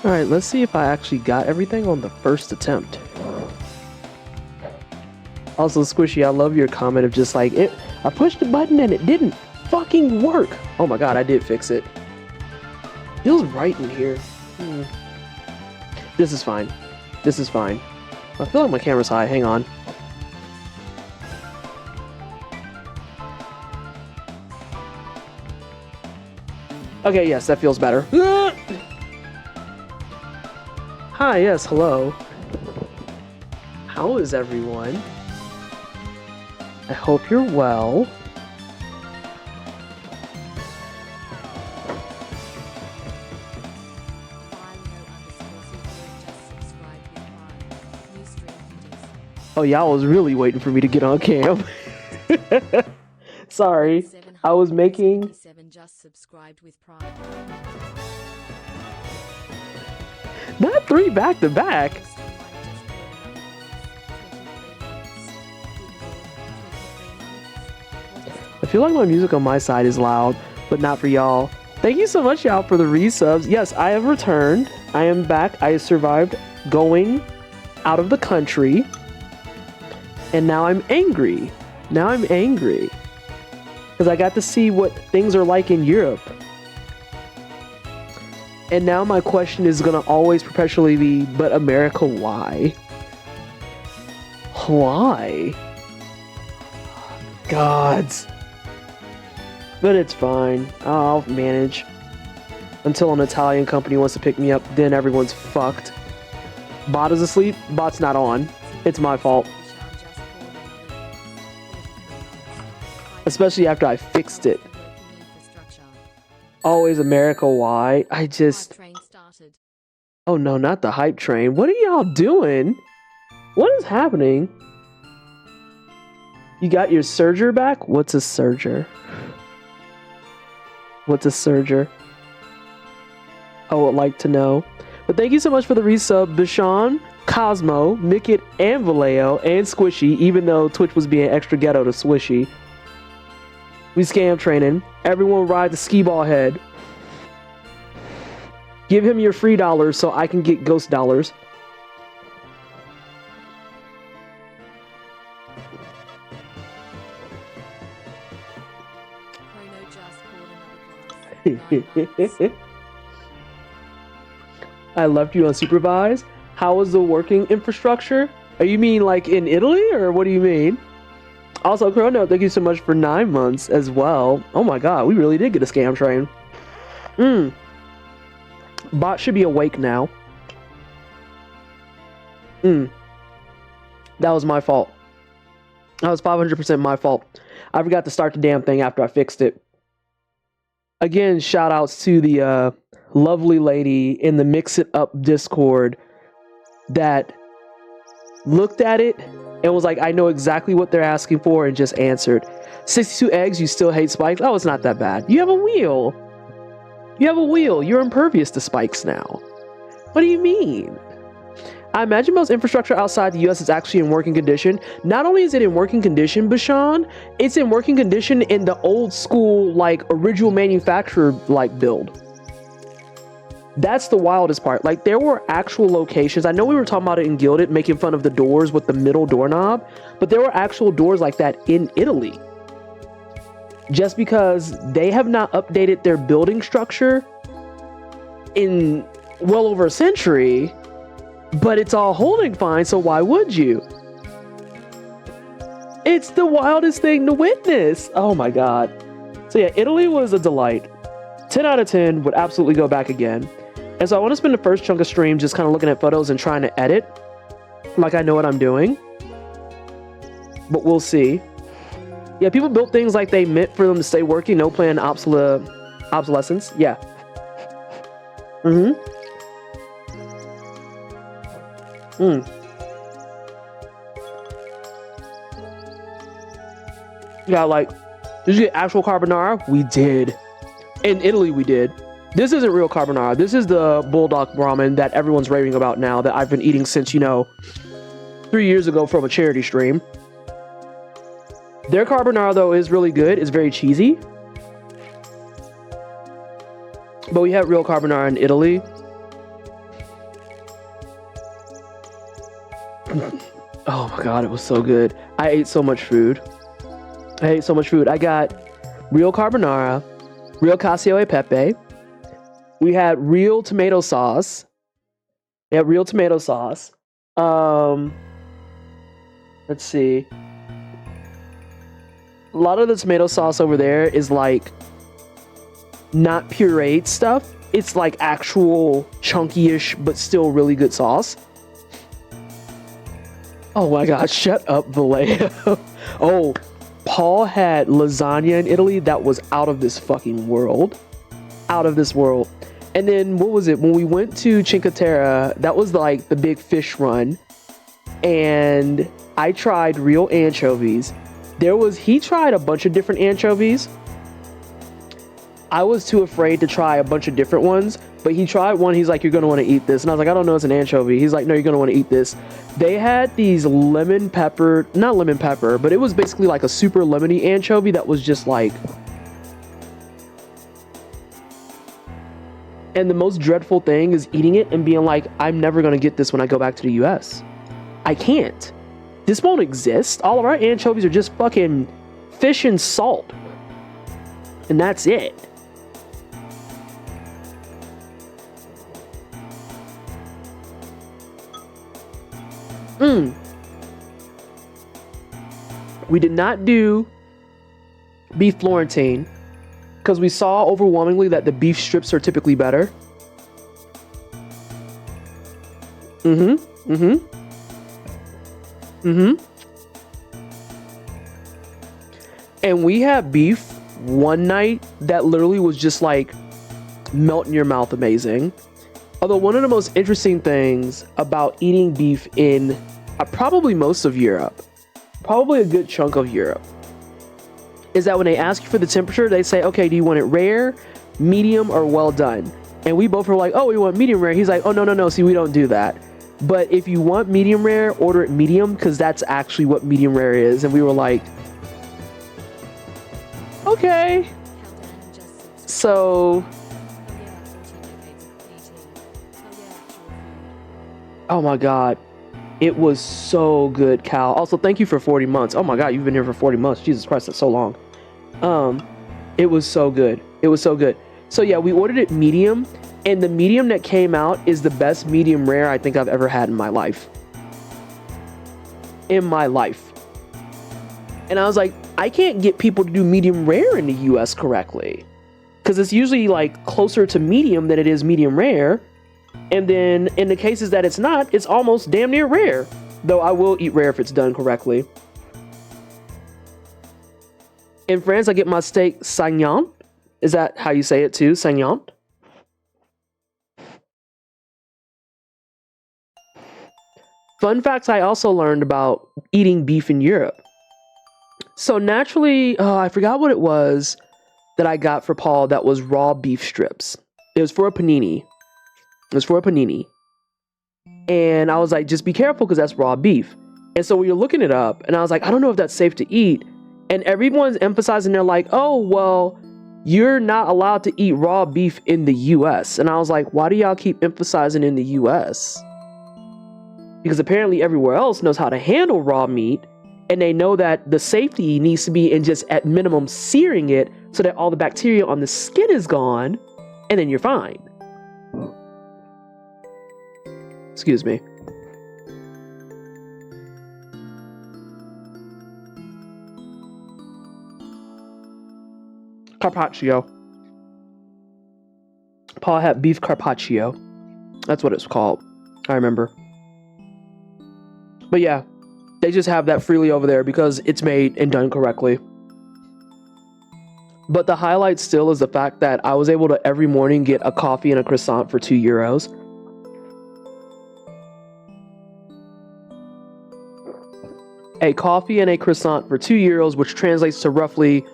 Alright, let's see if I actually got everything on the first attempt. Also, Squishy, I love your comment of just like, I pushed the button and it didn't fucking work. Oh my god, I did fix it. Feels right in here. This is fine. This is fine. I feel like my camera's high. Hang on. Okay, yes, that feels better. Hi, yes, hello. How is everyone? I hope you're well. Oh, y'all was really waiting for me to get on cam. Sorry, I was making... Not 3 back to back. I feel like my music on my side is loud, but not for y'all. Thank you so much, y'all, for the resubs. Yes, I have returned. I am back. I survived going out of the country. And now I'm angry. Now I'm angry. Because I got to see what things are like in Europe. And now my question is going to always perpetually be, but America, why? Why? Gods. But it's fine. I'll manage. Until an Italian company wants to pick me up, then everyone's fucked. Bot is asleep. Bot's not on. It's my fault. Especially after I fixed it. Always America, why? I just... Oh no, not the hype train. What are y'all doing? What is happening? You got your serger back? What's a serger? What's a serger? I would like to know. But thank you so much for the resub, Bishan, Cosmo, Mikit, and Vallejo, and Squishy, even though Twitch was being extra ghetto to Squishy. We scam training. Everyone ride the skee ball head. Give him your free dollars so I can get ghost dollars. I left you unsupervised. How was the working infrastructure? You mean like in Italy, or what do you mean? Also, Chrono, thank you so much for 9 months as well. Oh my god, we really did get a scam train. Bot should be awake now. That was my fault. That was 500% my fault. I forgot to start the damn thing after I fixed it. Again, shout outs to the lovely lady in the Mix It Up Discord that looked at it and was like, I know exactly what they're asking for, and just answered. 62 eggs, you still hate spikes? Oh, it's not that bad. You have a wheel. You have a wheel. You're impervious to spikes now. What do you mean? I imagine most infrastructure outside the US is actually in working condition. Not only is it in working condition, Bashan, it's in working condition in the old school, like, original manufacturer, like, build. That's the wildest part. Like, there were actual locations. I know we were talking about it in Gilded, making fun of the doors with the middle doorknob, but there were actual doors like that in Italy. Just because they have not updated their building structure in well over a century, but it's all holding fine, so why would you? It's the wildest thing to witness. Oh my god. So yeah, Italy was a delight. 10 out of 10, would absolutely go back again. And so I want to spend the first chunk of stream just kind of looking at photos and trying to edit like I know what I'm doing. But we'll see. Yeah, people built things like they meant for them to stay working, no planned obsolescence. Yeah. Yeah, like, did you get actual carbonara? We did. In Italy, we did. This isn't real carbonara. This is the bulldog ramen that everyone's raving about now, that I've been eating since, 3 years ago from a charity stream. Their carbonara, though, is really good. It's very cheesy. But we had real carbonara in Italy. God, it was so good. I ate so much food. I got real carbonara, real cacio e pepe. We had real tomato sauce. Let's see. A lot of the tomato sauce over there is like not pureed stuff. It's like actual chunky-ish, but still really good sauce. Oh my God, shut up, Vallejo. Oh, Paul had lasagna in Italy that was out of this fucking world. Out of this world. And then, what was it? When we went to Cinque Terre, that was like the big fish run. And I tried real anchovies. He tried a bunch of different anchovies. I was too afraid to try a bunch of different ones, but he tried one. He's like, you're going to want to eat this. And I was like, I don't know, it's an anchovy. He's like, no, you're going to want to eat this. They had these not lemon pepper, but it was basically like a super lemony anchovy that was just like... And the most dreadful thing is eating it and being like, I'm never going to get this when I go back to the US. I can't. This won't exist. All of our anchovies are just fucking fish and salt. And that's it. We did not do beef Florentine because we saw overwhelmingly that the beef strips are typically better. And we had beef one night that literally was just like melt in your mouth amazing. Although one of the most interesting things about eating beef in probably most of Europe, probably a good chunk of Europe, is that when they ask you for the temperature, they say, okay, do you want it rare, medium, or well done? And we both were like, oh, we want medium rare. He's like, oh, no, see, we don't do that. But if you want medium rare, order it medium, because that's actually what medium rare is. And we were like, okay. So, oh my God, it was so good, Cal. Also, thank you for 40 months. Oh my God, you've been here for 40 months. Jesus Christ, that's so long. It was so good. So yeah, we ordered it medium, and the medium that came out is the best medium rare I think I've ever had in my life. And I was like, I can't get people to do medium rare in the US correctly, because it's usually like closer to medium than it is medium rare. And then in the cases that it's not, it's almost damn near rare. Though I will eat rare if it's done correctly. In France, I get my steak saignant. Is that how you say it too? Saignant? Fun facts I also learned about eating beef in Europe. So naturally, I forgot what it was that I got for Paul that was raw beef strips. It was for a panini. And I was like, just be careful because that's raw beef. And so we were looking it up, and I was like, I don't know if that's safe to eat. And everyone's emphasizing, they're like, oh, well, you're not allowed to eat raw beef in the US. And I was like, why do y'all keep emphasizing in the US? Because apparently everywhere else knows how to handle raw meat, and they know that the safety needs to be in just at minimum searing it so that all the bacteria on the skin is gone, and then you're fine. Excuse me. Carpaccio. Paul had beef carpaccio. That's what it's called. I remember. But yeah, they just have that freely over there because it's made and done correctly. But the highlight still is the fact that I was able to every morning get a coffee and a croissant for €2. A coffee and a croissant for €2, which translates to roughly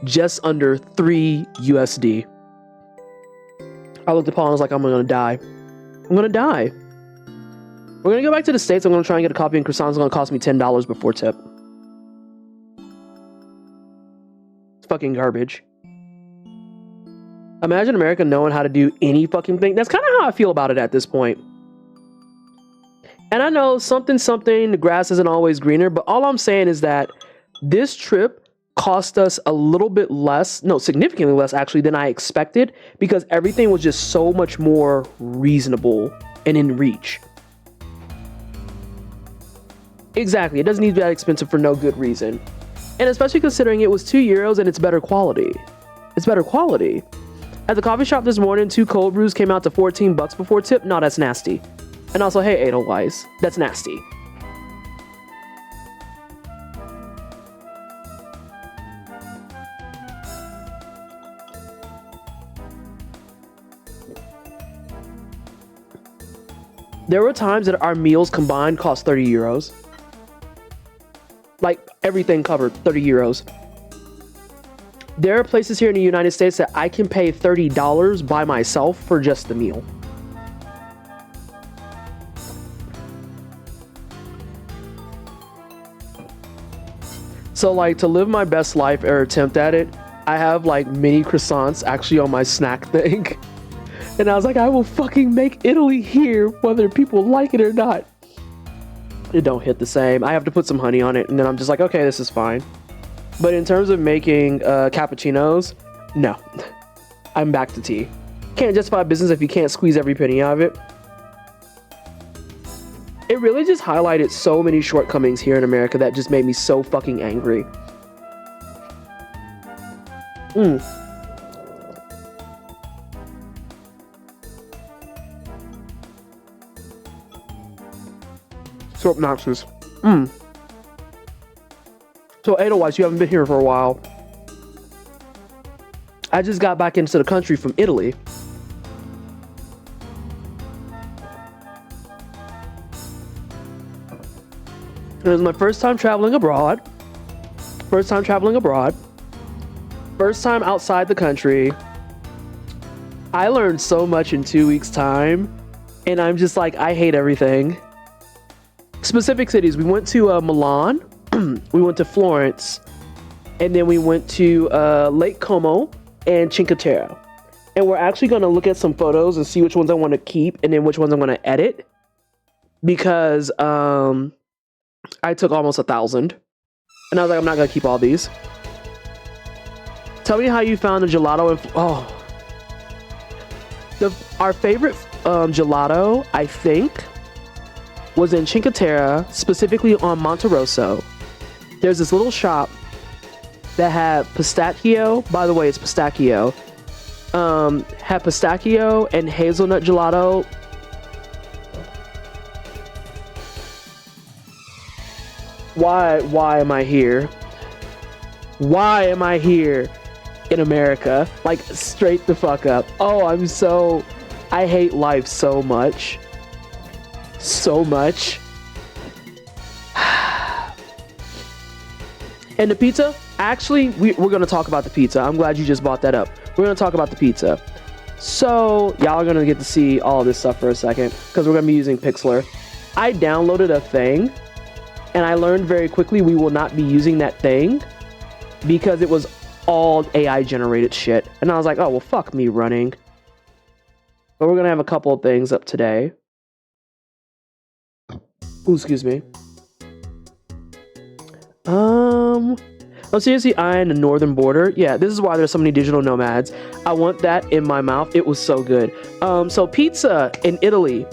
just under $3 USD. I looked at Paul and I was like, I'm gonna die. We're gonna go back to the States. I'm gonna try and get a coffee and croissant. It's gonna cost me $10 before tip. It's fucking garbage. Imagine America knowing how to do any fucking thing. That's kind of how I feel about it at this point. And I know something, the grass isn't always greener, but all I'm saying is that this trip cost us a little bit less, no, significantly less actually than I expected, because everything was just so much more reasonable and in reach. Exactly, it doesn't need to be that expensive for no good reason. And especially considering it was €2 and it's better quality. It's better quality. At the coffee shop this morning, 2 cold brews came out to $14 before tip. No, that's nasty. And also, hey, Edelweiss, that's nasty. There were times that our meals combined cost €30. Like, everything covered, €30. There are places here in the United States that I can pay $30 by myself for just the meal. So, like, to live my best life or attempt at it, I have, like, mini croissants actually on my snack thing. And I was like, I will fucking make Italy here, whether people like it or not. It don't hit the same. I have to put some honey on it, and then I'm just like, okay, this is fine. But in terms of making cappuccinos, no. I'm back to tea. Can't justify business if you can't squeeze every penny out of it. It really just highlighted so many shortcomings here in America that just made me so fucking angry. So obnoxious. So Edelweiss, you haven't been here for a while. I just got back into the country from Italy. It was my first time traveling abroad. First time outside the country. I learned so much in 2 weeks' time. And I'm just like, I hate everything. Specific cities. We went to Milan. We went to Florence. And then we went to Lake Como and Cinque Terre. And we're actually going to look at some photos and see which ones I want to keep and then which ones I'm going to edit. Because I took almost 1,000. And I was like, I'm not going to keep all these. Tell me how you found the gelato. Our favorite gelato, I think, was in Cinque Terre, specifically on Monte Rosso. There's this little shop that had pistachio. By the way, it's pistachio. Had pistachio and hazelnut gelato. Why am I here? Why am I here in America? Like, straight the fuck up. I hate life so much. So much. And the pizza? Actually, we're going to talk about the pizza. I'm glad you just brought that up. We're going to talk about the pizza. So, y'all are going to get to see all of this stuff for a second, because we're going to be using Pixlr. I downloaded a thing, and I learned very quickly we will not be using that thing, because it was all AI-generated shit. And I was like, oh, well, fuck me running. But we're going to have a couple of things up today. Ooh, excuse me. Seriously, eyeing the northern border. Yeah, this is why there's so many digital nomads. I want that in my mouth. It was so good. So pizza in Italy.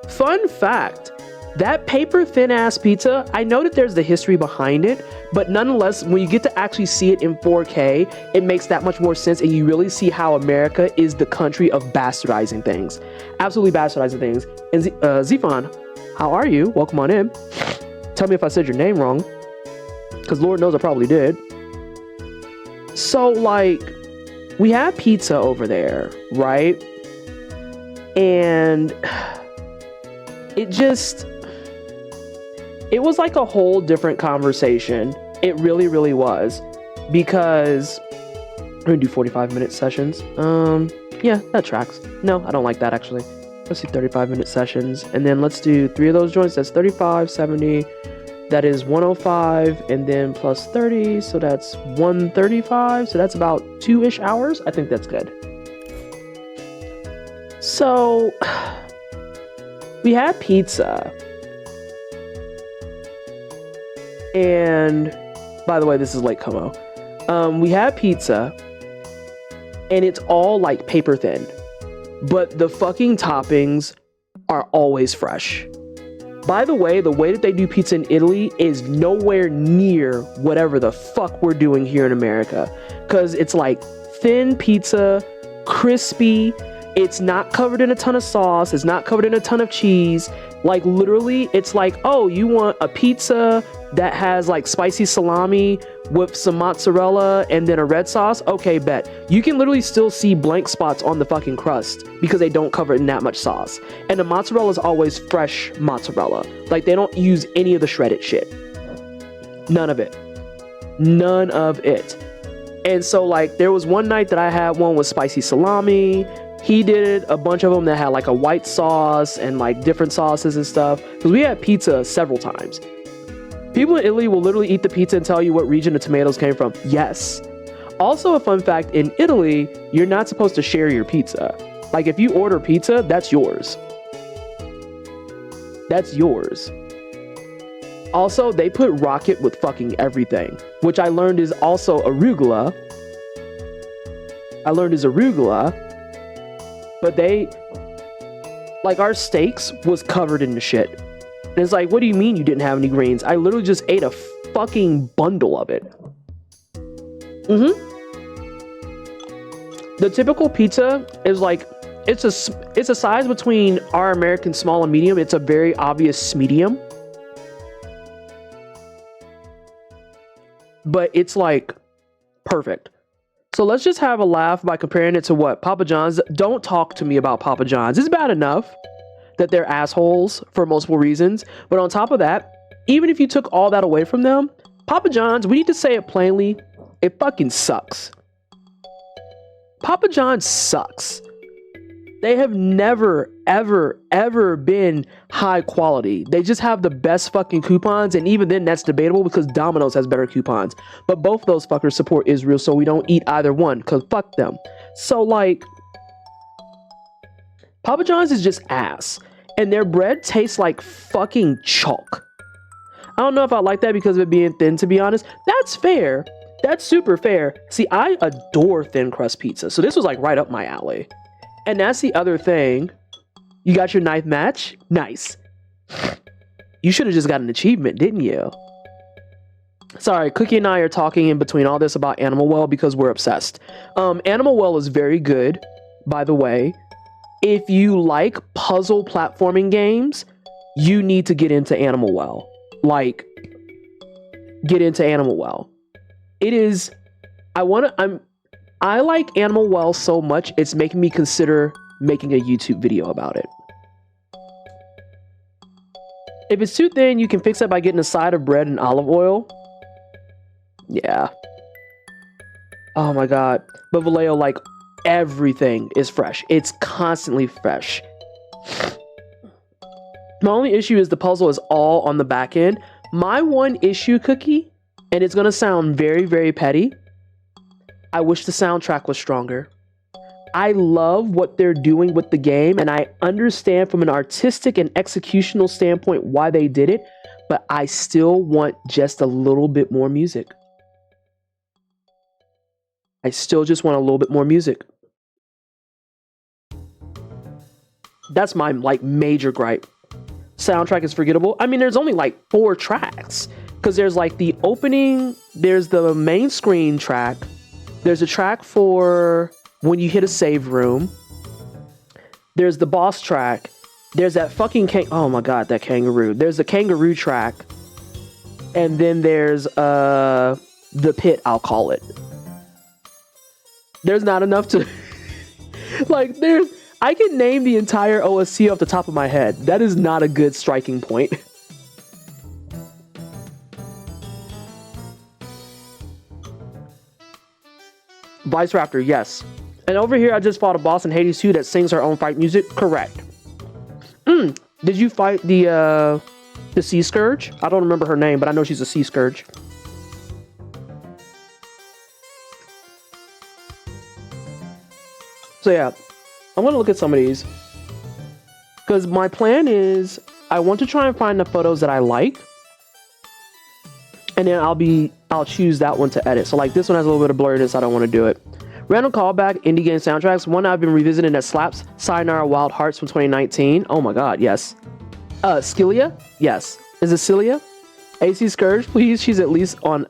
Fun fact, that paper thin ass pizza, I know that there's the history behind it, but nonetheless, when you get to actually see it in 4K, it makes that much more sense, and you really see how America is the country of bastardizing things. Absolutely bastardizing things. And Zifan, how are you? Welcome on in. Tell me if I said your name wrong, because Lord knows I probably did. So, like, we had pizza over there, right? And it was like a whole different conversation. It really, really was. Because we're gonna do 45-minute sessions. Yeah, that tracks. No, I don't like that, actually. Let's do 35-minute sessions. And then let's do 3 of those joints. That's 35, 70. That is 105, and then plus 30, so that's 135. So that's about 2-ish hours. I think that's good. So we had pizza, And by the way, this is Lake Como. We had pizza, and it's all like paper thin, but the fucking toppings are always fresh. By the way that they do pizza in Italy is nowhere near whatever the fuck we're doing here in America. Because it's like thin pizza, crispy, it's not covered in a ton of sauce, it's not covered in a ton of cheese. Like literally, it's like, oh, you want a pizza that has like spicy salami with some mozzarella and then a red sauce? Okay, bet. You can literally still see blank spots on the fucking crust because they don't cover it in that much sauce. And the mozzarella is always fresh mozzarella. Like they don't use any of the shredded shit. None of it. None of it. And so like there was one night that I had one with spicy salami. He did a bunch of them that had like a white sauce and like different sauces and stuff. Because we had pizza several times. People in Italy will literally eat the pizza and tell you what region the tomatoes came from. Yes. Also a fun fact, in Italy, you're not supposed to share your pizza. Like if you order pizza, that's yours. That's yours. Also, they put rocket with fucking everything, which I learned is also arugula. But they, like our steaks was covered in the shit. And it's like, what do you mean you didn't have any greens? I literally just ate a fucking bundle of it. The typical pizza is like, it's a size between our American small and medium. It's a very obvious medium. But it's like perfect. So let's just have a laugh by comparing it to what? Papa John's. Don't talk to me about Papa John's. It's bad enough that they're assholes for multiple reasons. But on top of that, even if you took all that away from them, Papa John's, we need to say it plainly, it fucking sucks. Papa John's sucks. They have never, ever, ever been high quality. They just have the best fucking coupons, and even then that's debatable because Domino's has better coupons. But both those fuckers support Israel, so we don't eat either one because fuck them. So like, Papa John's is just ass. And their bread tastes like fucking chalk. I don't know if I like that because of it being thin, to be honest. That's fair. That's super fair. See, I adore thin crust pizza, so this was like right up my alley. And that's the other thing. You got your knife match? Nice. You should have just got an achievement, didn't you? Sorry, Cookie and I are talking in between all this about Animal Well because we're obsessed. Animal Well is very good, by the way. If you like puzzle platforming games, you need to get into Animal Well. Like, get into Animal Well. It is... I like Animal Well so much, it's making me consider making a YouTube video about it. If it's too thin, you can fix it by getting a side of bread and olive oil. Yeah. Oh my god. But Vallejo, like, everything is fresh. It's constantly fresh. My only issue is the puzzle is all on the back end. My one issue, Cookie, and it's gonna sound very, very petty, I wish the soundtrack was stronger. I love what they're doing with the game, and I understand from an artistic and executional standpoint why they did it, but I still want just a little bit more music. I still just want a little bit more music. That's my, like, major gripe. Soundtrack is forgettable. I mean, there's only, like, 4 tracks. Because there's, like, the opening, there's the main screen track, there's a track for when you hit a save room. There's the boss track. There's that fucking oh my god, that kangaroo. There's the kangaroo track. And then there's the pit, I'll call it. There's not enough to like I can name the entire OST off the top of my head. That is not a good striking point. Vice Raptor, yes. And over here, I just fought a boss in Hades 2 that sings her own fight music. Correct. Did you fight the Sea Scourge? I don't remember her name, but I know she's a Sea Scourge. So yeah, I'm gonna look at some of these. Because my plan is, I want to try and find the photos that I like. and then I'll choose that one to edit. So like this one has a little bit of blurriness. I don't want to do it. Random callback, indie game soundtracks. One I've been revisiting that slaps. Sayonara Wild Hearts from 2019. Oh my god, yes. Scylla? Yes. Is it Cilia? AC Scourge, please. She's at least on.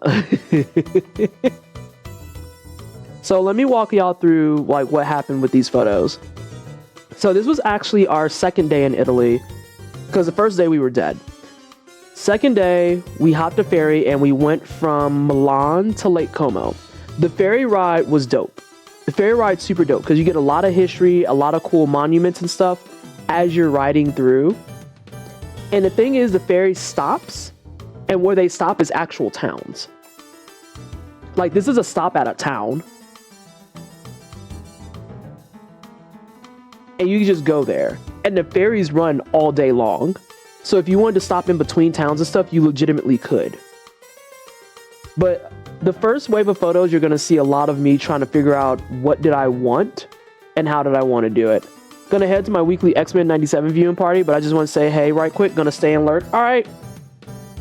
So let me walk y'all through like what happened with these photos. So this was actually our second day in Italy, because the first day we were dead. Second day, we hopped a ferry and we went from Milan to Lake Como. The ferry ride was dope. The ferry ride's super dope because you get a lot of history, a lot of cool monuments and stuff as you're riding through. And the thing is, the ferry stops, and where they stop is actual towns. Like, this is a stop at a town. And you can just go there. And the ferries run all day long. So if you wanted to stop in between towns and stuff, you legitimately could. But the first wave of photos, you're going to see a lot of me trying to figure out what did I want and how did I want to do it. Gonna head to my weekly X-Men 97 viewing party, but I just want to say, hey, right quick, gonna stay and lurk. All right,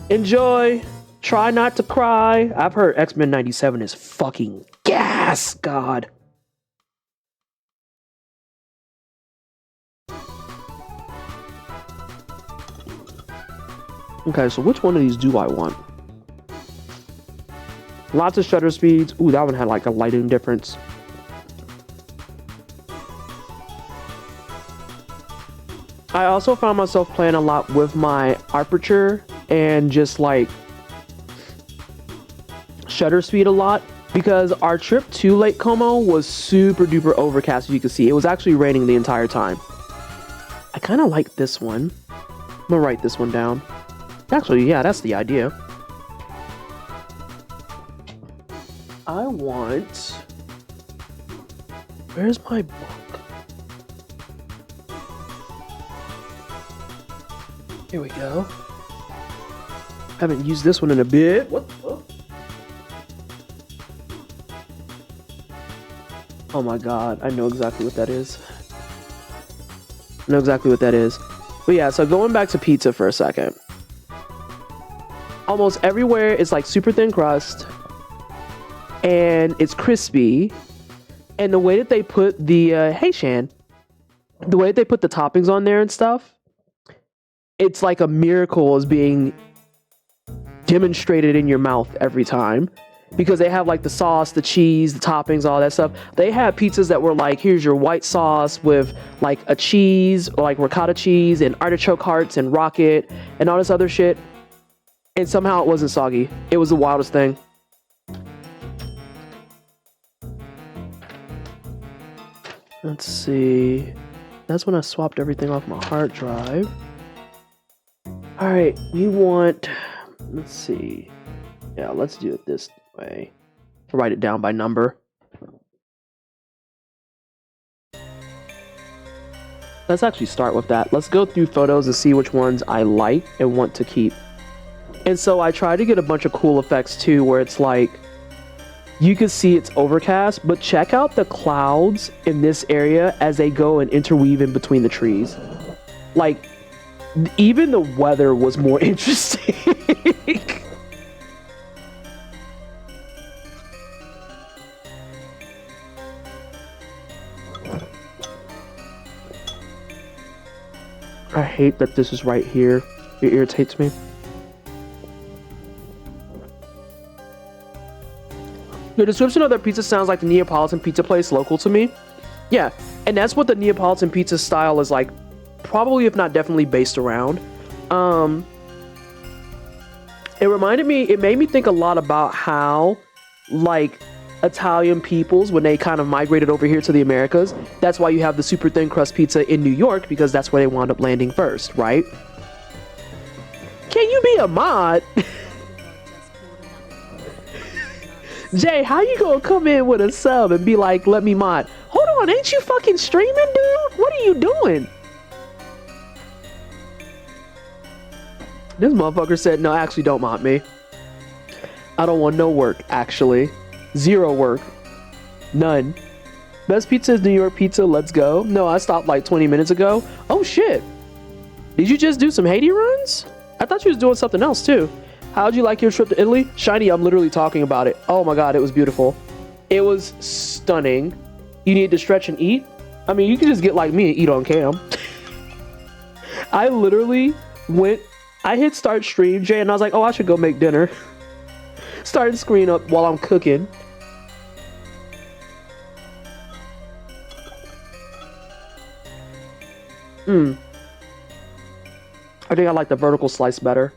enjoy. Try not to cry. I've heard X-Men 97 is fucking gas. God. Okay, so which one of these do I want? Lots of shutter speeds. Ooh, that one had like a lighting difference. I also found myself playing a lot with my aperture and just like shutter speed a lot, because our trip to Lake Como was super duper overcast, as you can see. It was actually raining the entire time. I kind of like this one. I'm gonna write this one down. Actually, yeah, that's the idea. I want... Where's my book? Here we go. Haven't used this one in a bit. What the fuck? Oh my god, I know exactly what that is. I know exactly what that is. But yeah, so going back to pizza for a second. Almost everywhere it's like super thin crust. And it's crispy. And the way that they put the, hey Shan. The way that they put the toppings on there and stuff. It's like a miracle is being demonstrated in your mouth every time, because they have like the sauce, the cheese, the toppings, all that stuff. They had pizzas that were like, here's your white sauce with like a cheese, or like ricotta cheese and artichoke hearts and rocket and all this other shit. And somehow it wasn't soggy. It was the wildest thing. Let's see. That's when I swapped everything off my hard drive. All right, we want, let's see. Yeah, let's do it this way. Write it down by number. Let's actually start with that. Let's go through photos and see which ones I like and want to keep. And so I try to get a bunch of cool effects too, where it's like, you can see it's overcast, but check out the clouds in this area as they go and interweave in between the trees. Like, even the weather was more interesting. I hate that this is right here. It irritates me. The description of their pizza sounds like the Neapolitan pizza place local to me. Yeah, and that's what the Neapolitan pizza style is like. Probably, if not definitely, based around. It made me think a lot about how, like, Italian peoples, when they kind of migrated over here to the Americas, that's why you have the super thin crust pizza in New York, because that's where they wound up landing first, right? Can you be a mod? Jay, how you gonna come in with a sub and be like, let me mod? Hold on, ain't you fucking streaming, dude? What are you doing? This motherfucker said, no, actually don't mod me. I don't want no work, actually. Zero work. None. Best pizza is New York pizza, let's go. No, I stopped like 20 minutes ago. Oh shit. Did you just do some Haiti runs? I thought you was doing something else too. How'd you like your trip to Italy? Shiny, I'm literally talking about it. Oh my god, it was beautiful. It was stunning. You need to stretch and eat? I mean, you can just get like me and eat on cam. I literally I hit start stream, Jay, and I was like, oh, I should go make dinner. Started screen up while I'm cooking. I think I like the vertical slice better.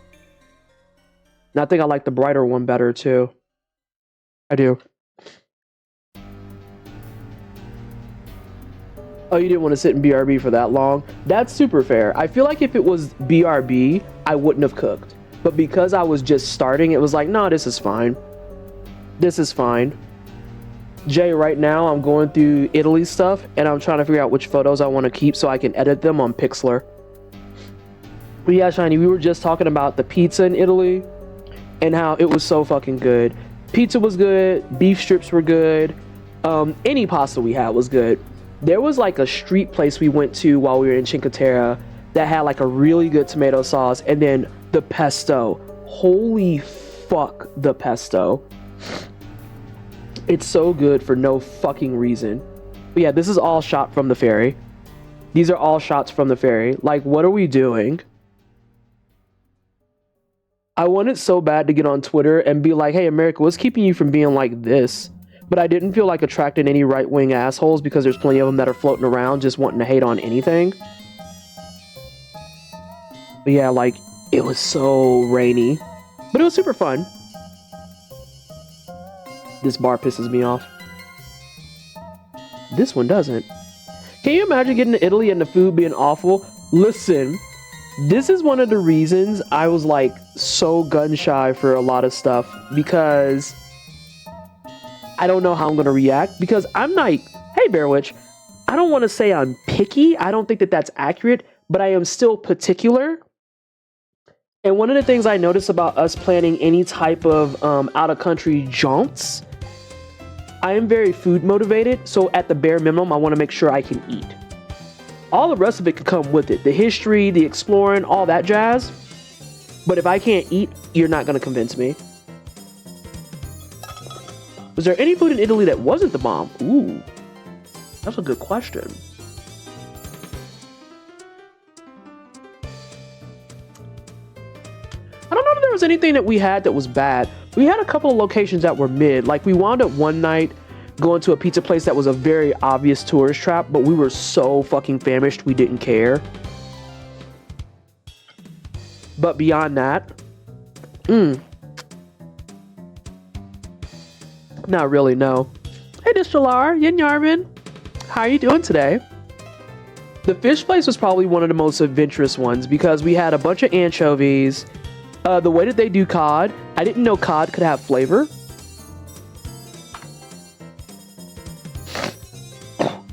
And I think I like the brighter one better too. I do. Oh, you didn't want to sit in BRB for that long? That's super fair. I feel like if it was BRB, I wouldn't have cooked. But because I was just starting, it was like, no, this is fine. This is fine. Jay, right now I'm going through Italy stuff and I'm trying to figure out which photos I want to keep so I can edit them on Pixlr. But yeah, Shiny, we were just talking about the pizza in Italy and how it was so fucking good. Pizza was good, beef strips were good, any pasta we had was good. There was like a street place we went to while we were in Cinque Terre that had like a really good tomato sauce, and then the pesto. Holy fuck, the pesto. It's so good for no fucking reason. But yeah, this is all shot from the ferry. These are all shots from the ferry. Like, what are we doing? I wanted so bad to get on Twitter and be like, hey, America, what's keeping you from being like this? But I didn't feel like attracting any right-wing assholes because there's plenty of them that are floating around just wanting to hate on anything. But yeah, like, it was so rainy. But it was super fun. This bar pisses me off. This one doesn't. Can you imagine getting to Italy and the food being awful? Listen, this is one of the reasons I was like so gun shy for a lot of stuff, because I don't know how I'm going to react, because I'm like, hey, Bearwitch, I don't want to say I'm picky. I don't think that that's accurate, but I am still particular. And one of the things I notice about us planning any type of out-of-country jaunts, I am very food motivated. So at the bare minimum, I want to make sure I can eat. All the rest of it could come with it. The history, the exploring, all that jazz. But if I can't eat, you're not going to convince me. Was there any food in Italy that wasn't the bomb? Ooh, that's a good question. I don't know if there was anything that we had that was bad. We had a couple of locations that were mid. Like, we wound up one night going to a pizza place that was a very obvious tourist trap, but we were so fucking famished we didn't care. But beyond that, not really, no. Hey, Dishalar, Yin Yarvin. How are you doing today? The fish place was probably one of the most adventurous ones because we had a bunch of anchovies. The way that they do cod, I didn't know cod could have flavor.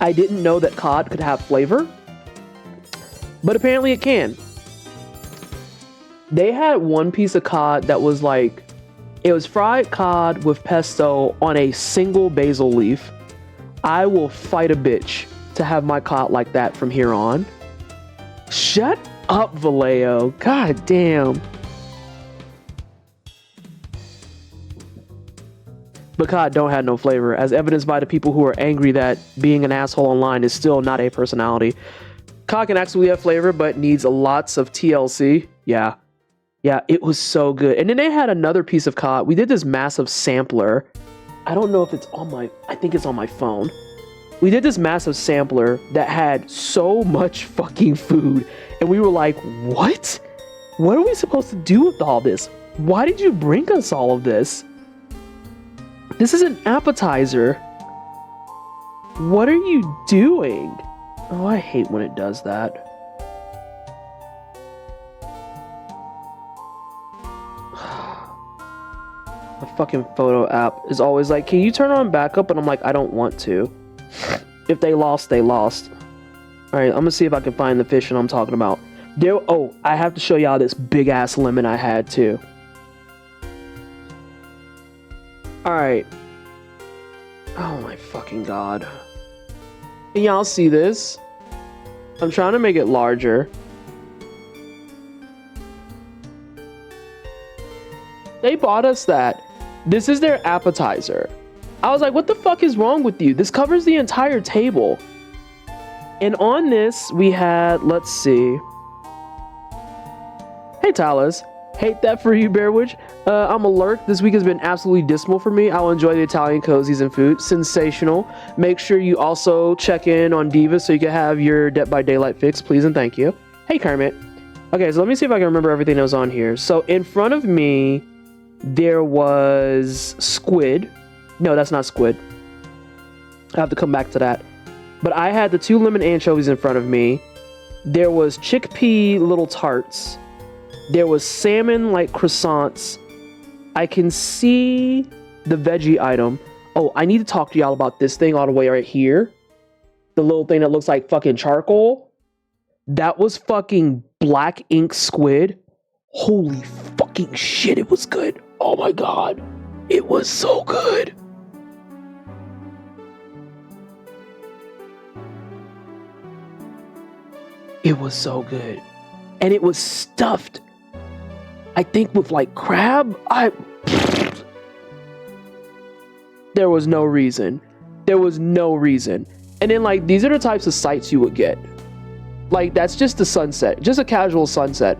I didn't know that cod could have flavor, but apparently it can. They had one piece of cod that was like, it was fried cod with pesto on a single basil leaf. I will fight a bitch to have my cod like that from here on. Shut up, Vallejo. God damn. But cod don't have no flavor, as evidenced by the people who are angry that being an asshole online is still not a personality. Cod can actually have flavor, but needs lots of TLC. Yeah. Yeah, it was so good. And then they had another piece of cod. We did this massive sampler. I don't know if it's on my... I think it's on my phone. We did this massive sampler that had so much fucking food. And we were like, what? What are we supposed to do with all this? Why did you bring us all of this? This is an appetizer. What are you doing? Oh, I hate when it does that. The fucking photo app is always like, can you turn on backup? And I'm like, I don't want to. If they lost, they lost. Alright, I'm gonna see if I can find the fish that I'm talking about. Oh, I have to show y'all this big ass lemon I had too. Alright. Oh my fucking god. Can y'all see this? I'm trying to make it larger. They bought us that. This is their appetizer. I was like, what the fuck is wrong with you? This covers the entire table. And on this, we had, let's see. Hey, Talas. Hate that for you, Bearwitch. I'm alert. This week has been absolutely dismal for me. I'll enjoy the Italian cozies and food. Sensational. Make sure you also check in on Diva so you can have your Dead by Daylight fix, please and thank you. Hey, Kermit. Okay, so let me see if I can remember everything that was on here. So in front of me, there was squid. No, that's not squid. I have to come back to that. But I had the 2 lemon anchovies in front of me. There was chickpea little tarts. There was salmon like croissants. I can see the veggie item. Oh, I need to talk to y'all about this thing all the way right here. The little thing that looks like fucking charcoal. That was fucking black ink squid. Holy fucking shit, it was good. Oh my god. It was so good. It was so good. And it was stuffed, I think, with like crab. There was no reason. There was no reason. And then like, these are the types of sights you would get. Like, that's just the sunset. Just a casual sunset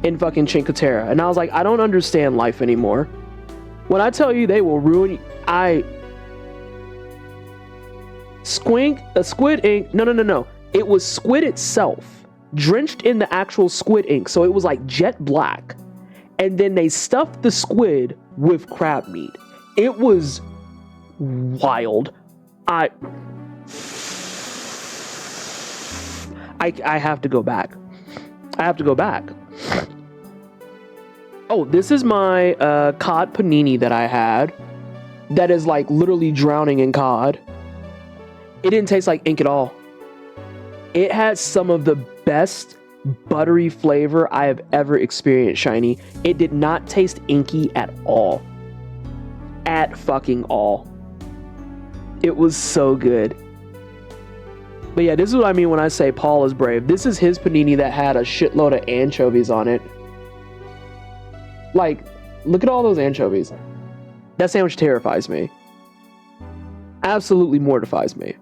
in fucking Cinque Terre. And I was like, I don't understand life anymore. When I tell you they will ruin you, squid ink. No. It was squid itself, drenched in the actual squid ink. So it was like jet black. And then they stuffed the squid with crab meat. It was wild. I have to go back. I have to go back. Oh, this is my cod panini that I had. That is like literally drowning in cod. It didn't taste like ink at all. It had some of the best buttery flavor I have ever experienced, Shiny. It did not taste inky at all. At fucking all. It was so good. But yeah, this is what I mean when I say Paul is brave. This is his panini that had a shitload of anchovies on it. Like, look at all those anchovies. That sandwich terrifies me. Absolutely mortifies me.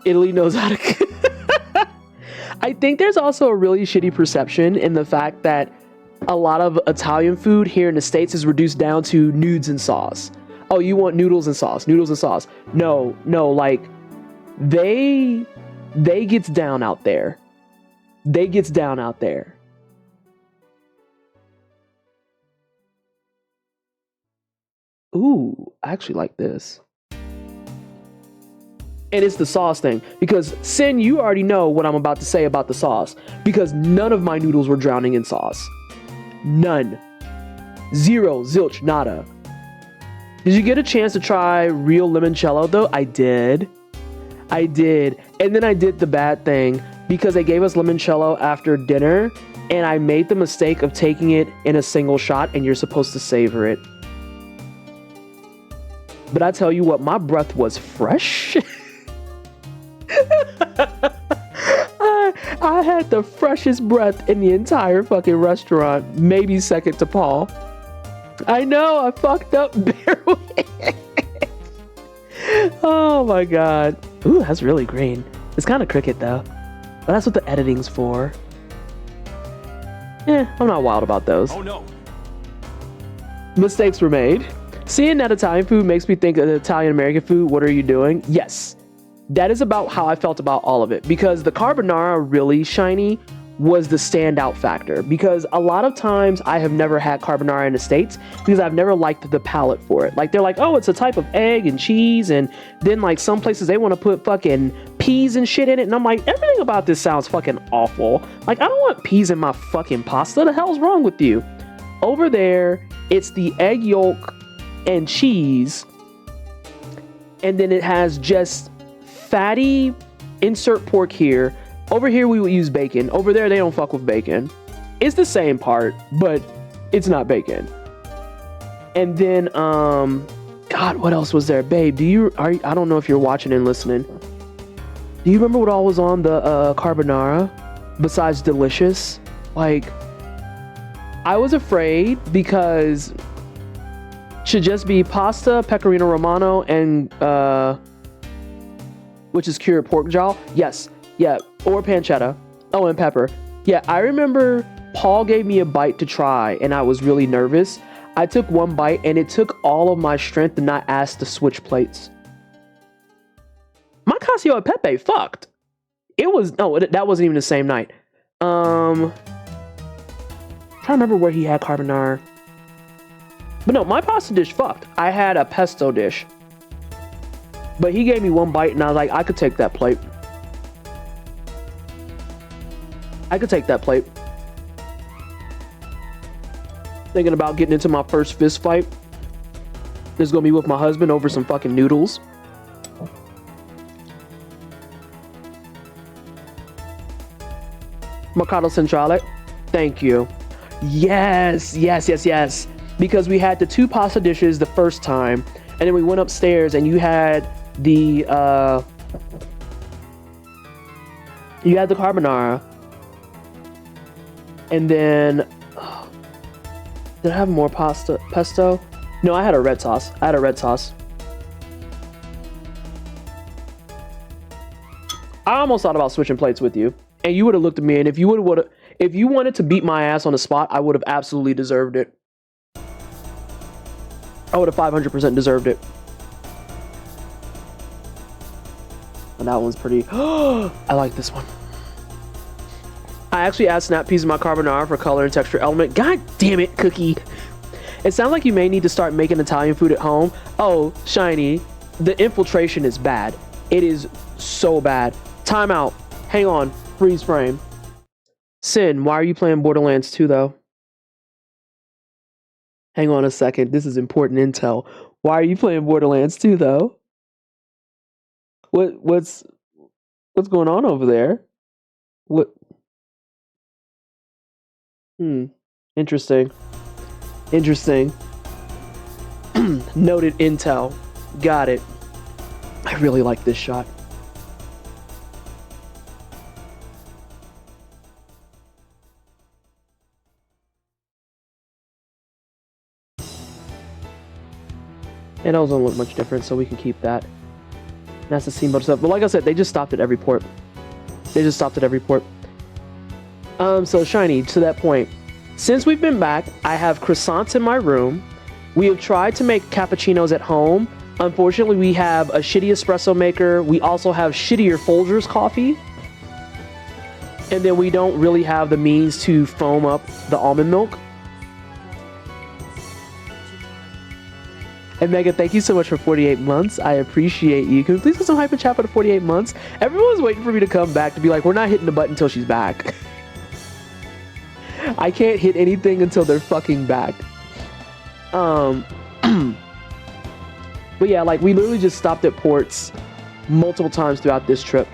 Italy knows how to... I think there's also a really shitty perception in the fact that a lot of Italian food here in the States is reduced down to nudes and sauce. Oh, you want noodles and sauce, noodles and sauce. No, like, they gets down out there. They gets down out there. Ooh, I actually like this. And it's the sauce thing. Because, Sin, you already know what I'm about to say about the sauce. Because none of my noodles were drowning in sauce. None. Zero, zilch, nada. Did you get a chance to try real limoncello, though? I did. And then I did the bad thing. Because they gave us limoncello after dinner. And I made the mistake of taking it in a single shot. And you're supposed to savor it. But I tell you what, my breath was fresh. I had the freshest breath in the entire fucking restaurant. Maybe second to Paul. I know, I fucked up. Oh my god. Ooh, that's really green. It's kind of cricket though. But that's what the editing's for. I'm not wild about those. Oh no. Mistakes were made. Seeing that Italian food makes me think of Italian-American food. What are you doing? Yes. That is about how I felt about all of it. Because the carbonara really, Shiny, was the standout factor. Because a lot of times I have never had carbonara in the States because I've never liked the palate for it. Like, they're like, oh, it's a type of egg and cheese. And then, like, some places they want to put fucking peas and shit in it. And I'm like, everything about this sounds fucking awful. Like, I don't want peas in my fucking pasta. The hell's wrong with you? Over there, it's the egg yolk and cheese, and then it has just fatty insert pork here. Over here we would use bacon. Over there they don't fuck with bacon. It's the same part, but it's not bacon. And then god, what else was there? Babe, I don't know if you're watching and listening. Do you remember what all was on the carbonara besides delicious? Like, I was afraid because should just be pasta, pecorino romano, and which is cured pork jowl. Yes, yeah, or pancetta. Oh, and pepper. Yeah, I remember Paul gave me a bite to try, and I was really nervous. I took one bite, and it took all of my strength to not ask to switch plates. My Casio e Pepe fucked. It was that wasn't even the same night. I'm trying to remember where he had carbonara. But no, my pasta dish fucked. I had a pesto dish. But he gave me one bite and I was like, I could take that plate. I could take that plate. Thinking about getting into my first fist fight. This is gonna be with my husband over some fucking noodles. Mercado Centrale. Thank you. Yes, yes, yes, yes. Because we had the 2 pasta dishes the first time, and then we went upstairs and you had the carbonara. And then did I have more pesto? No, I had a red sauce. I almost thought about switching plates with you, and you would have looked at me, and if you wanted to beat my ass on the spot, I would have absolutely deserved it. I would have 500% deserved it. And that one's pretty. I like this one. I actually add snap peas in my carbonara for color and texture element. God damn it, Cookie. It sounds like you may need to start making Italian food at home. Oh, Shiny, the infiltration is bad. It is so bad. Time out. Hang on. Freeze frame. Sin, why are you playing Borderlands 2 though? Hang on a second. This is important intel. Why are you playing Borderlands 2 though? What's going on over there? What? Interesting. Noted intel. Got it. I really like this shot. It doesn't look much different, so we can keep that. That's the steamboat stuff. But like I said, they just stopped at every port. So Shiny, to that point, since we've been back, I have croissants in my room. We have tried to make cappuccinos at home. Unfortunately, we have a shitty espresso maker. We also have shittier Folgers coffee. And then we don't really have the means to foam up the almond milk. And Megan, thank you so much for 48 months. I appreciate you. Can we please put some hype in chat for the 48 months? Everyone's waiting for me to come back to be like, we're not hitting the button until she's back. I can't hit anything until they're fucking back. But yeah, like we literally just stopped at ports multiple times throughout this trip.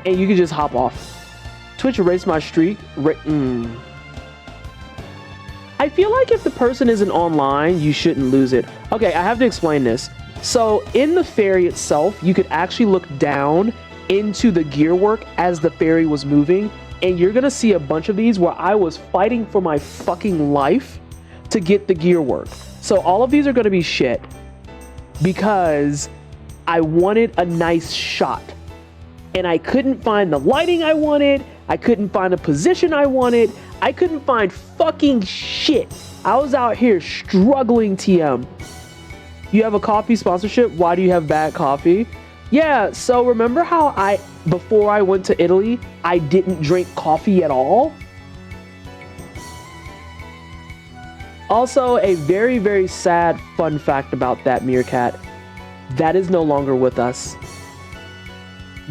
And you can just hop off. Twitch erased my streak. I feel like if the person isn't online, you shouldn't lose it. Okay, I have to explain this. So in the ferry itself, you could actually look down into the gear work as the ferry was moving. And you're gonna see a bunch of these where I was fighting for my fucking life to get the gear work. So all of these are gonna be shit because I wanted a nice shot. And I couldn't find the lighting I wanted. I couldn't find the position I wanted. I couldn't find fucking shit. I was out here struggling, TM. You have a coffee sponsorship? Why do you have bad coffee? Yeah, so remember how before I went to Italy, I didn't drink coffee at all? Also, a very, very sad fun fact about that Meerkat. That is no longer with us.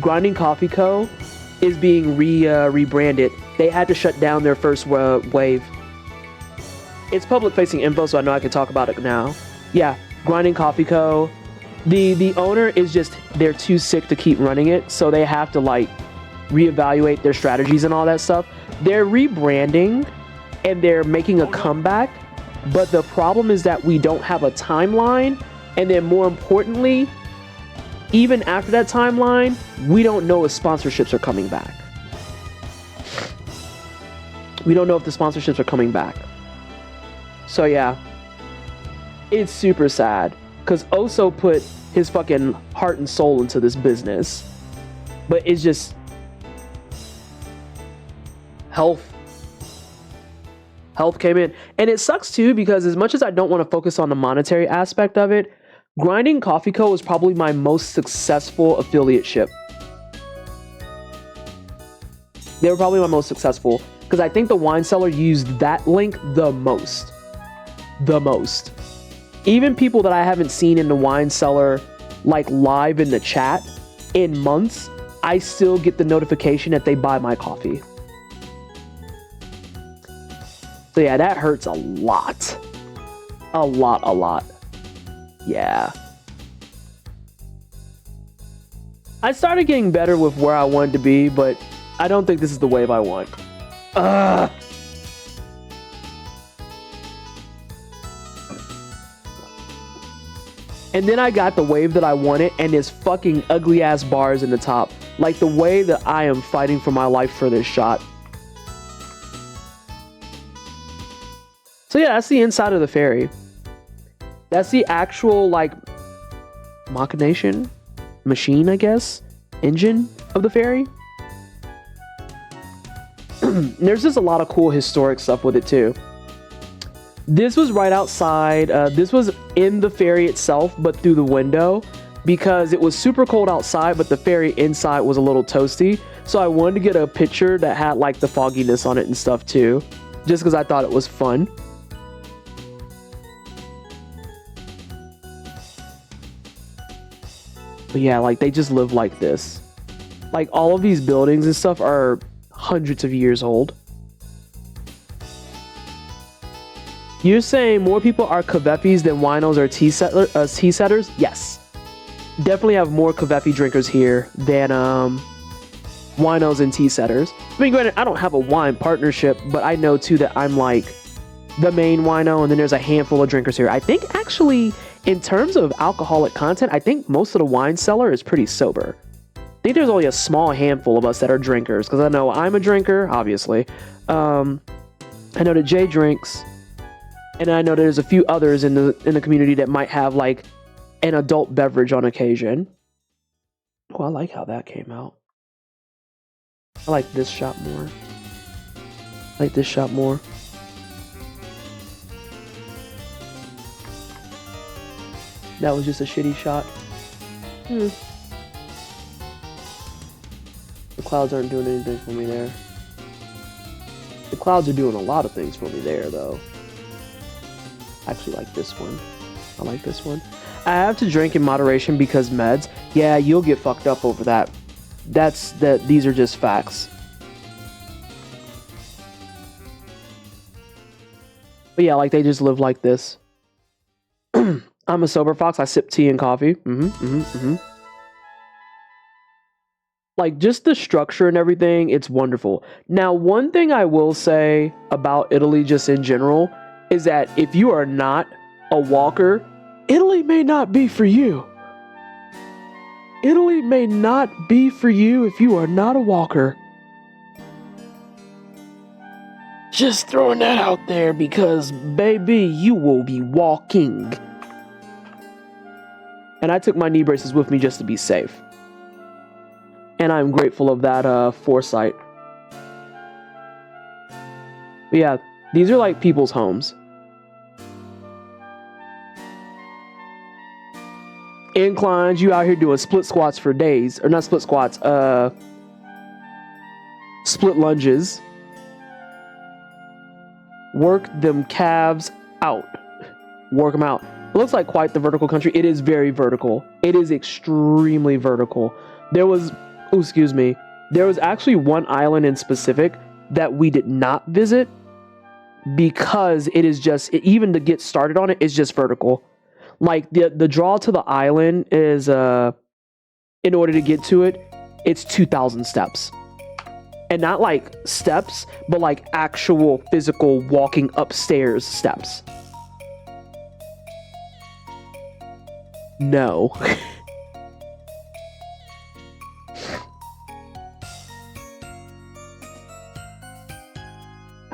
Grinding Coffee Co. is being rebranded. They had to shut down their first wave. It's public-facing info, so I know I can talk about it now. Yeah, Grinding Coffee Co. The owner is just, they're too sick to keep running it, so they have to like reevaluate their strategies and all that stuff. They're rebranding and they're making a comeback, but the problem is that we don't have a timeline, and then more importantly, even after that timeline, we don't know if sponsorships are coming back. We don't know if the sponsorships are coming back. So yeah, it's super sad because Oso put his fucking heart and soul into this business, but it's just health came in. And it sucks too, because as much as I don't want to focus on the monetary aspect of it, Grinding Coffee Co. is probably my most successful affiliateship. They were probably my most successful because I think the wine cellar used that link the most. The most. Even people that I haven't seen in the wine cellar, like live in the chat in months, I still get the notification that they buy my coffee. So yeah, that hurts a lot. A lot. Yeah. I started getting better with where I wanted to be, but I don't think this is the wave I want. Ugh. And then I got the wave that I wanted, and there's fucking ugly ass bars in the top. Like the way that I am fighting for my life for this shot. So yeah, that's the inside of the ferry. That's the actual, like, machine, I guess, engine of the ferry. There's just a lot of cool historic stuff with it too. This was right outside. This was in the ferry itself, but through the window, because it was super cold outside, but the ferry inside was a little toasty. So I wanted to get a picture that had like the fogginess on it and stuff too, just because I thought it was fun. But yeah, like they just live like this. Like all of these buildings and stuff are hundreds of years old. You're saying more people are Kavefis than winos or tea setters? Yes. Definitely have more Kavefy drinkers here than winos and tea setters. I mean, granted, I don't have a wine partnership, but I know too that I'm like the main wino, and then there's a handful of drinkers here. I think actually, in terms of alcoholic content, I think most of the wine cellar is pretty sober. I think there's only a small handful of us that are drinkers, because I know I'm a drinker, obviously. I know that Jay drinks, and I know there's a few others in the community that might have like an adult beverage on occasion. Oh, I like how that came out. I like this shot more. I like this shot more. That was just a shitty shot. The clouds aren't doing anything for me there. The clouds are doing a lot of things for me there, though. I actually like this one. I like this one. I have to drink in moderation because meds. Yeah, you'll get fucked up over that. These are just facts. But yeah, like they just live like this. I'm a sober fox. I sip tea and coffee. Like just the structure and everything, it's wonderful. Now, one thing I will say about Italy just in general is that if you are not a walker, Italy may not be for you. Italy may not be for you if you are not a walker. Just throwing that out there because, baby, you will be walking. And I took my knee braces with me just to be safe. And I'm grateful of that foresight. But yeah, these are like people's homes. Inclines, you out here doing split squats for days. Or not split squats, split lunges. Work them calves out. Work them out. It looks like quite the vertical country. It is very vertical. It is extremely vertical. There was actually one island in specific that we did not visit because it is just, even to get started on it, is just vertical. Like the draw to the island is, in order to get to it, it's 2,000 steps. And not like steps, but like actual physical walking upstairs steps. No.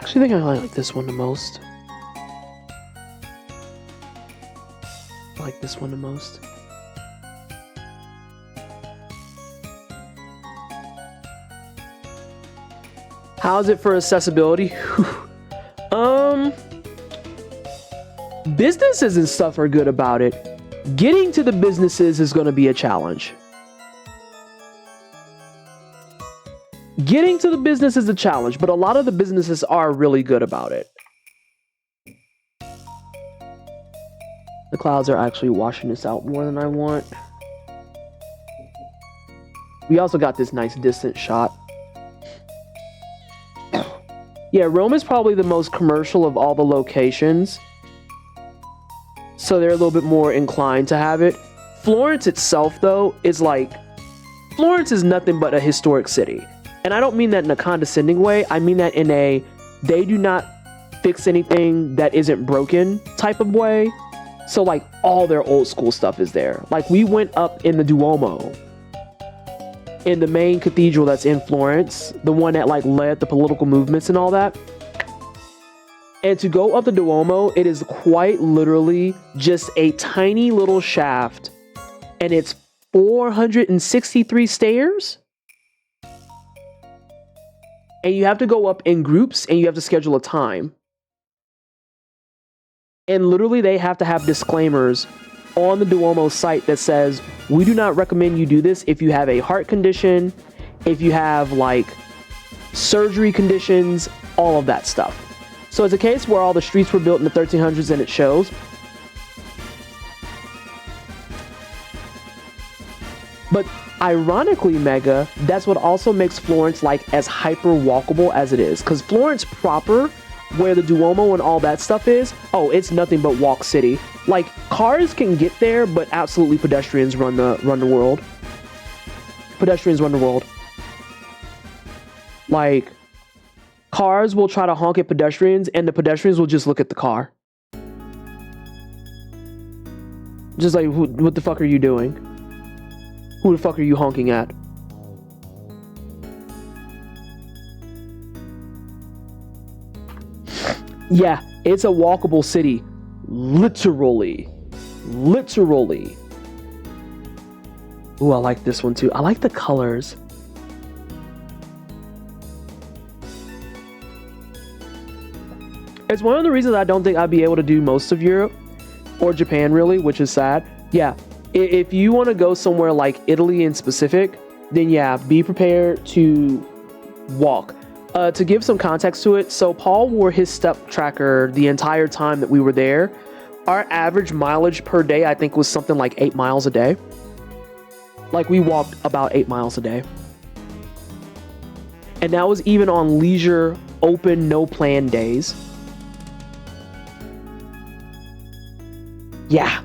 actually think I like this one the most. I like this one the most. How's it for accessibility? Businesses and stuff are good about it. Getting to the businesses is going to be a challenge. Getting to the business is a challenge, but a lot of the businesses are really good about it. The clouds are actually washing this out more than I want. We also got this nice distant shot. Yeah, Rome is probably the most commercial of all the locations, so they're a little bit more inclined to have it. Florence itself, though, is like... Florence is nothing but a historic city. And I don't mean that in a condescending way. I mean that in a they do not fix anything that isn't broken type of way. So, like, all their old school stuff is there. Like, we went up in the Duomo, in the main cathedral that's in Florence, the one that, like, led the political movements and all that. And to go up the Duomo, it is quite literally just a tiny little shaft, and it's 463 stairs. And you have to go up in groups, and you have to schedule a time. And literally, they have to have disclaimers on the Duomo site that says, we do not recommend you do this if you have a heart condition, if you have, like, surgery conditions, all of that stuff. So it's a case where all the streets were built in the 1300s, and it shows. But ironically, Mega, that's what also makes Florence, like, as hyper walkable as it is. Because Florence proper, where the Duomo and all that stuff is, oh, it's nothing but walk city. Like, cars can get there, but absolutely pedestrians run the world. Pedestrians run the world. Like, cars will try to honk at pedestrians, and the pedestrians will just look at the car. Just like, what the fuck are you doing? Who the fuck are you honking at? Yeah, it's a walkable city. Literally. Literally. Ooh, I like this one too. I like the colors. It's one of the reasons I don't think I'd be able to do most of Europe or Japan, really, which is sad. Yeah, if you want to go somewhere like Italy in specific, then yeah, be prepared to walk. To give some context to it, so Paul wore his step tracker the entire time that we were there. Our average mileage per day, I think, was something like 8 miles a day. Like, we walked about 8 miles a day. And that was even on leisure, open, no plan days. Yeah,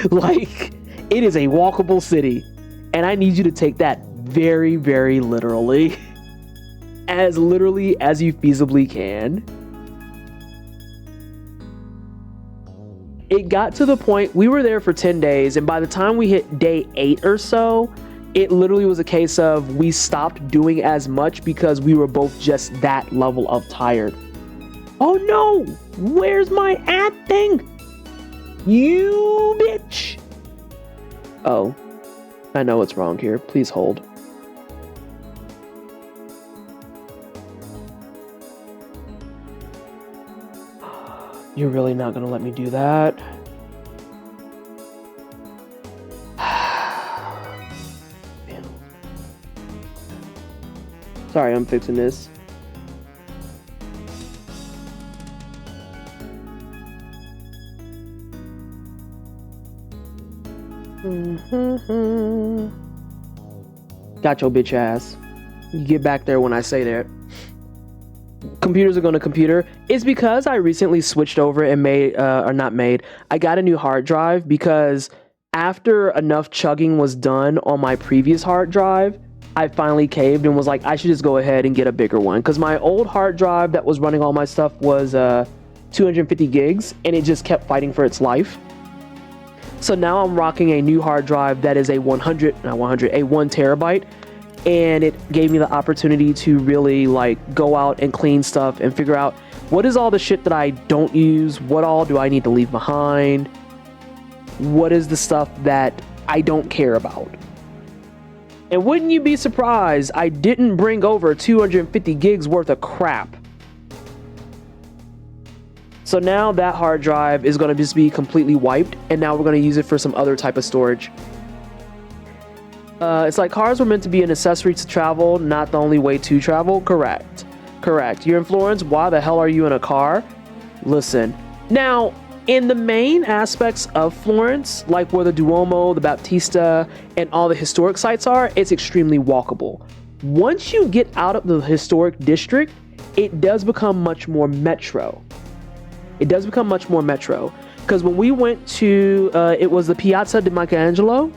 like, it is a walkable city. And I need you to take that very, very literally. As literally as you feasibly can. It got to the point, we were there for 10 days, and by the time we hit day 8 or so, it literally was a case of we stopped doing as much because we were both just that level of tired. Oh no! Where's my ad thing? You bitch! Oh, I know what's wrong here. Please hold. You're really not gonna let me do that? Man. Sorry, I'm fixing this. Got your bitch ass. You get back there when I say that. Computers are going to computer. It's because I recently switched over and I got a new hard drive because after enough chugging was done on my previous hard drive, I finally caved and was like, I should just go ahead and get a bigger one. Because my old hard drive that was running all my stuff was 250 gigs and it just kept fighting for its life. So now I'm rocking a new hard drive that is a 1 terabyte. And it gave me the opportunity to really like go out and clean stuff and figure out, What is all the shit that I don't use? What all do I need to leave behind? What is the stuff that I don't care about? And wouldn't you be surprised I didn't bring over 250 gigs worth of crap. So now that hard drive is going to just be completely wiped, and now we're going to use it for some other type of storage. It's like cars were meant to be an accessory to travel, not the only way to travel. Correct. You're in Florence. Why the hell are you in a car? Listen. Now, in the main aspects of Florence, like where the Duomo, the Baptista, and all the historic sites are, it's extremely walkable. Once you get out of the historic district, it does become much more metro. Because when we went to, it was the Piazza di Michelangelo.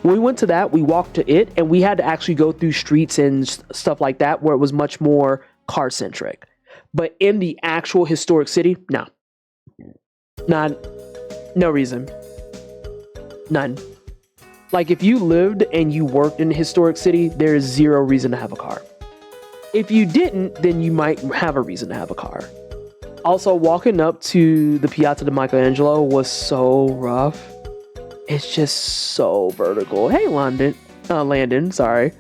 When we went to that, we walked to it, and we had to actually go through streets and stuff like that where it was much more car-centric. But in the actual historic city, no. No reason. None. Like, if you lived and you worked in a historic city, there is zero reason to have a car. If you didn't, then you might have a reason to have a car. Also, walking up to the Piazza di Michelangelo was so rough. It's just so vertical. Hey, Landon, sorry.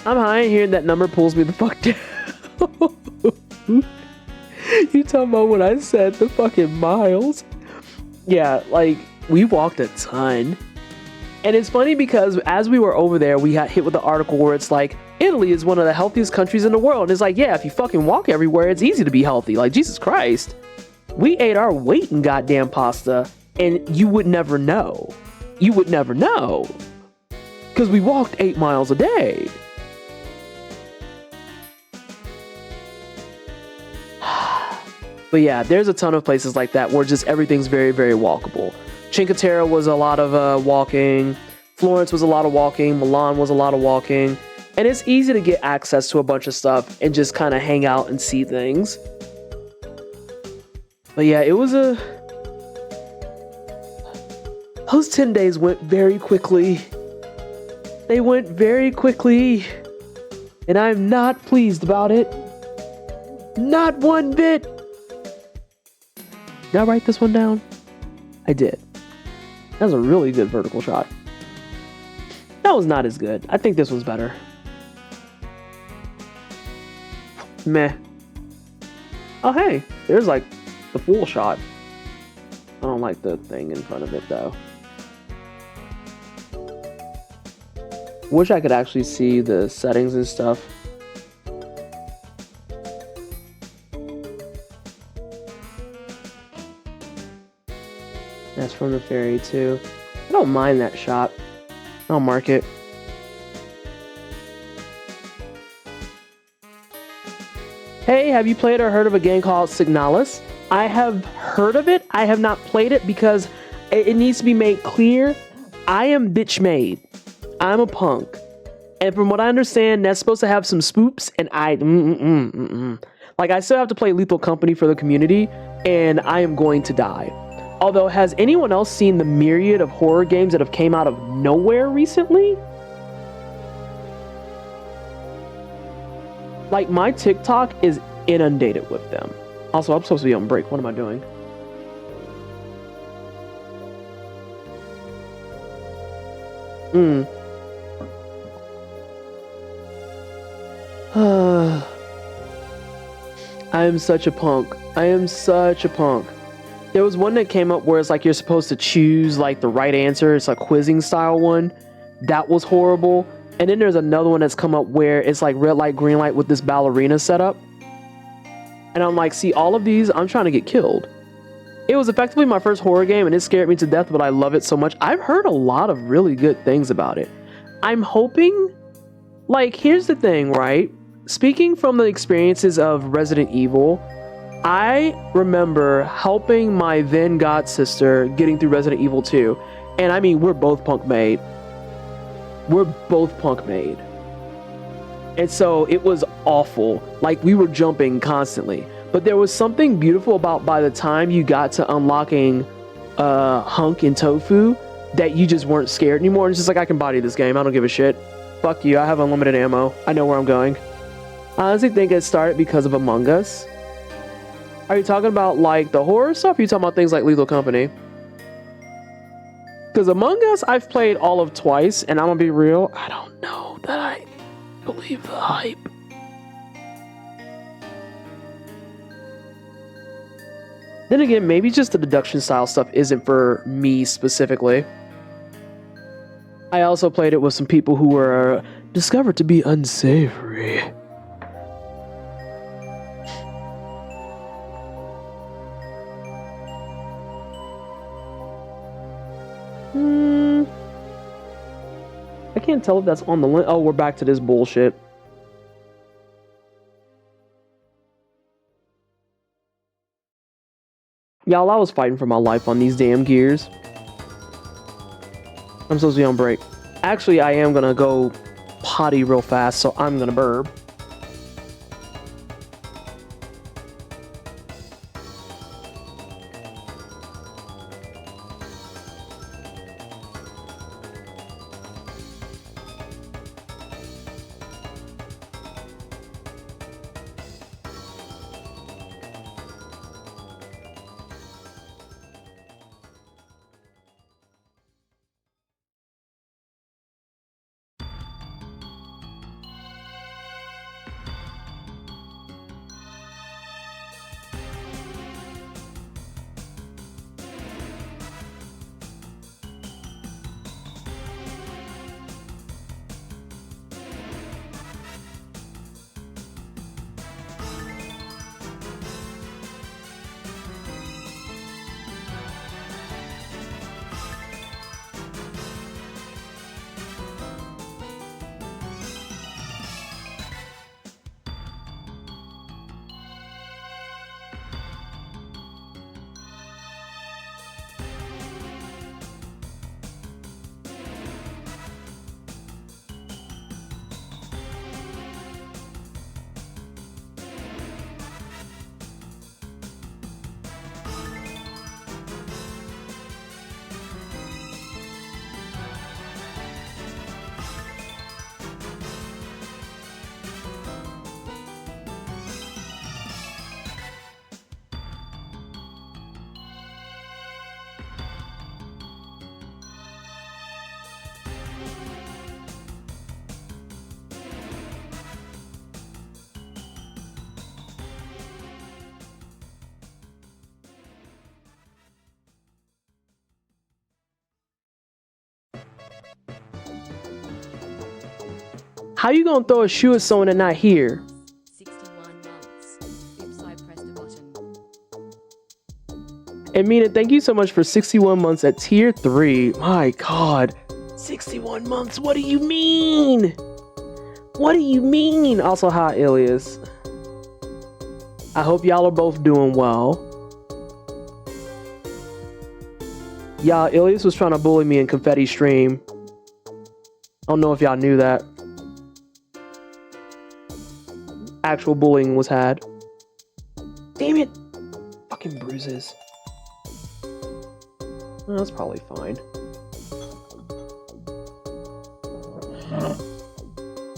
I'm high, and hearing that number pulls me the fuck down. You talking about when I said the fucking miles? Yeah, like, we walked a ton. And it's funny because as we were over there, we got hit with the article where it's like, Italy is one of the healthiest countries in the world. And it's like, yeah, if you fucking walk everywhere, it's easy to be healthy. Like, Jesus Christ. We ate our weight in goddamn pasta, and you would never know. Because we walked 8 miles a day. But yeah, there's a ton of places like that where just everything's very, very walkable. Cinque Terre was a lot of walking. Florence was a lot of walking. Milan was a lot of walking. And it's easy to get access to a bunch of stuff and just kind of hang out and see things. But yeah, those 10 days went very quickly. They went very quickly. And I'm not pleased about it. Not one bit. Did I write this one down? I did. That was a really good vertical shot. That was not as good. I think this was better. Meh. Oh, hey. There's like the full shot. I don't like the thing in front of it, though. Wish I could actually see the settings and stuff. That's from the ferry too. I don't mind that shot. I'll mark it. Hey, have you played or heard of a game called Signalis? I have heard of it. I have not played it because it needs to be made clear. I am bitch made. I'm a punk. And from what I understand, that's supposed to have some spoops, and Like, I still have to play Lethal Company for the community, and I am going to die. Although, has anyone else seen the myriad of horror games that have came out of nowhere recently? Like, my TikTok is inundated with them. Also, I'm supposed to be on break. What am I doing? I am such a punk. There was one that came up where it's like you're supposed to choose like the right answer. It's a quizzing style one. That was horrible. And then there's another one that's come up where it's like red light, green light with this ballerina setup. And I'm like, see, all of these, I'm trying to get killed. It was effectively my first horror game and it scared me to death, but I love it so much. I've heard a lot of really good things about it. I'm hoping, like, here's the thing, right? Speaking from the experiences of Resident Evil, I remember helping my then god sister getting through Resident Evil 2. And I mean, we're both punk made. And so it was awful. Like, we were jumping constantly. But there was something beautiful about by the time you got to unlocking Hunk and Tofu that you just weren't scared anymore. It's just like, I can body this game. I don't give a shit. Fuck you. I have unlimited ammo. I know where I'm going. I honestly think it started because of Among Us. Are you talking about like the horror stuff? Or are you talking about things like Lethal Company? Because Among Us, I've played all of twice, and I'm gonna be real, I don't know that I believe the hype. Then again, maybe just the deduction style stuff isn't for me specifically. I also played it with some people who were discovered to be unsavory. I can't tell if that's on the list. Oh, we're back to this bullshit. Y'all, I was fighting for my life on these damn gears. I'm supposed to be on break. Actually, I am gonna go potty real fast, so I'm gonna burp. How you gonna throw a shoe at someone and not here? 61 months. Oops, I pressed a button. And Mina, thank you so much for 61 months at tier 3. My god. 61 months, what do you mean? What do you mean? Also, hi, Ilias. I hope y'all are both doing well. Yeah, Ilias was trying to bully me in Confetti stream. I don't know if y'all knew that. Actual bullying was had. Damn it! Fucking bruises. Oh, that's probably fine.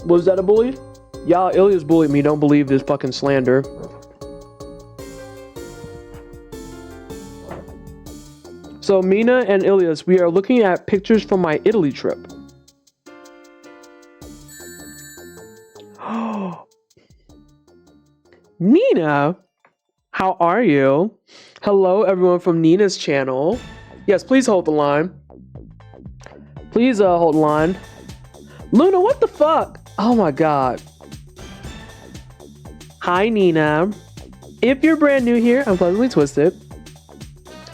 Was that a bully? Yeah, Ilias bullied me. Don't believe this fucking slander. So Mina and Ilias, we are looking at pictures from my Italy trip. Nina, how are you? Hello, everyone from Nina's channel. Yes, please hold the line. Please hold the line. Luna, what the fuck? Oh my god. Hi, Nina. If you're brand new here, I'm Pleasantly Twisted.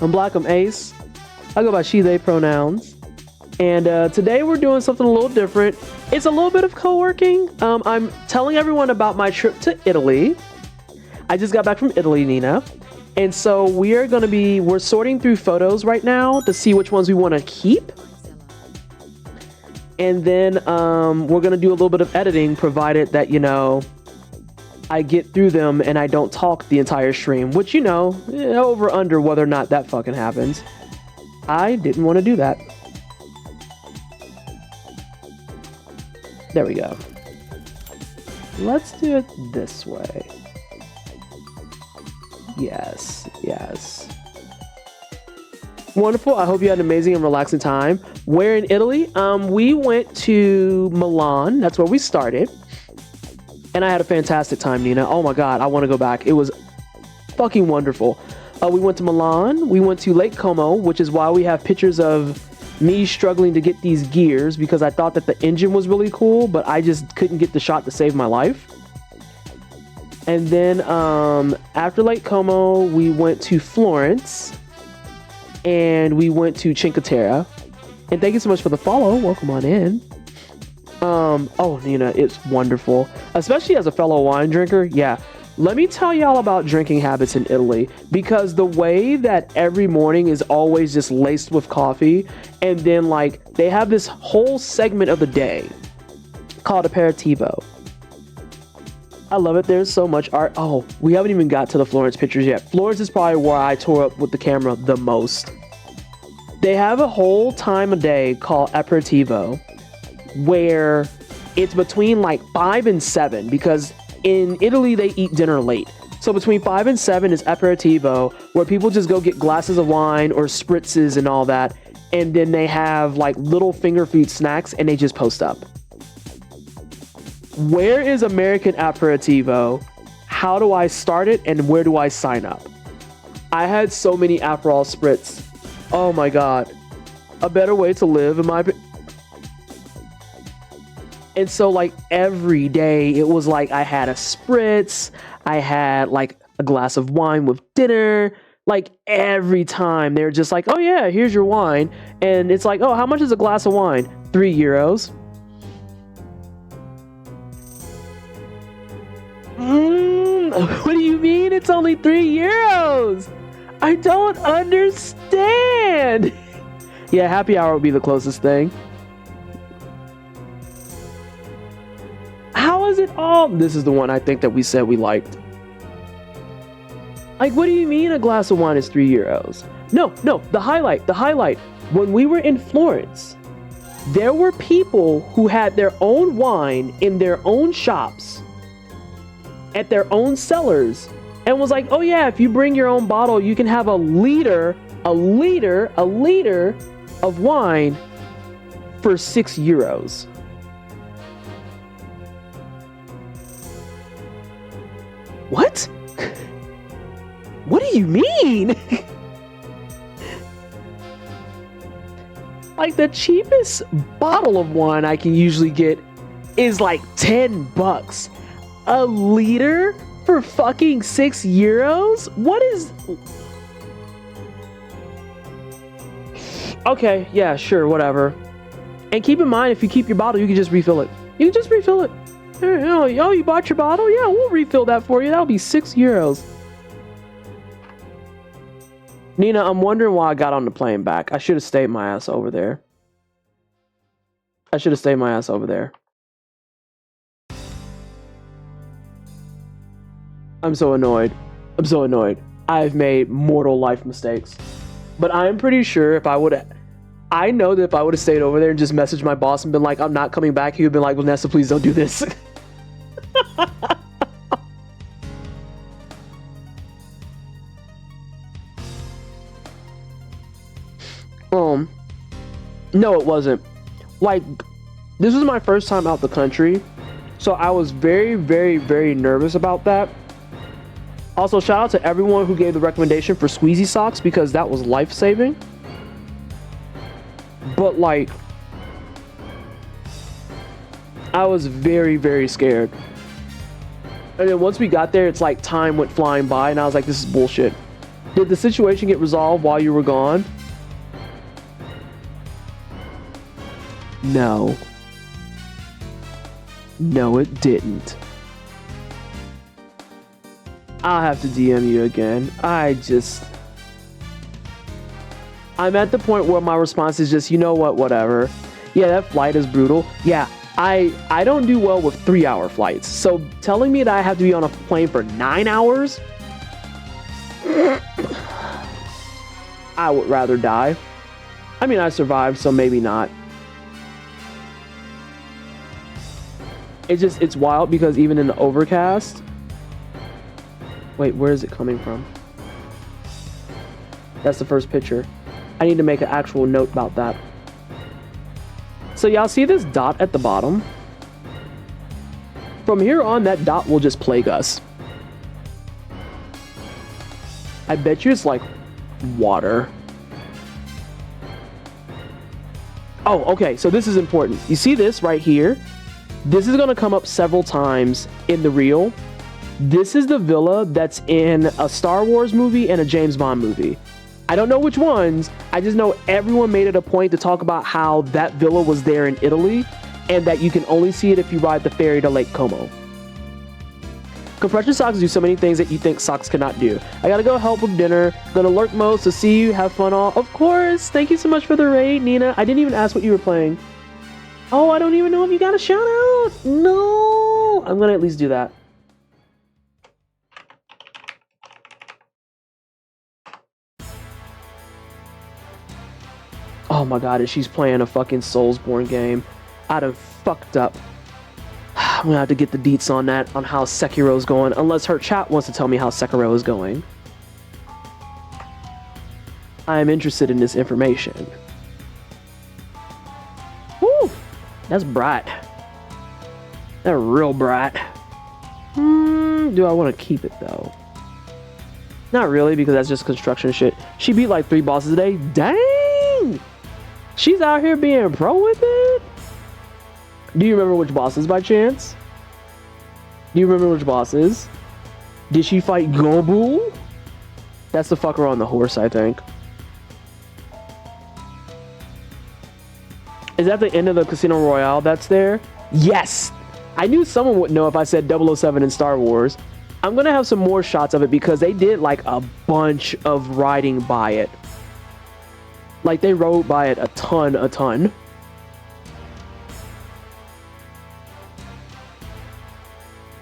I'm Black, I'm Ace. I go by she, they pronouns. And today we're doing something a little different. It's a little bit of co-working. I'm telling everyone about my trip to Italy. I just got back from Italy, Nina. And so we're sorting through photos right now to see which ones we want to keep. And then we're going to do a little bit of editing, provided that, you know, I get through them and I don't talk the entire stream, which, you know, over under whether or not that fucking happens. I didn't want to do that. There we go. Let's do it this way. Yes, yes. Wonderful. I hope you had an amazing and relaxing time. Where in Italy? We went to Milan. That's where we started. And I had a fantastic time, Nina. Oh my God, I want to go back. It was fucking wonderful. We went to Milan. We went to Lake Como, which is why we have pictures of me struggling to get these gears because I thought that the engine was really cool, but I just couldn't get the shot to save my life. And then after Lake Como, we went to Florence and we went to Cinque Terre. And thank you so much for the follow. Welcome on in. Oh, Nina, it's wonderful, especially as a fellow wine drinker. Yeah. Let me tell y'all about drinking habits in Italy, because the way that every morning is always just laced with coffee, and then like they have this whole segment of the day called aperitivo. I love it. There's so much art. Oh, we haven't even got to the Florence pictures yet. Florence is probably where I tore up with the camera the most. They have a whole time of day called aperitivo where it's between like 5 and 7, because in Italy, they eat dinner late. So between 5 and 7 is aperitivo, where people just go get glasses of wine or spritzes and all that. And then they have like little finger food snacks and they just post up. Where is American aperitivo? How do I start it and where do I sign up? I had so many Aperol spritz. Oh my God. A better way to live in my opinion. And so like every day it was like I had a spritz, I had like a glass of wine with dinner. Like every time they're just like, oh yeah, here's your wine. And it's like, oh, how much is a glass of wine? €3. What do you mean it's only €3? I don't understand. Yeah, happy hour would be the closest thing. How is it all? This is the one I think that we said we liked. Like, what do you mean a glass of wine is €3? No, the highlight. When we were in Florence, there were people who had their own wine in their own shops at their own cellars and was like, oh yeah, if you bring your own bottle, you can have a liter of wine for €6. What? What do you mean? Like the cheapest bottle of wine I can usually get is like $10. A liter for fucking €6? What is... Okay, yeah, sure, whatever. And keep in mind, if you keep your bottle, you can just refill it. Oh, you bought your bottle? Yeah, we'll refill that for you. That'll be €6. Nina, I'm wondering why I got on the plane back. I should have stayed my ass over there. I'm so annoyed. I've made mortal life mistakes. But I'm pretty sure I know that if I would have stayed over there and just messaged my boss and been like, I'm not coming back, he would have been like, Vanessa, please don't do this. No, it wasn't. Like, this was my first time out the country, so I was very, very, very nervous about that. Also, shout out to everyone who gave the recommendation for squeezy socks, because that was life-saving. But like, I was very, very scared. And then once we got there, it's like time went flying by and I was like, this is bullshit. Did the situation get resolved while you were gone? No. No, it didn't. I'll have to DM you again. I'm at the point where my response is just, you know what, whatever. Yeah, that flight is brutal. Yeah, I don't do well with 3-hour flights. So telling me that I have to be on a plane for 9 hours? I would rather die. I mean, I survived, so maybe not. It's wild because even in the overcast... Wait, where is it coming from? That's the first picture. I need to make an actual note about that. So y'all see this dot at the bottom? From here on, that dot will just plague us. I bet you it's like water. Oh, okay, so this is important. You see this right here? This is gonna come up several times in the reel. This is the villa that's in a Star Wars movie and a James Bond movie. I don't know which ones. I just know everyone made it a point to talk about how that villa was there in Italy and that you can only see it if you ride the ferry to Lake Como. Compression socks do so many things that you think socks cannot do. I gotta go help with dinner. Gonna lurk most to see you. Have fun all. Of course. Thank you so much for the raid, Nina. I didn't even ask what you were playing. Oh, I don't even know if you got a shout out. No. I'm gonna at least do that. Oh my god, she's playing a fucking Soulsborne game. I'd have fucked up. I'm gonna have to get the deets on that, on how Sekiro's going, unless her chat wants to tell me how Sekiro is going. I am interested in this information. Woo! That's bright. That's real bright. Do I want to keep it though? Not really, because that's just construction shit. She beat like 3 bosses today. Dang! She's out here being pro with it? Do you remember which bosses by chance? Do you remember which bosses? Did she fight Gobu? That's the fucker on the horse, I think. Is that the end of the Casino Royale that's there? Yes! I knew someone would know if I said 007 in Star Wars. I'm gonna have some more shots of it because they did like a bunch of riding by it. Like they rode by it a ton.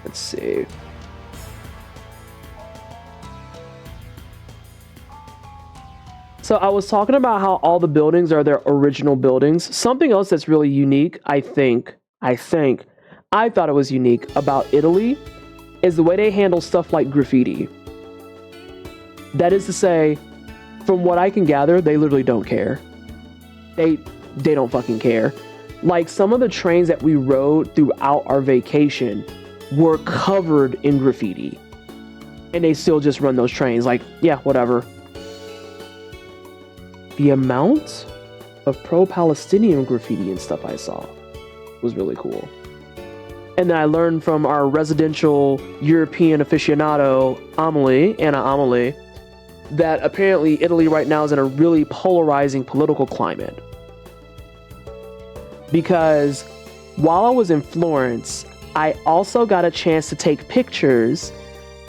Let's see. So I was talking about how all the buildings are their original buildings. Something else that's really unique, I thought it was unique about Italy is the way they handle stuff like graffiti. That is to say, from what I can gather, they literally don't care. They don't fucking care. Like some of the trains that we rode throughout our vacation were covered in graffiti. And they still just run those trains. Like, yeah, whatever. The amount of pro-Palestinian graffiti and stuff I saw was really cool. And then I learned from our residential European aficionado, Anna Amelie, that apparently Italy right now is in a really polarizing political climate. Because while I was in Florence, I also got a chance to take pictures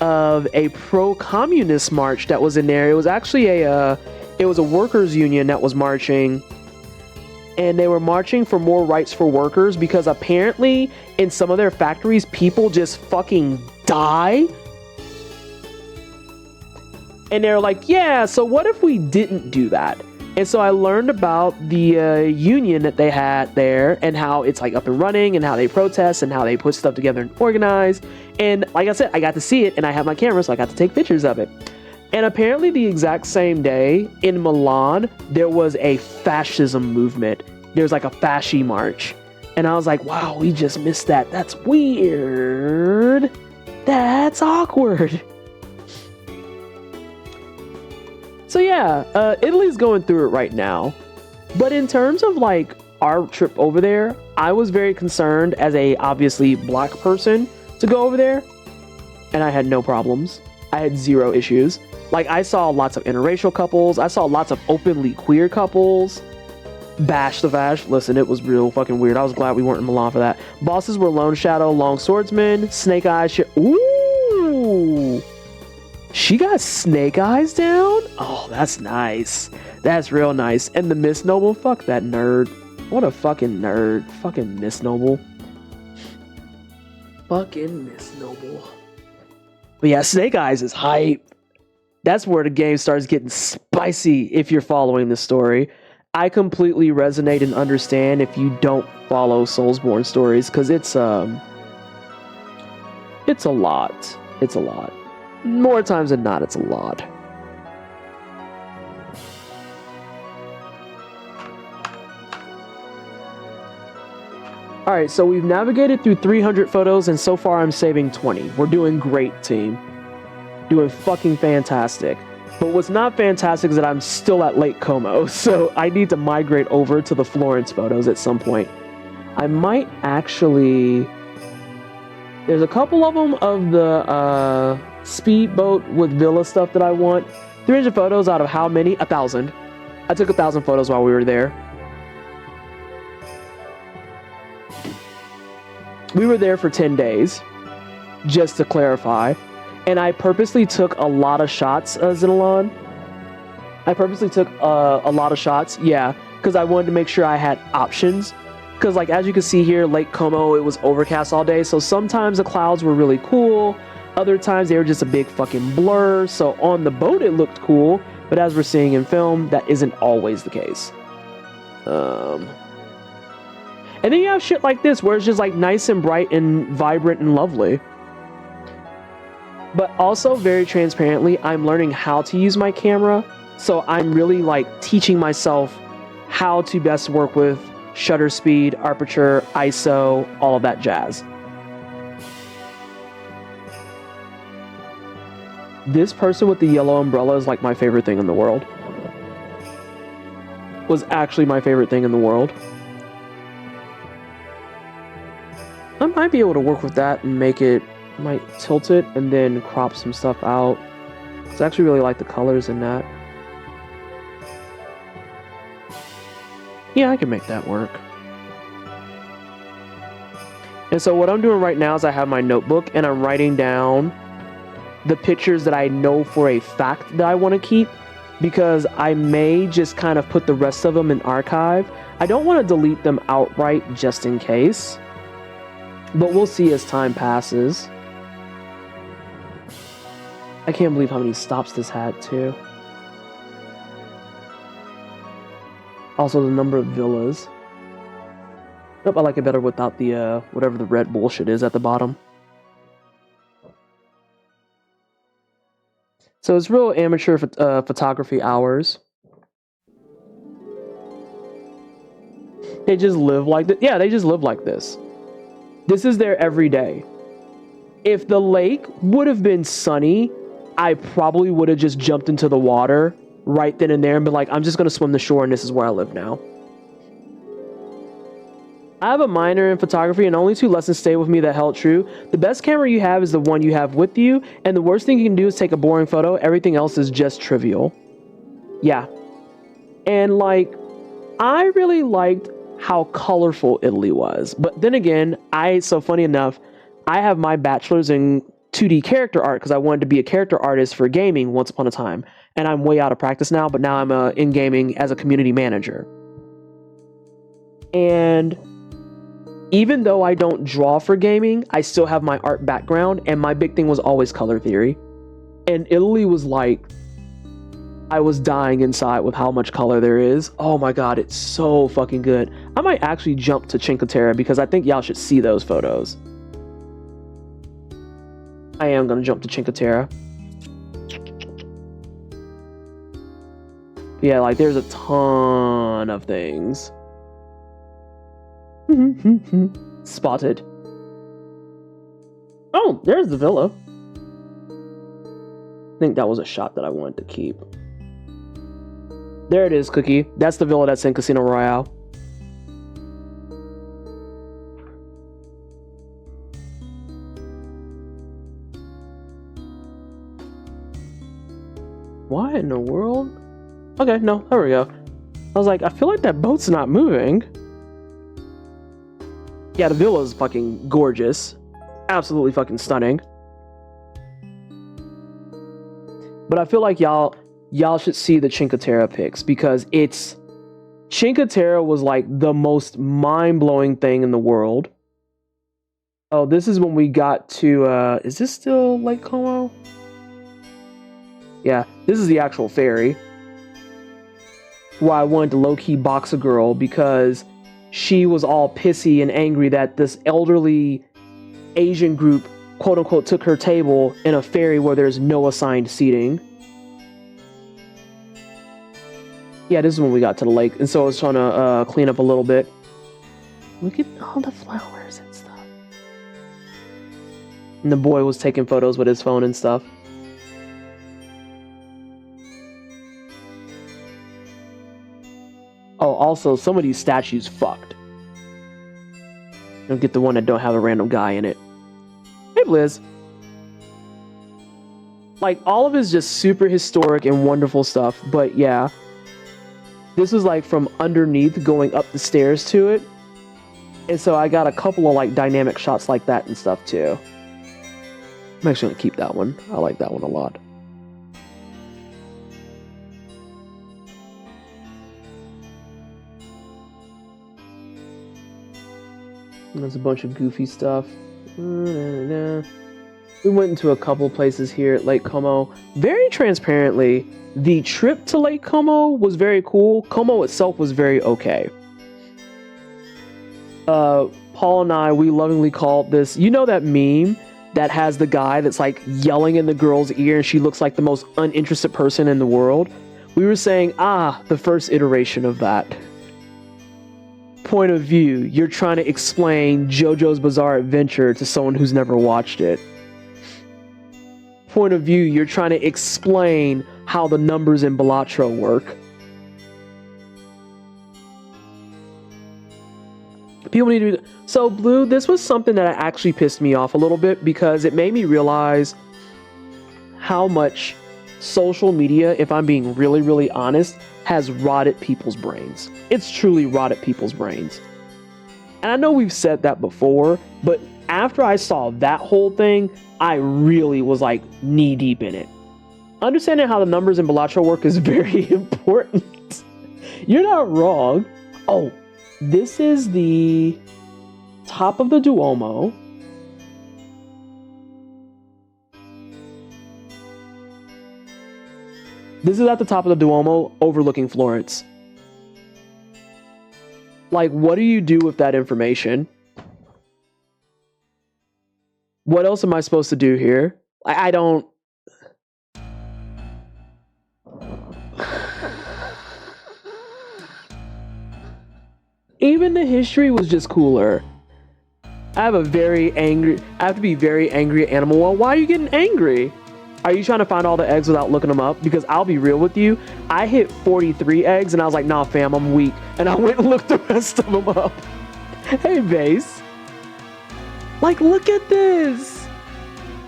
of a pro-communist march that was in there. It was actually a workers' union that was marching. And they were marching for more rights for workers because apparently in some of their factories, people just fucking die. And they're like, yeah, so what if we didn't do that? And so I learned about the union that they had there and how it's like up and running and how they protest and how they put stuff together and organize. And like I said, I got to see it and I have my camera, so I got to take pictures of it. And apparently the exact same day in Milan, there was a fascism movement. There was like a fasci march. And I was like, wow, we just missed that. That's weird. That's awkward. So yeah, Italy's going through it right now. But in terms of like our trip over there, I was very concerned as a obviously black person to go over there. And I had no problems. I had 0 issues. Like I saw lots of interracial couples. I saw lots of openly queer couples. Bash the Vash. Listen, it was real fucking weird. I was glad we weren't in Milan for that. Bosses were Lone Shadow, Long Swordsman, Snake Eyes. Ooh! She got Snake Eyes down? Oh, that's nice. That's real nice. And the Miss Noble? Fuck that nerd. What a fucking nerd. Fucking Miss Noble. Fucking Miss Noble. But yeah, Snake Eyes is hype. That's where the game starts getting spicy if you're following the story. I completely resonate and understand if you don't follow Soulsborne stories, because it's a lot. It's a lot. More times than not, it's a lot. All right, so we've navigated through 300 photos, and so far I'm saving 20. We're doing great, team. Doing fucking fantastic. But what's not fantastic is that I'm still at Lake Como, so I need to migrate over to the Florence photos at some point. I might actually... There's a couple of them of the speedboat with villa stuff that I want. 300 photos out of how many? 1,000. I took 1,000 photos while we were there. We were there for 10 days, just to clarify. And I purposely took a lot of shots, Zinalon. I purposely took a lot of shots, yeah, because I wanted to make sure I had options. Because, like, as you can see here, Lake Como, it was overcast all day. So sometimes the clouds were really cool. Other times they were just a big fucking blur. So on the boat, it looked cool. But as we're seeing in film, that isn't always the case. And then you have shit like this, where it's just, like, nice and bright and vibrant and lovely. But also, very transparently, I'm learning how to use my camera. So I'm really, like, teaching myself how to best work with shutter speed, aperture, ISO, all of that jazz. This person with the yellow umbrella is like my favorite thing in the world. Was actually my favorite thing in the world. I might be able to work with that and make it, might tilt it and then crop some stuff out. I actually really like the colors in that. Yeah, I can make that work. And so what I'm doing right now is I have my notebook and I'm writing down the pictures that I know for a fact that I want to keep, because I may just kind of put the rest of them in archive. I don't want to delete them outright just in case, but we'll see as time passes. I can't believe how many stops this had too. Also the number of villas. Nope, I like it better without the whatever the red bullshit is at the bottom. So it's real amateur photography hours. They just live like this. Yeah, they just live like this. This is their everyday. If the lake would have been sunny, I probably would have just jumped into the water right then and there and been like, I'm just going to swim the shore and this is where I live now. I have a minor in photography and only 2 lessons stay with me that held true. The best camera you have is the one you have with you, and the worst thing you can do is take a boring photo. Everything else is just trivial. Yeah. And like, I really liked how colorful Italy was. But then again, so funny enough, I have my bachelor's in 2D character art because I wanted to be a character artist for gaming once upon a time. And I'm way out of practice now, but now I'm in gaming as a community manager. And even though I don't draw for gaming, I still have my art background, and my big thing was always color theory. And Italy was like, I was dying inside with how much color there is. Oh my god, it's so fucking good. I might actually jump to Cinque Terre because I think y'all should see those photos. I am gonna jump to Cinque Terre. Yeah, like there's a ton of things. Spotted. Oh, there's the villa. I think that was a shot that I wanted to keep. There it is, Cookie. That's the villa that's in Casino Royale. Why in the world? Okay, no, there we go. I was like, I feel like that boat's not moving. Yeah, the villa is fucking gorgeous. Absolutely fucking stunning. But I feel like y'all should see the Cinque Terre pics because Cinque Terre was like the most mind-blowing thing in the world. Oh, this is when we got to, is this still Lake Como? Yeah, this is the actual ferry. Why I wanted to low-key box a girl because she was all pissy and angry that this elderly Asian group, quote-unquote, took her table in a ferry where there's no assigned seating. Yeah, this is when we got to the lake, and so I was trying to clean up a little bit. Look at all the flowers and stuff. And the boy was taking photos with his phone and stuff. Oh, also, some of these statues fucked. Don't get the one that don't have a random guy in it. Hey, Blizz. Like, all of it is just super historic and wonderful stuff, but yeah. This is like from underneath going up the stairs to it. And so I got a couple of like dynamic shots like that and stuff too. I'm actually gonna keep that one. I like that one a lot. There's a bunch of goofy stuff. We went into a couple places here at Lake Como. Very transparently, the trip to Lake Como was very cool. Como itself was very okay. Paul and I, we lovingly called this, you know that meme that has the guy that's like yelling in the girl's ear and she looks like the most uninterested person in the world? We were saying, the first iteration of that. Point of view, you're trying to explain JoJo's Bizarre Adventure to someone who's never watched it. Point of view, you're trying to explain how the numbers in Balatro work. People need to be... So, Blue, this was something that actually pissed me off a little bit because it made me realize how much social media, if I'm being really, really honest, has rotted people's brains. It's truly rotted people's brains. And I know we've said that before, but after I saw that whole thing, I really was like knee deep in it. Understanding how the numbers in Balatro work is very important. You're not wrong. Oh, this is the top of the Duomo. This is at the top of the Duomo overlooking Florence. Like, what do you do with that information? What else am I supposed to do here? I don't... Even the history was just cooler. I have to be very angry at Animal World. Why are you getting angry? Are you trying to find all the eggs without looking them up? Because I'll be real with you. I hit 43 eggs and I was like, nah, fam, I'm weak. And I went and looked the rest of them up. Hey, Base. Like, look at this.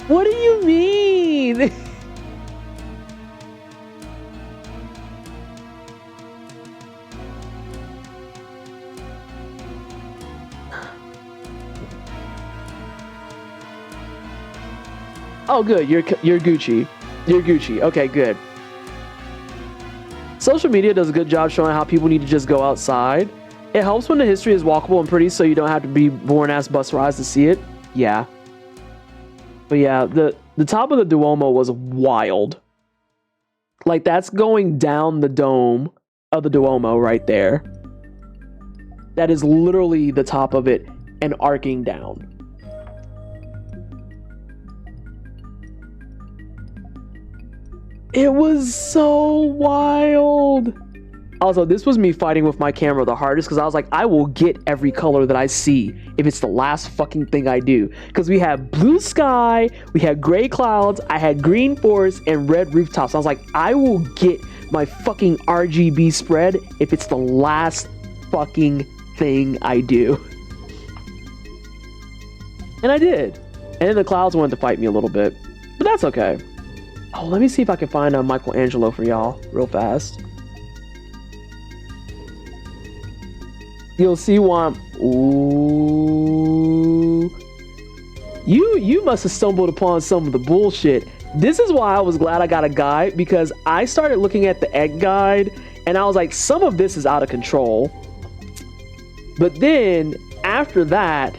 What do you mean? Oh, good. You're Gucci. You're Gucci. Okay, good. Social media does a good job showing how people need to just go outside. It helps when the history is walkable and pretty, so you don't have to be born-ass bus rides to see it. Yeah. But yeah, the top of the Duomo was wild. Like, that's going down the dome of the Duomo right there. That is literally the top of it and arcing down. It was so wild. Also, this was me fighting with my camera the hardest because I was like, I will get every color that I see if it's the last fucking thing I do. Because we had blue sky, we had gray clouds, I had green forest, and red rooftops. I was like, I will get my fucking RGB spread if it's the last fucking thing I do. And I did. And then the clouds wanted to fight me a little bit. But that's okay. Oh, let me see if I can find a Michelangelo for y'all real fast. You'll see one. Ooh. You must have stumbled upon some of the bullshit. This is why I was glad I got a guide, because I started looking at the egg guide and I was like, some of this is out of control. But then after that,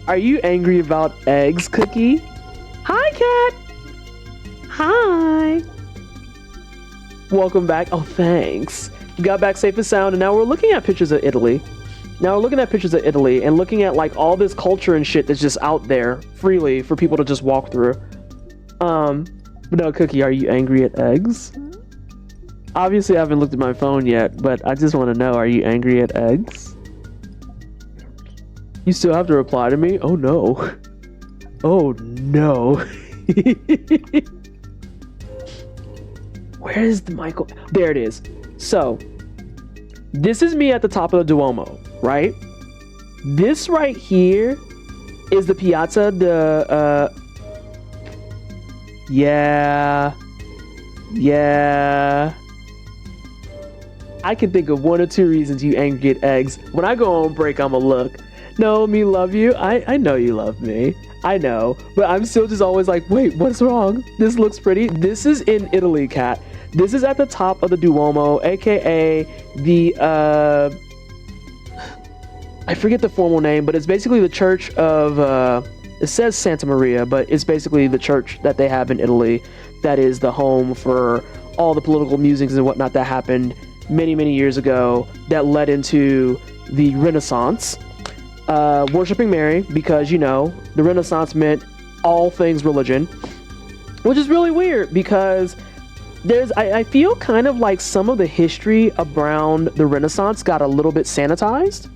are you angry about eggs, Cookie? Hi, cat. Hi. Welcome back. Oh, thanks. We got back safe and sound, and now we're looking at pictures of Italy. And looking at like all this culture and shit that's just out there freely for people to just walk through. But no, Cookie, are you angry at eggs? Obviously, I haven't looked at my phone yet, but I just want to know, are you angry at eggs? You still have to reply to me? Oh no. Oh no. Where is the Michael? There it is. So, this is me at the top of the Duomo, right? This right here is the Piazza de... Yeah. I can think of one or two reasons you angry at eggs. When I go on break, I'ma look. No, me love you. I know you love me. I know. But I'm still just always like, wait, what's wrong? This looks pretty. This is in Italy, Kat. This is at the top of the Duomo, aka the I forget the formal name, but it's basically the church of it says Santa Maria, but it's basically the church that they have in Italy that is the home for all the political musings and whatnot that happened many years ago that led into the Renaissance. Worshipping Mary, because you know the Renaissance meant all things religion, which is really weird because I feel kind of like some of the history around the Renaissance got a little bit sanitized,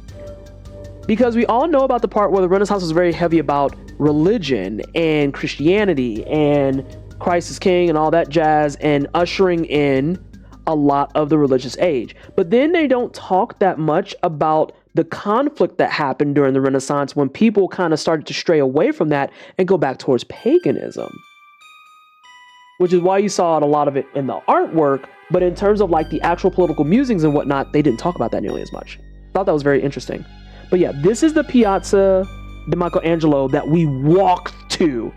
because we all know about the part where the Renaissance was very heavy about religion and Christianity and Christ is King and all that jazz, and ushering in a lot of the religious age. But then they don't talk that much about the conflict that happened during the Renaissance when people kind of started to stray away from that and go back towards paganism. Which is why you saw a lot of it in the artwork, but in terms of like the actual political musings and whatnot, they didn't talk about that nearly as much. Thought that was very interesting. But yeah, this is the Piazza di Michelangelo that we walked to.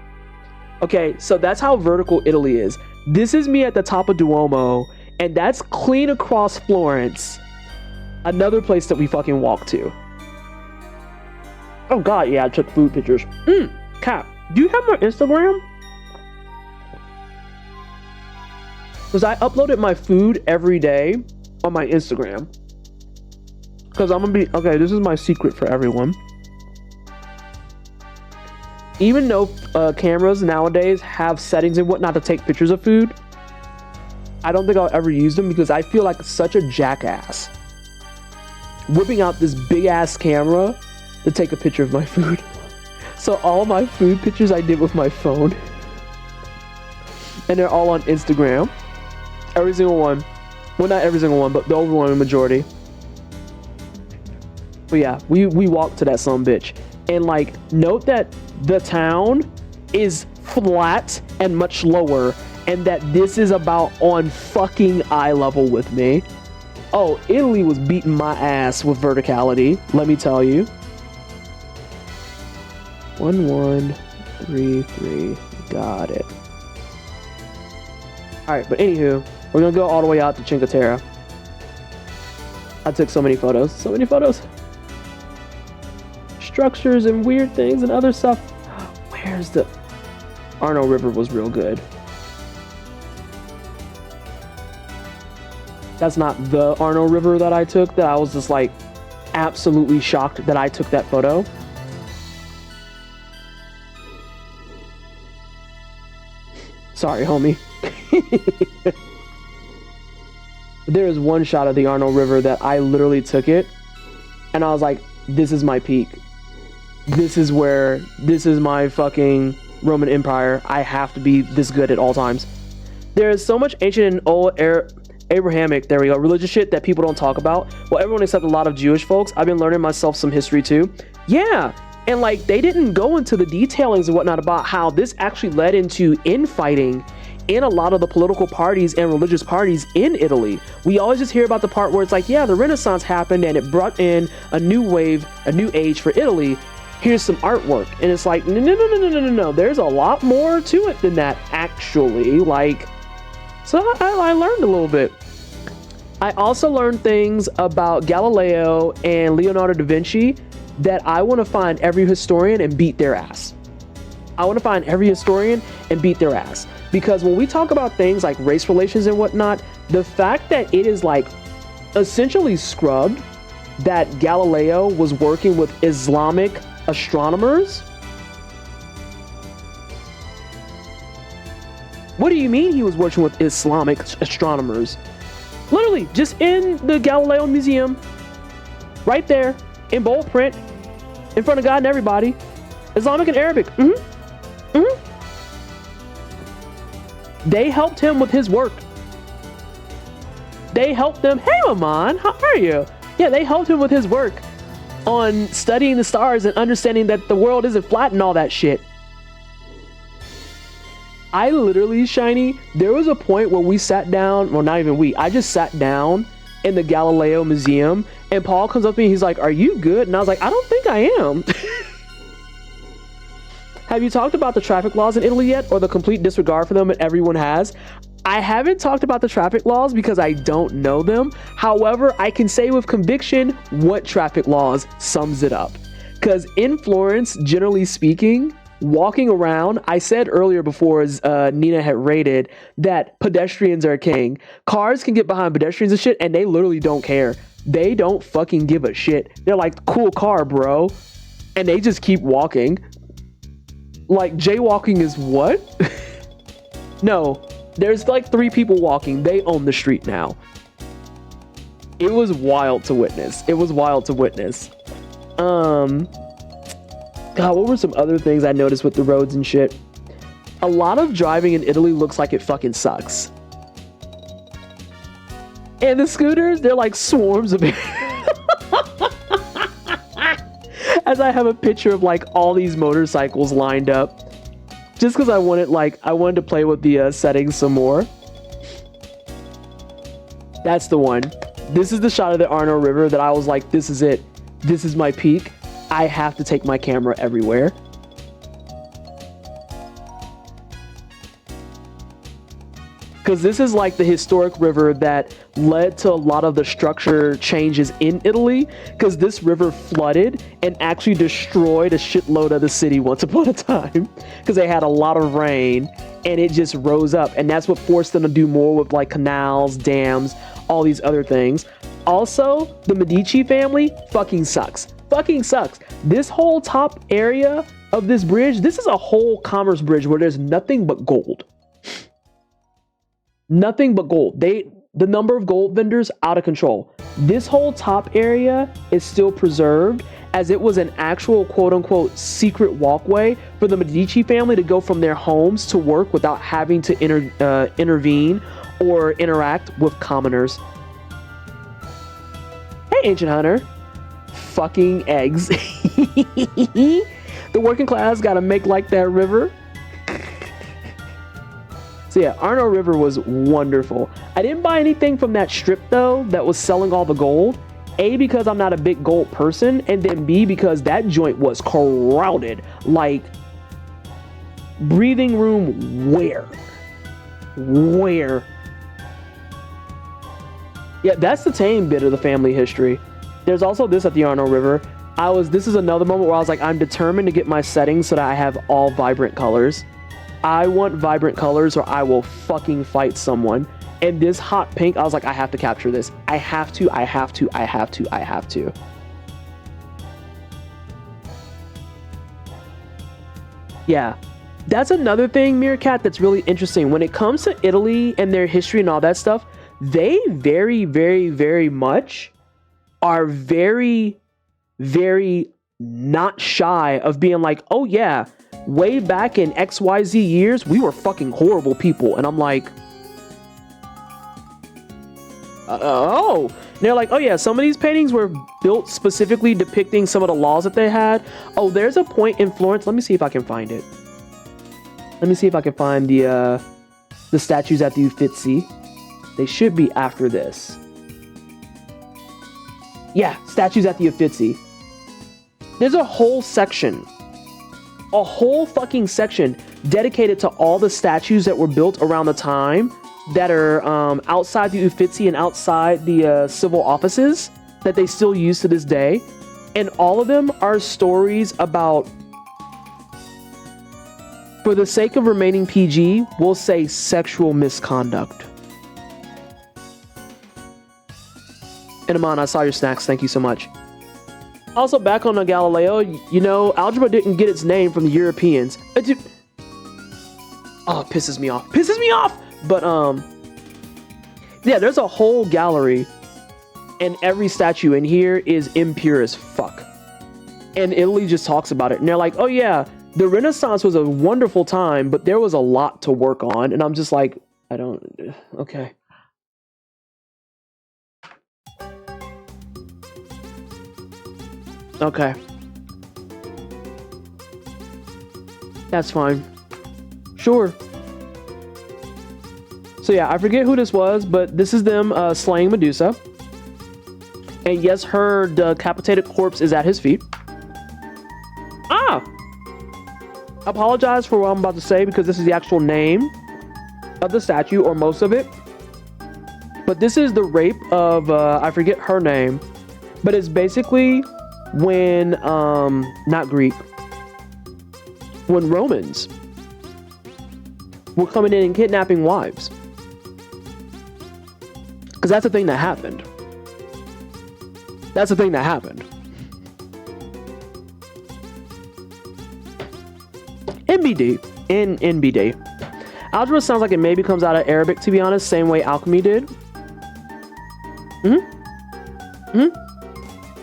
Okay, so that's how vertical Italy is. This is me at the top of Duomo, and that's clean across Florence. Another place that we fucking walked to. Oh god, yeah, I took food pictures. Kat, do you have my Instagram? Because I uploaded my food every day on my Instagram. Because I'm gonna be, okay, this is my secret for everyone. Even though cameras nowadays have settings and whatnot to take pictures of food, I don't think I'll ever use them because I feel like such a jackass whipping out this big ass camera to take a picture of my food. So all my food pictures I did with my phone, and they're all on Instagram. Every single one. Well, not every single one, but the overwhelming majority. But yeah, we walked to that sumbitch. And like, note that the town is flat and much lower, and that this is about on fucking eye level with me. Oh, Italy was beating my ass with verticality, let me tell you. 1133, got it. Alright, but anywho, we're gonna go all the way out to Cinque Terre. I took so many photos. Structures and weird things and other stuff. Where's the... Arno River was real good. That's not the Arno River that I took, that I was just like absolutely shocked that I took that photo. Sorry, homie. There is one shot of the Arno River that I literally took it and I was like, this is my peak. This is my fucking Roman Empire. I have to be this good at all times. There is so much ancient and old Abrahamic, there we go, religious shit that people don't talk about. Well, everyone except a lot of Jewish folks. I've been learning myself some history too. Yeah, and like they didn't go into the detailings and whatnot about how this actually led into infighting in a lot of the political parties and religious parties in Italy. We always just hear about the part where it's like, yeah, the Renaissance happened and it brought in a new wave, a new age for Italy. Here's some artwork. And it's like, no. There's a lot more to it than that, actually. Like, so I learned a little bit. I also learned things about Galileo and Leonardo da Vinci that I want to find every historian and beat their ass. Because when we talk about things like race relations and whatnot, the fact that it is like essentially scrubbed that Galileo was working with Islamic astronomers. What do you mean he was working with Islamic astronomers? Literally, just in the Galileo Museum, right there, in bold print, in front of God and everybody, Islamic and Arabic. They helped him with his work. They helped them. Hey, Maman, how are you? Yeah, they helped him with his work on studying the stars and understanding that the world isn't flat and all that shit. I literally, Shiny, there was a point where we sat down, well, not even we, I just sat down in the Galileo Museum, and Paul comes up to me, he's like, are you good? And I was like, I don't think I am. Have you talked about the traffic laws in Italy yet, or the complete disregard for them that everyone has? I haven't talked about the traffic laws because I don't know them. However, I can say with conviction what traffic laws sums it up. Because in Florence, generally speaking, walking around, I said earlier before as Nina had rated that pedestrians are king. Cars can get behind pedestrians and shit, and they literally don't care. They don't fucking give a shit. They're like, cool car, bro. And they just keep walking. Like, jaywalking is what? No, there's like 3 people walking. They own the street now. It was wild to witness. It was wild to witness. God, what were some other things I noticed with the roads and shit? A lot of driving in Italy looks like it fucking sucks. And the scooters, they're like swarms of as I have a picture of like all these motorcycles lined up, just because I wanted to play with the settings some more. That's the one. This is the shot of the Arno River that I was like, this is it. This is my peak. I have to take my camera everywhere. Because this is like the historic river that led to a lot of the structure changes in Italy, because this river flooded and actually destroyed a shitload of the city once upon a time, because they had a lot of rain and it just rose up, and that's what forced them to do more with like canals, dams, all these other things. Also, the Medici family fucking sucks. Fucking sucks. This whole top area of this bridge, this is a whole commerce bridge where there's nothing but gold. Nothing but gold. The number of gold vendors out of control. This whole top area is still preserved, as it was an actual quote unquote secret walkway for the Medici family to go from their homes to work without having to intervene or interact with commoners. Hey, Ancient Hunter. Fucking eggs. The working class gotta make like that river. So yeah, Arno River was wonderful. I didn't buy anything from that strip though that was selling all the gold. A, because I'm not a big gold person, and then B, because that joint was crowded. Like, breathing room where? Where? Yeah, that's the tame bit of the family history. There's also this at the Arno River. This is another moment where I was like, I'm determined to get my settings so that I have all vibrant colors. I want vibrant colors or I will fucking fight someone. And this hot pink, I was like, I have to capture this. I have to. Yeah. That's another thing, Meerkat, that's really interesting. When it comes to Italy and their history and all that stuff, they very, very, very much are very, very not shy of being like, oh yeah, way back in XYZ years, we were fucking horrible people. And I'm like, oh. And they're like, oh yeah, some of these paintings were built specifically depicting some of the laws that they had. Oh, there's a point in Florence. Let me see if I can find it. Let me see if I can find the statues at the Uffizi. They should be after this. Yeah, statues at the Uffizi. There's a whole section. A whole fucking section dedicated to all the statues that were built around the time that are outside the Uffizi and outside the civil offices that they still use to this day. And all of them are stories about, for the sake of remaining PG, we'll say sexual misconduct. And Aman, I saw your snacks. Thank you so much. Also, back on the Galileo, you know, algebra didn't get its name from the Europeans. Oh, it pisses me off. Pisses me off! But, Yeah, there's a whole gallery, and every statue in here is impure as fuck. And Italy just talks about it, and they're like, oh yeah, the Renaissance was a wonderful time, but there was a lot to work on. And I'm just like, I don't, okay. Okay. That's fine. Sure. So yeah, I forget who this was, but this is them slaying Medusa. And yes, her decapitated corpse is at his feet. Ah! Apologize for what I'm about to say because this is the actual name of the statue, or most of it. But this is the rape of, I forget her name, but it's basically when, not Greek, when Romans were coming in and kidnapping wives. Because that's the thing that happened. That's the thing that happened. NBD. Algebra sounds like it maybe comes out of Arabic, to be honest, same way alchemy did.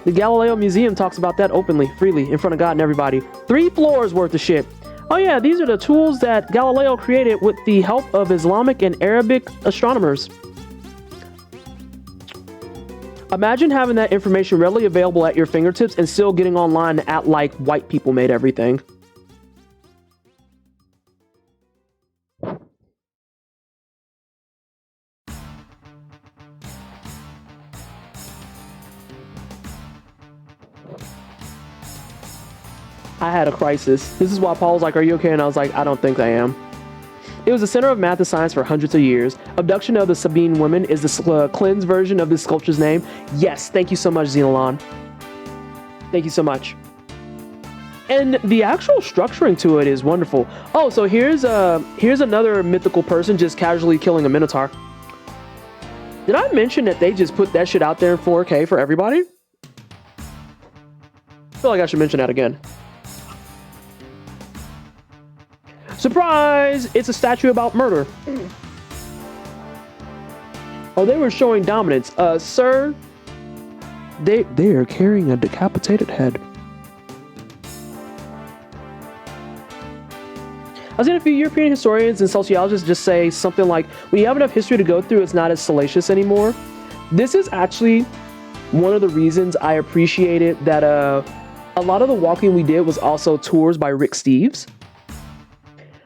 The Galileo Museum talks about that openly, freely, in front of God and everybody. 3 floors worth of shit. Oh yeah, these are the tools that Galileo created with the help of Islamic and Arabic astronomers. Imagine having that information readily available at your fingertips and still getting online to act like white people made everything. I had a crisis. This is why Paul was like, are you okay? And I was like, I don't think I am. It was the center of math and science for hundreds of years. Abduction of the Sabine women is the cleansed version of this sculpture's name. Yes, thank you so much, Xenolon. Thank you so much. And the actual structuring to it is wonderful. Oh, so here's another mythical person just casually killing a minotaur. Did I mention that they just put that shit out there in 4K for everybody? I feel like I should mention that again. Surprise! It's a statue about murder. Oh, they were showing dominance. Sir, they are carrying a decapitated head. I've seen a few European historians and sociologists just say something like, when you have enough history to go through, it's not as salacious anymore. This is actually one of the reasons I appreciated that a lot of the walking we did was also tours by Rick Steves.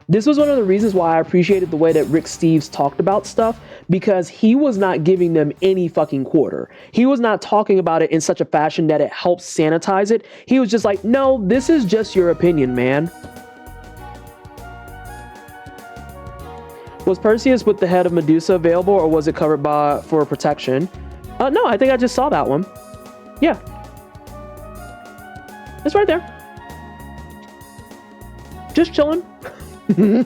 This was one of the reasons why I appreciated the way that Rick Steves talked about stuff, because he was not giving them any fucking quarter. He was not talking about it in such a fashion that it helps sanitize it. He was just like, no, this is just your opinion, man. Was Perseus with the head of Medusa available, or was it covered for protection? No, I think I just saw that one. Yeah. It's right there. Just chilling. The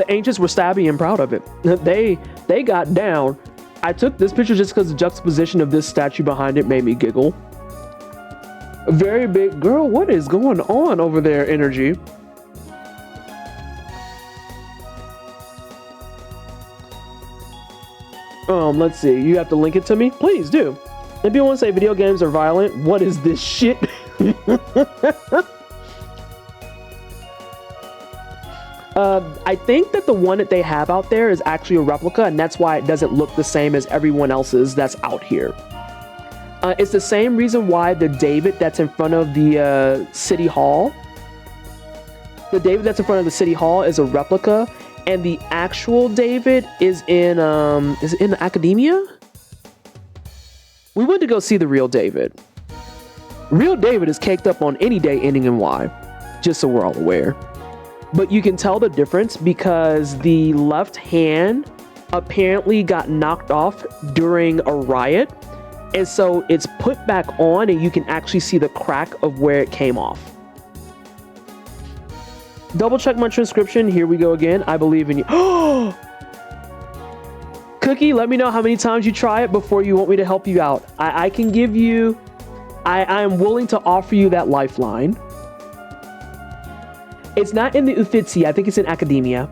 ancients were stabby and proud of it. They got down. I took this picture just because the juxtaposition of this statue behind it made me giggle. Very big girl, what is going on over there, energy? Let's see. You have to link it to me? Please do. If you want to say video games are violent, what is this shit? I think that the one that they have out there is actually a replica, and that's why it doesn't look the same as everyone else's that's out here. It's the same reason why the David that's in front of the City Hall, is a replica, and the actual David is in the Academia? We went to go see the real David. Real David is caked up on any day ending in Y, just so we're all aware. But you can tell the difference because the left hand apparently got knocked off during a riot, and so it's put back on and you can actually see the crack of where it came off. Double check my transcription. Here we go again. I believe in you. Cookie, let me know how many times you try it before you want me to help you out. I can give you... I am willing to offer you that lifeline. It's not in the Uffizi. I think it's in academia.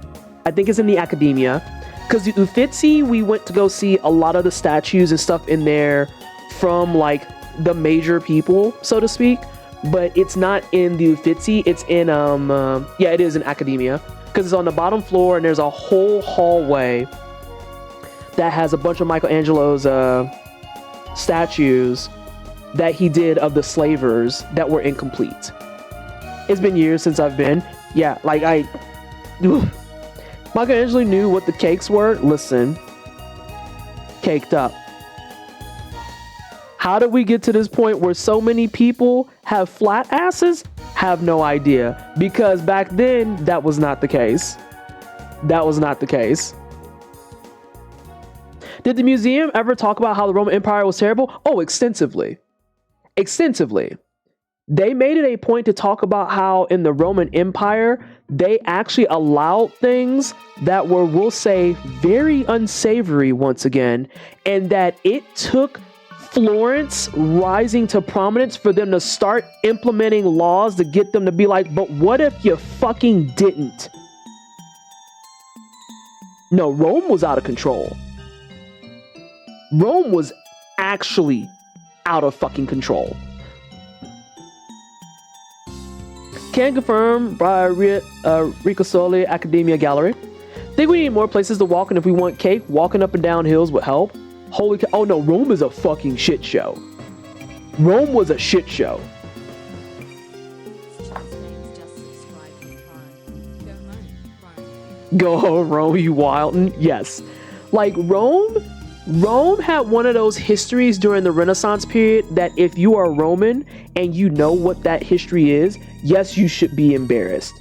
I think it's in the academia. Because the Uffizi, we went to go see a lot of the statues and stuff in there from like the major people, so to speak. But it's not in the Uffizi. It's in, yeah, it is in academia. Because it's on the bottom floor and there's a whole hallway that has a bunch of Michelangelo's statues that he did of the slavers that were incomplete. It's been years since I've been. Yeah, like Michelangelo knew what the cakes were. Listen, caked up. How did we get to this point where so many people have flat asses? Have no idea. Because back then, that was not the case. That was not the case. Did the museum ever talk about how the Roman Empire was terrible? Oh, extensively. Extensively. They made it a point to talk about how in the Roman Empire, they actually allowed things that were, we'll say, very unsavory once again, and that it took Florence rising to prominence for them to start implementing laws to get them to be like, but what if you fucking didn't? No, Rome was out of control. Rome was actually out of fucking control. Can confirm by Ricasoli Academia Gallery. Think we need more places to walk, and if we want cake, walking up and down hills would help. Holy cow. Oh no, Rome is a fucking shit show. Rome was a shit show. Go home, Rome, you wildin'. Yes. Like Rome had one of those histories during the Renaissance period that if you are Roman and you know what that history is, yes, you should be embarrassed.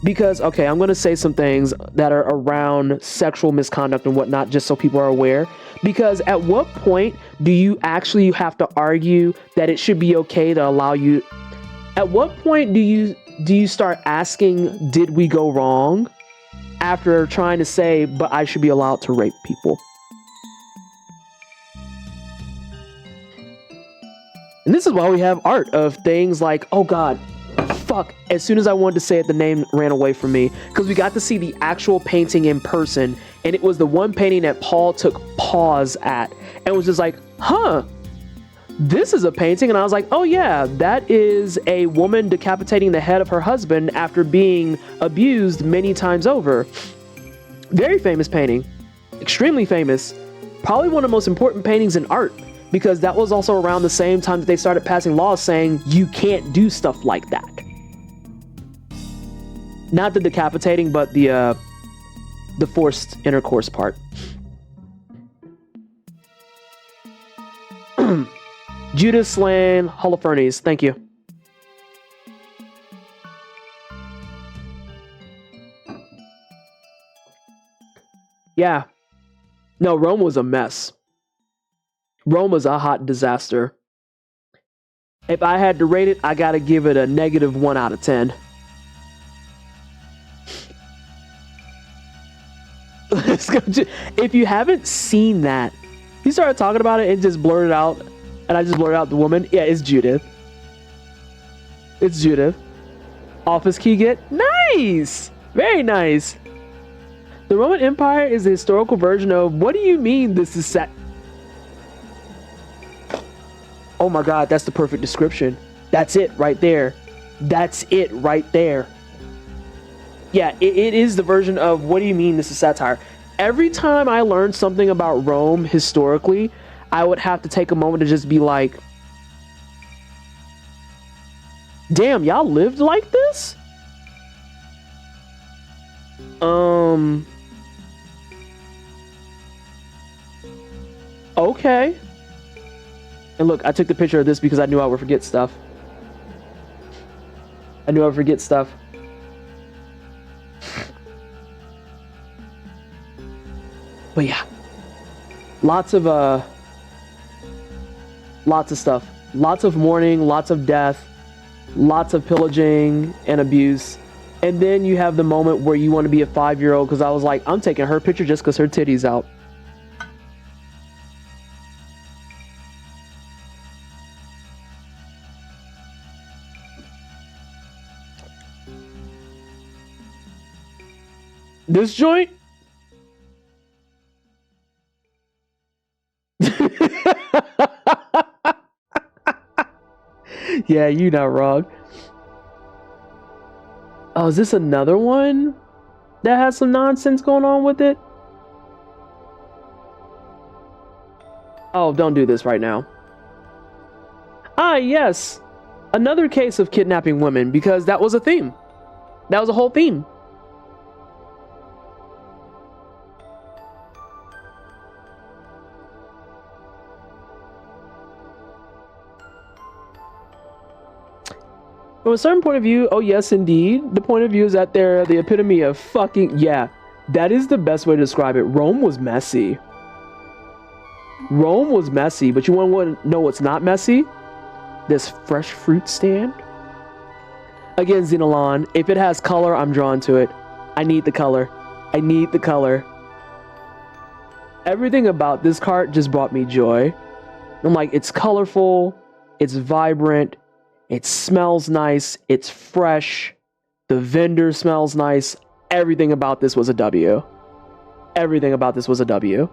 Because, okay, I'm going to say some things that are around sexual misconduct and whatnot, just so people are aware. Because at what point do you actually have to argue that it should be okay to allow you? At what point do you start asking, did we go wrong? After trying to say, but I should be allowed to rape people. And this is why we have art of things like, oh God, fuck. As soon as I wanted to say it, the name ran away from me. Because we got to see the actual painting in person. And it was the one painting that Paul took pause at. And was just like, huh, this is a painting. And I was like, oh yeah, that is a woman decapitating the head of her husband after being abused many times over. Very famous painting. Extremely famous. Probably one of the most important paintings in art. Because that was also around the same time that they started passing laws saying you can't do stuff like that. Not the decapitating, but the forced intercourse part. Judas Slain Holofernes, thank you. Yeah. No, Rome was a mess. Rome was a hot disaster. If I had to rate it, I gotta give it a -1 out of 10. If you haven't seen that, he started talking about it and just blurted out, and I just blurted out the woman. Yeah, it's Judith. It's Judith. Office key get? Nice! Very nice. The Roman Empire is a historical version of, what do you mean this is set? Oh my God, that's the perfect description. That's it right there. That's it right there. Yeah, it is the version of, what do you mean this is satire? Every time I learned something about Rome historically, I would have to take a moment to just be like, damn, y'all lived like this? Okay. And look, I took the picture of this because I knew I would forget stuff. I knew I would forget stuff. But yeah. Lots of stuff. Lots of mourning, lots of death, lots of pillaging and abuse. And then you have the moment where you want to be a 5-year-old, because I was like, I'm taking her picture just because her titty's out. This joint? Yeah, you not wrong. Oh, is this another one that has some nonsense going on with it? Oh, don't do this right now. Ah, yes. Another case of kidnapping women, because that was a theme. That was a whole theme. From a certain point of view, oh yes, indeed. The point of view is that they're the epitome of fucking... Yeah, that is the best way to describe it. Rome was messy. Rome was messy, but you want to know what's not messy? This fresh fruit stand. Again, Xenolon, if it has color, I'm drawn to it. I need the color. I need the color. Everything about this cart just brought me joy. I'm like, it's colorful, it's vibrant, it smells nice, it's fresh, the vendor smells nice. Everything about this was a W. Everything about this was a W.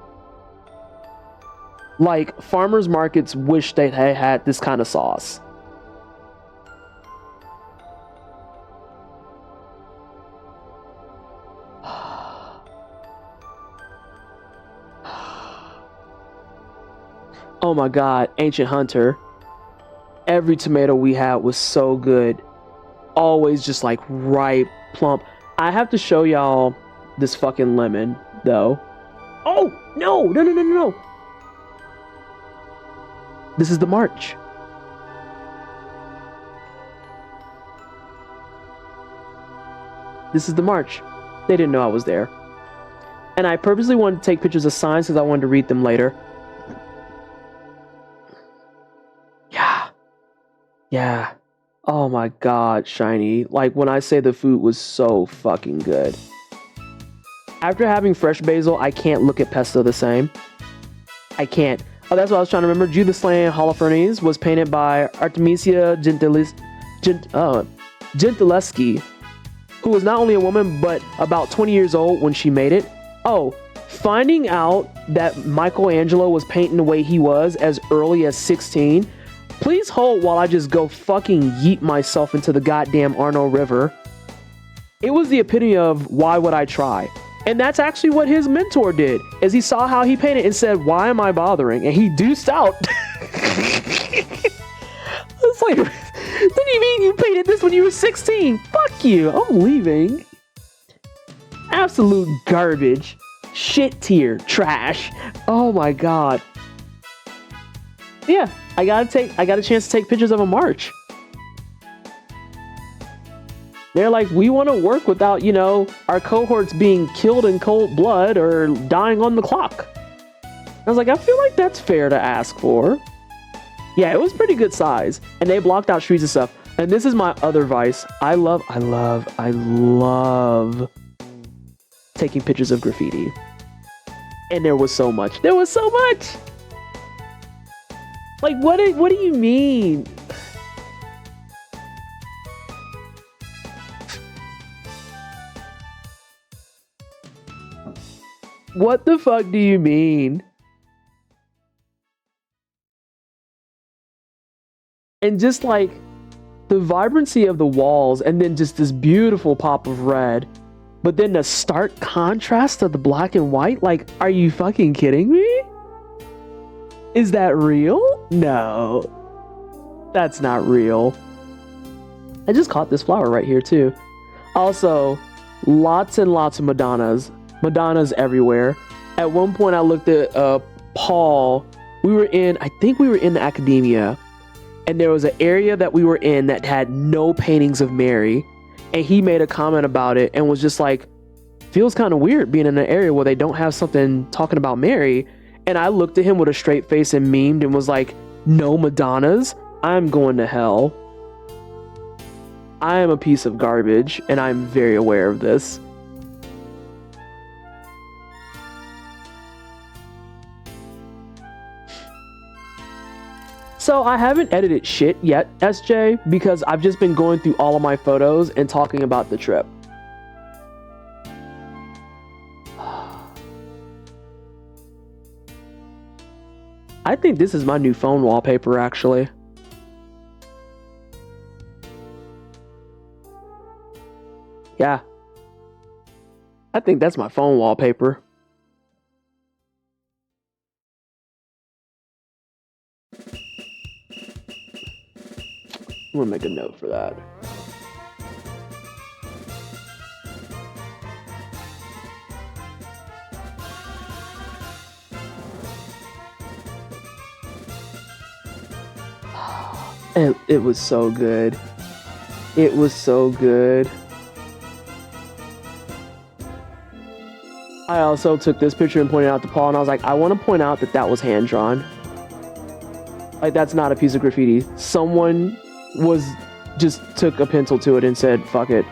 Like, farmers markets wish they had this kind of sauce. Oh my god, Ancient Hunter. Every tomato we had was so good. Always just like ripe, plump. I have to show y'all this fucking lemon, though. Oh, no. This is the March. This is the March. They didn't know I was there. And I purposely wanted to take pictures of signs because I wanted to read them later. Yeah. Oh my god, Shiny. Like, when I say the food was so fucking good. After having fresh basil, I can't look at pesto the same. I can't. Oh, that's what I was trying to remember. Jude the Slain Holofernes was painted by Artemisia Gentileschi, who was not only a woman, but about 20 years old when she made it. Oh, finding out that Michelangelo was painting the way he was as early as 16. Please hold while I just go fucking yeet myself into the goddamn Arno River. It was the epitome of why would I try? And that's actually what his mentor did, is he saw how he painted and said, why am I bothering? And he deuced out. It's like, what do you mean you painted this when you were 16? Fuck you, I'm leaving. Absolute garbage. Shit tier, trash. Oh my god. Yeah, I got a chance to take pictures of a march. They're like, we want to work without, you know, our cohorts being killed in cold blood or dying on the clock. I was like, I feel like that's fair to ask for. Yeah, it was pretty good size. And they blocked out streets and stuff. And this is my other vice. I love taking pictures of graffiti. And there was so much. There was so much. Like, what do you mean? What the fuck do you mean? And just like the vibrancy of the walls and then just this beautiful pop of red, but then the stark contrast of the black and white. Like, are you fucking kidding me? Is that real? No, that's not real. I just caught this flower right here too. Also, lots and lots of Madonnas. Madonnas everywhere. At one point I looked at Paul. I think we were in the academia, and there was an area that we were in that had no paintings of Mary, and he made a comment about it and was just like, feels kind of weird being in an area where they don't have something talking about Mary. And I looked at him with a straight face and memed and was like, no Madonnas? I'm going to hell. I am a piece of garbage, and I'm very aware of this. So I haven't edited shit yet, SJ, because I've just been going through all of my photos and talking about the trip. I think this is my new phone wallpaper, actually. Yeah. I think that's my phone wallpaper. I'm gonna make a note for that. It was so good. It was so good. I also took this picture and pointed out to Paul, and I was like, I want to point out that that was hand-drawn. Like, that's not a piece of graffiti. Someone just took a pencil to it and said, fuck it.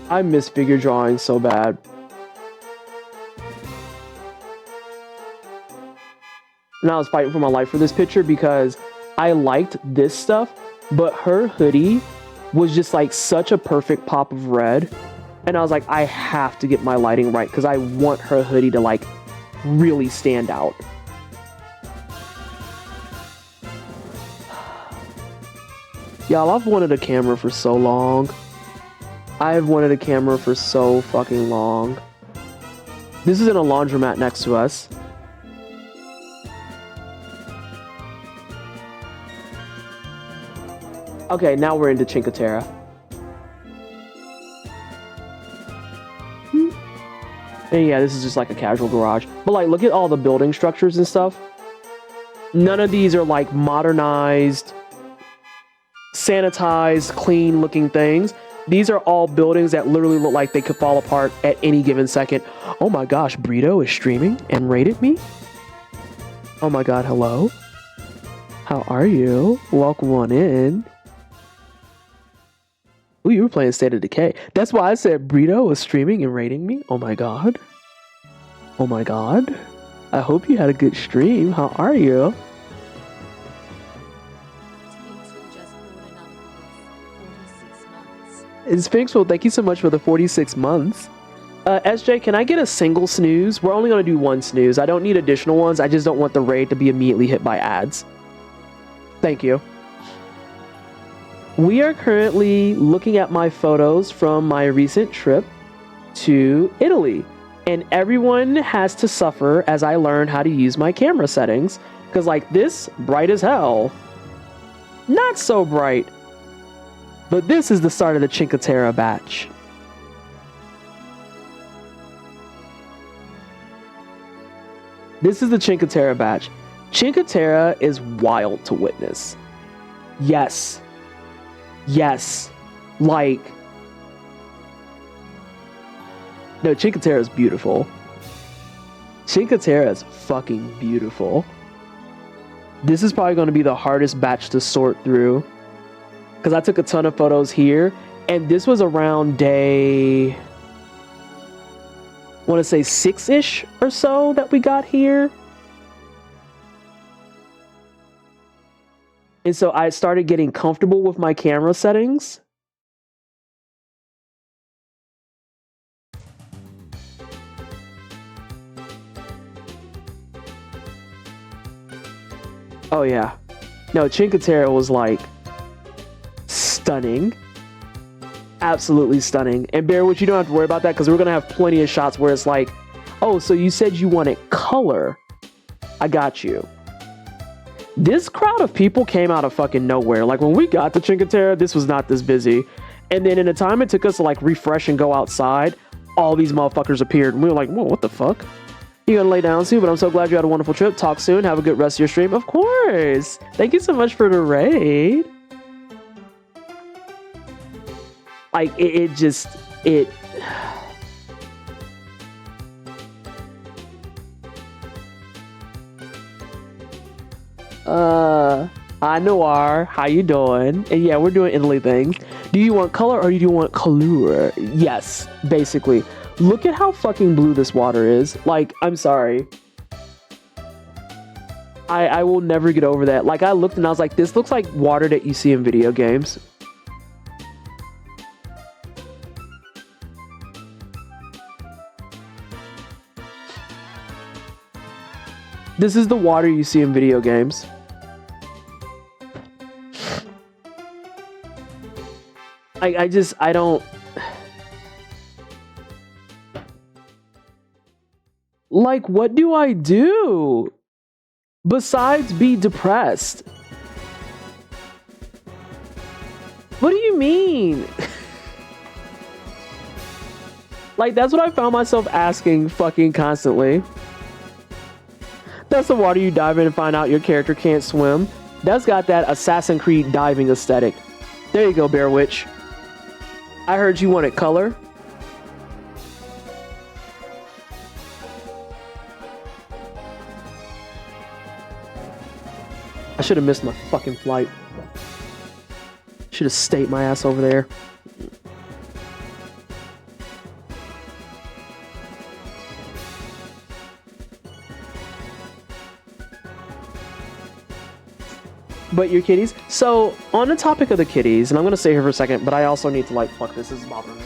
I miss figure drawing so bad. And I was fighting for my life for this picture because I liked this stuff, but her hoodie was just like such a perfect pop of red. And I was like, I have to get my lighting right because I want her hoodie to like really stand out. Y'all, I've wanted a camera for so long. I've wanted a camera for so fucking long. This is in a laundromat next to us. Okay, now we're into Cinque Terre. And yeah, this is just like a casual garage. But like, look at all the building structures and stuff. None of these are like modernized, sanitized, clean looking things. These are all buildings that literally look like they could fall apart at any given second. Oh my gosh, Brito is streaming and rated me? Oh my god, hello? How are you? Welcome on in. Ooh, you were playing State of Decay. That's why I said Brito was streaming and rating me. Oh my god. Oh my god. I hope you had a good stream. How are you? Sphinxville, thank you so much for the 46 months. SJ, can I get a single snooze? We're only going to do one snooze. I don't need additional ones. I just don't want the raid to be immediately hit by ads. Thank you. We are currently looking at my photos from my recent trip to Italy. And everyone has to suffer as I learn how to use my camera settings. Because like this, bright as hell. Not so bright. But this is the start of the Cinque Terre batch. This is the Cinque Terre batch. Cinque Terre is wild to witness. Yes. Yes. Like... No, Cinque Terre is beautiful. Cinque Terre is fucking beautiful. This is probably going to be the hardest batch to sort through. Because I took a ton of photos here. And this was around day... I want to say 6-ish or so that we got here. And so I started getting comfortable with my camera settings. Oh yeah. No, Cinque Terre was like stunning. Absolutely stunning. And bear with, you don't have to worry about that because we're going to have plenty of shots where it's like, oh, so you said you wanted color. I got you. This crowd of people came out of fucking nowhere. Like when we got to Cinque Terre, this was not this busy. And then in the time it took us to like refresh and go outside, all these motherfuckers appeared. And we were like, whoa, what the fuck? You gonna lay down soon, but I'm so glad you had a wonderful trip. Talk soon. Have a good rest of your stream. Of course. Thank you so much for the raid. Like it just hi Noir, how you doing? And yeah, we're doing Italy things. Do you want color or do you want color? Yes, basically. Look at how fucking blue this water is. Like, I'm sorry. I will never get over that. Like, I looked and I was like, this looks like water that you see in video games. This is the water you see in video games. I don't... Like, what do I do? Besides be depressed? What do you mean? Like, that's what I found myself asking fucking constantly. That's the water you dive in and find out your character can't swim. That's got that Assassin's Creed diving aesthetic. There you go, Bear Witch. I heard you wanted color. I should have missed my fucking flight. Should have stayed my ass over there. But your kitties. So on the topic of the kitties, and I'm gonna stay here for a second, but I also need to like fuck this. This is bothering me.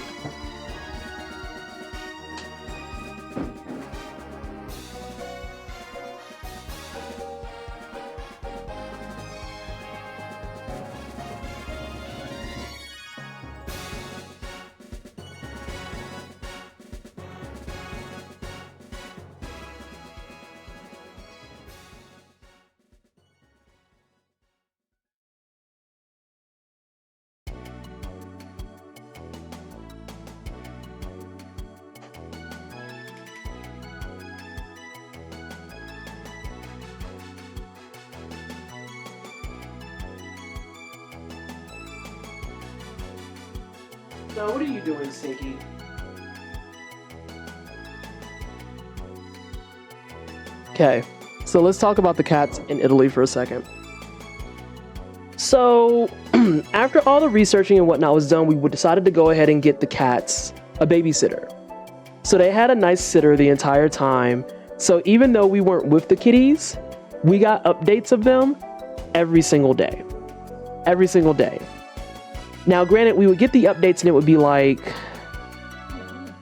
So what are you doing, Stinky? Okay, so let's talk about the cats in Italy for a second. So after all the researching and whatnot was done, we decided to go ahead and get the cats a babysitter. So they had a nice sitter the entire time. So even though we weren't with the kitties, we got updates of them every single day. Every single day. Now, granted, we would get the updates and it would be like, I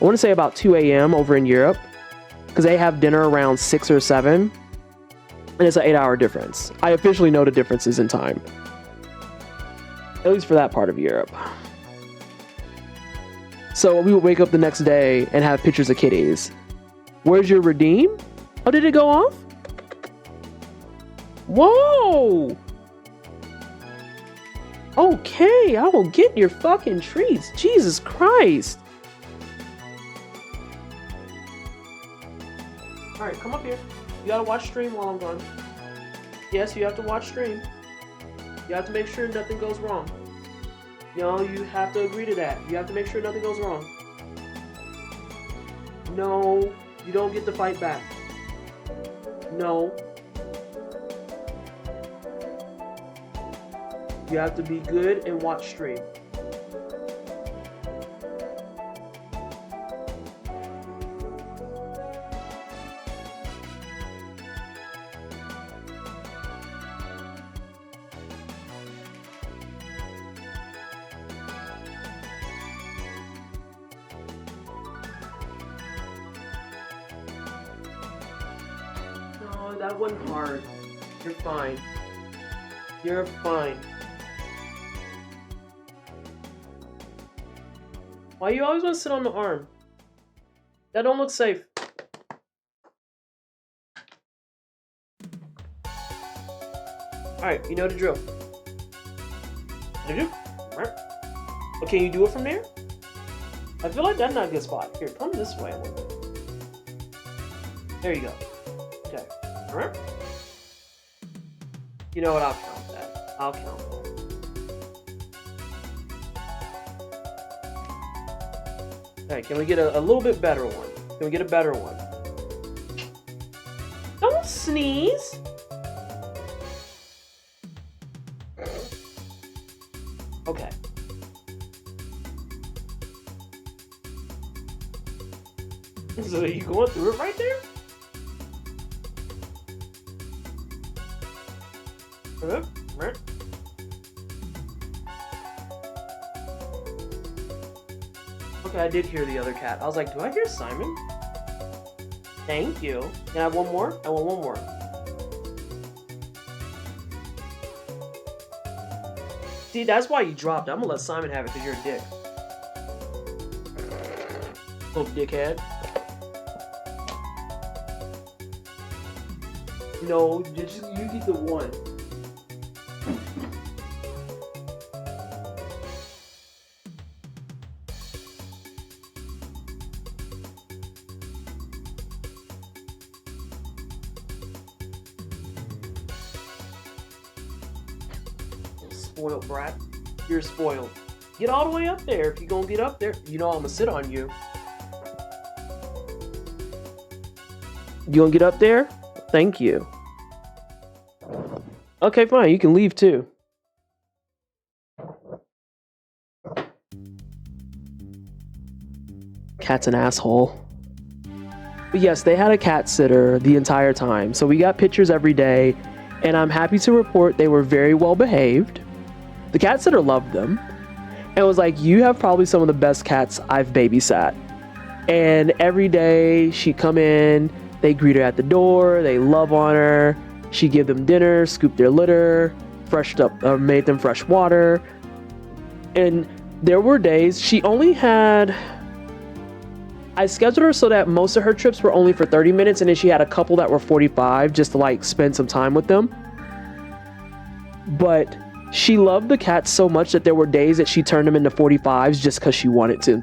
want to say about 2 a.m. over in Europe, because they have dinner around 6 or 7, and it's an 8-hour difference. I officially know the differences in time, at least for that part of Europe. So we would wake up the next day and have pictures of kitties. Where's your redeem? Oh, did it go off? Whoa! Okay, I will get your fucking treats. Jesus Christ. Alright, come up here. You gotta watch stream while I'm gone. Yes, you have to watch stream. You have to make sure nothing goes wrong. You know, you have to agree to that. You have to make sure nothing goes wrong. No, you don't get to fight back. No. You have to be good and watch stream. No, that wasn't hard. You're fine. You're fine. Why you always want to sit on the arm? That don't look safe. Alright, you know the drill. You do? Well, can you do it from there? I feel like that's not a good spot. Here, come this way a little bit. There you go. Okay. Alright. You know what? I'll count that. I'll count that. Alright, can we get a little bit better one? Can we get a better one? Don't sneeze! Okay. So you going through it right there? Right. Okay, I did hear the other cat. I was like, do I hear Simon? Thank you. Can I have one more? I want one more. See, that's why you dropped it. I'm gonna let Simon have it because you're a dick. Little dickhead. No, just you get the one. Spoiled brat. You're spoiled. Get all the way up there if you're gonna get up there. You know I'm gonna sit on you. You gonna get up there? Thank you. Okay, fine. You can leave too. Cat's an asshole. But yes, they had a cat sitter the entire time. So we got pictures every day. And I'm happy to report they were very well behaved. The cat sitter loved them. And was like, you have probably some of the best cats I've babysat. And every day she'd come in. They greet her at the door. They love on her. She give them dinner, scoop their litter, made them fresh water. And there were days she only had. I scheduled her so that most of her trips were only for 30 minutes, and then she had a couple that were 45 just to like spend some time with them. But she loved the cats so much that there were days that she turned them into 45s just because she wanted to.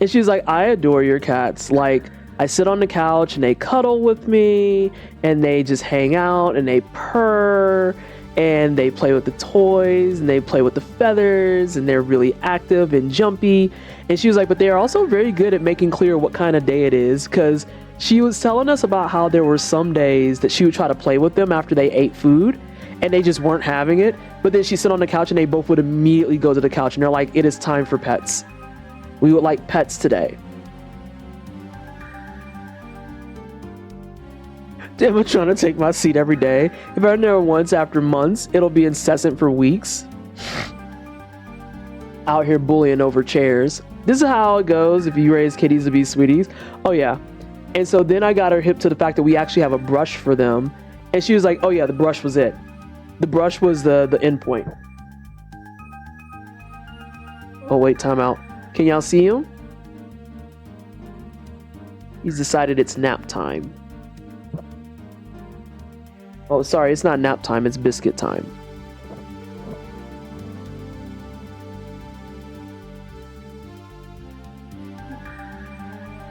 And she's like, I adore your cats. Like, I sit on the couch and they cuddle with me and they just hang out and they purr and they play with the toys and they play with the feathers and they're really active and jumpy. And she was like, but they are also very good at making clear what kind of day it is, because she was telling us about how there were some days that she would try to play with them after they ate food and they just weren't having it. But then she'd sit on the couch and they both would immediately go to the couch and they're like, it is time for pets. We would like pets today. Damn, I'm trying to take my seat every day. If I never once after months, it'll be incessant for weeks. Out here bullying over chairs. This is how it goes if you raise kitties to be sweeties. Oh yeah. And so then I got her hip to the fact that we actually have a brush for them. And she was like, oh yeah, the brush was it. The brush was the end point. Oh wait, time out. Can y'all see him? He's decided it's nap time. Oh, sorry, it's not nap time, it's biscuit time.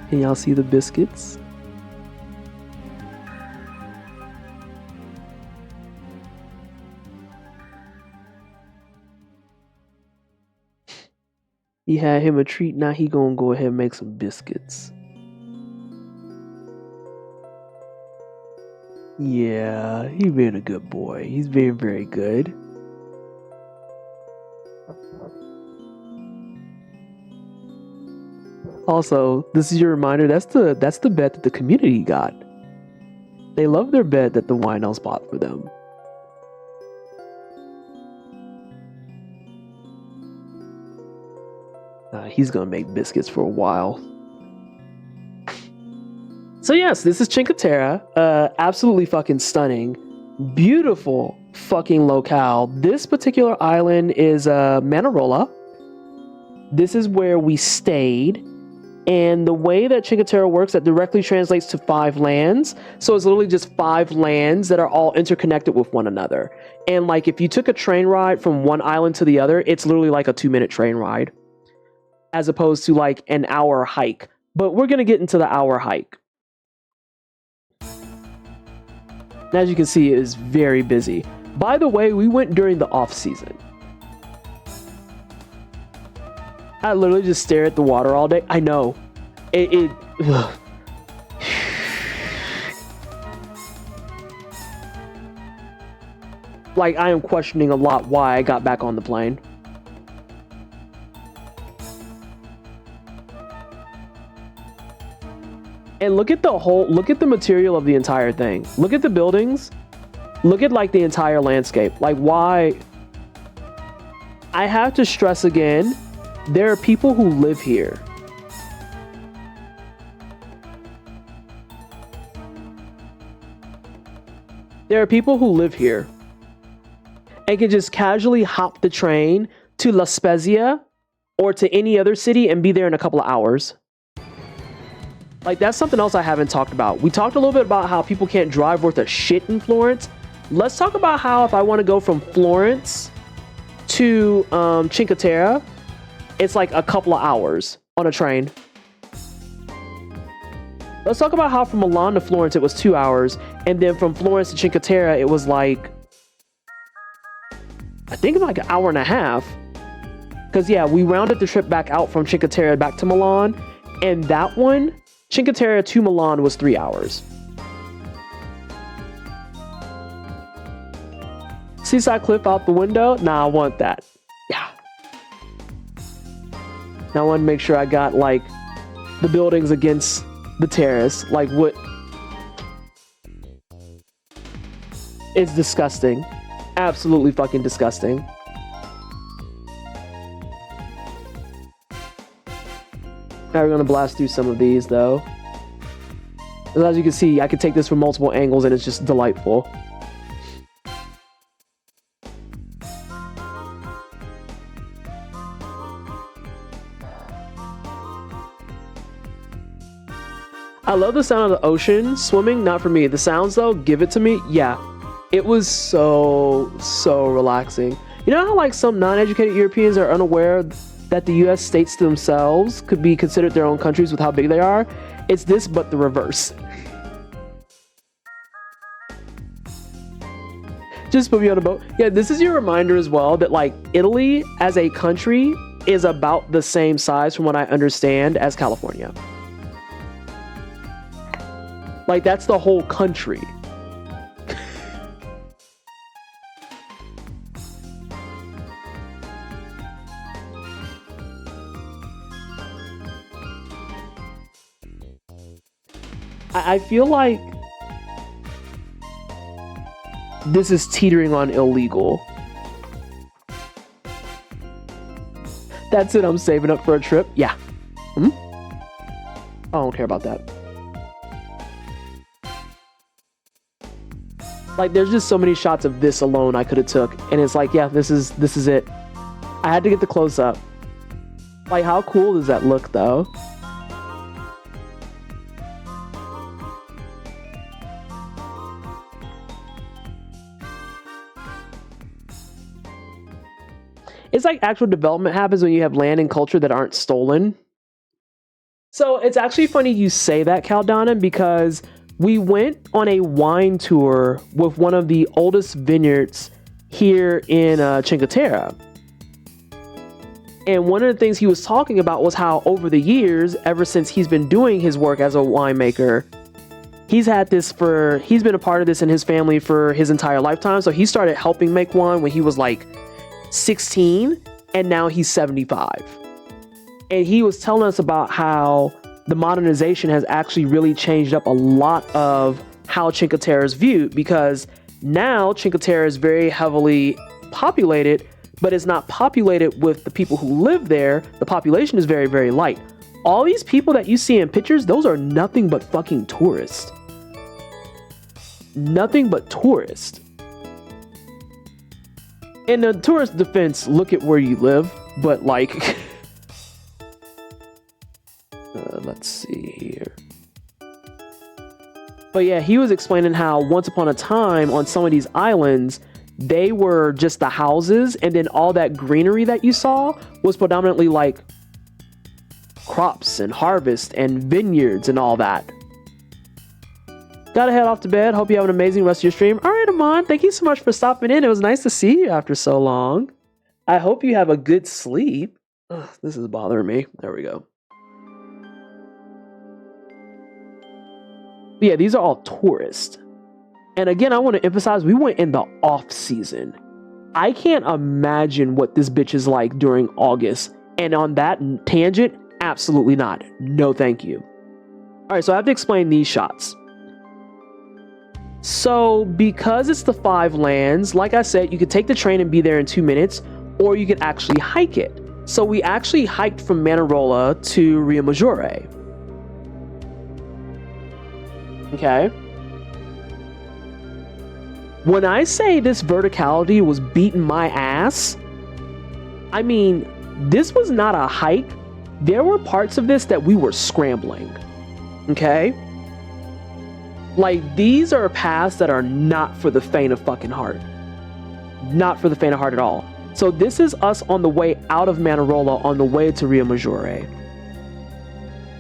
Can y'all see the biscuits? He had him a treat, now he gonna go ahead and make some biscuits. Yeah, he's being a good boy. He's being very good. Also, this is your reminder, that's the bed that the community got. They love their bed that the winos bought for them. He's gonna make biscuits for a while. So yes, this is Cinque Terre. Absolutely fucking stunning. Beautiful fucking locale. This particular island is Manarola. This is where we stayed. And the way that Cinque Terre works, that directly translates to 5 lands. So it's literally just 5 lands that are all interconnected with one another. And like if you took a train ride from one island to the other, it's literally like a 2-minute train ride. As opposed to like an hour hike. But we're going to get into the hour hike. As you can see, it is very busy. By the way, we went during the off season. I literally just stare at the water all day. I know. Like, I am questioning a lot why I got back on the plane. And look at the material of the entire thing. Look at the buildings. Look at like the entire landscape. Like, why? I have to stress again, there are people who live here. There are people who live here and can just casually hop the train to La Spezia or to any other city and be there in a couple of hours. Like, that's something else I haven't talked about. We talked a little bit about how people can't drive worth a shit in Florence. Let's talk about how if I want to go from Florence to Cinque Terre, it's like a couple of hours on a train. Let's talk about how from Milan to Florence it was 2 hours, and then from Florence to Cinque Terre it was like, I think like an hour and a half. Because yeah, we rounded the trip back out from Cinque Terre back to Milan, and that one, Cinque Terre to Milan, was 3 hours. Seaside cliff out the window? Nah, I want that. Yeah. Now I want to make sure I got like the buildings against the terrace. Like, what? It's disgusting. Absolutely fucking disgusting. Now we're gonna blast through some of these though. And as you can see, I can take this from multiple angles and it's just delightful. I love the sound of the ocean. Swimming, not for me. The sounds though, give it to me. Yeah, it was so relaxing. You know how like some non-educated Europeans are unaware that the US states themselves could be considered their own countries with how big they are? It's this, but the reverse. Just put me on a boat. Yeah, this is your reminder as well that like Italy as a country is about the same size from what I understand as California. Like, that's the whole country. I feel like this is teetering on illegal. That's it, I'm saving up for a trip. Yeah. I don't care about that. Like, there's just so many shots of this alone I could have took, and it's like, yeah, this is it. I had to get the close up. Like, how cool does that look though? It's like actual development happens when you have land and culture that aren't stolen. So it's actually funny you say that, Caldana, because we went on a wine tour with one of the oldest vineyards here in Cinque Terre. And one of the things he was talking about was how over the years, ever since he's been doing his work as a winemaker, he's been a part of this in his family for his entire lifetime. So he started helping make wine when he was like 16, and now he's 75. And he was telling us about how the modernization has actually really changed up a lot of how Cinque Terre is viewed, because now Cinque Terre is very heavily populated, but it's not populated with the people who live there. The population is very, very light. All these people that you see in pictures, those are nothing but fucking tourists. Nothing but tourists. In the tourist defense, look at where you live, but like... let's see here. But yeah, he was explaining how once upon a time on some of these islands, they were just the houses, and then all that greenery that you saw was predominantly like crops and harvest and vineyards and all that. Gotta head off to bed. Hope you have an amazing rest of your stream. All right, Amon, thank you so much for stopping in. It was nice to see you after so long. I hope you have a good sleep. Ugh, this is bothering me. There we go. But yeah, these are all tourists. And again, I want to emphasize, we went in the off season. I can't imagine what this bitch is like during August. And on that tangent, absolutely not. No, thank you. All right, so I have to explain these shots. So because it's the 5 lands, like I said, you could take the train and be there in 2 minutes, or you could actually hike it. So we actually hiked from Manarola to Rio Maggiore. Okay. When I say this verticality was beating my ass, I mean, this was not a hike. There were parts of this that we were scrambling. Okay? Like, these are paths that are not for the faint of fucking heart. Not for the faint of heart at all. So this is us on the way out of Manarola on the way to Rio Maggiore.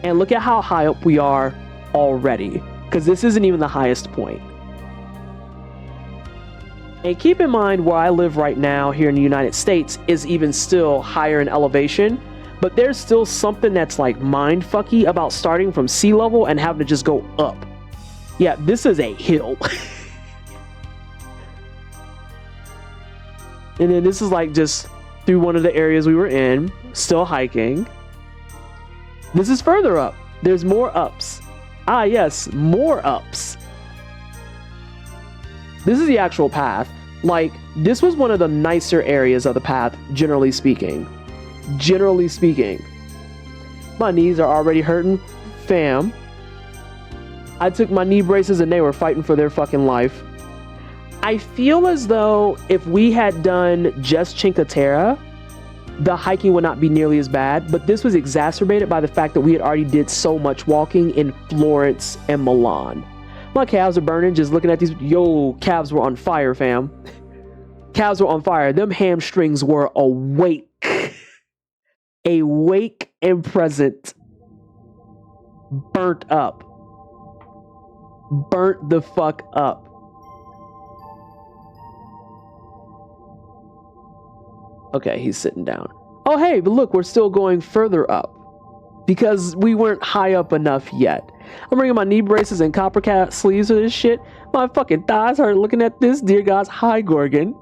And look at how high up we are already, because this isn't even the highest point. And keep in mind where I live right now here in the United States is even still higher in elevation, but there's still something that's like mind-fucky about starting from sea level and having to just go up. Yeah, this is a hill. And then this is like just through one of the areas we were in, still hiking. This is further up. There's more ups. Ah, yes, more ups. This is the actual path. Like, this was one of the nicer areas of the path, generally speaking. Generally speaking. My knees are already hurting. Fam. I took my knee braces and they were fighting for their fucking life. I feel as though if we had done just Cinque Terre, the hiking would not be nearly as bad, but this was exacerbated by the fact that we had already did so much walking in Florence and Milan. My calves are burning just looking at these. Yo, calves were on fire, fam. Calves were on fire. Them hamstrings were awake. Awake and present. Burnt up. Burnt the fuck up. Okay, he's sitting down. Oh, hey, but look, we're still going further up because we weren't high up enough yet. I'm bringing my knee braces and copper cat sleeves for this shit. My fucking thighs hurt looking at this. Dear God's high Gorgon.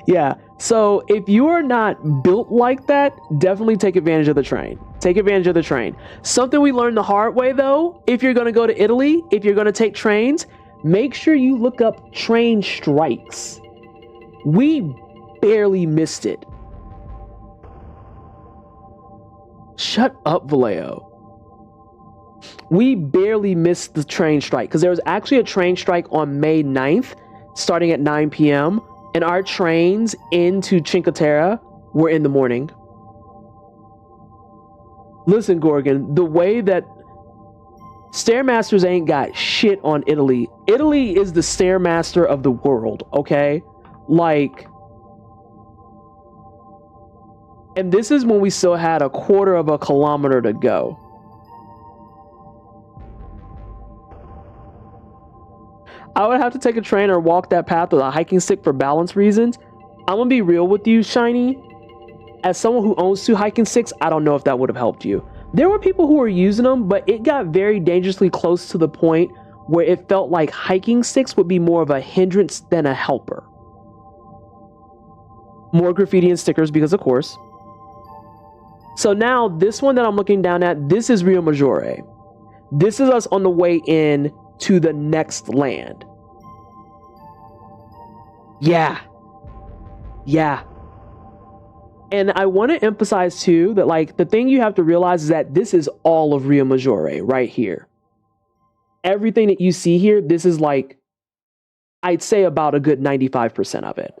Yeah, so if you are not built like that, definitely take advantage of the train. Take advantage of the train. Something we learned the hard way, though, if you're going to go to Italy, if you're going to take trains, make sure you look up train strikes. We barely missed it. Shut up, Vallejo. We barely missed the train strike because there was actually a train strike on May 9th starting at 9 p.m. and our trains into Cinque Terre were in the morning. Listen, Gorgon, the way that Stairmasters ain't got shit on Italy. Italy is the Stairmaster of the world, okay? Like, and this is when we still had a quarter of a kilometer to go. I would have to take a train or walk that path with a hiking stick for balance reasons. I'm gonna be real with you, Shiny. As someone who owns 2 hiking sticks, I don't know if that would have helped you. There were people who were using them, but it got very dangerously close to the point where it felt like hiking sticks would be more of a hindrance than a helper. More graffiti and stickers because of course. So now this one that I'm looking down at, this is Rio Maggiore. This is us on the way in to the next land. Yeah. Yeah. And I want to emphasize too that like the thing you have to realize is that this is all of Rio Maggiore right here. Everything that you see here, this is like, I'd say about a good 95% of it.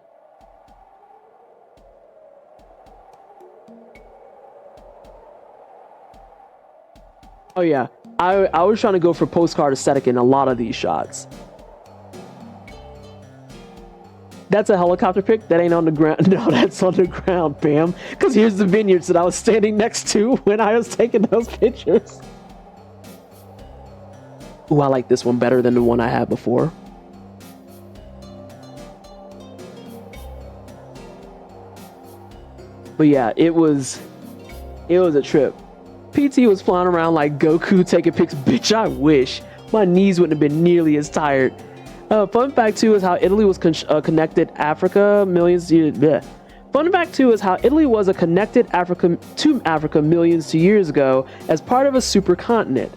Oh yeah, I was trying to go for postcard aesthetic in a lot of these shots. That's a helicopter pic? That ain't on the ground. No, that's on the ground, fam. Because here's the vineyards that I was standing next to when I was taking those pictures. Ooh, I like this one better than the one I had before. But yeah, it was a trip. PT was flying around like Goku taking pics. Bitch, I wish. My knees wouldn't have been nearly as tired. Fun fact too is how Italy was connected Africa millions years. Bleh. Fun fact too is how Italy was a connected Africa millions of years ago as part of a supercontinent.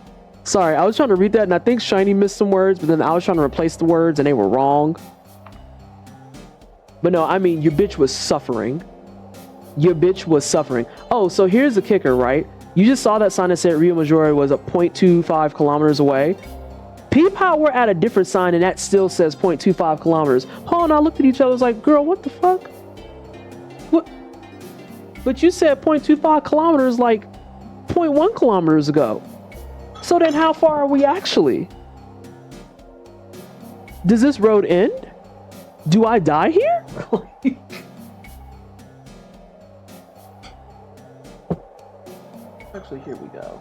Sorry, I was trying to read that and I think Shiny missed some words, but then I was trying to replace the words and they were wrong. But no, I mean your bitch was suffering. Your bitch was suffering. Oh, so here's the kicker, right? You just saw that sign that said Rio Maggiore was a 0.25 kilometers away. Peep how we're at a different sign and that still says 0.25 kilometers. Paul and I looked at each other, was like, girl, what the fuck? What? But you said 0.25 kilometers like 0.1 kilometers ago. So then how far are we actually? Does this road end? Do I die here? Actually, here we go.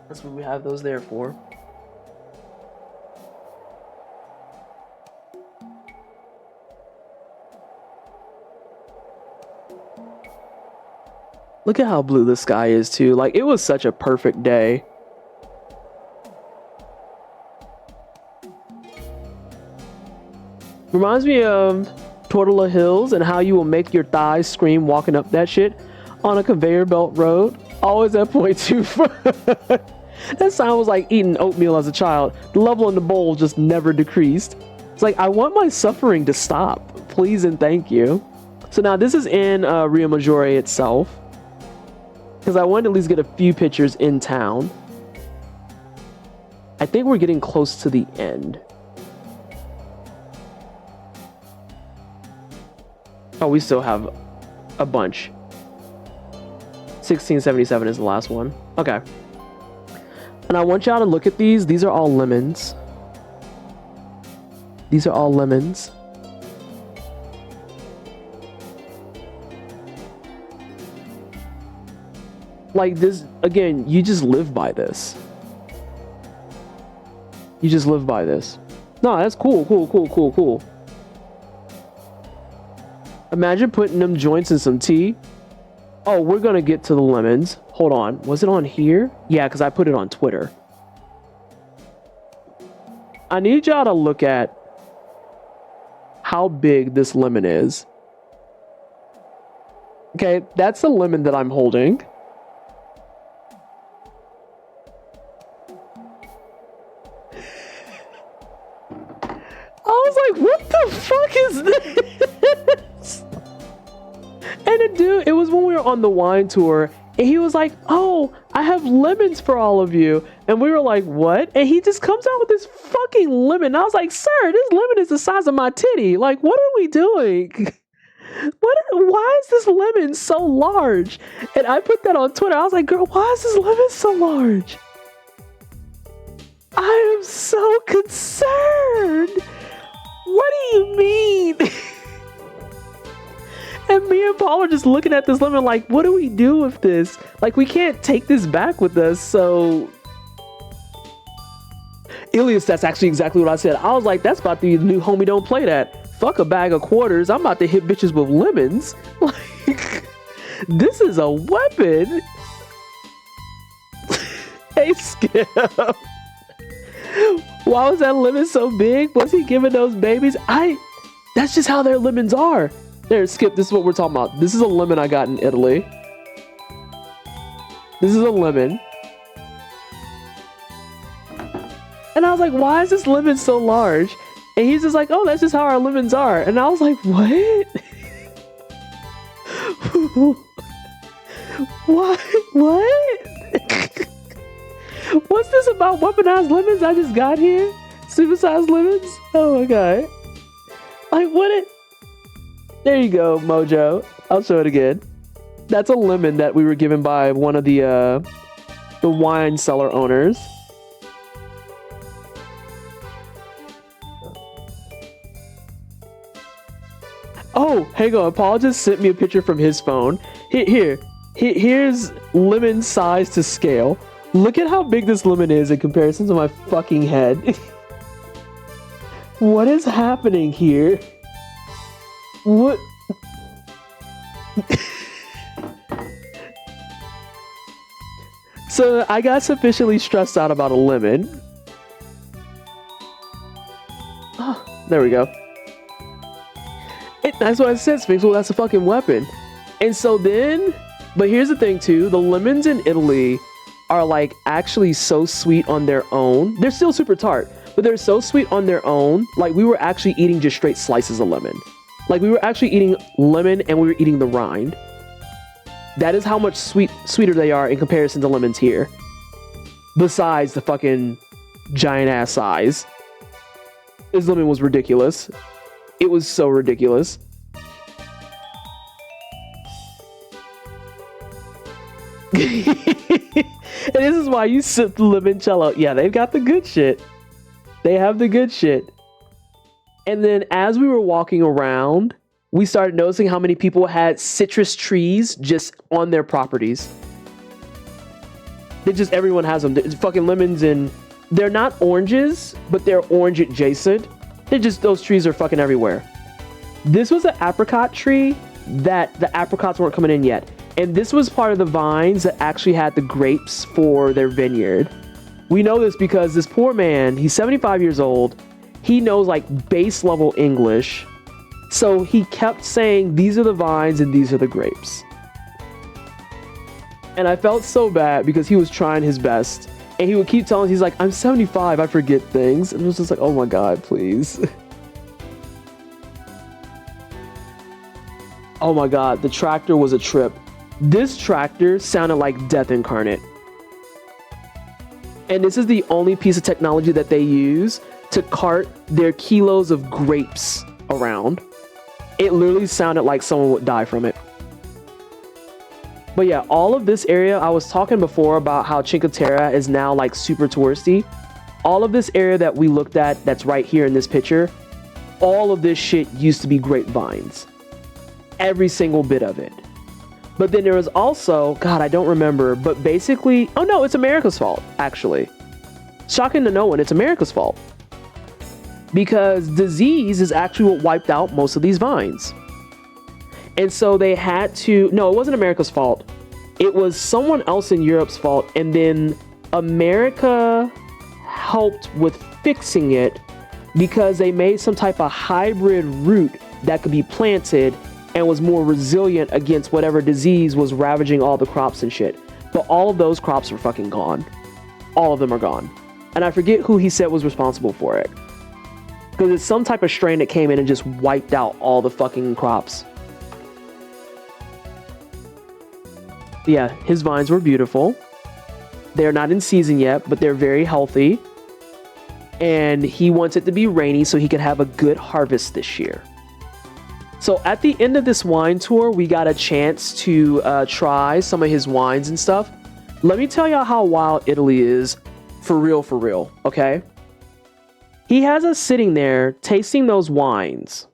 That's what we have those there for. Look at how blue the sky is too. Like, it was such a perfect day. Reminds me of Tortola Hills and how you will make your thighs scream walking up that shit on a conveyor belt road. Always at 0.25. That sound was like eating oatmeal as a child. The level in the bowl just never decreased. It's like, I want my suffering to stop. Please and thank you. So now this is in Rio Maggiore itself. Because I wanted to at least get a few pictures in town. I think we're getting close to the end. Oh, we still have a bunch. 1677 is the last one. Okay. And I want y'all to look at these. These are all lemons. These are all lemons. Like this, again, you just live by this. You just live by this. No, that's cool, cool, cool, cool, cool. Imagine putting them joints in some tea. Oh, we're gonna get to the lemons. Hold on, was it on here? Yeah, because I put it on Twitter. I need y'all to look at how big this lemon is. Okay, that's the lemon that I'm holding. I was like, what the fuck is this? And the dude, it was when we were on the wine tour, and he was like, oh, I have lemons for all of you. And we were like, what? And he just comes out with this fucking lemon. And I was like, sir, this lemon is the size of my titty. Like, what are we doing? Why is this lemon so large? And I put that on Twitter. I was like, girl, why is this lemon so large? I am so concerned. What do you mean? And me and Paul are just looking at this lemon like, what do we do with this? Like, we can't take this back with us, so... Ilias, that's actually exactly what I said. I was like, that's about the new homie don't play that. Fuck a bag of quarters. I'm about to hit bitches with lemons. Like, this is a weapon. Hey, Skip. Why was that lemon so big? Was he giving those babies? That's just how their lemons are. There, Skip, this is what we're talking about. This is a lemon I got in Italy. This is a lemon. And I was like, why is this lemon so large? And he's just like, oh, that's just how our lemons are. And I was like, what? What? What's this about weaponized lemons I just got here? Supersized lemons? Oh my god. Like, what it... There you go, Mojo. I'll show it again. That's a lemon that we were given by one of the wine cellar owners. Oh, hang on. Paul just sent me a picture from his phone. Here's lemon size to scale. Look at how big this lemon is in comparison to my fucking head. What is happening here? What? So I got sufficiently stressed out about a lemon. Oh, there we go. That's what I said, Sphinx. Well, that's a fucking weapon. And so then, but here's the thing too, the lemons in Italy are like actually so sweet on their own. They're still super tart, but they're so sweet on their own. Like, we were actually eating just straight slices of lemon. Like, we were actually eating lemon and we were eating the rind. That is how much sweeter they are in comparison to lemons here. Besides the fucking giant ass size. This lemon was ridiculous. It was so ridiculous. And this is why you sip the limoncello. Yeah, they've got the good shit. They have the good shit. And then as we were walking around, we started noticing how many people had citrus trees just on their properties. Everyone has them. It's fucking lemons, and they're not oranges, but they're orange adjacent. Those trees are fucking everywhere. This was an apricot tree that the apricots weren't coming in yet. And this was part of the vines that actually had the grapes for their vineyard. We know this because this poor man, he's 75 years old. He knows like base level English. So he kept saying, these are the vines and these are the grapes. And I felt so bad because he was trying his best. And he would keep telling us, he's like, I'm 75, I forget things. And it was just like, oh my God, please. Oh my God, the tractor was a trip. This tractor sounded like death incarnate. And this is the only piece of technology that they use to cart their kilos of grapes around. It literally sounded like someone would die from it. But yeah, all of this area, I was talking before about how Cinque Terre is now like super touristy. All of this area that we looked at, that's right here in this picture, all of this shit used to be grapevines. Every single bit of it. But then there was also, God, I don't remember, but basically, oh no, it's America's fault, actually. Shocking to no one, it's America's fault. Because disease is actually what wiped out most of these vines. And so they had to, no, it wasn't America's fault. It was someone else in Europe's fault. And then America helped with fixing it because they made some type of hybrid root that could be planted and was more resilient against whatever disease was ravaging all the crops and shit. But all of those crops are fucking gone. All of them are gone. And I forget who he said was responsible for it. Because it's some type of strain that came in and just wiped out all the fucking crops. Yeah, his vines were beautiful. They're not in season yet, but they're very healthy. And he wants it to be rainy so he could have a good harvest this year. So at the end of this wine tour, we got a chance to try some of his wines and stuff. Let me tell y'all how wild Italy is, for real, okay? He has us sitting there tasting those wines.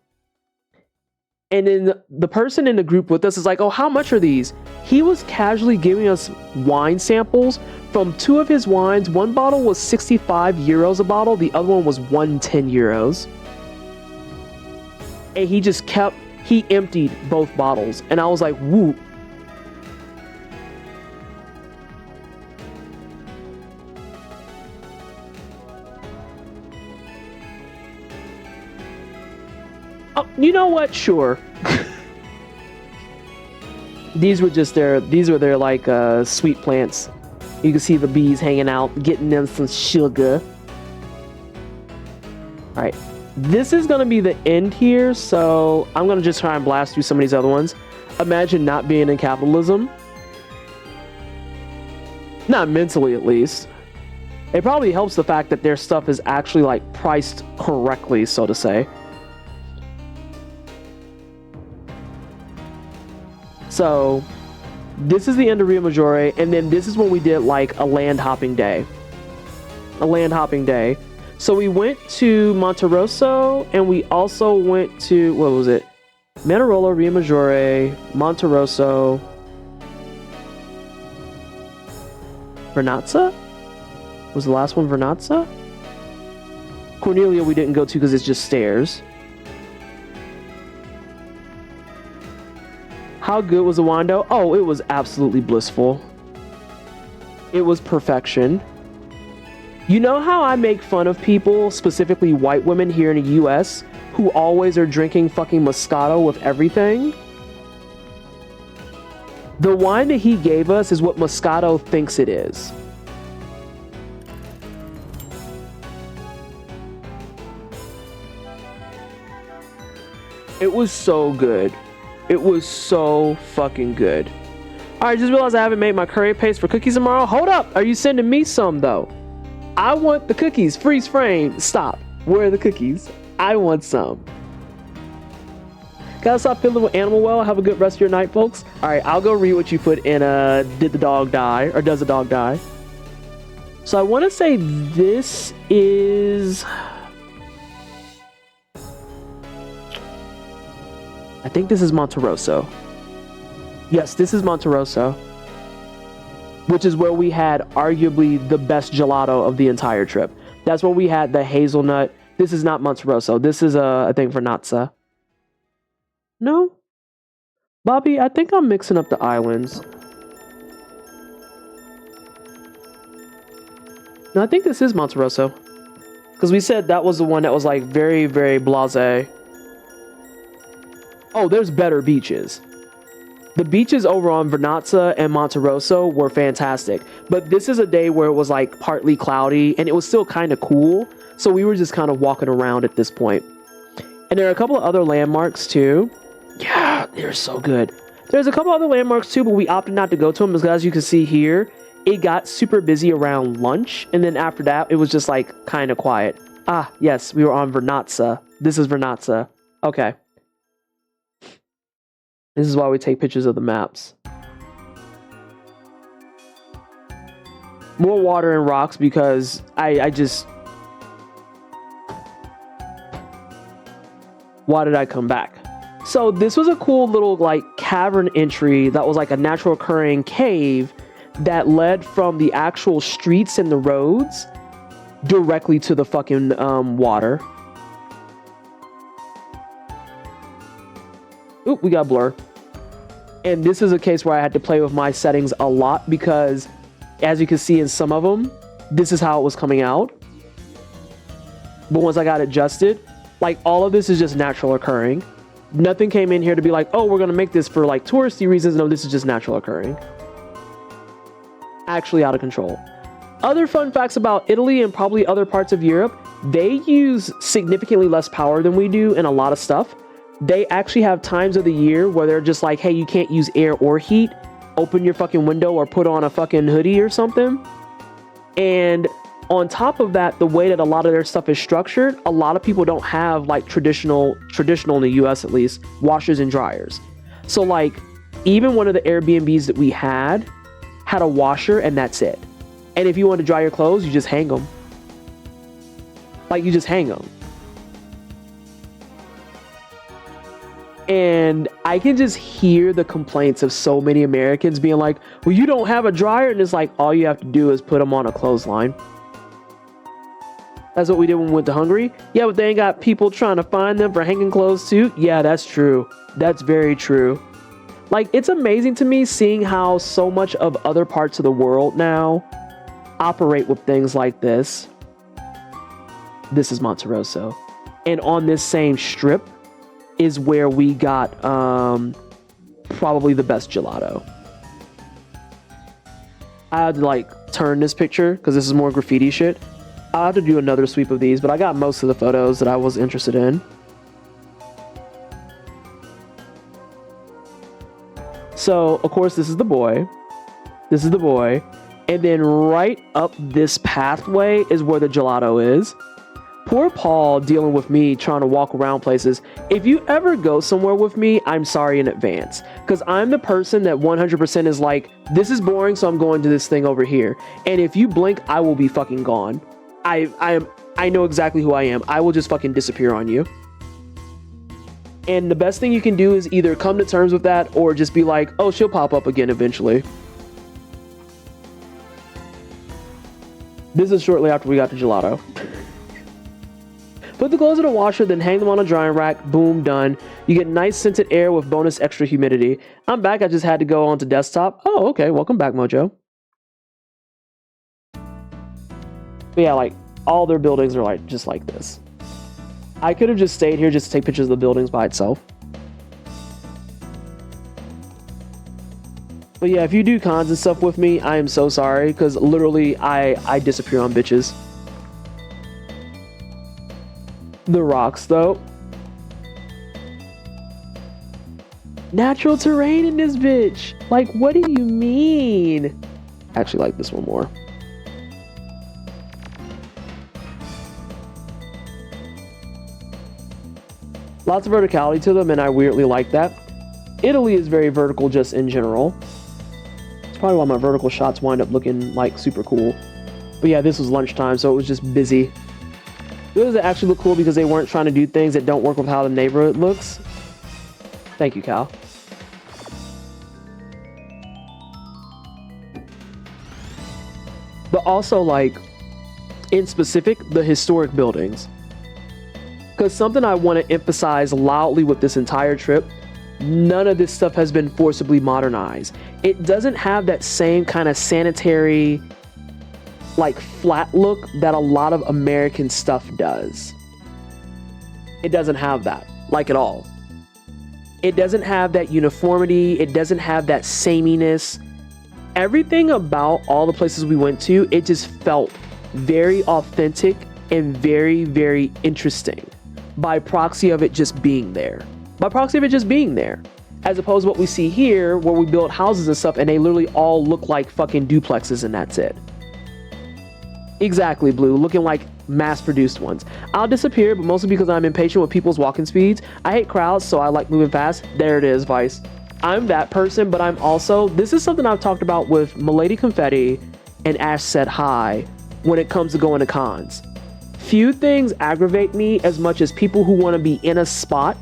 And then the person in the group with us is like, oh, how much are these? He was casually giving us wine samples from two of his wines. One bottle was 65 euros a bottle. The other one was 110 euros. And he emptied both bottles. And I was like, woo. Oh, you know what? Sure. These were their like sweet plants. You can see the bees hanging out, getting them some sugar. All right. This is going to be the end here, so I'm going to just try and blast through some of these other ones. Imagine not being in capitalism. Not mentally, at least. It probably helps the fact that their stuff is actually, like, priced correctly, so to say. So, this is the end of Rio Maggiore, and then this is when we did, like, a land hopping day. So we went to Monterosso, and we also went to, what was it? Manarola, Rio Maggiore, Monterosso, Vernazza? Was the last one Vernazza? Cornelia we didn't go to because it's just stairs. How good was the wine though? Oh, it was absolutely blissful. It was perfection. You know how I make fun of people, specifically white women here in the US, who always are drinking fucking Moscato with everything? The wine that he gave us is what Moscato thinks it is. It was so good. It was so fucking good. Alright, just realized I haven't made my curry paste for cookies tomorrow. Hold up! Are you sending me some though? I want the cookies. Freeze frame. Stop. Where are the cookies? I want some. Gotta stop fiddling with animal well. Have a good rest of your night, folks. All right, I'll go read what you put in did the dog die, or does the dog die? So I want to say this is... I think this is Monterosso. Yes, this is Monterosso, which is where we had arguably the best gelato of the entire trip. That's where we had the hazelnut. This is not Monterosso. This is, I think, Vernazza. No? Bobby, I think I'm mixing up the islands. No, I think this is Monterosso. Because we said that was the one that was like very, very blasé. Oh, there's better beaches. The beaches over on Vernazza and Monterosso were fantastic. But this is a day where it was like partly cloudy and it was still kind of cool. So we were just kind of walking around at this point. And there are a couple of other landmarks too. Yeah, they're so good. There's a couple other landmarks too, but we opted not to go to them because as you can see here, it got super busy around lunch. And then after that, it was just like kind of quiet. Ah, yes, we were on Vernazza. This is Vernazza. Okay. This is why we take pictures of the maps. More water and rocks because I just... Why did I come back? So this was a cool little like cavern entry that was like a natural occurring cave that led from the actual streets and the roads directly to the fucking water. Oop, we got blur. And this is a case where I had to play with my settings a lot because as you can see in some of them, this is how it was coming out. But once I got adjusted, like all of this is just natural occurring. Nothing came in here to be like, oh, we're going to make this for like touristy reasons. No, this is just natural occurring. Actually out of control. Other fun facts about Italy and probably other parts of Europe, they use significantly less power than we do in a lot of stuff. They actually have times of the year where they're just like, hey, you can't use air or heat. Open your fucking window or put on a fucking hoodie or something. And on top of that, the way that a lot of their stuff is structured, a lot of people don't have like traditional in the US at least, washers and dryers. So like even one of the Airbnbs that we had a washer and that's it. And if you want to dry your clothes, you just hang them. Like you just hang them. And I can just hear the complaints of so many Americans being like, well, you don't have a dryer. And it's like, all you have to do is put them on a clothesline. That's what we did when we went to Hungary. Yeah, but they ain't got people trying to find them for hanging clothes too. Yeah, that's true. That's very true. Like, it's amazing to me seeing how so much of other parts of the world now operate with things like this. This is Monterosso. And on this same strip is where we got probably the best gelato. I had to like turn this picture because this is more graffiti shit. I'll have to do another sweep of these, but I got most of the photos that I was interested in. So, of course, this is the boy. This is the boy. And then right up this pathway is where the gelato is. Poor Paul dealing with me trying to walk around places. If you ever go somewhere with me, I'm sorry in advance. Because I'm the person that 100% is like, this is boring, so I'm going to this thing over here. And if you blink, I will be fucking gone. I know exactly who I am. I will just fucking disappear on you. And the best thing you can do is either come to terms with that or just be like, oh, she'll pop up again eventually. This is shortly after we got the gelato. Put the clothes in a washer, then hang them on a drying rack. Boom, done. You get nice scented air with bonus extra humidity. I'm back. I just had to go onto desktop. Oh, okay. Welcome back, Mojo. But yeah, like all their buildings are like just like this. I could have just stayed here just to take pictures of the buildings by itself. But yeah, if you do cons and stuff with me, I am so sorry because literally I disappear on bitches. The rocks though. Natural terrain in this bitch. Like, what do you mean? I actually like this one more. Lots of verticality to them, and I weirdly like that. Italy is very vertical just in general. It's probably why my vertical shots wind up looking like super cool. But yeah, this was lunchtime, so it was just busy. Those actually look cool because they weren't trying to do things that don't work with how the neighborhood looks. Thank you, Cal. But also, like, in specific, the historic buildings. Because something I want to emphasize loudly with this entire trip, none of this stuff has been forcibly modernized. It doesn't have that same kind of sanitary, like, flat look that a lot of American stuff does. It doesn't have that, like, at all. It doesn't have that uniformity. It doesn't have that sameness. Everything about all the places we went to, it just felt very authentic and very, very interesting by proxy of it just being there. By proxy of it just being there. As opposed to what we see here, where we build houses and stuff and they literally all look like fucking duplexes and that's it. Exactly, Blue, looking like mass-produced ones. I'll disappear, but mostly because I'm impatient with people's walking speeds. I hate crowds, so I like moving fast. There it is, Vice. I'm that person, but I'm also, this is something I've talked about with Milady Confetti and Ash Said Hi when it comes to going to cons. Few things aggravate me as much as people who want to be in a spot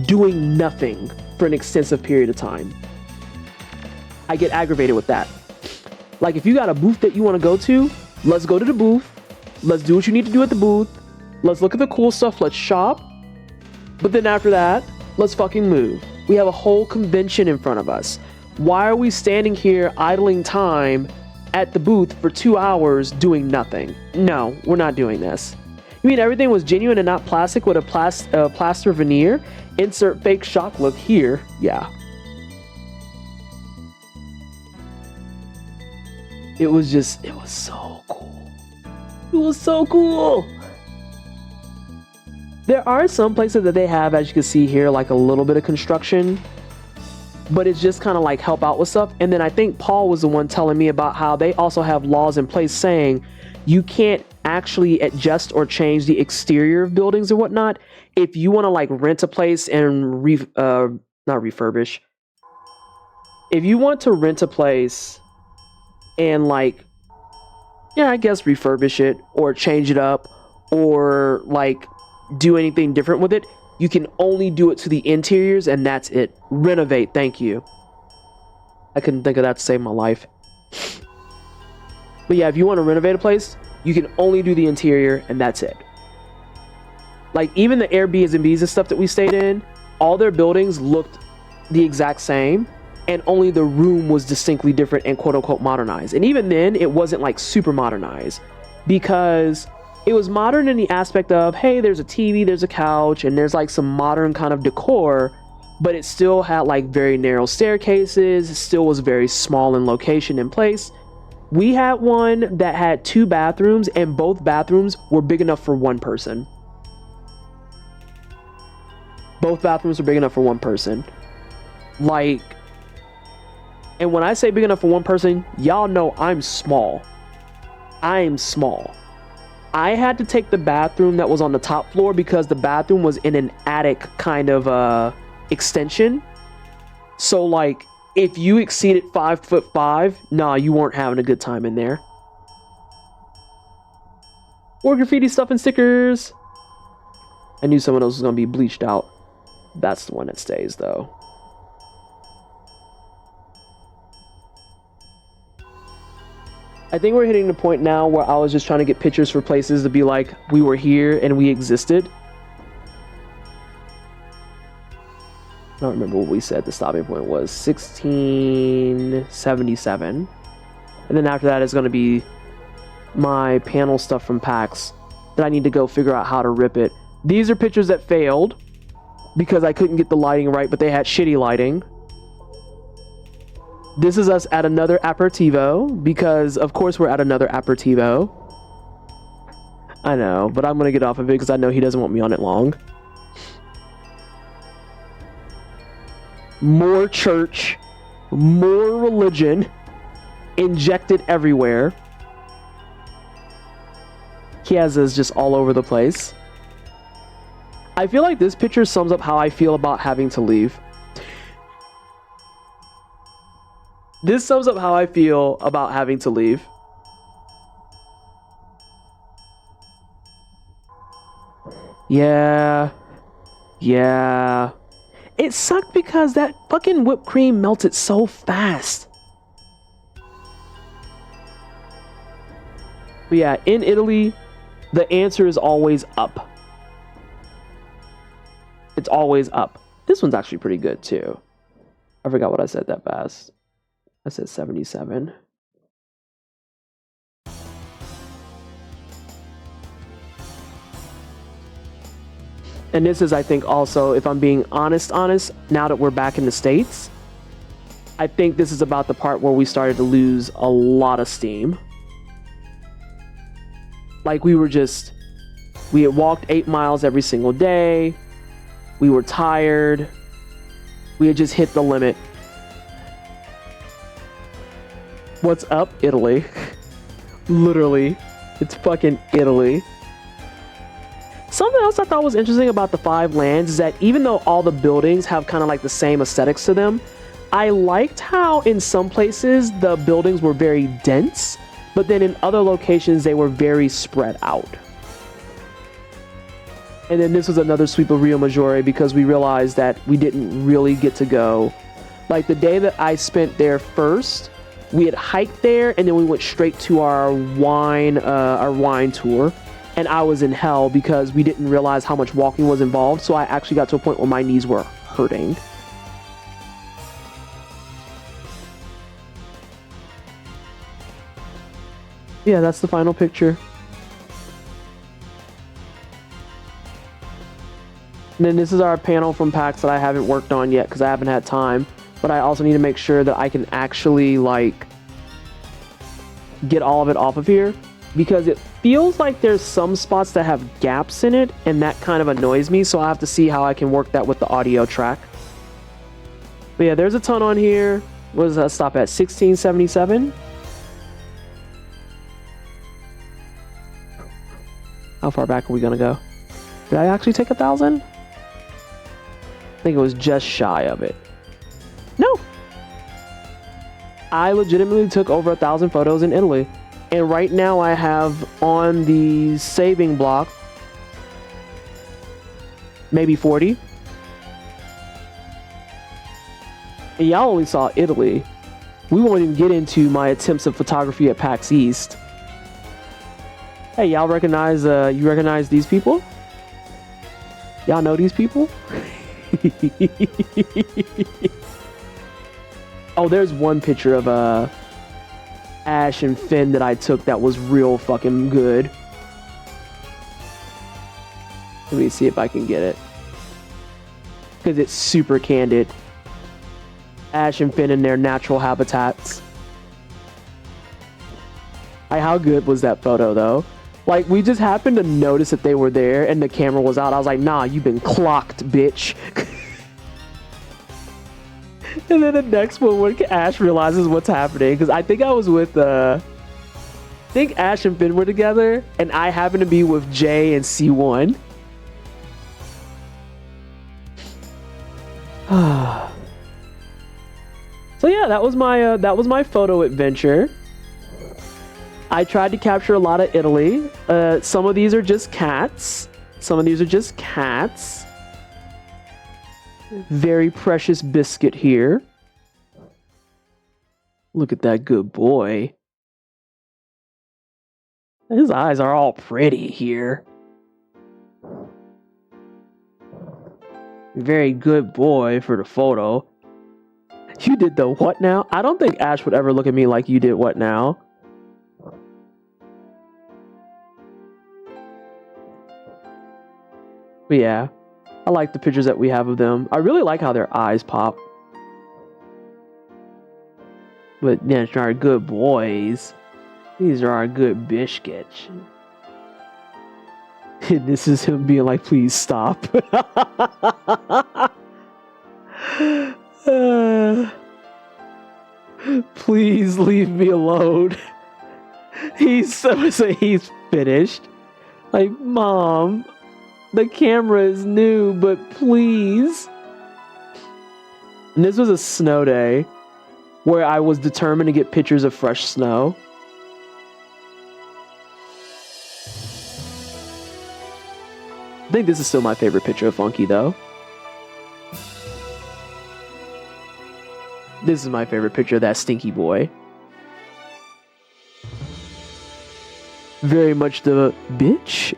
doing nothing for an extensive period of time. I get aggravated with that. Like, if you got a booth that you want to go to, let's go to the booth. Let's do what you need to do at the booth. Let's look at the cool stuff. Let's shop. But then after that, let's fucking move. We have a whole convention in front of us. Why are we standing here idling time at the booth for 2 hours doing nothing? No, we're not doing this. You mean everything was genuine and not plastic with a plaster veneer? Insert fake shock look here. Yeah. It was so cool. It was so cool. There are some places that they have, as you can see here, like a little bit of construction, but it's just kind of like help out with stuff. And then I think Paul was the one telling me about how they also have laws in place saying you can't actually adjust or change the exterior of buildings or whatnot. If you want to like rent a place and not refurbish. If you want to rent a place and like, yeah, I guess refurbish it or change it up or like do anything different with it, you can only do it to the interiors and that's it. Renovate, thank you. I couldn't think of that to save my life. But yeah, if you want to renovate a place, you can only do the interior and that's it. Like even the Airbnbs and stuff that we stayed in, all their buildings looked the exact same and only the room was distinctly different and quote unquote modernized. And even then it wasn't like super modernized because it was modern in the aspect of, hey, there's a TV, there's a couch, and there's like some modern kind of decor, but it still had like very narrow staircases. It still was very small in location and place. We had one that had 2 bathrooms and both bathrooms were big enough for one person. Both bathrooms were big enough for one person. Like, and when I say big enough for one person, y'all know I'm small. I'm small. I had to take the bathroom that was on the top floor because the bathroom was in an attic kind of extension. So like if you exceeded 5'5", nah, you weren't having a good time in there. Or graffiti stuff and stickers. I knew someone else was gonna be bleached out. That's the one that stays though. I think we're hitting the point now where I was just trying to get pictures for places to be like, we were here and we existed. I don't remember what we said the stopping point was. 1677. And then after that is going to be my panel stuff from PAX that I need to go figure out how to rip it. These are pictures that failed because I couldn't get the lighting right, but they had shitty lighting. This is us at another aperitivo, because of course we're at another aperitivo. I know, but I'm gonna get off of it because I know he doesn't want me on it long. More church, more religion, injected everywhere. He has us just all over the place. I feel like this picture sums up how I feel about having to leave. This sums up how I feel about having to leave. Yeah. Yeah. It sucked because that fucking whipped cream melted so fast. But yeah, in Italy, the answer is always up. It's always up. This one's actually pretty good too. I forgot what I said that fast. I said 77. And this is, I think, also, if I'm being honest, now that we're back in the States, I think this is about the part where we started to lose a lot of steam. Like we had walked 8 miles every single day. We were tired. We had just hit the limit. What's up, Italy? Literally, it's fucking Italy. Something else I thought was interesting about the 5 lands is that even though all the buildings have kind of like the same aesthetics to them, I liked how in some places the buildings were very dense, but then in other locations they were very spread out. And then this was another sweep of Rio Maggiore because we realized that we didn't really get to go. Like the day that I spent there first, we had hiked there and then we went straight to our wine tour. And I was in hell because we didn't realize how much walking was involved. So I actually got to a point where my knees were hurting. Yeah, that's the final picture. And then this is our panel from packs that I haven't worked on yet because I haven't had time. But I also need to make sure that I can actually like get all of it off of here, because it feels like there's some spots that have gaps in it and that kind of annoys me. So I have to see how I can work that with the audio track. But yeah, there's a ton on here. What does that stop at? 1677. How far back are we gonna go? Did I actually take 1,000? I think it was just shy of it. No, I legitimately took over 1,000 photos in Italy. And right now I have on the saving block maybe 40. And y'all only saw Italy. We won't even get into my attempts of photography at PAX East. Hey, y'all recognize you recognize these people? Y'all know these people? Oh, there's one picture of Ash and Finn that I took that was real fucking good. Let me see if I can get it. Because it's super candid. Ash and Finn in their natural habitats. How good was that photo though? Like, we just happened to notice that they were there and the camera was out. I was like, nah, you've been clocked, bitch. And then the next one, when Ash realizes what's happening, because I think I was with, I think Ash and Finn were together, and I happened to be with Jay and C1. So yeah, that was my photo adventure. I tried to capture a lot of Italy. Some of these are just cats. Some of these are just cats. Very precious biscuit here. Look at that good boy. His eyes are all pretty here. Very good boy for the photo. You did the what now? I don't think Ash would ever look at me like you did what now. But yeah, I like the pictures that we have of them. I really like how their eyes pop. But these are our good boys. These are our good biscuits. And this is him being like, please stop. Please leave me alone. He's finished. Like, Mom, The camera is new, but please. And this was a snow day where I was determined to get pictures of fresh snow. I think this is still my favorite picture of Funky, though. This is my favorite picture of that stinky boy. Very much the bitch.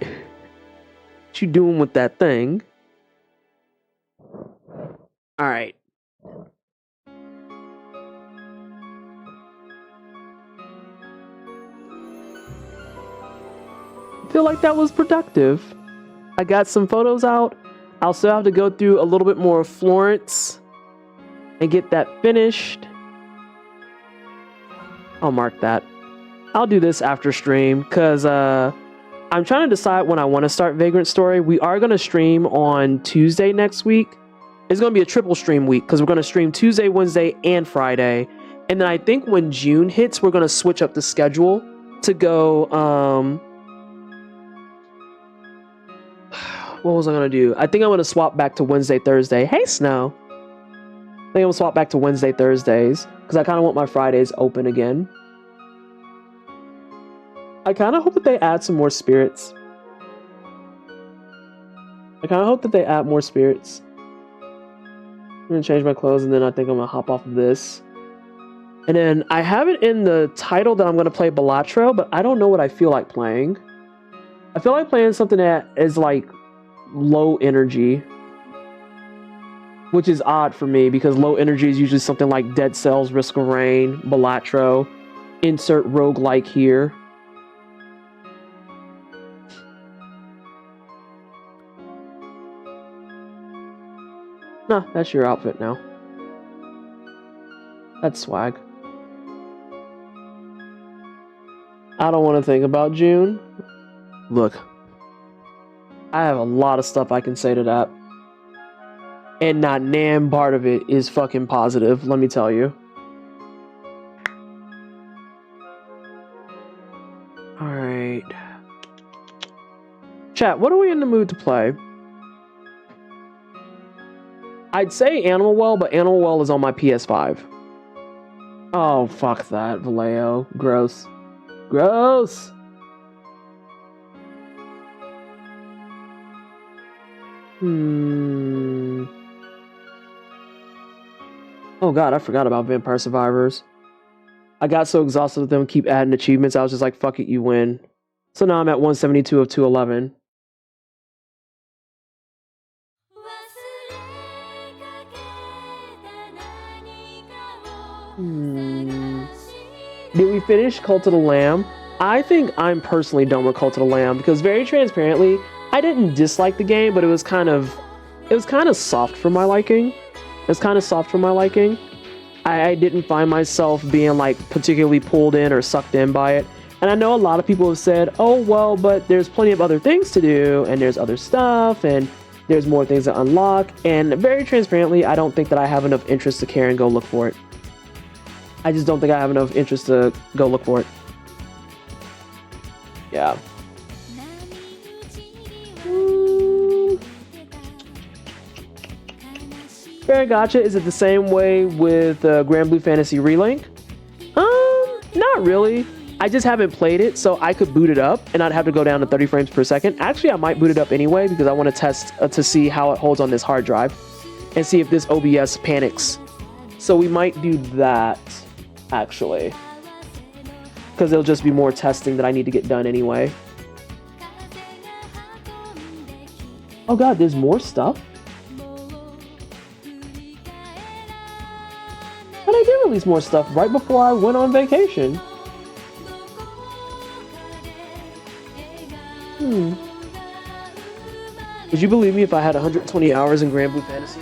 What you doing with that thing? Alright. I feel like that was productive. I got some photos out. I'll still have to go through a little bit more of Florence and get that finished. I'll mark that. I'll do this after stream because I'm trying to decide when I want to start Vagrant Story. We are going to stream on Tuesday next week. It's going to be a triple stream week because we're going to stream Tuesday, Wednesday, and Friday. And then I think when June hits, we're going to switch up the schedule to go... what was I going to do? I think I'm going to swap back to Wednesday, Thursday. Hey, Snow! I think I'm going to swap back to Wednesday, Thursdays because I kind of want my Fridays open again. I kind of hope that they add some more spirits. I'm going to change my clothes and then I think I'm going to hop off of this. And then I have it in the title that I'm going to play Balatro, but I don't know what I feel like playing. I feel like playing something that is like low energy, which is odd for me because low energy is usually something like Dead Cells, Risk of Rain, Balatro, insert roguelike here. Nah, that's your outfit now. That's swag. I don't want to think about June. Look, I have a lot of stuff I can say to that. And not nan part of it is fucking positive, let me tell you. Alright. Chat, what are we in the mood to play? I'd say Animal Well, but Animal Well is on my PS5. Oh, fuck that, Vallejo. Gross. Gross! Oh god, I forgot about Vampire Survivors. I got so exhausted with them keep adding achievements, I was just like, fuck it, you win. So now I'm at 172 of 211. Did we finish Cult of the Lamb? I think I'm personally done with Cult of the Lamb because very transparently, I didn't dislike the game, but it was kind of soft for my liking. I didn't find myself being like particularly pulled in or sucked in by it. And I know a lot of people have said, oh well, but there's plenty of other things to do and there's other stuff and there's more things to unlock. And very transparently, I don't think that I have enough interest to care and go look for it. I just don't think I have enough interest to go look for it. Yeah. Fair Gotcha, is it the same way with Grand Blue Fantasy Relink? Not really. I just haven't played it, so I could boot it up and I'd have to go down to 30 frames per second. Actually, I might boot it up anyway because I want to test to see how it holds on this hard drive and see if this OBS panics. So we might do that, actually. Because it'll just be more testing that I need to get done anyway. Oh god, there's more stuff? But I did release more stuff right before I went on vacation. Would you believe me if I had 120 hours in Grand Blue Fantasy?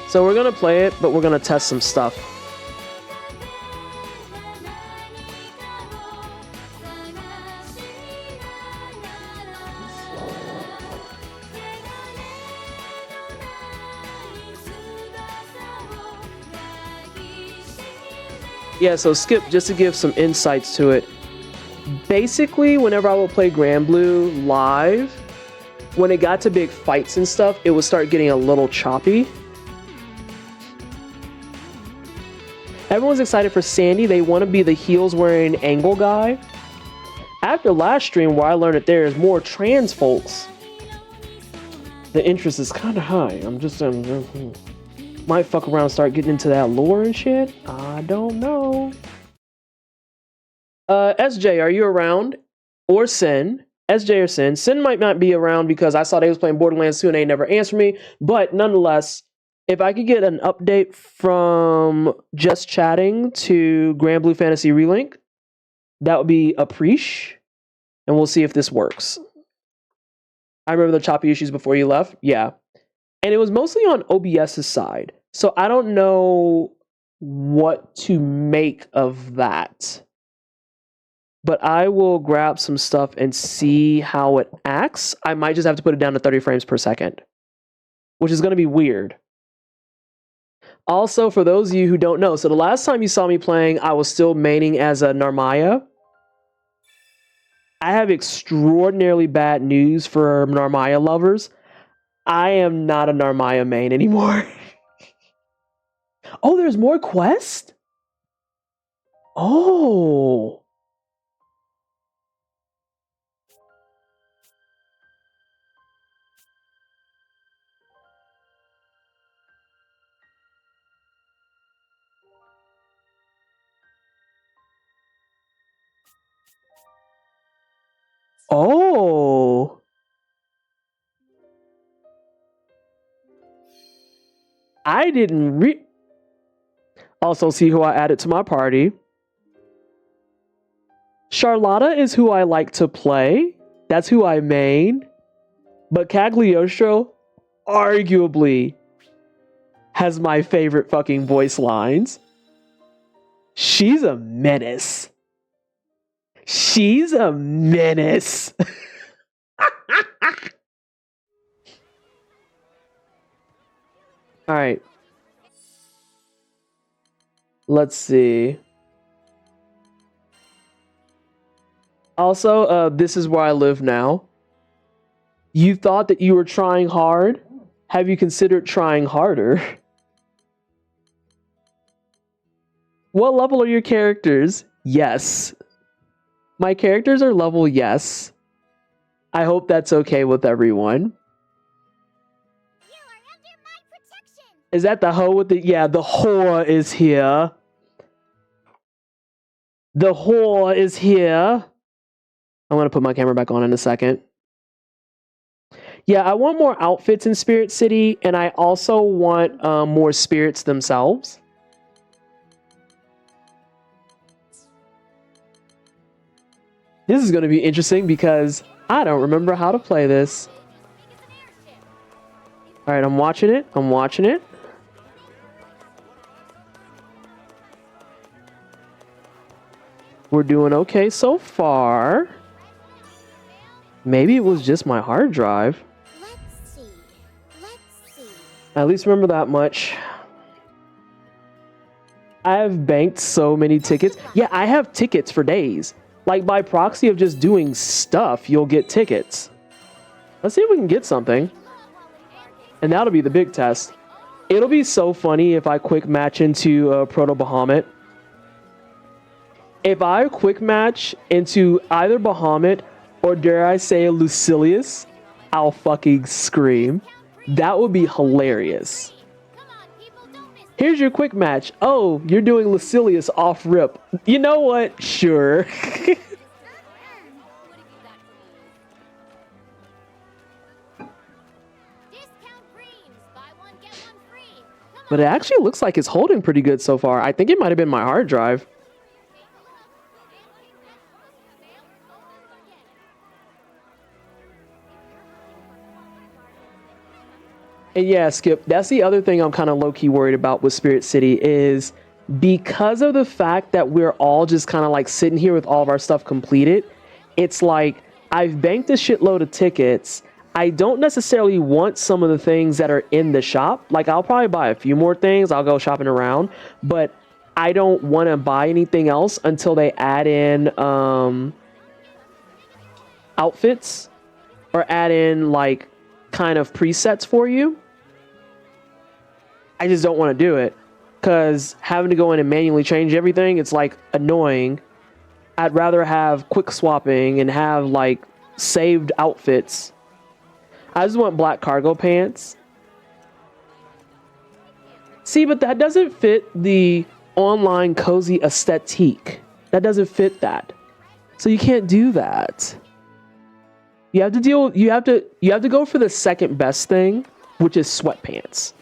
So we're gonna play it, but we're gonna test some stuff. Yeah, so Skip, just to give some insights to it. Basically, whenever I would play Grand Blue live, when it got to big fights and stuff, it would start getting a little choppy. Everyone's excited for Sandy. They want to be the heels wearing angle guy. After last stream where I learned that there's more trans folks, the interest is kind of high. I'm just might fuck around and start getting into that lore and shit. I don't know. SJ, are you around? Or Sin? SJ or Sin? Sin might not be around because I saw they was playing Borderlands 2 and they never answered me. But nonetheless, if I could get an update from just chatting to Grand Blue Fantasy Relink, that would be appreciated. And we'll see if this works. I remember the choppy issues before you left. Yeah. And it was mostly on OBS's side. So I don't know what to make of that. But I will grab some stuff and see how it acts. I might just have to put it down to 30 frames per second, which is going to be weird. Also, for those of you who don't know, so the last time you saw me playing, I was still maining as a Narmaya. I have extraordinarily bad news for Narmaya lovers. I am not a Narmaya main anymore. Oh, there's more quests? Oh. Oh. I didn't Also, see who I added to my party. Charlotta is who I like to play. That's who I main. But Cagliostro arguably has my favorite fucking voice lines. She's a menace. She's a menace. All right. Let's see. Also, this is where I live now. You thought that you were trying hard? Have you considered trying harder? What level are your characters? Yes. My characters are level yes. I hope that's okay with everyone. You are under my protection. Is that the hoe with the... Yeah, the whore is here. The whore is here. I'm going to put my camera back on in a second. Yeah, I want more outfits in Spirit City, and I also want more spirits themselves. This is going to be interesting because I don't remember how to play this. All right, I'm watching it. I'm watching it. We're doing okay so far. Maybe it was just my hard drive. Let's see. Let's see. At least remember that much. I have banked so many tickets. Yeah, I have tickets for days. Like, by proxy of just doing stuff, you'll get tickets. Let's see if we can get something. And that'll be the big test. It'll be so funny if I quick match into Proto Bahamut. If I quick match into either Bahamut or, dare I say, Lucilius, I'll fucking scream. That would be hilarious. Here's your quick match. Oh, you're doing Lucilius off rip. You know what? Sure. But it actually looks like it's holding pretty good so far. I think it might have been my hard drive. And yeah, Skip, that's the other thing I'm kind of low-key worried about with Spirit City is because of the fact that we're all just kind of like sitting here with all of our stuff completed, it's like I've banked a shitload of tickets. I don't necessarily want some of the things that are in the shop. Like, I'll probably buy a few more things. I'll go shopping around. But I don't want to buy anything else until they add in outfits or add in like kind of presets for you. I just don't want to do it because having to go in and manually change everything, it's like annoying. I'd rather have quick swapping and have like saved outfits. I just want black cargo pants. See, but that doesn't fit the online cozy aesthetic. That doesn't fit that. So you can't do that. You have to go for the second best thing, which is sweatpants.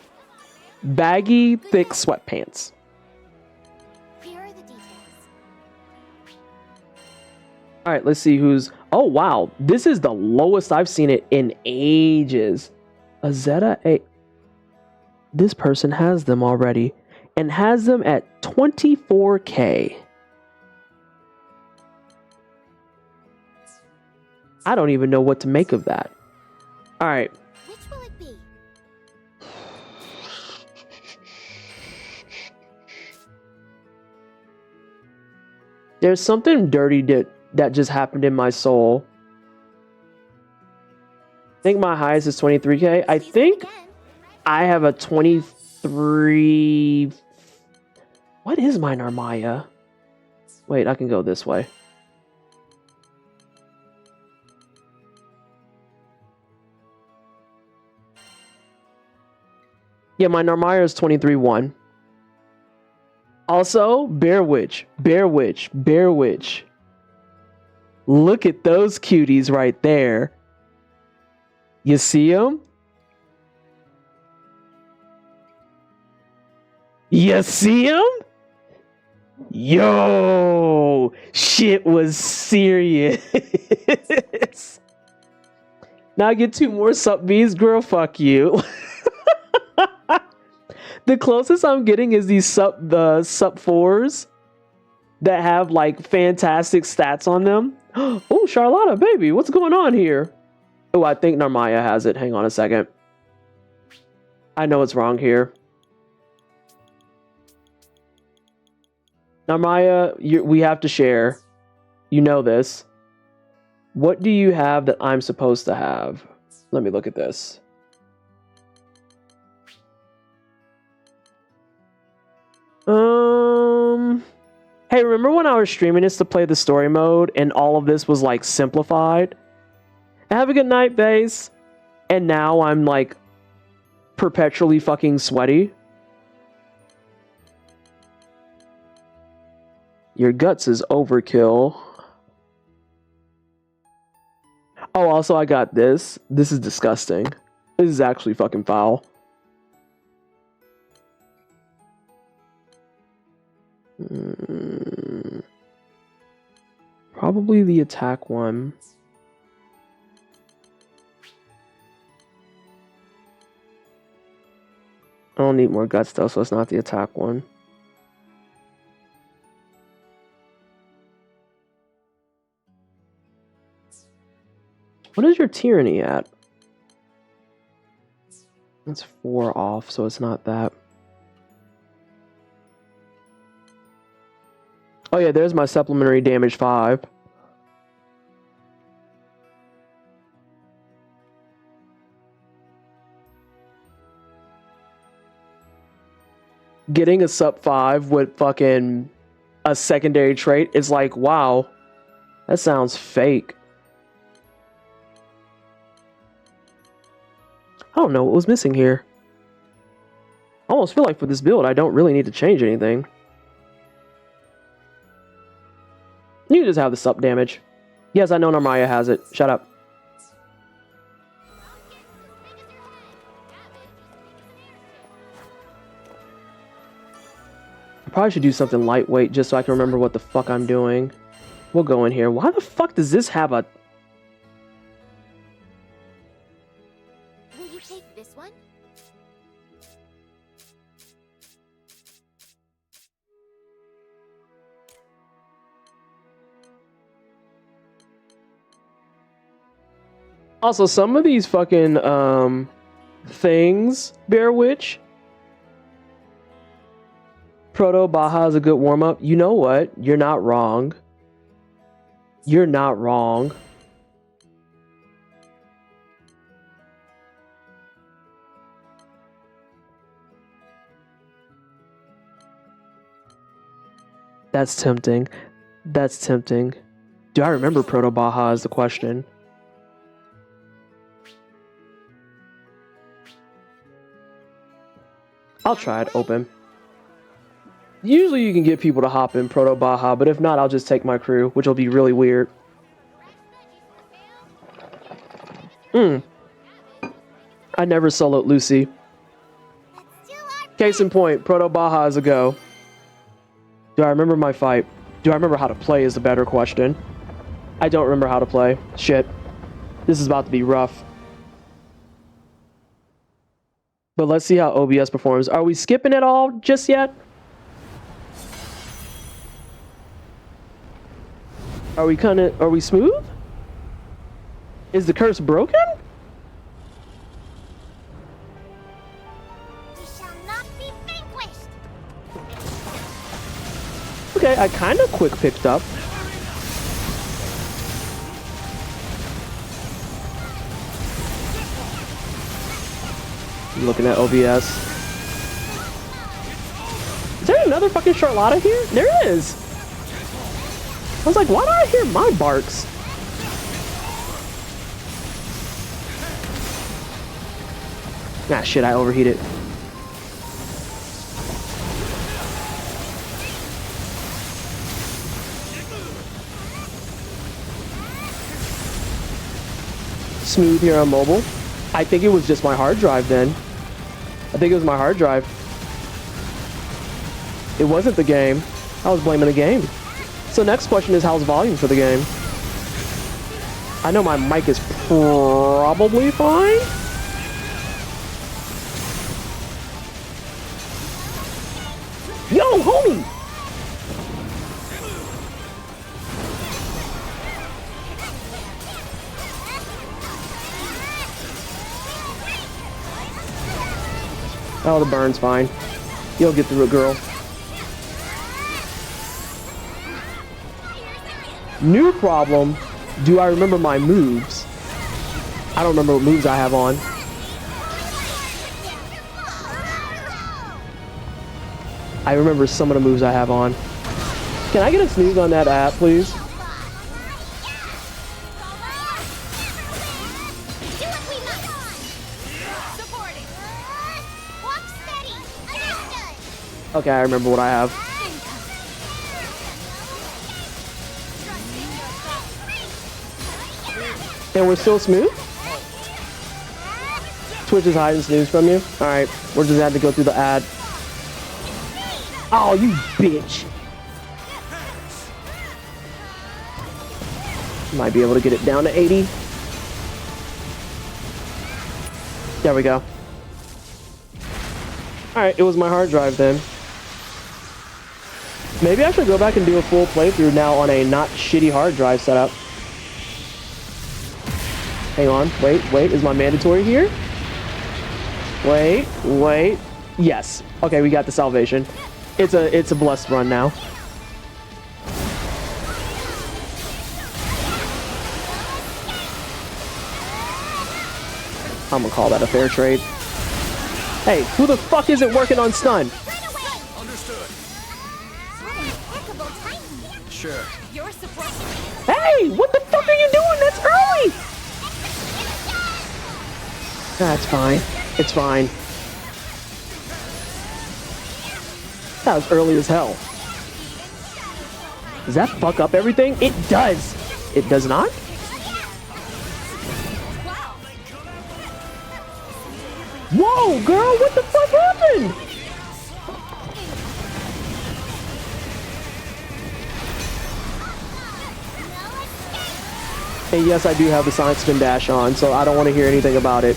Baggy, thick sweatpants. Here are the details. All right, let's see who's... Oh, wow. This is the lowest I've seen it in ages. A Zeta 8. This person has them already and has them at 24K. I don't even know what to make of that. All right. Which will it be? There's something dirty that just happened in my soul. I think my highest is 23K. I think I have a 23... What is my Narmaya? Wait, I can go this way. Yeah, my Narmaya is 23-1. Also, Bear Witch. Look at those cuties right there. You see them? You see them? Yo, shit was serious. Now I get 2 more sup Bs, girl, fuck you. The closest I'm getting is these sup 4s that have like fantastic stats on them. Oh, Charlotta, baby, what's going on here? Oh, I think Narmaya has it. Hang on a second. I know it's wrong here. Narmaya, we have to share. You know this. What do you have that I'm supposed to have? Let me look at this. Hey, remember when I was streaming this to play the story mode and all of this was like simplified? Have a good night, Vase. And now I'm like perpetually fucking sweaty. Your guts is overkill. Oh, also I got this. This is disgusting. This is actually fucking foul. Probably the attack one. I don't need more guts though, so it's not the attack one. What is your tyranny at? It's 4 off, so it's not that. Oh yeah, there's my supplementary damage 5. Getting a sup 5 with fucking a secondary trait is like, wow, that sounds fake. I don't know what was missing here. I almost feel like for this build, I don't really need to change anything. You just have the sup damage. Yes, I know Narmaya has it. Shut up. I probably should do something lightweight just so I can remember what the fuck I'm doing. We'll go in here. Why the fuck does this have a... Will you take this one? Also, some of these fucking, things, Bear Witch, Proto Baja is a good warm up. You know what? You're not wrong. You're not wrong. That's tempting. That's tempting. Do I remember Proto Baja is the question? I'll try it open. Usually you can get people to hop in Proto Baja, but if not, I'll just take my crew, which will be really weird. I never soloed Lucy. Case in point, Proto Baja is a go. Do I remember my fight? Do I remember how to play is the better question. I don't remember how to play. Shit. This is about to be rough. But let's see how OBS performs. Are we skipping it all just yet? Are we smooth? Is the curse broken? We shall not be vanquished. Okay, I kind of quick picked up. Looking at OBS. Is there another fucking Charlotta here? There is! I was like, why do I hear my barks? Ah, shit, I overheated. Smooth here on mobile. I think it was just my hard drive then. I think it was my hard drive. It wasn't the game. I was blaming the game. So next question is, how's volume for the game? I know my mic is probably fine. Yo, homie! Oh, the burn's fine. You'll get through it, girl. New problem. Do I remember my moves? I don't remember what moves I have on. I remember some of the moves I have on. Can I get a snooze on that app, please? Okay, I remember what I have. And we're still smooth? Twitch is hiding snooze from you? Alright, we're just gonna have to go through the ad. Oh, you bitch! Might be able to get it down to 80. There we go. Alright, it was my hard drive then. Maybe I should go back and do a full playthrough now on a not shitty hard drive setup. Hang on, wait, is my mandatory here? Wait. Yes. Okay, we got the salvation. It's a blessed run now. I'm gonna call that a fair trade. Hey, who the fuck isn't working on stun? Understood. Sure. Hey, what the fuck are you doing? That's early! That's fine. It's fine. That was early as hell. Does that fuck up everything? It does! It does not? Whoa, girl, what the fuck happened? And yes, I do have the Sonic Spin Dash on, so I don't want to hear anything about it.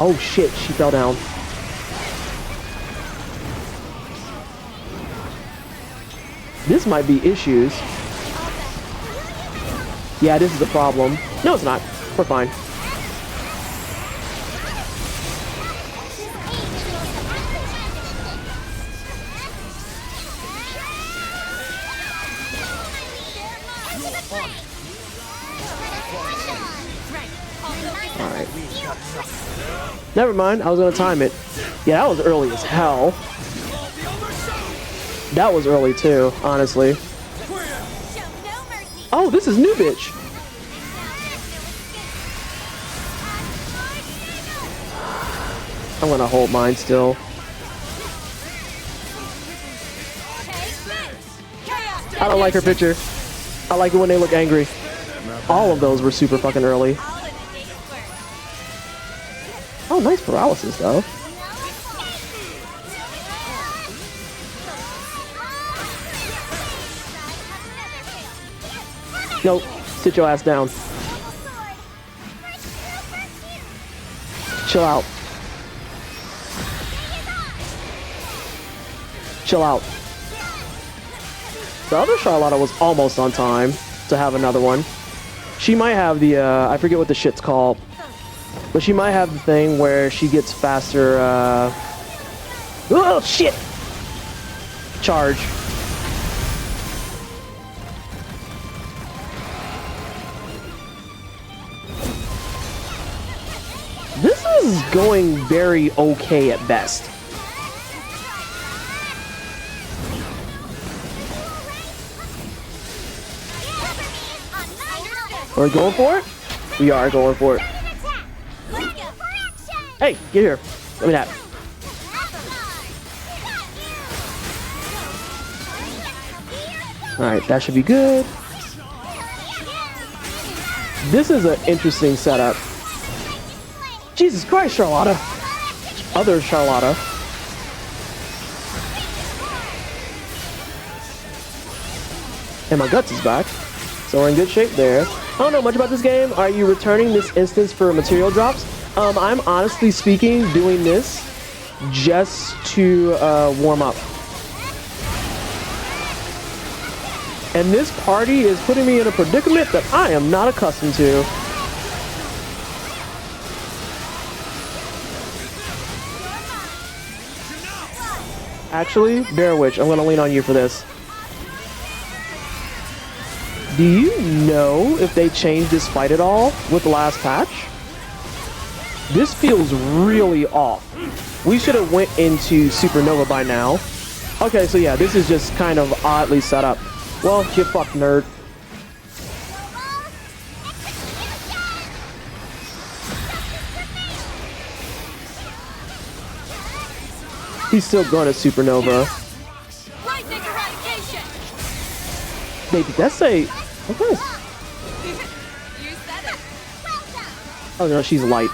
Oh shit, she fell down. This might be issues. Yeah, this is the problem. No, it's not. We're fine. Alright. Never mind, I was gonna time it. Yeah, that was early as hell. That was early too, honestly. Oh, this is new bitch. I'm gonna hold mine still. I don't like her picture. I like it when they look angry. All of those were super fucking early. Oh, nice paralysis though. Nope, sit your ass down. Chill out. Chill out. The other Charlotta was almost on time to have another one. She might have the, I forget what the shit's called, but she might have the thing where she gets faster, oh shit! Charge. This is going very okay at best. Are we going for it? We are going for it. Hey, get here. Let me that. Alright, that should be good. This is an interesting setup. Jesus Christ, Charlotta. Other Charlotta. And my guts is back. So we're in good shape there. I don't know much about this game. Are you returning this instance for material drops? I'm honestly speaking doing this just to warm up. And this party is putting me in a predicament that I am not accustomed to. Actually, Bear Witch, I'm gonna lean on you for this. Do you know if they changed this fight at all with the last patch? This feels really off. We should have went into Supernova by now. Okay, so yeah, this is just kind of oddly set up. Well, get fucked, nerd. He's still going to Supernova. Wait, did that say... Okay. Oh no, she's light.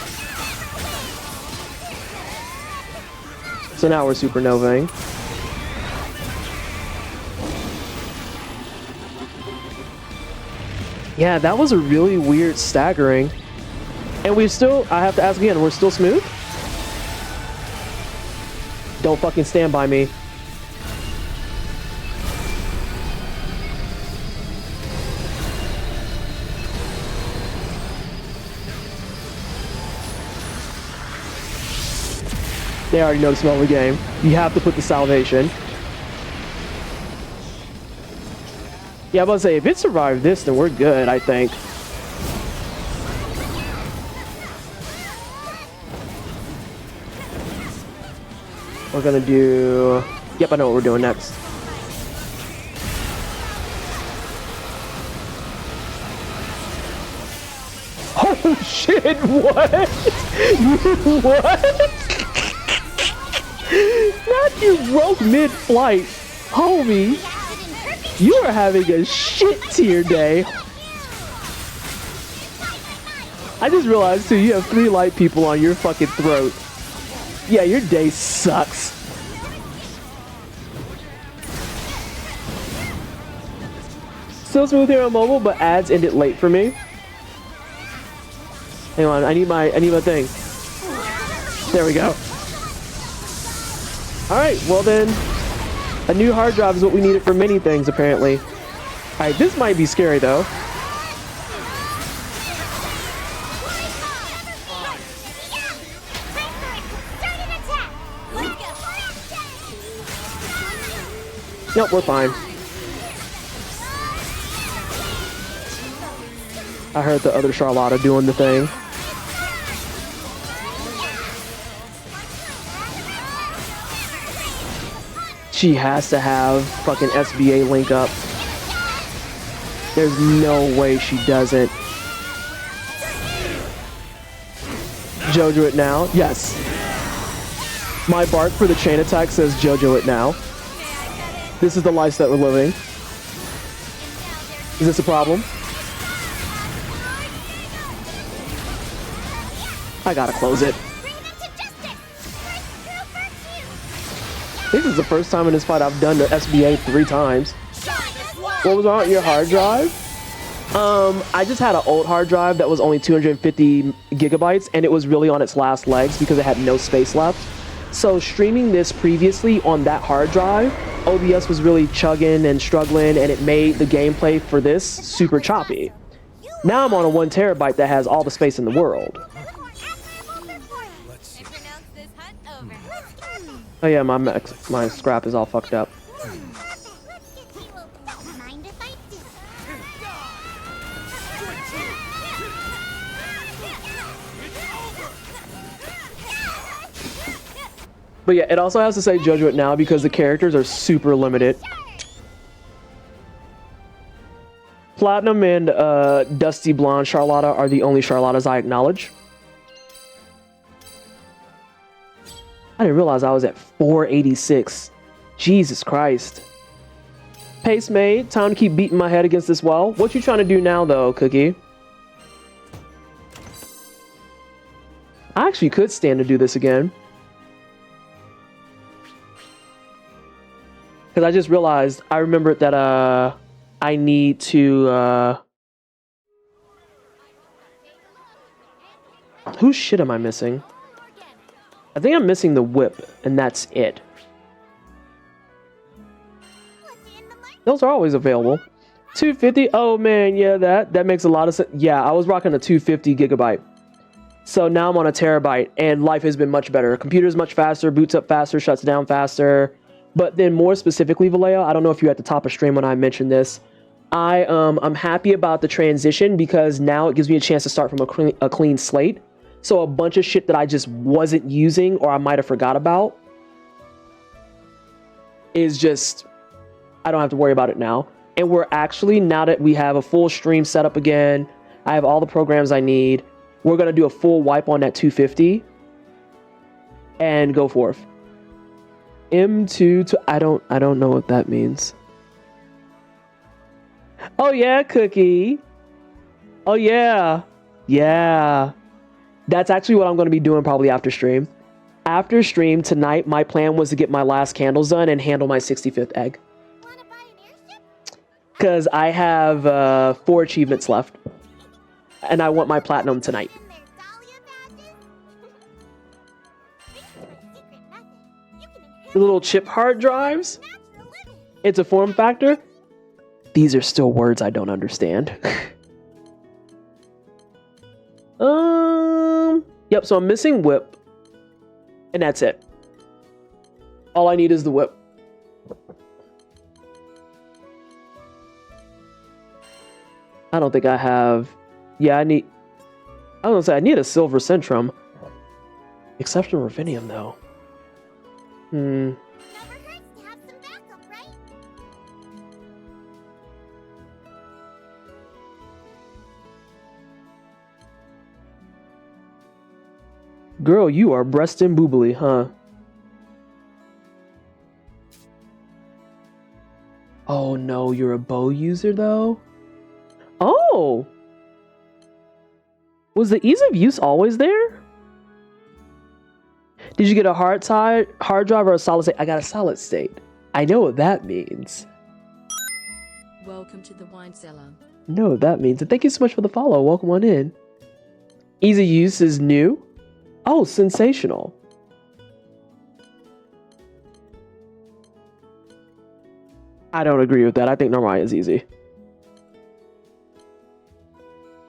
So now we're Supernovaing. Yeah, that was a really weird staggering. And we still, I have to ask again, we're still smooth? Don't fucking stand by me. They already know the smell of the game. You have to put the salvation. Yeah, I'm about to say, if it survived this, then we're good, I think. We're gonna do... Yep, I know what we're doing next. Oh shit, what? What? Not you broke mid-flight. Homie, you are having a shit tier day. I just realized too, you have 3 light people on your fucking throat. Yeah, your day sucks. Still smooth here on mobile, but ads ended late for me. Hang on, I need my thing. There we go. Alright, well then, a new hard drive is what we needed for many things, apparently. Alright, this might be scary, though. Nope, we're fine. I heard the other Charlotta doing the thing. She has to have fucking SBA link up. There's no way she doesn't. Jojo it now. Yes. My bark for the chain attack says Jojo it now. This is the life that we're living. Is this a problem? I gotta close it. This is the first time in this fight I've done the SBA 3 times. What was on your hard drive? I just had an old hard drive that was only 250 gigabytes, and it was really on its last legs because it had no space left. So streaming this previously on that hard drive, OBS was really chugging and struggling, and it made the gameplay for this super choppy. Now I'm on a 1 terabyte that has all the space in the world. Oh yeah, my scrap is all fucked up. But yeah, it also has to say Jojo it now because the characters are super limited. Platinum and Dusty Blonde Charlotta are the only Charlottas I acknowledge. I didn't realize I was at 486. Jesus Christ. Pace made. Time to keep beating my head against this wall. What you trying to do now, though, Cookie? I actually could stand to do this again. Because I just realized, I remembered that I need to... Whose shit am I missing? I think I'm missing the whip, and that's it. Those are always available. 250? Oh man, yeah, that makes a lot of sense. Yeah, I was rocking a 250 gigabyte. So now I'm on a terabyte, and life has been much better. Computer's much faster, boots up faster, shuts down faster. But then more specifically, Vallejo, I don't know if you're at the top of stream when I mentioned this. I'm happy about the transition because now it gives me a chance to start from a clean slate. So a bunch of shit that I just wasn't using or I might have forgot about is just, I don't have to worry about it now. And we're actually, now that we have a full stream set up again, I have all the programs I need, we're going to do a full wipe on that 250 and go forth. M2 to, I don't know what that means. Oh yeah, Cookie. Oh yeah. Yeah. That's actually what I'm going to be doing probably after stream. After stream tonight, my plan was to get my last candles done and handle my 65th egg. Because I have 4 achievements left. And I want my platinum tonight. The little chip hard drives. It's a form factor. These are still words I don't understand. Yep, so I'm missing whip. And that's it. All I need is the whip. I don't think I have... Yeah, I was gonna say, I need a silver centrum. Exception Ravinium, though. Never hurts to have some backup, right? Girl, you are breast and boobily, huh? Oh no, you're a bow user though? Oh! Was the ease of use always there? Did you get a hard drive or a solid state? I got a solid state. I know what that means. Welcome to the wine cellar. I know what that means. And thank you so much for the follow. Welcome on in. Easy use is new. Oh, sensational. I don't agree with that. I think Normai is easy.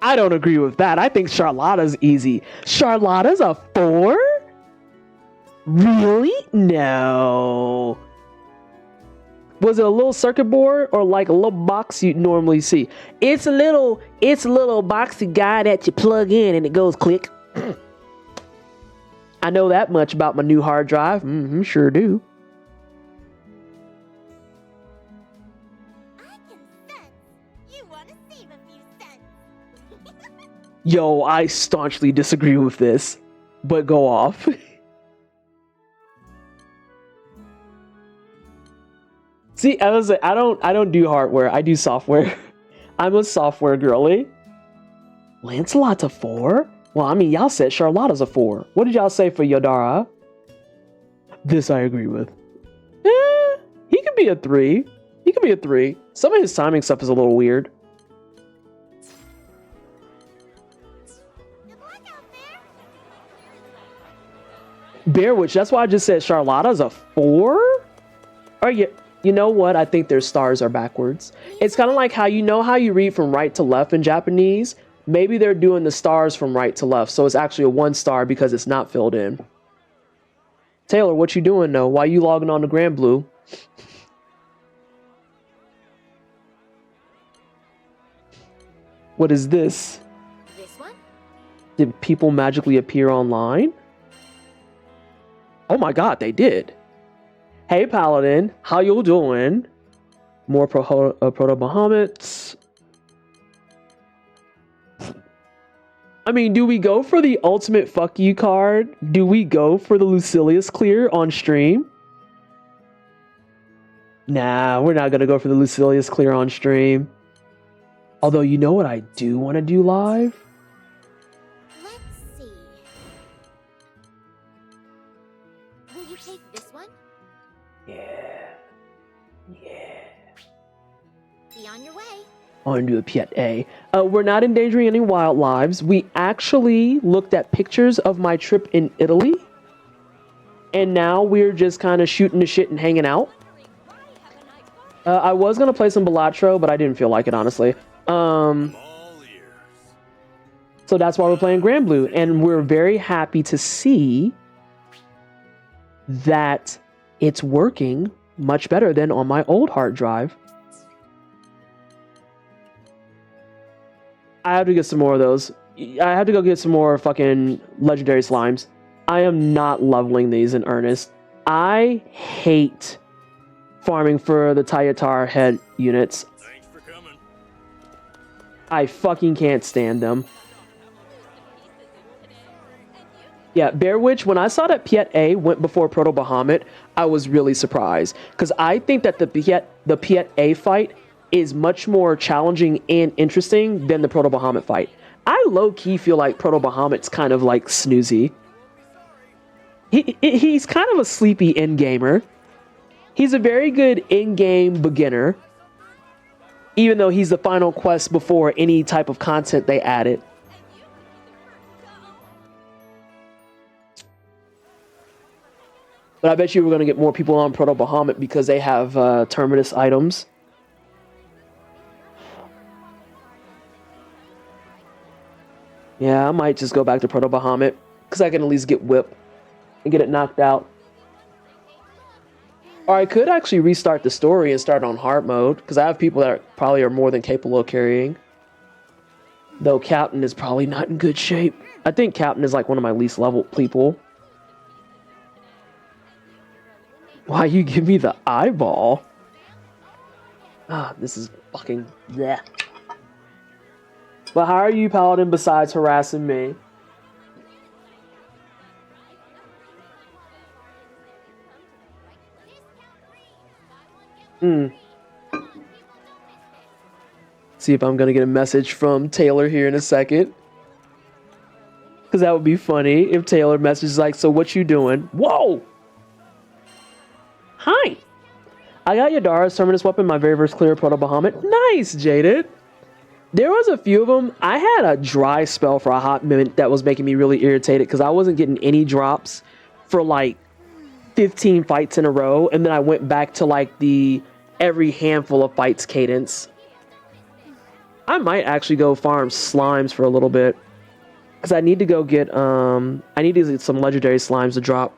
I don't agree with that. I think Charlotta's easy. Charlotta's a 4? Really? No. Was it a little circuit board or like a little box you normally see? It's a little boxy guy that you plug in and it goes click. I know that much about my new hard drive. Sure do. I can sense you want to save a few cents. Yo, I staunchly disagree with this, but go off. See, I don't do hardware. I do software. I'm a software girly. Lancelot's a 4? Well, I mean, y'all said Charlotta's a 4. What did y'all say for Yodara? This I agree with. He could be a 3. He could be a 3. Some of his timing stuff is a little weird. Good luck out there. Bear Witch, that's why I just said Charlotta's a 4? Or you know what? I think their stars are backwards. It's kind of like how you read from right to left in Japanese. Maybe they're doing the stars from right to left, so it's actually a 1 star because it's not filled in. Taylor, what you doing though? Why you logging on to Grand Blue? What is this? This one? Did people magically appear online? Oh my god, they did. Hey Paladin, how you doing? More Proto-Bahamut. I mean, do we go for the ultimate fuck you card? Do we go for the Lucilius clear on stream? Nah, we're not gonna go for the Lucilius clear on stream. Although, you know what I do want to do live? Let's see. Will you take this one? Yeah. Be on your way. I want to do a Piet A. We're not endangering any wildlives. We actually looked at pictures of my trip in Italy. And now we're just kind of shooting the shit and hanging out. I was going to play some Balatro, but I didn't feel like it, honestly. So that's why we're playing Grand Blue. And we're very happy to see that it's working much better than on my old hard drive. I have to get some more of those. I have to go get some more fucking legendary slimes. I am not leveling these in earnest. I hate farming for the Tyatar head units. Thanks for coming. I fucking can't stand them. Yeah, Bear Witch, when I saw that Piet A went before Proto-Bahamut, I was really surprised. Because I think that the Piet A fight is much more challenging and interesting than the Proto-Bahamut fight. I low-key feel like Proto-Bahamut's kind of like snoozy. He's kind of a sleepy in-gamer. He's a very good in-game beginner. Even though he's the final quest before any type of content they added. But I bet you we're going to get more people on Proto-Bahamut because they have Terminus items. Yeah, I might just go back to Proto-Bahamut because I can at least get Whip and get it knocked out. Or I could actually restart the story and start on hard mode because I have people that probably are more than capable of carrying. Though Captain is probably not in good shape. I think Captain is like one of my least leveled people. Why you give me the eyeball? Ah, this is fucking bleh. But how are you, Paladin, besides harassing me? See if I'm gonna get a message from Taylor here in a second. Because that would be funny if Taylor messages like, so what you doing? Whoa! Hi! I got Yodara's Terminus weapon, my very first clear Proto-Bahamut. Nice, Jaded! There was a few of them. I had a dry spell for a hot minute that was making me really irritated because I wasn't getting any drops for like 15 fights in a row. And then I went back to like the every handful of fights cadence. I might actually go farm slimes for a little bit because I need to go get, I need to get some legendary slimes to drop.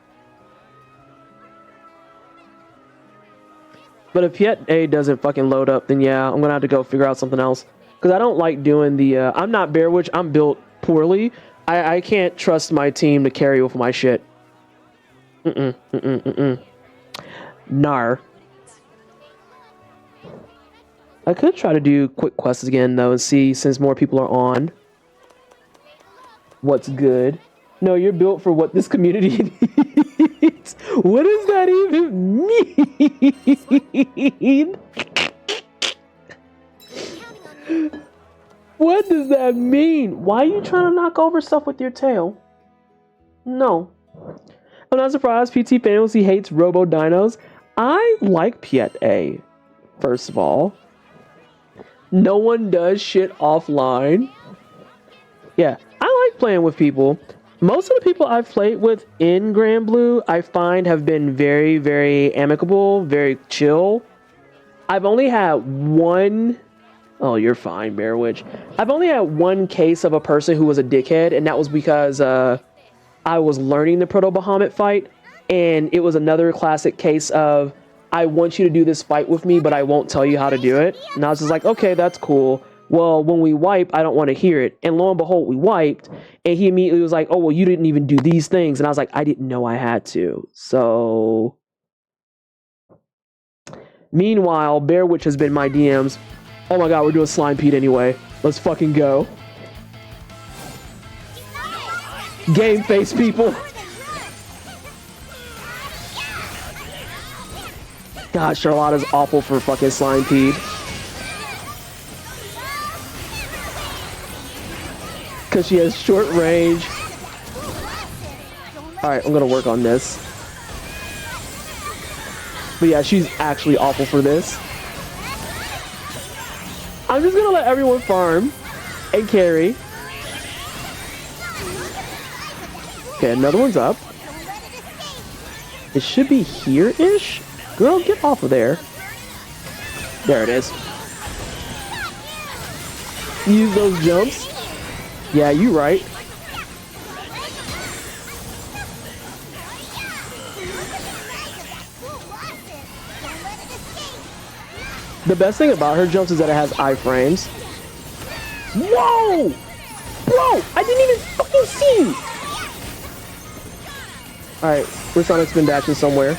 But if Piet A doesn't fucking load up, then yeah, I'm gonna have to go figure out something else. Because I don't like doing the, I'm not Bear Witch, I'm built poorly. I can't trust my team to carry with my shit. Nar. I could try to do quick quests again, though, and see, since more people are on, what's good. No, you're built for what this community needs. What does that even mean? What does that mean? Why are you trying to knock over stuff with your tail? No. I'm not surprised PT Fantasy hates Robo Dinos. I like Piet A, first of all. No one does shit offline. Yeah, I like playing with people. Most of the people I've played with in Grand Blue, I find have been very, very amicable, very chill. I've only had one... Oh, you're fine, Bear Witch. I've only had one case of a person who was a dickhead, and that was because I was learning the Proto Bahamut fight, and it was another classic case of, I want you to do this fight with me, but I won't tell you how to do it. And I was just like, okay, that's cool. Well, when we wipe, I don't want to hear it. And lo and behold, we wiped, and he immediately was like, oh, well, you didn't even do these things. And I was like, I didn't know I had to. So... Meanwhile, Bear Witch has been my DMs. Oh my god, we're doing Slime Pete anyway. Let's fucking go. Game face, people. God, Charlotta's awful for fucking Slime Pete. Because she has short range. Alright, I'm gonna work on this. But yeah, she's actually awful for this. I'm just gonna let everyone farm and carry. Okay, another one's up. It should be here-ish? Girl, get off of there. There it is. Use those jumps. Yeah, you right. The best thing about her jumps is that it has iframes. Whoa! Bro, I didn't even fucking see you! Alright, we're Sonic's been dashing somewhere.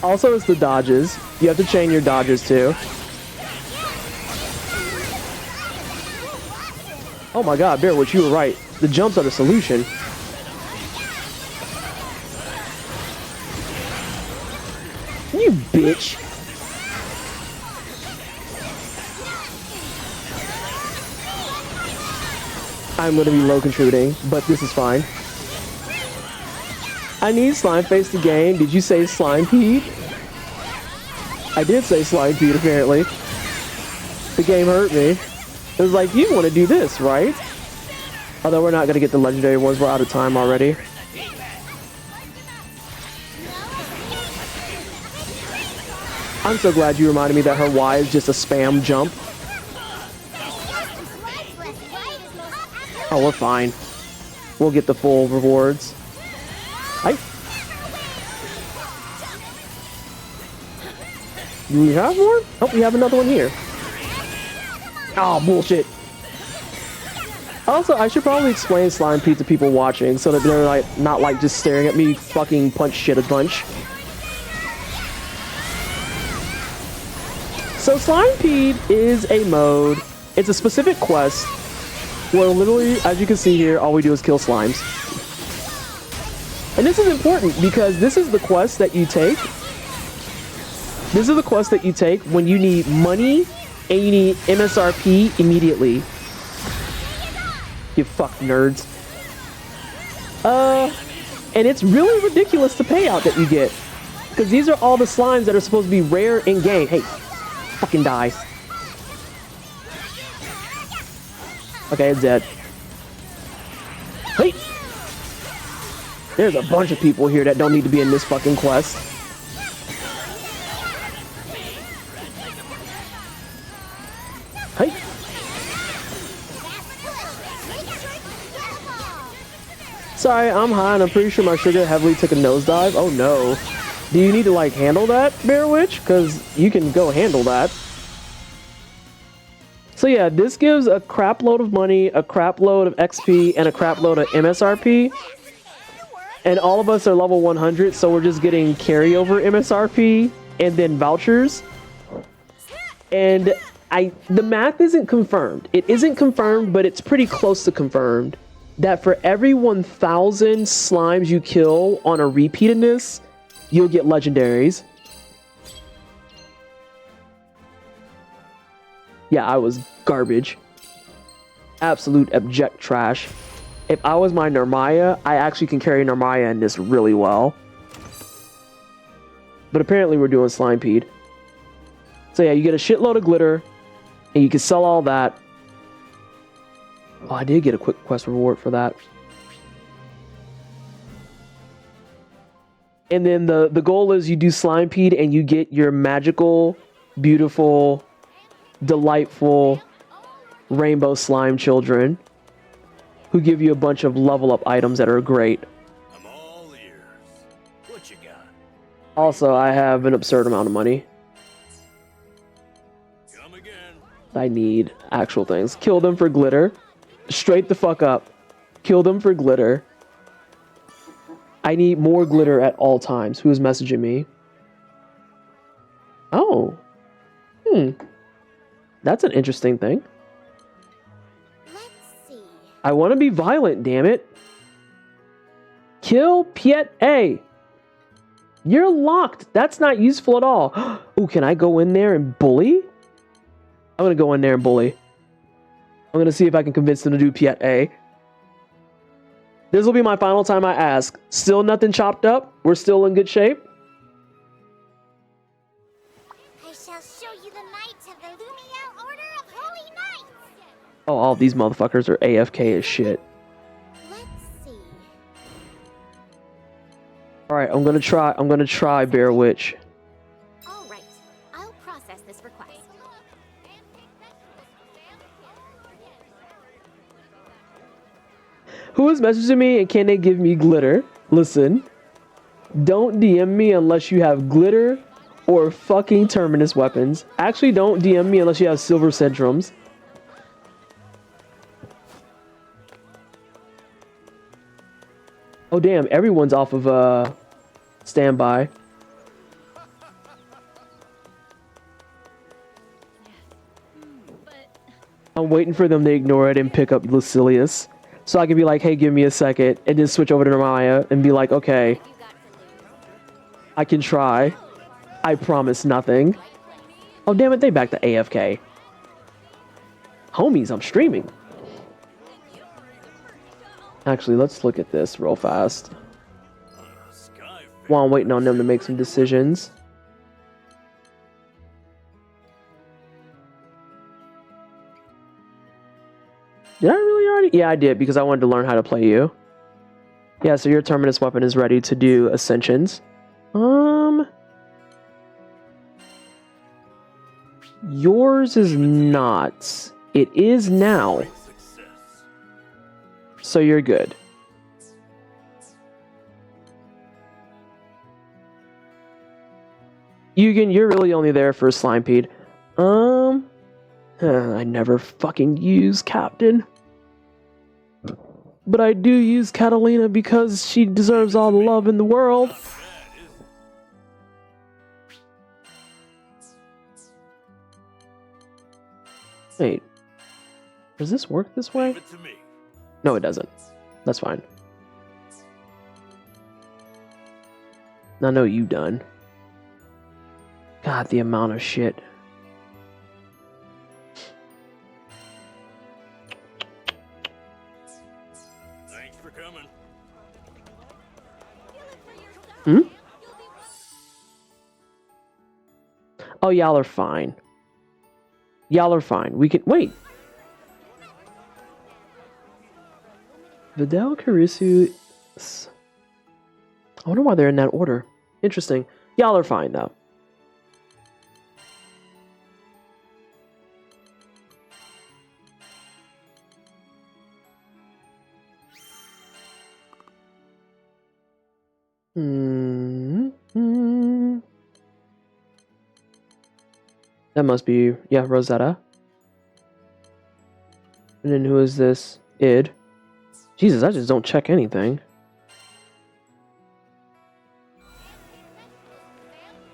Also, it's the dodges. You have to chain your dodges too. Oh my god, Bear Witch, you were right. The jumps are the solution. You bitch. I'm gonna be low contributing, but this is fine. I need Slime Face to gain. Did you say Slime Pete? I did say Slime Pete, apparently. The game hurt me. It was like, you want to do this, right? Although we're not gonna get the legendary ones, we're out of time already. I'm so glad you reminded me that her Y is just a spam jump. Oh, we're fine. We'll get the full rewards. Hi. Do we have more? Oh, we have another one here. Oh, bullshit. Also, I should probably explain Slime Pete to people watching so that they're like not like just staring at me fucking punch shit a bunch. So Slime Pete is a mode. It's a specific quest where literally, as you can see here, all we do is kill slimes. And this is important because this is the quest that you take. This is the quest that you take when you need money and you need MSRP immediately. You fuck nerds. And it's really ridiculous the payout that you get. Because these are all the slimes that are supposed to be rare in game. Hey, fucking die. Okay, it's dead. Hey! There's a bunch of people here that don't need to be in this fucking quest. Hey! Sorry, I'm high and I'm pretty sure my sugar heavily took a nosedive. Oh no. Do you need to like handle that, Bear Witch? Because you can go handle that. So yeah, this gives a crap load of money, a crap load of XP, and a crap load of MSRP. And all of us are level 100, so we're just getting carryover MSRP and then vouchers. And the math isn't confirmed. It isn't confirmed, but it's pretty close to confirmed that for every 1,000 slimes you kill on a repeatedness, you'll get legendaries. Yeah, I was garbage. Absolute abject trash. If I was my Narmaya, I actually can carry Narmaya in this really well. But apparently we're doing Slimepeed. So yeah, you get a shitload of glitter, and you can sell all that. Oh, I did get a quick quest reward for that. And then the goal is you do Slimepeed and you get your magical, beautiful, delightful rainbow slime children who give you a bunch of level up items that are great. I'm all ears. What you got? Also, I have an absurd amount of money. Come again. I need actual things. Kill them for glitter. Straight the fuck up. Kill them for glitter. I need more glitter at all times. Who is messaging me? Oh. That's an interesting thing. Let's see. I want to be violent, damn it. Kill Piet A. You're locked. That's not useful at all. Ooh, can I go in there and bully? I'm going to go in there and bully. I'm going to see if I can convince them to do Piet A. This will be my final time I ask. Still nothing chopped up? We're still in good shape? I shall show you the might of the Lumiel Order of Holy Knights. Oh, all these motherfuckers are AFK as shit. Let's see. Alright, I'm gonna try Bear Witch. All right. I'll process this request. Who is messaging me and can they give me glitter? Listen, don't DM me unless you have glitter or fucking terminus weapons. Actually, don't DM me unless you have silver centrums. Oh damn, everyone's off of standby. I'm waiting for them to ignore it and pick up Lucilius. So I can be like, hey, give me a second, and then switch over to Maya and be like, okay, I can try. I promise nothing. Oh, damn it, they back to AFK. Homies, I'm streaming. Actually, let's look at this real fast. While I'm waiting on them to make some decisions. Did I really already? Yeah, I did, because I wanted to learn how to play you. Yeah, so your terminus weapon is ready to do ascensions. Yours is not. It is now. So you're good. Eugen, you're really only there for Slimepeed. I never fucking use Captain. But I do use Catalina because she deserves all the love in the world. Wait. Does this work this way? No, it doesn't. That's fine. I know you done. God, the amount of shit. Thanks for coming. Hmm? Oh, y'all are fine. Y'all are fine. We can... Wait. Vidal, Karisu... I wonder why they're in that order. Interesting. Y'all are fine, though. That must be, yeah, Rosetta. And then who is this? Id. Jesus, I just don't check anything.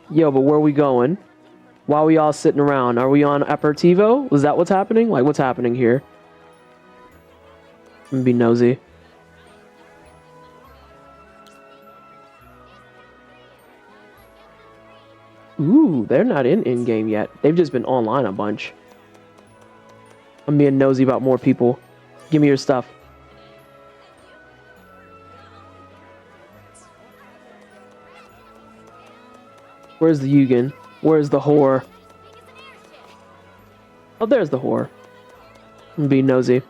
Yo, but where are we going? Why are we all sitting around? Are we on aperitivo? Is that what's happening? Like, what's happening here? I'm gonna be nosy. Ooh, they're not in-game yet. They've just been online a bunch. I'm being nosy about more people. Give me your stuff. Where's the Yugen? Where's the whore? Oh, there's the whore. I'm being nosy.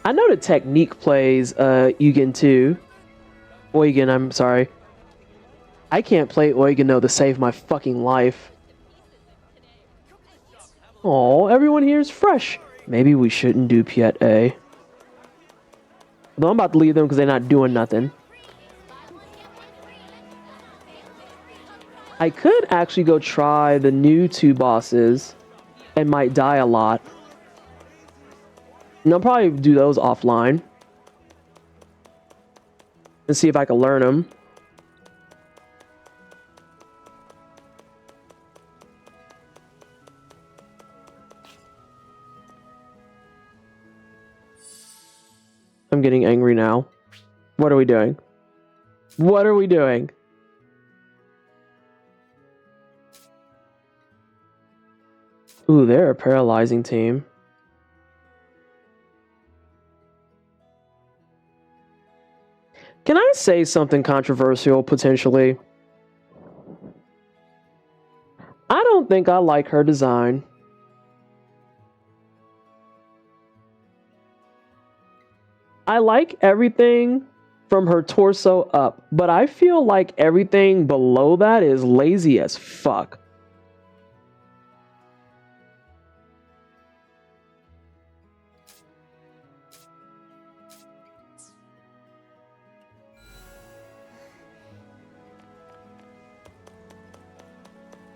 I know the technique plays Eugen too. Eugen, I'm sorry. I can't play Eugen though to save my fucking life. Oh, everyone here is fresh. Maybe we shouldn't do Piet A. Although I'm about to leave them because they're not doing nothing. I could actually go try the new 2 bosses and might die a lot. And I'll probably do those offline. And see if I can learn them. I'm getting angry now. What are we doing? What are we doing? Ooh, they're a paralyzing team. Can I say something controversial, potentially? I don't think I like her design. I like everything from her torso up, but I feel like everything below that is lazy as fuck.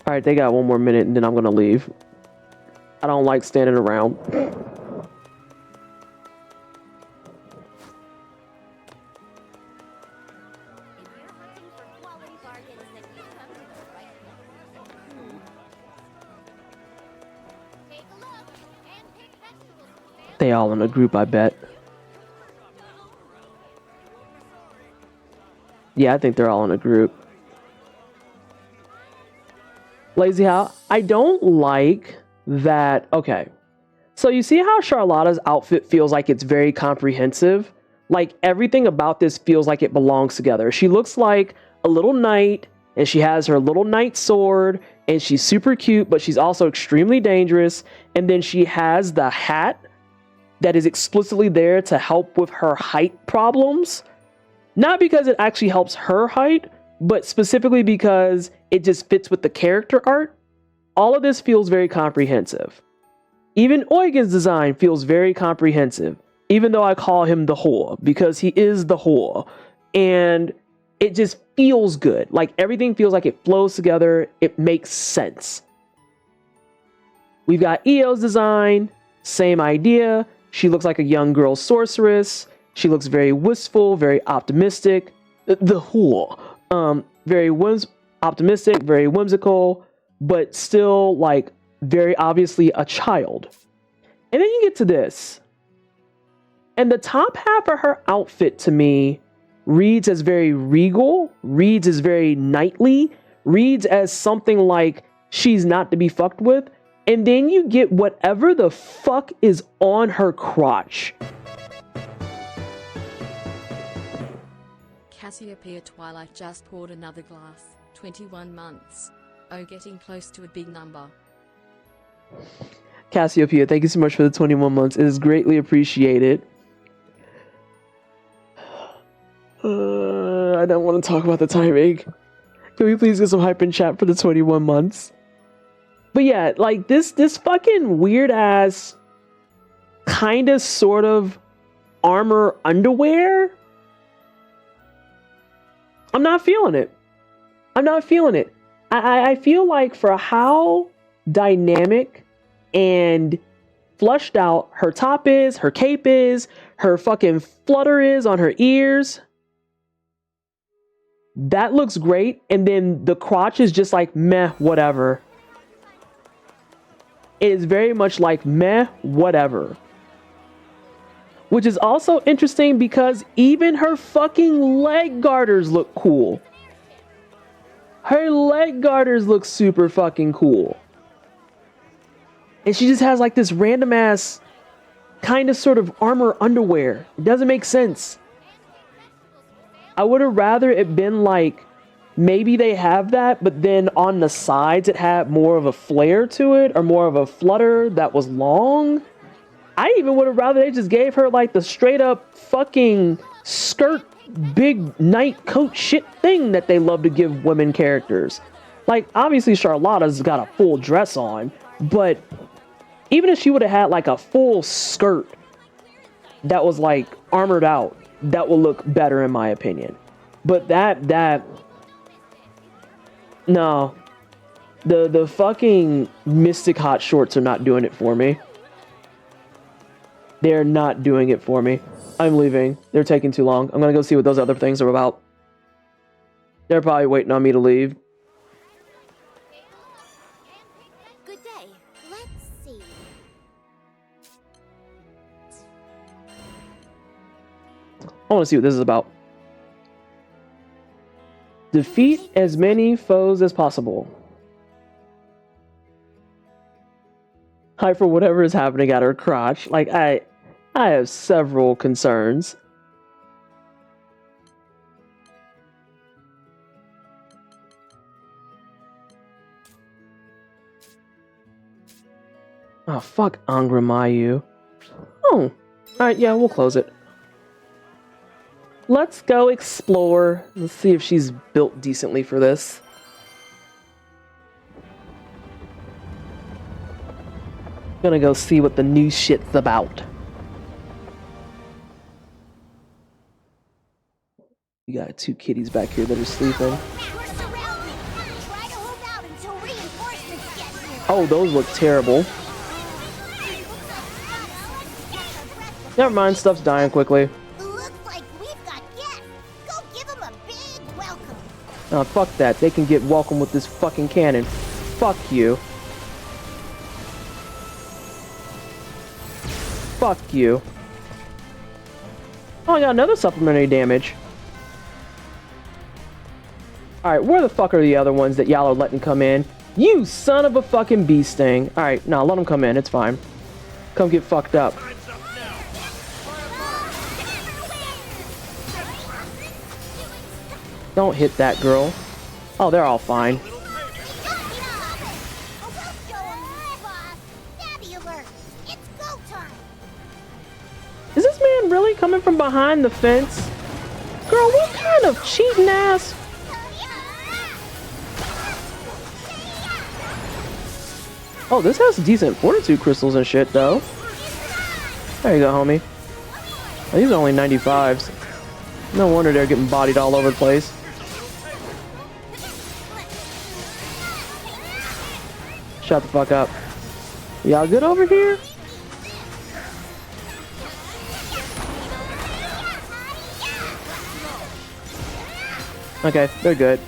Alright, they got 1 more minute and then I'm gonna leave. I don't like standing around. They all in a group, I bet. Yeah, I think they're all in a group. Lazy how? I don't like that. Okay. So you see how Charlotta's outfit feels like it's very comprehensive? Like everything about this feels like it belongs together. She looks like a little knight and she has her little knight sword and she's super cute, but she's also extremely dangerous. And then she has the hat that is explicitly there to help with her height problems. Not because it actually helps her height, but specifically because it just fits with the character art. All of this feels very comprehensive. Even Eugen's design feels very comprehensive, even though I call him the whore, because he is the whore. And it just feels good. Like everything feels like it flows together. It makes sense. We've got Io's design, same idea. She looks like a young girl sorceress. She looks very wistful, very optimistic. The whore. Very optimistic, very whimsical, but still like very obviously a child. And then you get to this. And the top half of her outfit to me reads as very regal, reads as very knightly, reads as something like she's not to be fucked with. And then you get whatever the fuck is on her crotch. Cassiopeia Twilight just poured another glass. 21 months. Oh, getting close to a big number. Cassiopeia, thank you so much for the 21 months. It is greatly appreciated. I don't want to talk about the timing. Can we please get some hype in chat for the 21 months? But yeah, like this fucking weird ass kind of sort of armor underwear. I'm not feeling it. I'm not feeling it. I feel like for how dynamic and flushed out her top is, her cape is, her fucking flutter is on her ears, that looks great. And then the crotch is just like meh, whatever. It is very much like meh, whatever. Which is also interesting because even her fucking leg garters look cool. Her leg garters look super fucking cool. And she just has like this random ass kind of sort of armor underwear. It doesn't make sense. I would have rather it been like, maybe they have that, but then on the sides it had more of a flare to it or more of a flutter that was long. I even would have rather they just gave her like the straight up fucking skirt, big night coat shit thing that they love to give women characters. Like, obviously Charlotta's got a full dress on, but even if she would have had like a full skirt that was like armored out, that would look better in my opinion. But no. The fucking Mystic Hot shorts are not doing it for me. They're not doing it for me. I'm leaving. They're taking too long. I'm gonna go see what those other things are about. They're probably waiting on me to leave. Good day. Let's see. I want to see what this is about. Defeat as many foes as possible. Hi for whatever is happening at her crotch. Like, I have several concerns. Oh, fuck Angramayu. Oh, alright, yeah, we'll close it. Let's go explore. Let's see if she's built decently for this. Gonna go see what the new shit's about. We got two kitties back here that are sleeping. We're surrounded. Try to hold out until reinforcements get here. Oh, those look terrible. Never mind, stuff's dying quickly. Looks like we've got guests. Go give them a big welcome. Oh, fuck that. They can get welcome with this fucking cannon. Fuck you. Fuck you. Oh, I got another supplementary damage. Alright, where the fuck are the other ones that y'all are letting come in? You son of a fucking bee sting. Alright, nah, let them come in. It's fine. Come get fucked up. Don't hit that girl. Oh, they're all fine. Is this man really coming from behind the fence? Girl, what kind of cheating ass? Oh, this has decent fortitude crystals and shit, though. There you go, homie. Oh, these are only 95s. No wonder they're getting bodied all over the place. Shut the fuck up. Y'all good over here? Okay, they're good.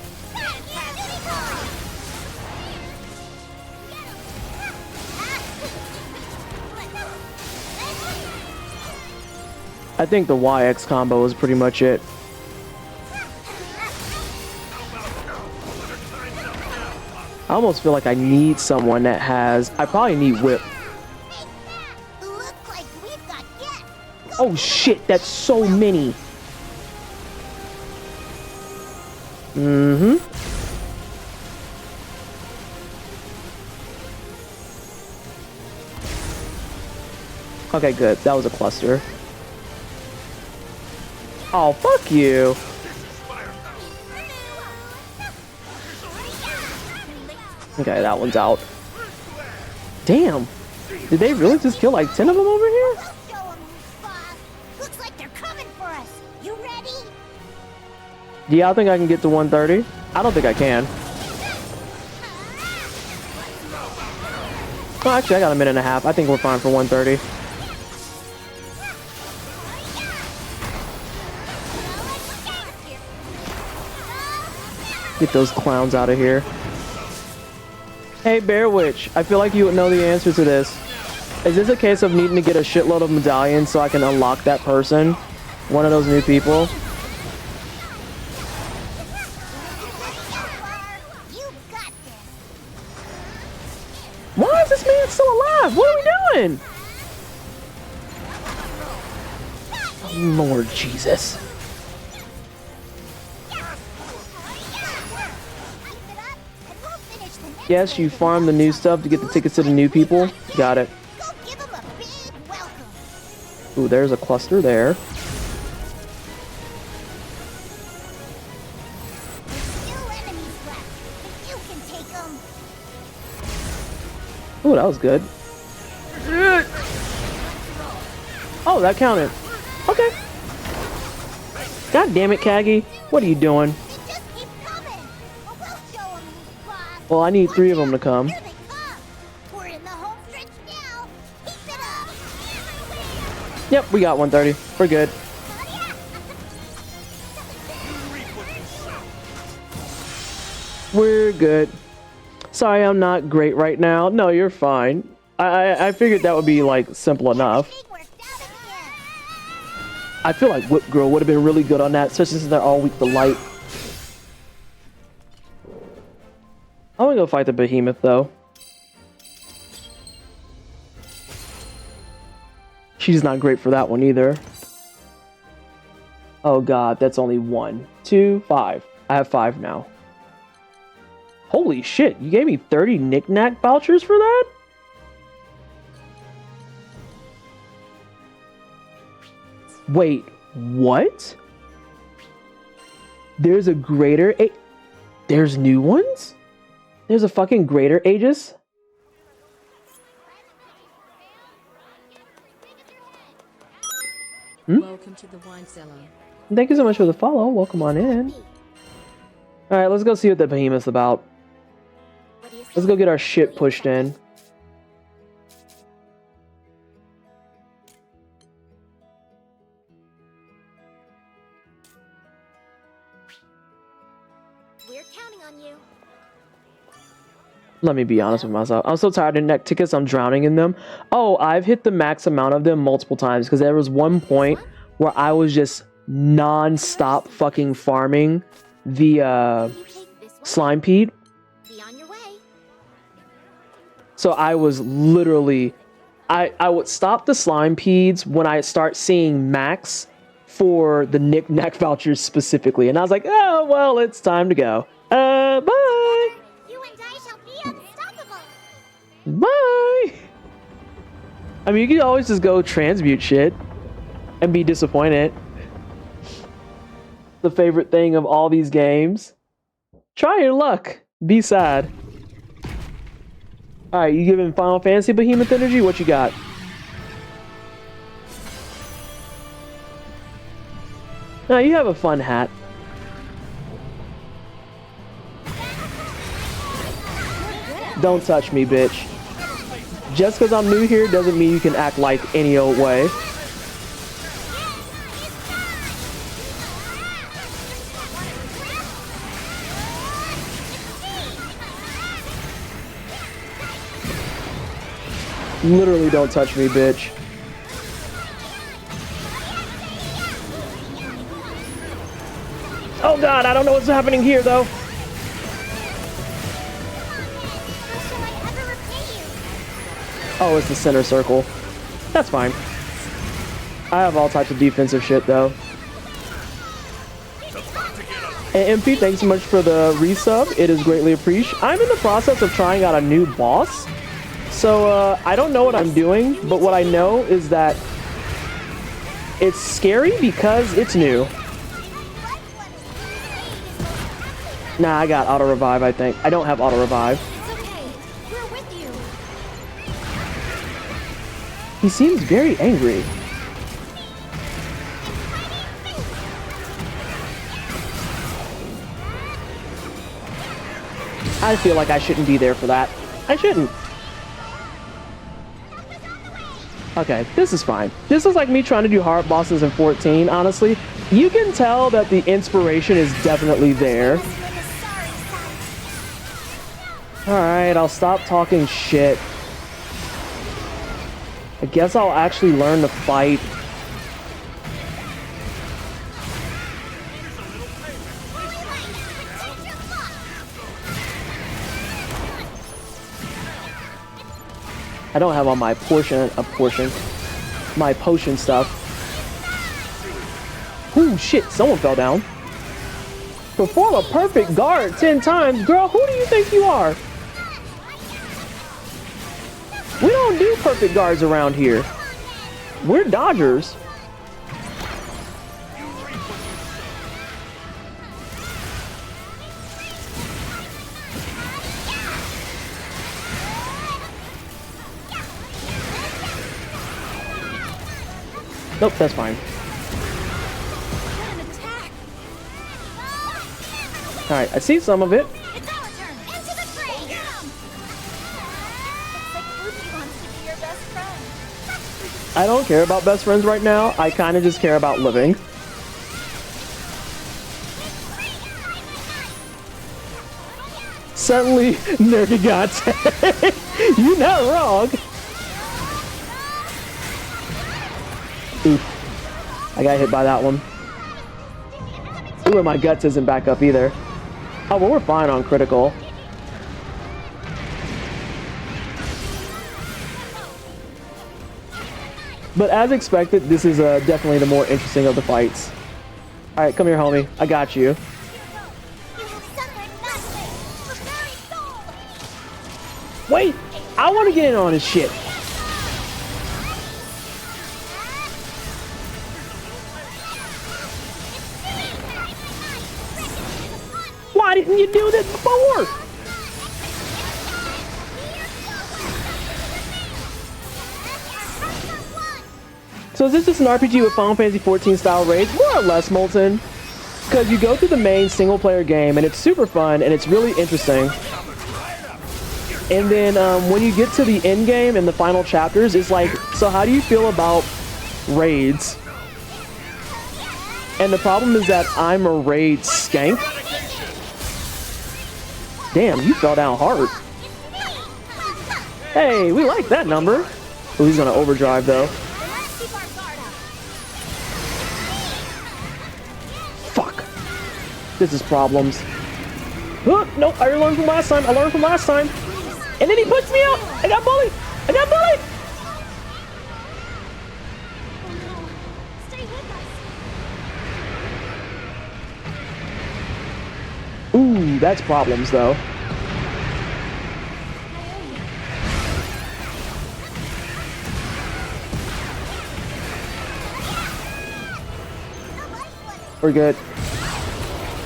I think the YX combo is pretty much it. I almost feel like I need someone that has... I probably need Whip. Oh shit, that's so many. Mm-hmm. Okay, good. That was a cluster. Oh, fuck you. Okay, that one's out. Damn. Did they really just kill like 10 of them over here? Looks like they're coming for us. You ready? Yeah, I think I can get to 130. I don't think I can. Oh, actually, I got a minute and a half. I think we're fine for 130. Get those clowns out of here. Hey, Bear Witch, I feel like you would know the answer to this. Is this a case of needing to get a shitload of medallions so I can unlock that person? One of those new people? Why is this man still alive? What are we doing? Oh, Lord Jesus. Yes, you farm the new stuff to get the tickets to the new people. Got it. Ooh, there's a cluster there. Ooh, that was good. Oh, that counted. Okay. God damn it, Kagi. What are you doing? Well, I need 3 of them to come. Yep, we got 130. We're good. We're good. Sorry, I'm not great right now. No, you're fine. I figured that would be, like, simple enough. I feel like Whip Girl would have been really good on that, especially since they're all weak to light. I'm gonna go fight the behemoth, though. She's not great for that one either. Oh god, that's only 1, 2, 5. I have 5 now. Holy shit, you gave me 30 knick-knack vouchers for that? Wait, what? There's a greater There's new ones? There's a fucking greater Aegis? Welcome to the wine cellar. Thank you so much for the follow. Welcome on in. Alright, let's go see what the behemoth's about. Let's go get our shit pushed in. We're counting on you. Let me be honest with myself. I'm so tired of neck tickets, I'm drowning in them. Oh, I've hit the max amount of them multiple times because there was one point where I was just non-stop fucking farming the slime peed. Be on your way. So I was literally, I would stop the slime peeds when I start seeing max for the knick-knack vouchers specifically. And I was like, oh, well, it's time to go. Bye. You and I shall be unstoppable. Bye. I mean, you can always just go transmute shit and be disappointed. The favorite thing of all these games. Try your luck. Be sad. Alright, you giving Final Fantasy Behemoth energy? What you got? No, you have a fun hat. Don't touch me, bitch. Just because I'm new here doesn't mean you can act like any old way. Literally don't touch me, bitch. Oh god, I don't know what's happening here, though. How shall I ever repay you? Oh, it's the center circle. That's fine. I have all types of defensive shit, though. And MP, thanks so much for the resub. It is greatly appreciated. I'm in the process of trying out a new boss. So, I don't know what I'm doing, but what I know is that it's scary because it's new. Nah, I got auto revive, I think. I don't have auto revive. It's okay. We're with you. He seems very angry. I feel like I shouldn't be there for that. I shouldn't. Okay, this is fine. This is like me trying to do hard bosses in 14, honestly. You can tell that the inspiration is definitely there. Alright, I'll stop talking shit. I guess I'll actually learn to fight. I don't have all my my potion stuff. Ooh, shit, someone fell down. Perform a perfect guard 10 times. Girl, who do you think you are? We don't do perfect guards around here. We're dodgers. Nope, that's fine. Alright, I see some of it. It's our turn. Into the fray. Looks like Lucy wants to be your best friend. I don't care about best friends right now. I kind of just care about living. Suddenly, Nergigante. You're not wrong. Oof. I got hit by that one. Ooh, and my guts isn't back up either. Oh, well, we're fine on critical. But as expected, this is definitely the more interesting of the fights. Alright, come here, homie. I got you. Wait! I want to get in on this shit. Why didn't you do this before? So is this just an RPG with Final Fantasy 14 style raids? More or less, Molten. Because you go through the main single player game and it's super fun and it's really interesting. And then when you get to the end game and the final chapters, it's like, so how do you feel about raids? And the problem is that I'm a raid skank. Damn, you fell down hard. Hey, we like that number. Oh, he's gonna overdrive though. Fuck. This is problems. Oh, nope, I learned from last time. I learned from last time. And then he puts me out. I got bullied. I got bullied. Ooh, that's problems though. We're good.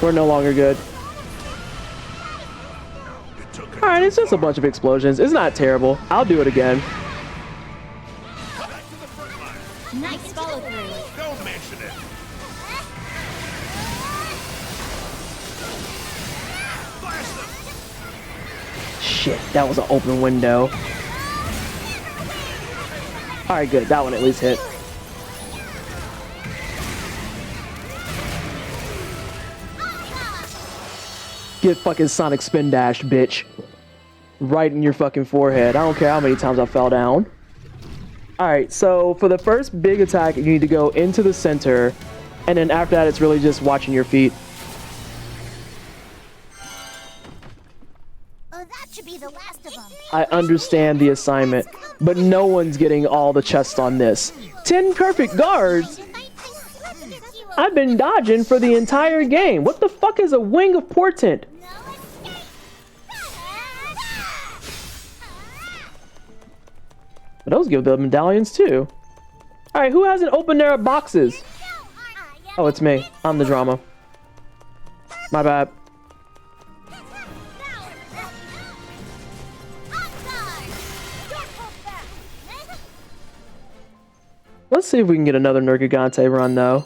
We're no longer good. Alright, it's just a bunch of explosions. It's not terrible. I'll do it again. Nice follow through. Don't mention it. Shit, that was an open window. Alright, good. That one at least hit. Get fucking Sonic Spin Dash, bitch. Right in your fucking forehead. I don't care how many times I fell down. Alright, so for the first big attack, you need to go into the center. And then after that, it's really just watching your feet. Oh, that should be the last of them. I understand the assignment, but no one's getting all the chests on this. 10 perfect guards? I've been dodging for the entire game. What the fuck is a wing of portent? But those give the medallions too. Alright, who hasn't opened their boxes? Oh, it's me. I'm the drama. My bad. Let's see if we can get another Nergigante run though.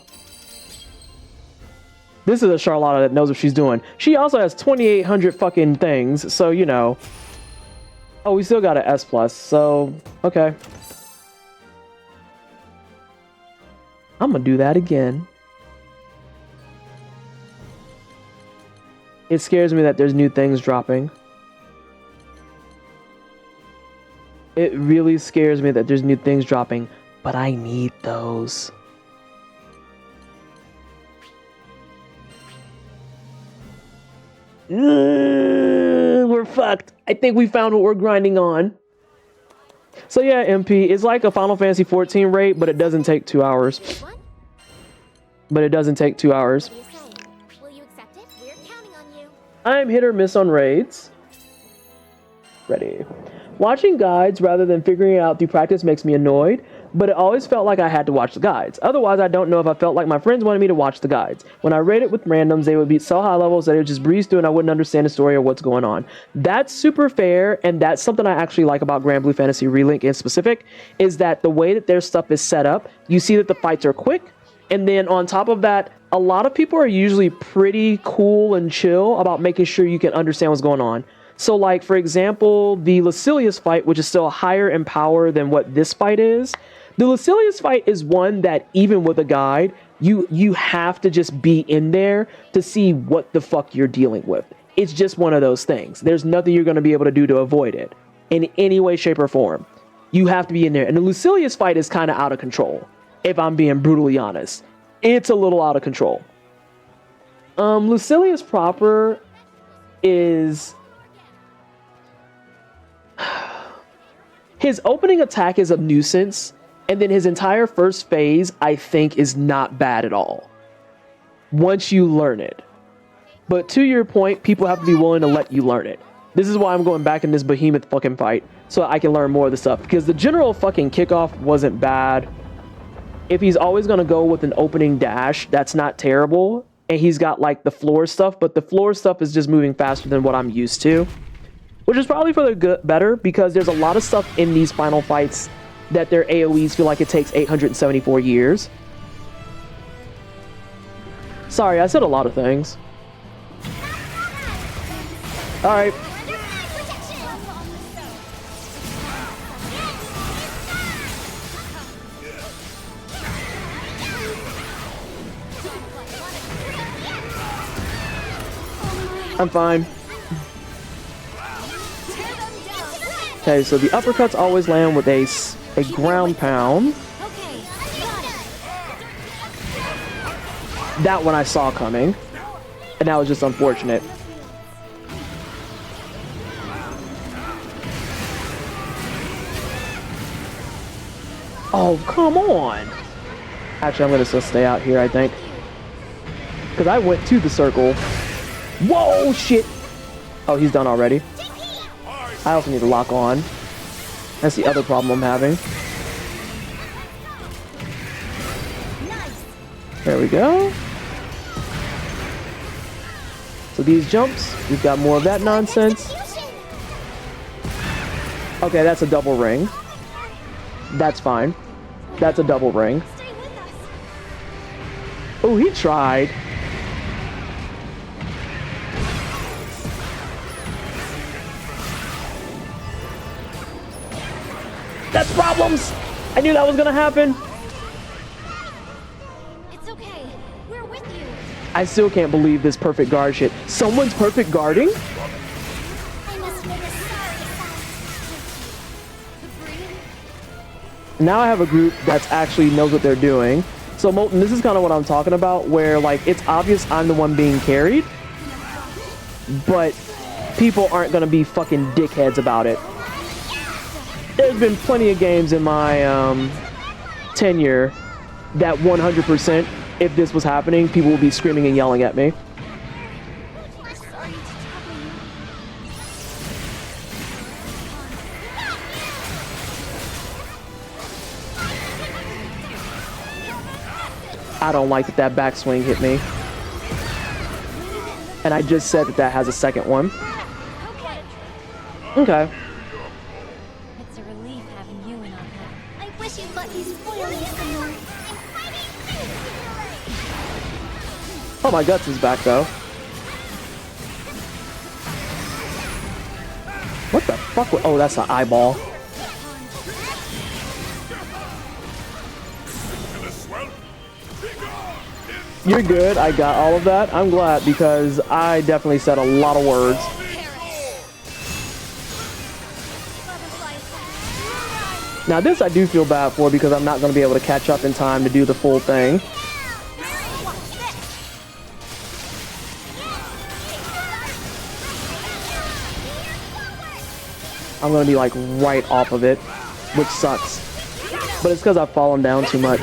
This is a Charlotta that knows what she's doing. She also has 2,800 fucking things, so you know. Oh, we still got an S+, so okay. I'm gonna do that again. It scares me that there's new things dropping. It really scares me that there's new things dropping, but I need those. We're fucked. I think we found what we're grinding on. So yeah, MP, it's like a Final Fantasy 14 raid, but it doesn't take 2 hours. What? But it doesn't take 2 hours. What do you say? Will you accept it? We're counting on you. I'm hit or miss on raids. Ready. Watching guides rather than figuring it out through practice makes me annoyed, but it always felt like I had to watch the guides. Otherwise, I don't know if I felt like my friends wanted me to watch the guides. When I raided with randoms, they would be so high levels that it would just breeze through and I wouldn't understand the story or what's going on. That's super fair, and that's something I actually like about Grand Blue Fantasy Relink in specific, is that the way that their stuff is set up, you see that the fights are quick, and then on top of that, a lot of people are usually pretty cool and chill about making sure you can understand what's going on. So like, for example, the Lucilius fight, which is still higher in power than what this fight is, the Lucilius fight is one that even with a guide, you have to just be in there to see what the fuck you're dealing with. It's just one of those things. There's nothing you're going to be able to do to avoid it in any way, shape, or form. You have to be in there. And the Lucilius fight is kind of out of control, if I'm being brutally honest. It's a little out of control. Lucilius proper is... His opening attack is a nuisance, and then his entire first phase, I think, is not bad at all. Once you learn it. But to your point, people have to be willing to let you learn it. This is why I'm going back in this behemoth fucking fight, so I can learn more of the stuff. Because the general fucking kickoff wasn't bad. If he's always going to go with an opening dash, that's not terrible. And he's got like the floor stuff, but the floor stuff is just moving faster than what I'm used to. Which is probably for the better, because there's a lot of stuff in these final fights that their AoEs feel like it takes 874 years. Sorry, I said a lot of things. Alright. I'm fine. Okay, so the uppercuts always land with a ground pound. That one I saw coming, and that was just unfortunate. Oh, come on! Actually, I'm gonna still stay out here, I think. Because I went to the circle. Whoa, shit! Oh, he's done already. I also need to lock on. That's the other problem I'm having. There we go. So these jumps, we've got more of that nonsense. Okay, that's a double ring. That's fine. That's a double ring. Oh, he tried. That's problems! I knew that was gonna happen. It's okay. We're with you. I still can't believe this perfect guard shit. Someone's perfect guarding? I must make a sorry sound. Now I have a group that's actually knows what they're doing. So Molten, this is kind of what I'm talking about, where like it's obvious I'm the one being carried, but people aren't gonna be fucking dickheads about it. There's been plenty of games in my tenure that 100%, if this was happening, people would be screaming and yelling at me. I don't like that that backswing hit me. And I just said that that has a second one. Okay. It's a relief having you in on that. I wish you'd let me spoil you some more. Oh my guts is back though. What the fuck? Oh, that's an eyeball. You're good. I got all of that. I'm glad because I definitely said a lot of words. Now this I do feel bad for because I'm not going to be able to catch up in time to do the full thing. I'm going to be like right off of it, which sucks. But it's because I've fallen down too much.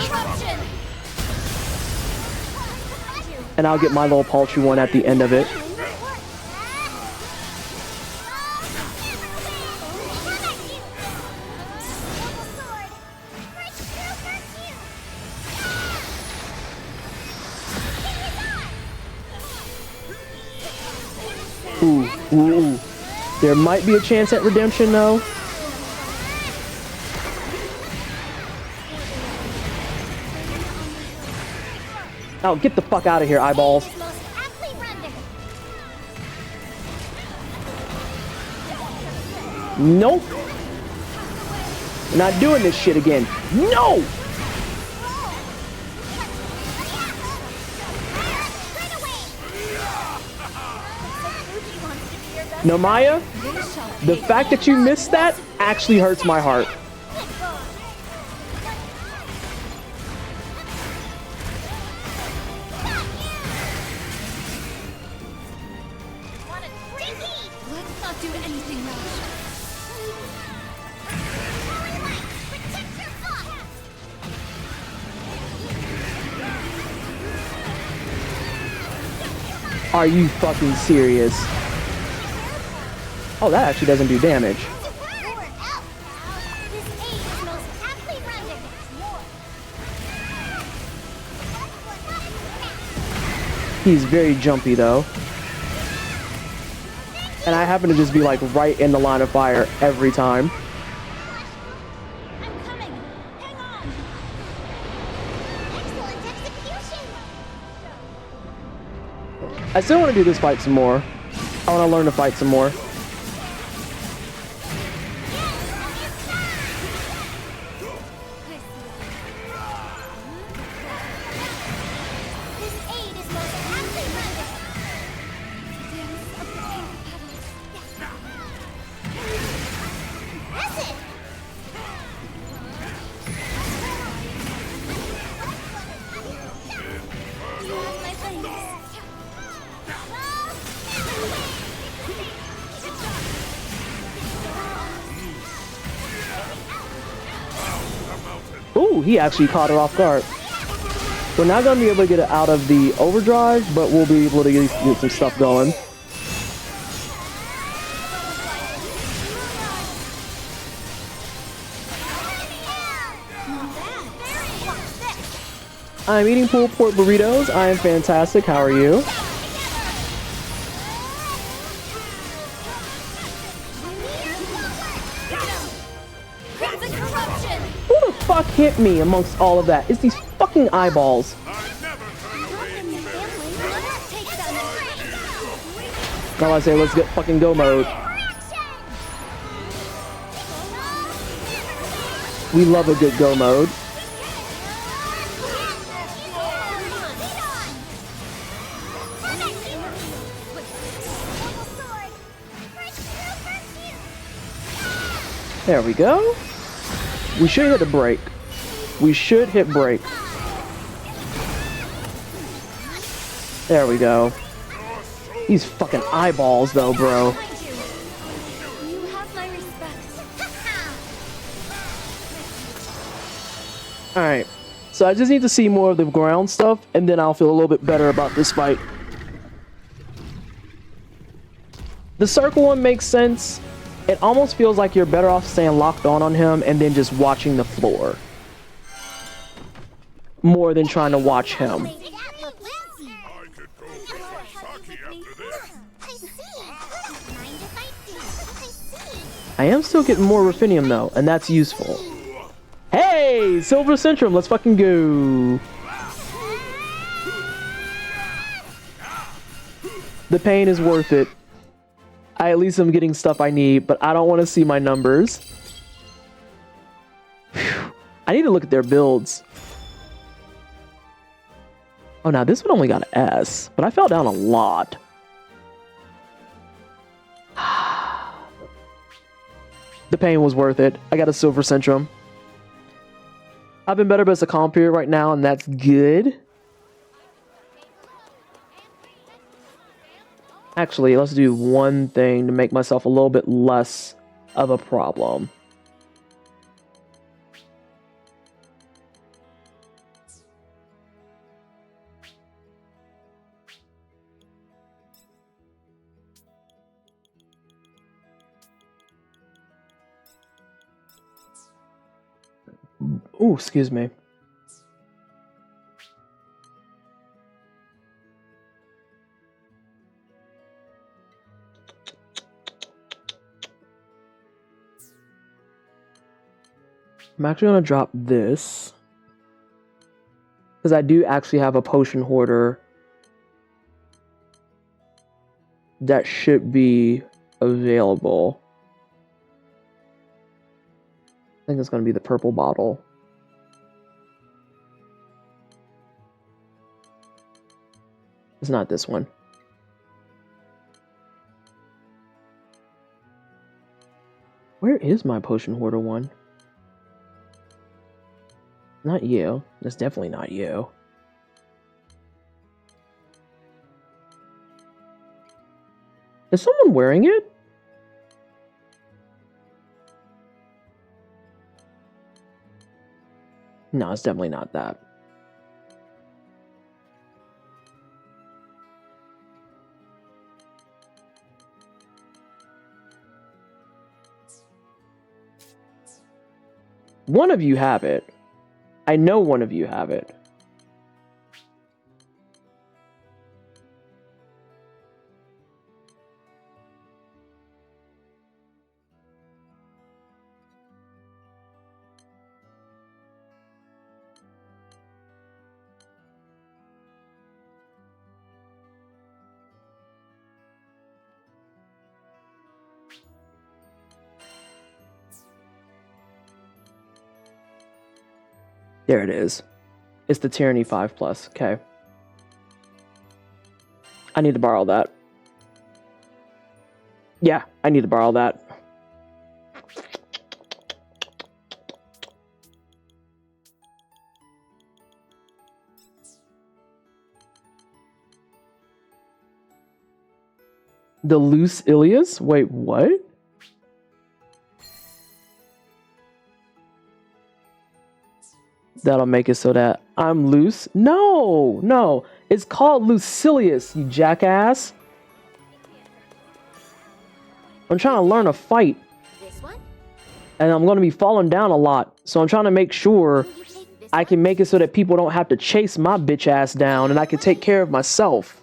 And I'll get my little paltry one at the end of it. Ooh. There might be a chance at redemption though. Oh, get the fuck out of here, eyeballs. Nope. Not doing this shit again. No! No, Maya, the fact that you missed that actually hurts my heart. Let's not do anything rash. Are you fucking serious? Oh, that actually doesn't do damage. He's very jumpy though. And I happen to just be like right in the line of fire every time. I'm coming. Hang on. Excellent execution. I still want to do this fight some more. I want to learn to fight some more. Ooh, he actually caught it off guard. We're not going to be able to get it out of the overdrive, but we'll be able to get some stuff going. I'm eating pulled pork burritos. I am fantastic. How are you? Who the fuck hit me amongst all of that? It's these fucking eyeballs. Now I say let's get fucking go mode. We love a good go mode. There we go. We should hit a break. We should hit break. There we go. These fucking eyeballs though, bro. You have my respect. Alright. So I just need to see more of the ground stuff, and then I'll feel a little bit better about this fight. The circle one makes sense. It almost feels like you're better off staying locked on him and then just watching the floor. More than trying to watch him. I could go for some sake after this. I see. Mind if I see? I am still getting more ruffinium though, and that's useful. Hey! Silver Centrum, let's fucking go! The pain is worth it. I at least am getting stuff I need, but I don't want to see my numbers. Whew. I need to look at their builds. Oh, now this one only got an S, but I fell down a lot. The pain was worth it. I got a Silver Centrum. I've been better, but it's a calm period right now, and that's good. Actually, let's do one thing to make myself a little bit less of a problem. Ooh, excuse me. I'm actually going to drop this. Because I do actually have a potion hoarder that should be available. I think it's going to be the purple bottle. It's not this one. Where is my potion hoarder one? Not you. That's definitely not you. Is someone wearing it? No, it's definitely not that. One of you have it. I know one of you have it. There it is. It's the Tyranny 5+. Okay. I need to borrow that. Yeah, I need to borrow that. The loose Ilias? Wait, what? That'll make it so that I'm loose? No, no. It's called Lucilius, you jackass. I'm trying to learn a fight. This one? And I'm going to be falling down a lot. So I'm trying to make sure I can make it so that people don't have to chase my bitch ass down and I can take care of myself.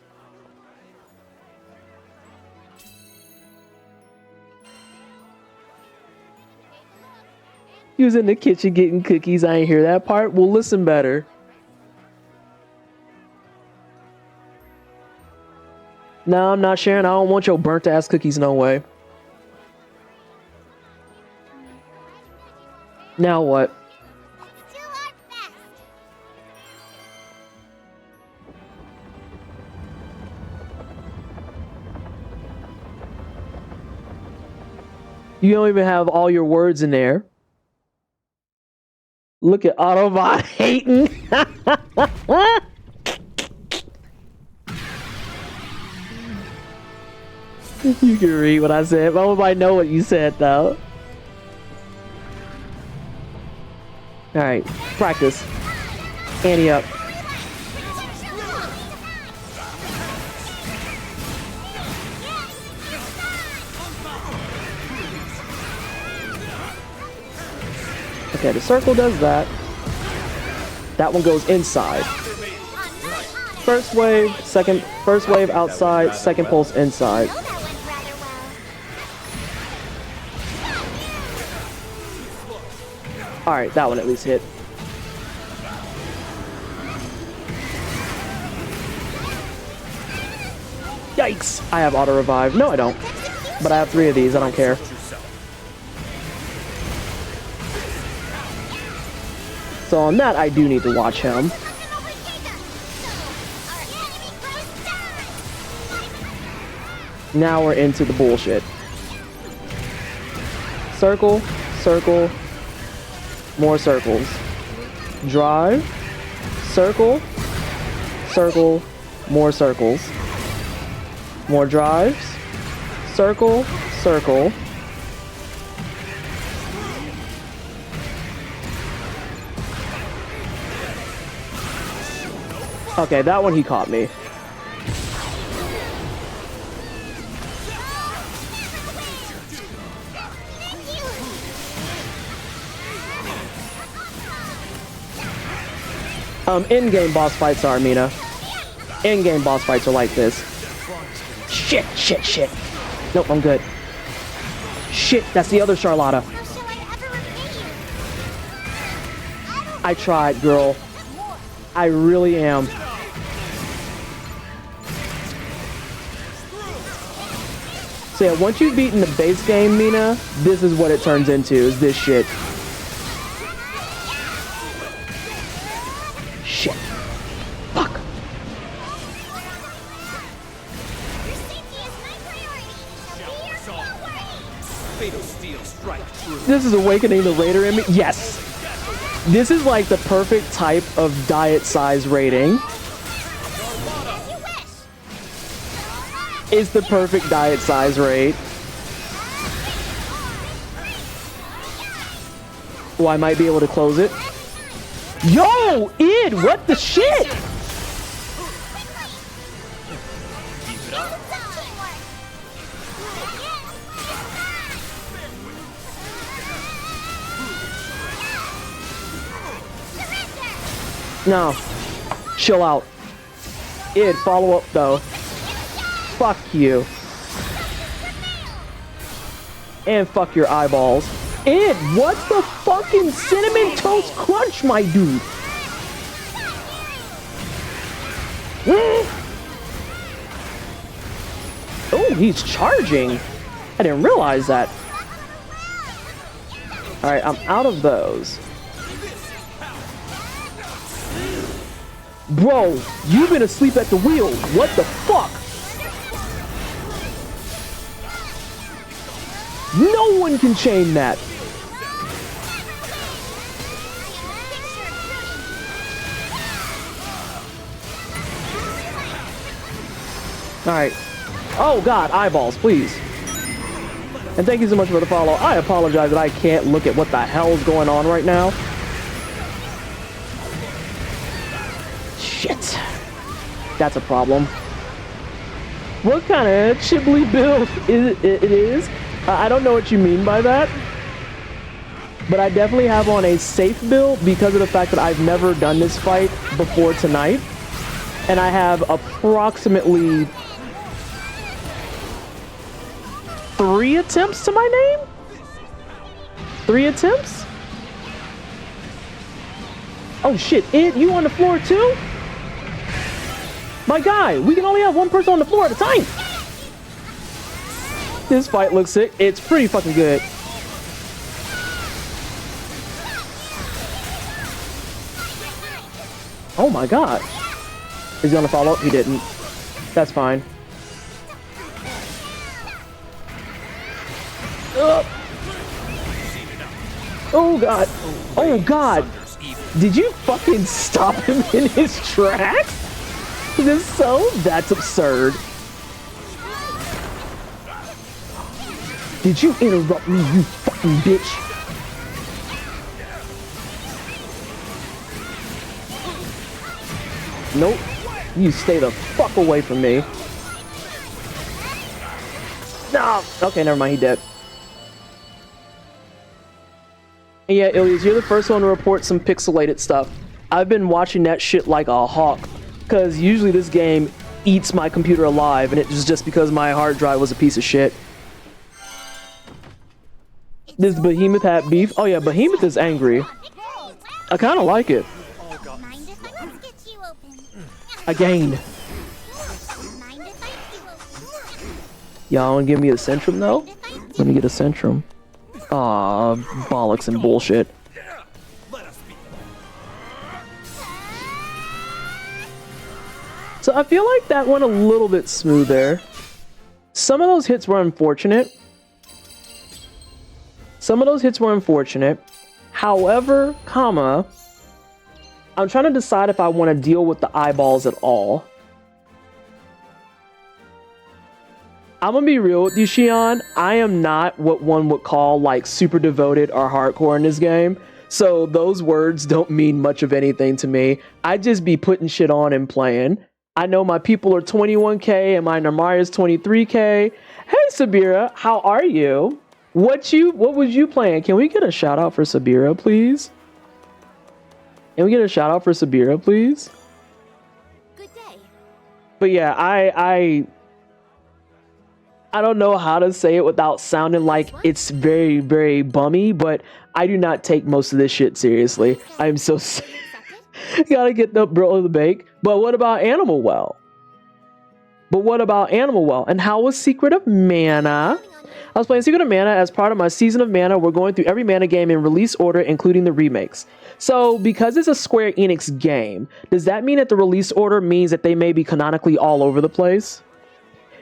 He was in the kitchen getting cookies. I ain't hear that part. Well, listen better. No, I'm not sharing. I don't want your burnt ass cookies. No way. Now what? Still our best. You don't even have all your words in there. Look at Autobot hating. You can read what I said. But nobody know what you said, though. Alright, practice. Annie up. Okay, the circle does that. That one goes inside. First wave outside, second pulse inside. That went rather well. Alright, that one at least hit. Yikes! I have auto revive. No, I don't. But I have 3 of these. I don't care. So on that, I do need to watch him. Now we're into the bullshit. Circle, circle, more circles. Drive, circle, circle, more circles. More drives, circle, circle. Okay, that one he caught me. In-game boss fights are, Mina. In-game boss fights are like this. Shit, shit, shit. Nope, I'm good. Shit, that's the other Charlotta. I tried, girl. I really am. So yeah, once you've beaten the base game, Mina, this is what it turns into, is this shit. Shit. Fuck. This is awakening the Raider in me. Yes. This is like the perfect type of diet size rating. It's the perfect diet size rate. Oh, I might be able to close it. Yo, Id, what the shit? No. Chill out. Id, follow up though. Fuck you. And fuck your eyeballs. Id, what the fucking cinnamon toast crunch, my dude? Oh, he's charging. I didn't realize that. Alright, I'm out of those. Bro, you've been asleep at the wheel. What the fuck? No one can chain that. Alright. Oh god, eyeballs, please. And thank you so much for the follow. I apologize that I can't look at what the hell's going on right now. Shit. That's a problem. What kind of Chibli build it is? I don't know what you mean by that. But I definitely have on a safe build because of the fact that I've never done this fight before tonight. And I have approximately 3 attempts to my name? 3 attempts? Oh shit, you on the floor too? My guy, we can only have one person on the floor at a time. This fight looks sick. It's pretty fucking good. Oh my god. Is he gonna follow up? He didn't. That's fine. Oh god. Oh god. Did you fucking stop him in his tracks? That's absurd. Did you interrupt me, you fucking bitch? Nope. You stay the fuck away from me. No. Okay, never mind. He dead. Yeah, Ilias, you're the first one to report some pixelated stuff. I've been watching that shit like a hawk. Because usually this game eats my computer alive, and it was just because my hard drive was a piece of shit. Does Behemoth have beef? Oh yeah, Behemoth is angry. I kind of like it. Again. Y'all wanna give me a Centrum though? Let me get a Centrum. Aw, bollocks and bullshit. So I feel like that went a little bit smoother. Some of those hits were unfortunate. However, I'm trying to decide if I want to deal with the eyeballs at all. I'm gonna be real with you, Shion. I am not what one would call like super devoted or hardcore in this game. So those words don't mean much of anything to me. I just be putting shit on and playing. I know my people are 21k and my Narmaya is 23k. Hey Sabira, how are you? What was you playing? Can we get a shout out for Sabira, please? Can we get a shout out for Sabira, please? Good day. But yeah, I don't know how to say it without sounding like it's very, very bummy, but I do not take most of this shit seriously. I'm so gotta get the bro of the bake. But what about Animal Well? And how was Secret of Mana? I was playing Secret of Mana as part of my Season of Mana. We're going through every Mana game in release order, including the remakes. So, because it's a Square Enix game, does that mean that the release order means that they may be canonically all over the place?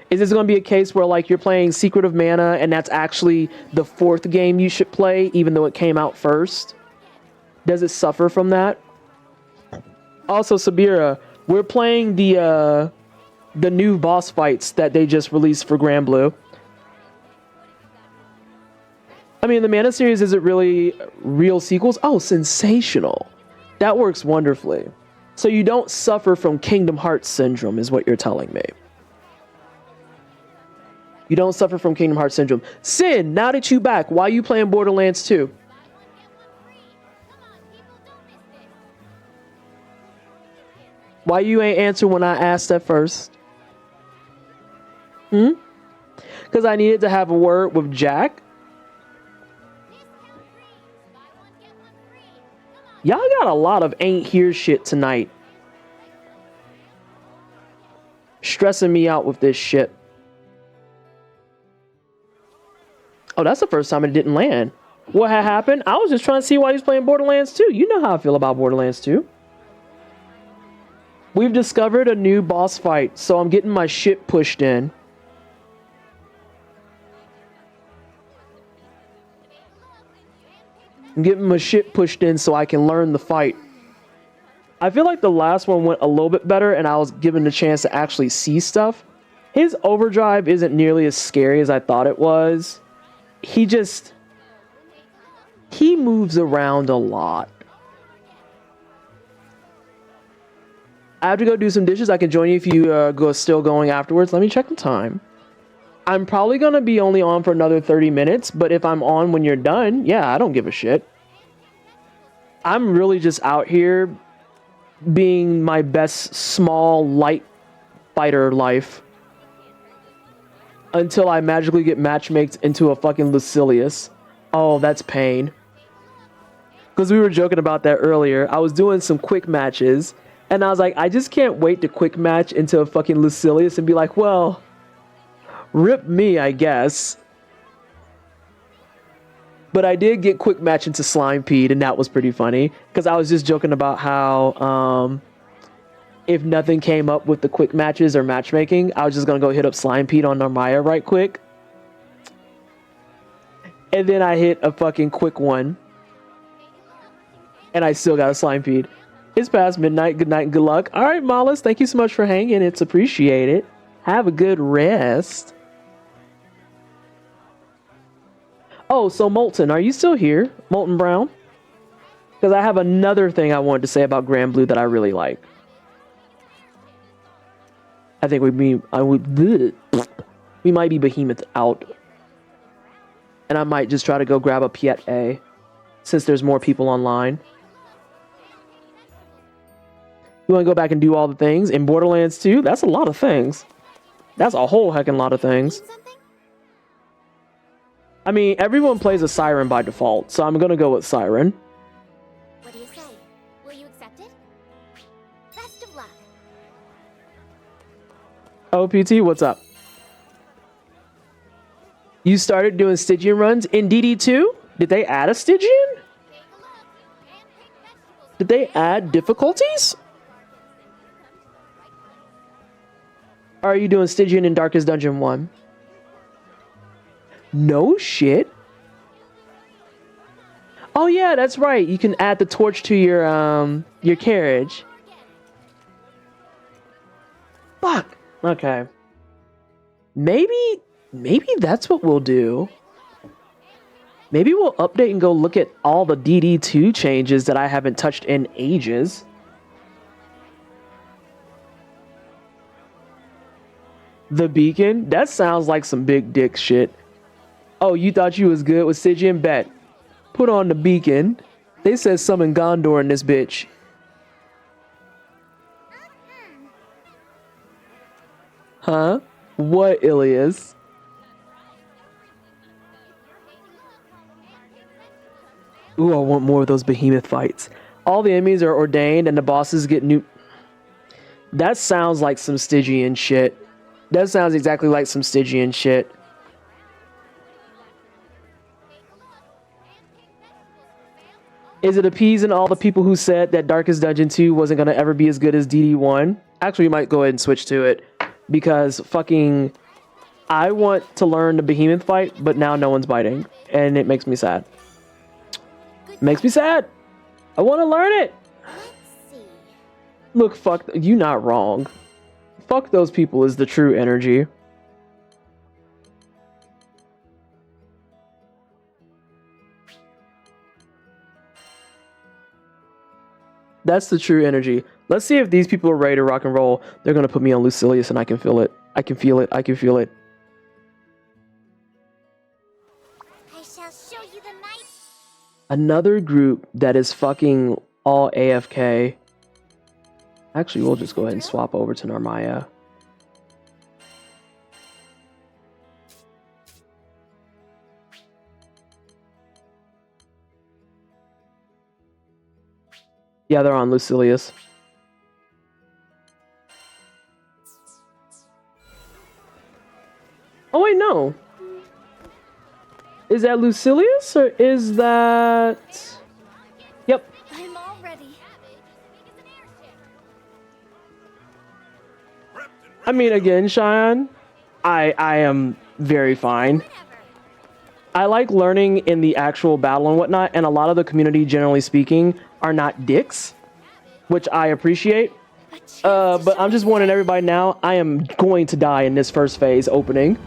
Is this going to be a case where, like, you're playing Secret of Mana and that's actually the 4th game you should play, even though it came out first? Does it suffer from that? Also, Sabira, we're playing the new boss fights that they just released for Grand Blue. I mean, the Mana series isn't really real sequels. Oh, sensational. That works wonderfully. So you don't suffer from Kingdom Hearts syndrome, is what you're telling me. You don't suffer from Kingdom Hearts syndrome. Sin, now that you back, why are you playing Borderlands 2? Why you ain't answer when I asked that first? Because I needed to have a word with Jack. Y'all got a lot of ain't here shit tonight. Stressing me out with this shit. Oh, that's the first time it didn't land. What had happened? I was just trying to see why he was playing Borderlands 2. You know how I feel about Borderlands 2. We've discovered a new boss fight, so I'm getting my shit pushed in. I'm getting my shit pushed in so I can learn the fight. I feel like the last one went a little bit better and I was given the chance to actually see stuff. His overdrive isn't nearly as scary as I thought it was. He moves around a lot. I have to go do some dishes. I can join you if you go still going afterwards. Let me check the time. I'm probably going to be only on for another 30 minutes, but if I'm on when you're done, yeah, I don't give a shit. I'm really just out here being my best small light fighter life until I magically get matchmaked into a fucking Lucilius. Oh, that's pain. Because we were joking about that earlier. I was doing some quick matches and I was like, I just can't wait to quick match into a fucking Lucilius and be like, well, rip me, I guess. But I did get quick match into Slimepede, and that was pretty funny. Because I was just joking about how if nothing came up with the quick matches or matchmaking, I was just going to go hit up Slimepede on Narmaya right quick. And then I hit a fucking quick one. And I still got a Slimepede. It's past midnight. Good night and good luck. All right, Malas, thank you so much for hanging. It's appreciated. Have a good rest. Oh, so Molten, are you still here? Molten Brown? Because I have another thing I wanted to say about Grand Blue that I really like. I think we might be Behemoth out. And I might just try to go grab a Piet A. Since there's more people online. You want to go back and do all the things? In Borderlands 2? That's a lot of things. That's a whole heckin' lot of things. I mean, everyone plays a Siren by default, so I'm gonna go with Siren. What do you say? Will you accept it? Best of luck. OPT, what's up? You started doing Stygian runs in DD2? Did they add a Stygian? Did they add difficulties? Or are you doing Stygian in Darkest Dungeon 1? No shit. Oh yeah, that's right. You can add the torch to your carriage. Fuck. Okay. Maybe that's what we'll do. Maybe we'll update and go look at all the DD2 changes that I haven't touched in ages. The beacon? That sounds like some big dick shit. Oh, you thought you was good with Stygian? Bet. Put on the beacon. They said summon Gondor in this bitch. Huh? What, Ilias? Ooh, I want more of those behemoth fights. All the enemies are ordained and the bosses get new... That sounds like some Stygian shit. That sounds exactly like some Stygian shit. Is it appeasing all the people who said that Darkest Dungeon 2 wasn't going to ever be as good as DD1? Actually, we might go ahead and switch to it. Because fucking... I want to learn the behemoth fight, but now no one's biting. And it makes me sad. Makes me sad. I want to learn it. Look, fuck, you not wrong. Fuck those people is the true energy. That's the true energy. Let's see if these people are ready to rock and roll. They're gonna put me on Lucilius and I can feel it. I can feel it. I can feel it. I shall show you the night. Another group that is fucking all AFK. Actually, we'll just go ahead and swap over to Narmaya. Yeah, they're on Lucilius. Oh wait, no. Is that Lucilius or is that... Yep. I'm all ready. I mean, again, Cheyenne, I am very fine. I like learning in the actual battle and whatnot, and a lot of the community, generally speaking, are not dicks, which I appreciate. But I'm just warning everybody now, I am going to die in this first phase opening.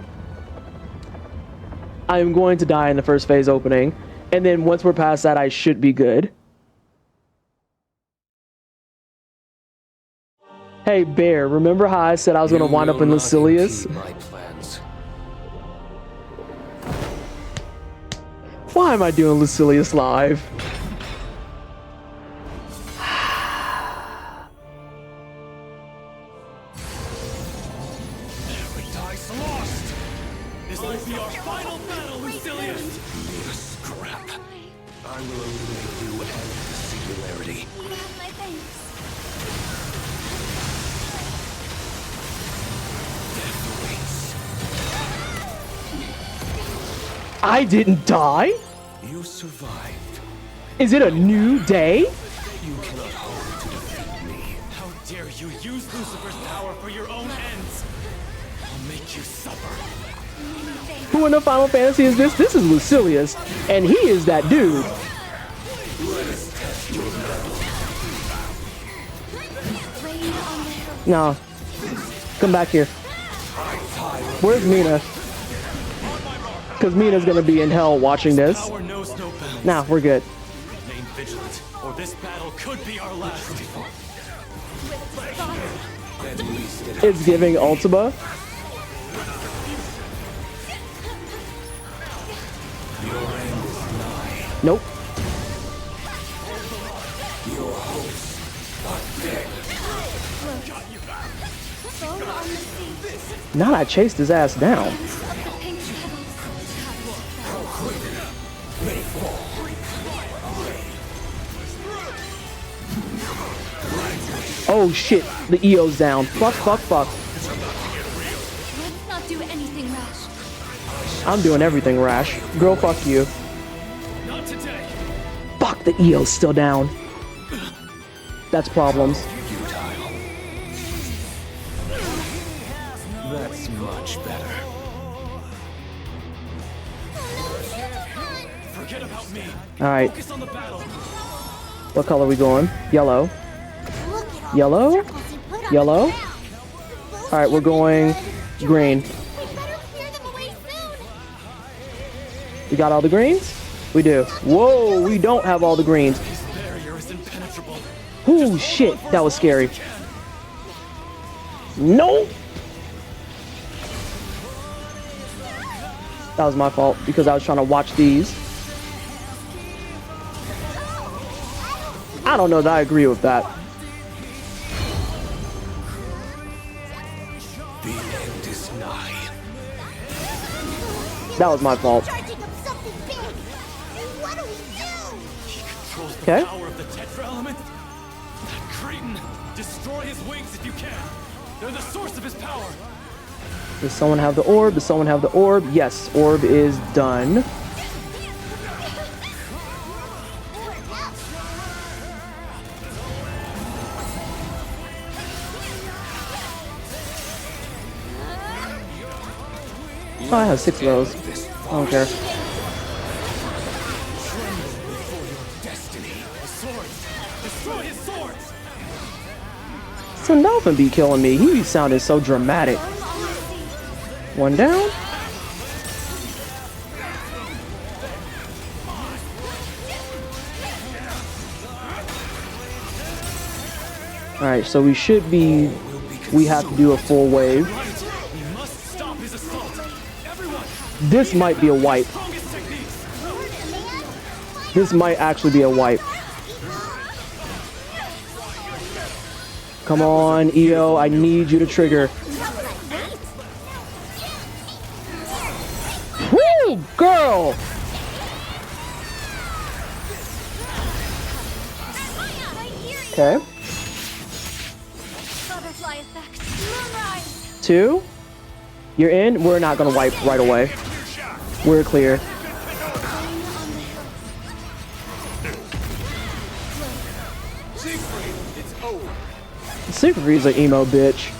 I am going to die in the first phase opening, and then once we're past that, I should be good. Hey, Bear, remember how I said I was going to wind up in Lucilius? Why am I doing Lucilius live? Paradise lost! This might be our final battle, Lucilius! Need a scrap. I will eliminate you and the singularity. You have my thanks. I didn't die? You survived. Is it a new day? You cannot hope to defeat me. How dare you use Lucifer's power for your own ends? I'll make you suffer. Who in the Final Fantasy is this? This is Lucilius, and he is that dude. No. Come back here. Where's Mina? Because Mina's gonna be in hell watching this. Power knows no bounds. Nah, we're good. Remain vigilant, or this battle could be our last. It's giving Ultima. Nope. Now I chased his ass down. Oh shit, the EO's down. Fuck, fuck, fuck. Let's not do anything rash. I'm doing everything, Rash. Girl, fuck you. Not today. Fuck, the EO's still down. That's problems. Futile. That's much better. Forget about me. Alright, Focus on the battle. what color are we going? Yellow. Look at all Yellow? the circles you put on Yellow? the ground. Those Alright, we're look going good. green. We better clear them away soon. We got all the greens? We do. Whoa, we don't have all the greens. His barrier is impenetrable. Oh shit, that was scary. No! That was my fault because I was trying to watch these. I don't know that I agree with that. The end is nigh. That was my fault. Charging up something big. What do we do? He controls the Okay. power of the Tetra element. That cretin. Destroy his wings if you can. They're the source of his power. Does someone have the orb? Does someone have the orb? Yes, orb is done. Oh, I have 6 of those. I don't care. Destiny. The swords. Destroy his swords. Sandalphon be killing me. He be sounding so dramatic. One down. Alright, so we should be... We have to do a full wave. Right. We must stop his assault. Everyone. This might be a wipe. Strongest techniques. This might actually be a wipe. Come on, EO, I need you to trigger. Woo, girl! Okay. Butterfly effect. Moonrise. 2. You're in. We're not gonna wipe right away. We're clear. Siegfried's an emo bitch.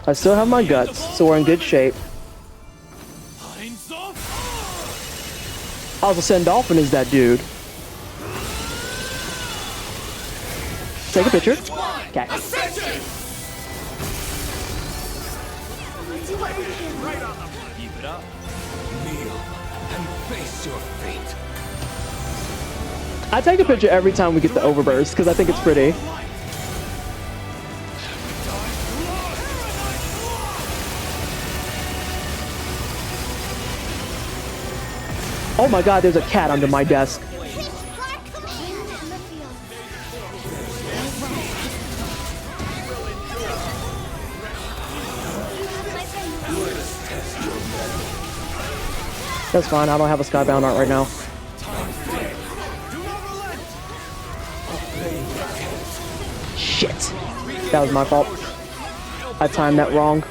I still have my guts, so we're in good shape. Lines up. Also, Sandalphon is that dude. Take a picture. Okay. Ascension. Keep it up. Kneel and face your fate. I take a picture every time we get the overburst because I think it's pretty. Oh my god, there's a cat under my desk. That's fine, I don't have a skybound art right now. Shit. That was my fault. I timed that wrong.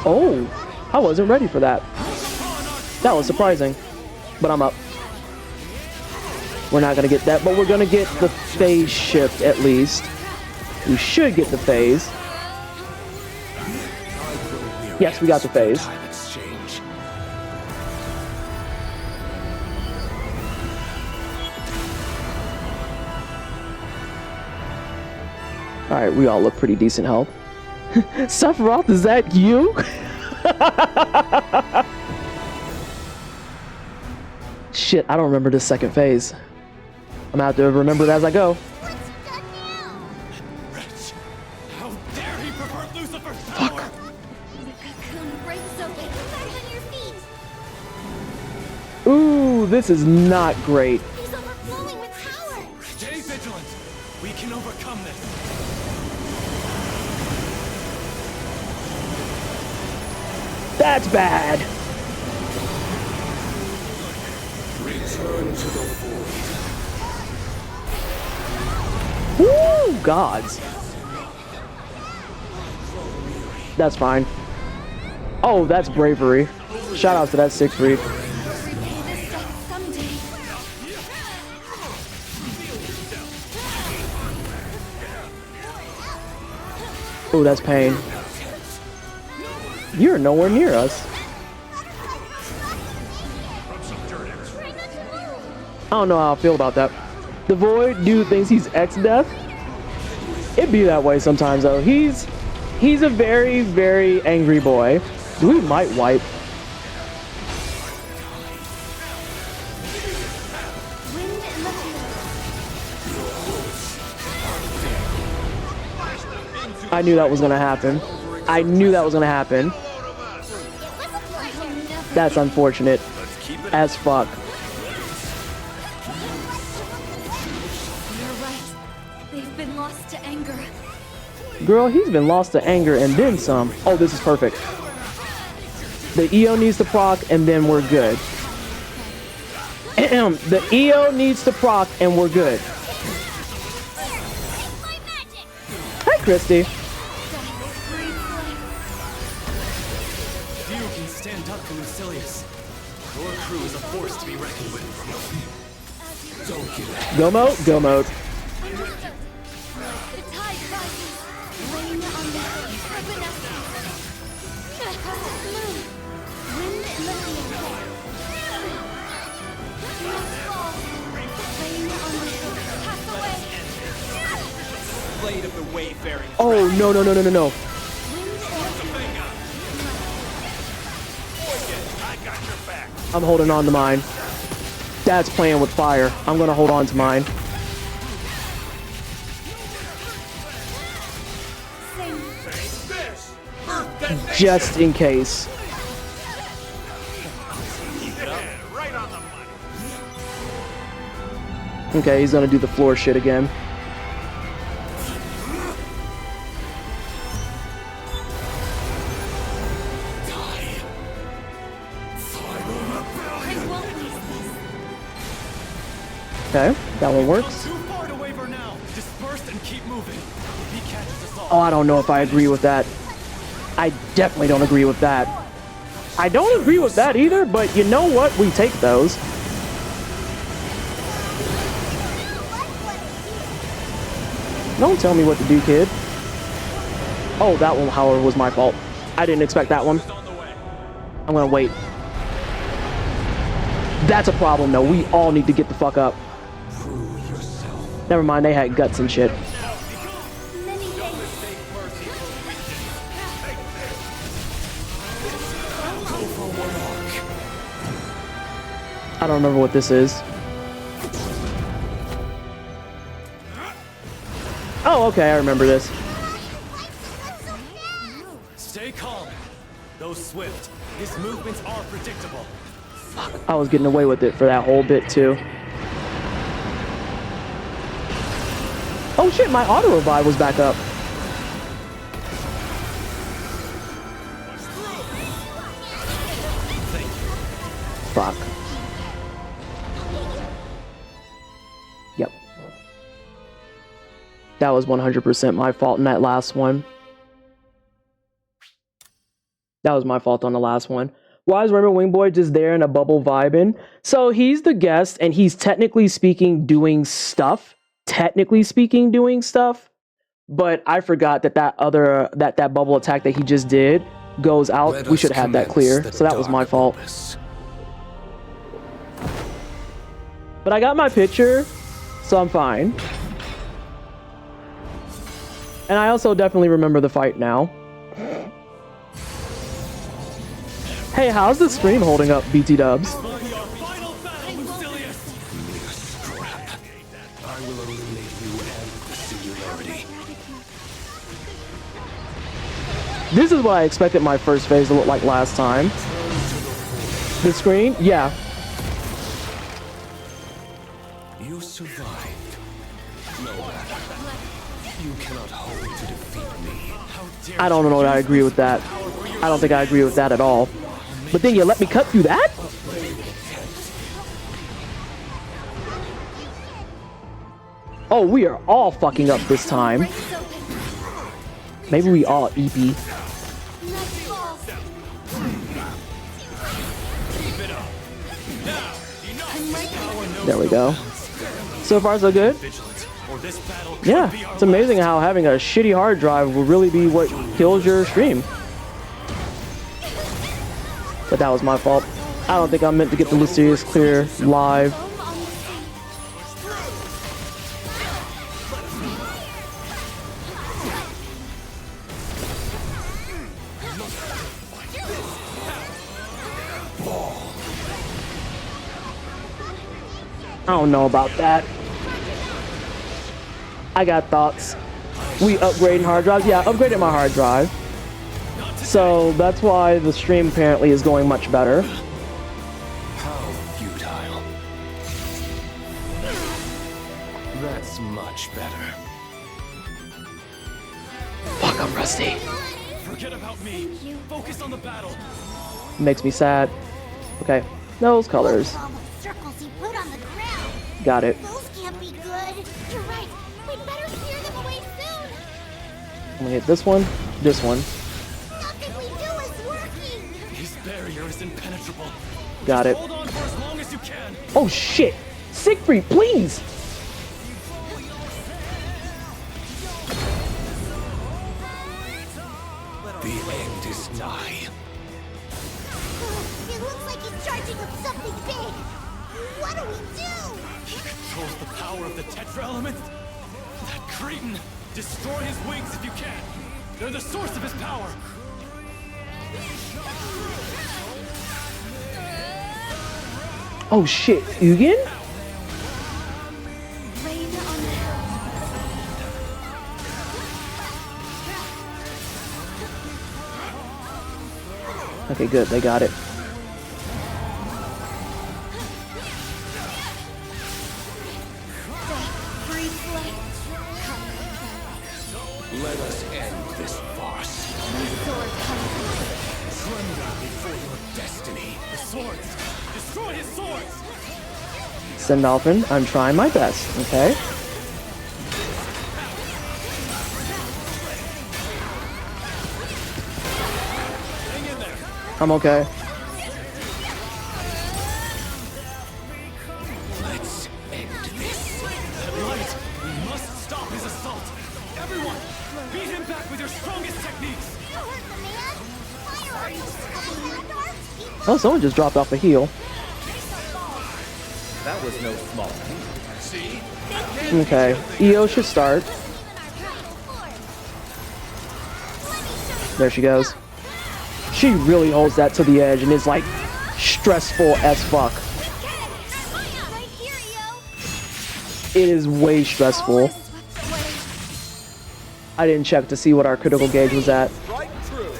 Oh, I wasn't ready for that. That was surprising. But I'm up. We're not gonna get that, but we're gonna get the phase shift at least. We should get the phase. Yes, we got the phase. Time exchange. Alright, we all look pretty decent health. Sephiroth, is that you? Shit, I don't remember this second phase. I'm gonna have to remember it as I go. What's done now? Wretch. How dare he pervert Lucifer's power? The cocoon breaks open. Back on your feet. Ooh, this is not great. He's overflowing with power. Stay vigilant. We can overcome this. That's bad. Return to the void. gods. That's fine. Oh, that's bravery. Shout out to that sixth read. Oh, that's pain. You're nowhere near us. I don't know how I feel about that. The Void dude thinks he's X-Death. It be that way sometimes though. He's a very, very angry boy. We might wipe. I knew that was gonna happen. I knew that was gonna happen. That's unfortunate as fuck. You're right. They've been lost to anger. Girl, he's been lost to anger and then some. Oh, this is perfect. The EO needs to proc and then we're good. The EO needs to proc and we're good. Hi, Christy. Few can stand up to Lucilius. Your crew is a force to be reckoned with. Don't give up. Go mode, go mode. The tide rises. Rain on the evanescence. Blue. Wind in the field. Must fall. Rain on the shore. Pass away. Blade of the wayfaring. Oh, no, no, no, no, no, no. I'm holding on to mine. Dad's playing with fire. I'm gonna hold on to mine. Just in case. Okay, he's gonna do the floor shit again. Okay, that one works. Too far to waver now. Disperse and keep moving. He catches us all. Oh, I don't know if I agree with that. I definitely don't agree with that. I don't agree with that either, but you know what? We take those. Don't tell me what to do, kid. Oh, that one, however, was my fault. I didn't expect that one. I'm gonna wait. That's a problem, though. We all need to get the fuck up. Never mind, they had guts and shit. I don't remember what this is. Oh, okay, I remember this. Stay calm. Though swift, his movements are predictable. I was getting away with it for that whole bit, too. Oh shit, my auto revive was back up. Fuck. Yep. That was 100% my fault in that last one. That was my fault on the last one. Why is Rainbow Wingboy just there in a bubble vibing? So he's the guest and he's technically speaking doing stuff. But I forgot that that bubble attack that he just did goes out. We should have had that clear. So that was my fault. But I got my picture, so I'm fine. And I also definitely remember the fight now. Hey, how's the stream holding up, BT Dubs? I will eliminate you and the singularity. This is what I expected my first phase to look like last time. The screen? Yeah. You survived. No matter. You cannot hope to defeat me. How dare I don't know that I agree with that. I don't think I agree with that at all. But then you let me cut through that? Oh, we are all fucking up this time. Breaks open. Maybe we all EP. Nice balls. Keep it up. Now, I'm right there. There we go. So far, so good. vigilant, or this battle could Yeah, be our it's amazing last. how having a shitty hard drive will really be what kills your stream. But that was my fault. I don't think I meant to get the Lucius clear live. Foam on the sea. I don't know about that. I got thoughts. We upgrading hard drives? Yeah, I upgraded my hard drive. So that's why the stream apparently is going much better. How futile. That's much better. Fuck, I'm rusty. Forget about me. Focus on the battle. Makes me sad. Okay, those colors. All the circles you put on the ground. Got it. Those can't be good. You're right. We'd better clear them away soon. I'm gonna hit this one, this one. Nothing we do is working. His barrier is impenetrable. Got it. Hold on for as long as you can. Oh shit! Siegfried, please! The end is nigh. It looks like he's charging up something big. What do we do? He controls the power of the Tetra element. That cretin. Destroy his wings if you can. They're the source of his power. Oh shit, Ugin? Rain on the hills. Okay, good, they got it. Free flight. Let us end this farce. Sword comes. Tremble before your destiny. The swords. Destroy his swords. Sendolphin, I'm trying my best, okay? Hang in there. I'm okay. Let's end this. That light. We must stop his assault. Everyone, beat him back with your strongest techniques. You hurt the man. Why are you stopping our dark people? Oh, someone just dropped off a heal. That was no small feat. See? Okay, EO should start. There she goes. She really holds that to the edge and is like stressful as fuck. Right here, Io. It is way stressful. I didn't check to see what our critical gauge was at. Right through.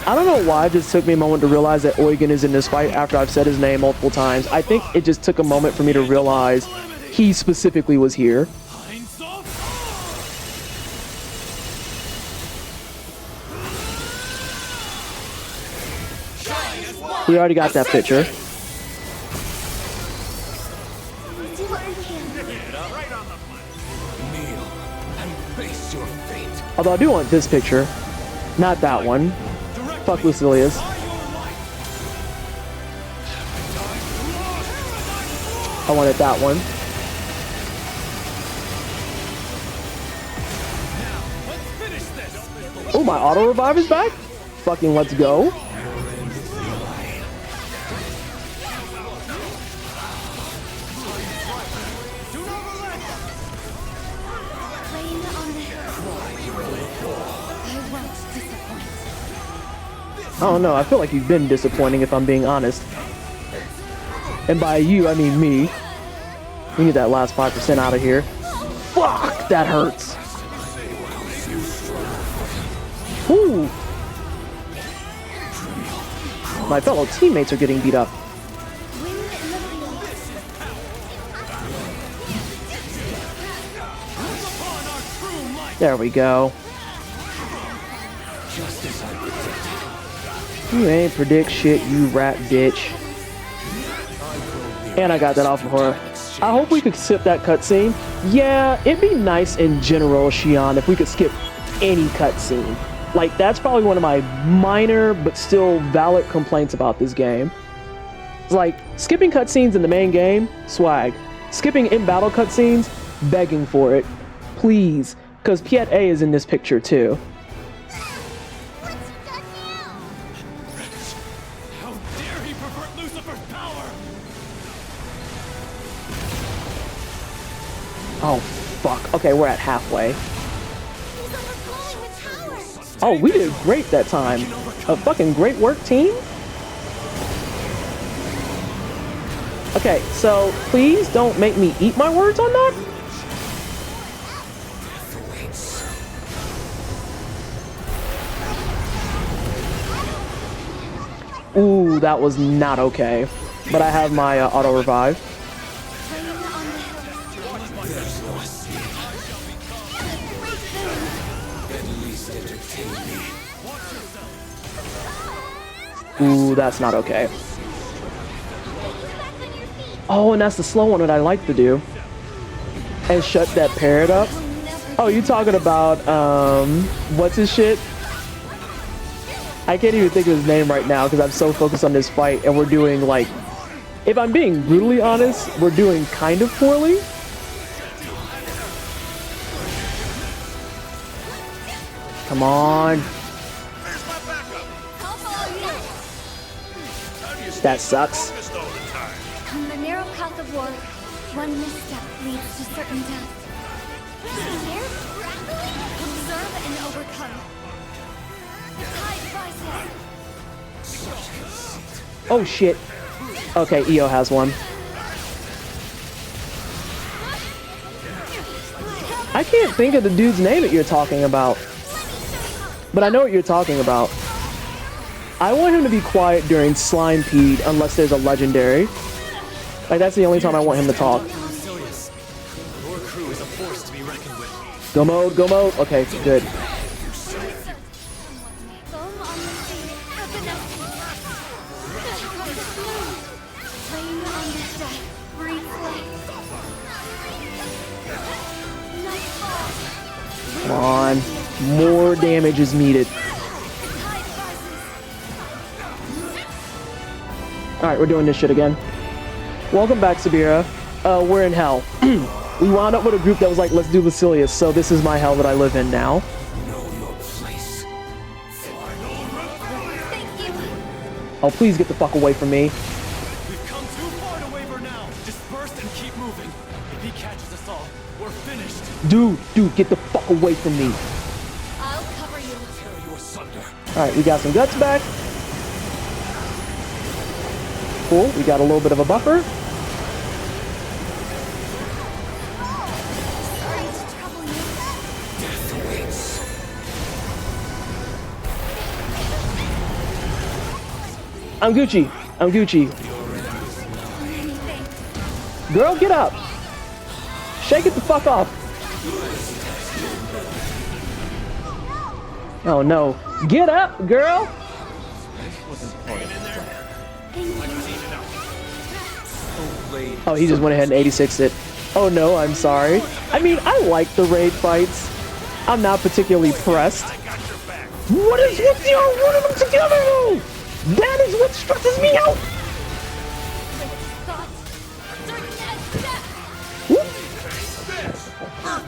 I don't know why it just took me a moment to realize that Eugen is in this fight after I've said his name multiple times. I think it just took a moment for me to realize he specifically was here. Heinz off. We already got that picture. Kneel and face your fate. Although I do want this picture. Not that one. Fuck Lucilius. I wanted that one. Let's finish this. Oh, my auto revive is back? Fucking let's go. Rain on the hills. I won't disappoint. I don't know, I feel like you've been disappointing if I'm being honest. And by you, I mean me. We need that last 5% out of here. Fuck, that hurts. Ooh. My fellow teammates are getting beat up. Wind in the fields. There we go. Just as I predicted. You ain't predict shit, you rat bitch. And I got that off of her. I hope we could skip that cutscene. Yeah, it'd be nice in general, Shion, if we could skip any cutscene. Like, that's probably one of my minor but still valid complaints about this game. It's like, skipping cutscenes in the main game, swag. Skipping in-battle cutscenes, begging for it. Please, because Piet A is in this picture too. What's he done now? How dare he pervert Lucifer's power! Oh, fuck. Okay, we're at halfway. He's overflowing with power. Oh, we did great that time. A fucking great work, team. Okay, so please don't make me eat my words on that. Ooh, that was not okay. But I have my auto revive. Ooh, that's not okay. Oh, and that's the slow one that I like to do. And shut that parrot up. Oh, you talking about, what's his shit? I can't even think of his name right now because I'm so focused on this fight and we're doing, like, if I'm being brutally honest, we're doing kind of poorly. Come on. That sucks. On the narrow path of war, one misstep leads to certain death. Observe and overcome. The tide rises. Oh shit. Okay, Io has one. I can't think of the dude's name that you're talking about. But I know what you're talking about. I want him to be quiet during Slime Pede unless there's a legendary. Like, that's the only time I want him to talk. Your crew is a force to be reckoned with. Go mode, go mode. Okay, good. Foam on the sea, evanescent. Flame on the deck, breathe life. Nightfall. Come on. More damage is needed. Alright, we're doing this shit again. Welcome back, Sabira. We're in hell. We wound up with a group that was like, let's do Lucilius, so this is my hell that I live in now. Thank you. Oh, please get the fuck away from me. We've come too far to waver now. Disperse and keep moving. If he catches us all, we're finished. Dude, get the fuck away from me. I'll cover you. Tear you asunder. Alright, we got some guts back. Cool, we got a little bit of a buffer. Sorry to trouble you. Death awaits. I'm Gucci. I'm Gucci. Anything. Girl, get up. Shake it the fuck off. Oh no. Get up, girl. Oh, he just went ahead and 86'd it. Oh no, I'm sorry. I mean, I like the raid fights. I'm not particularly pressed. What is with you? One of them together? That is what stresses me out. Thought. Certain as death. Whoop.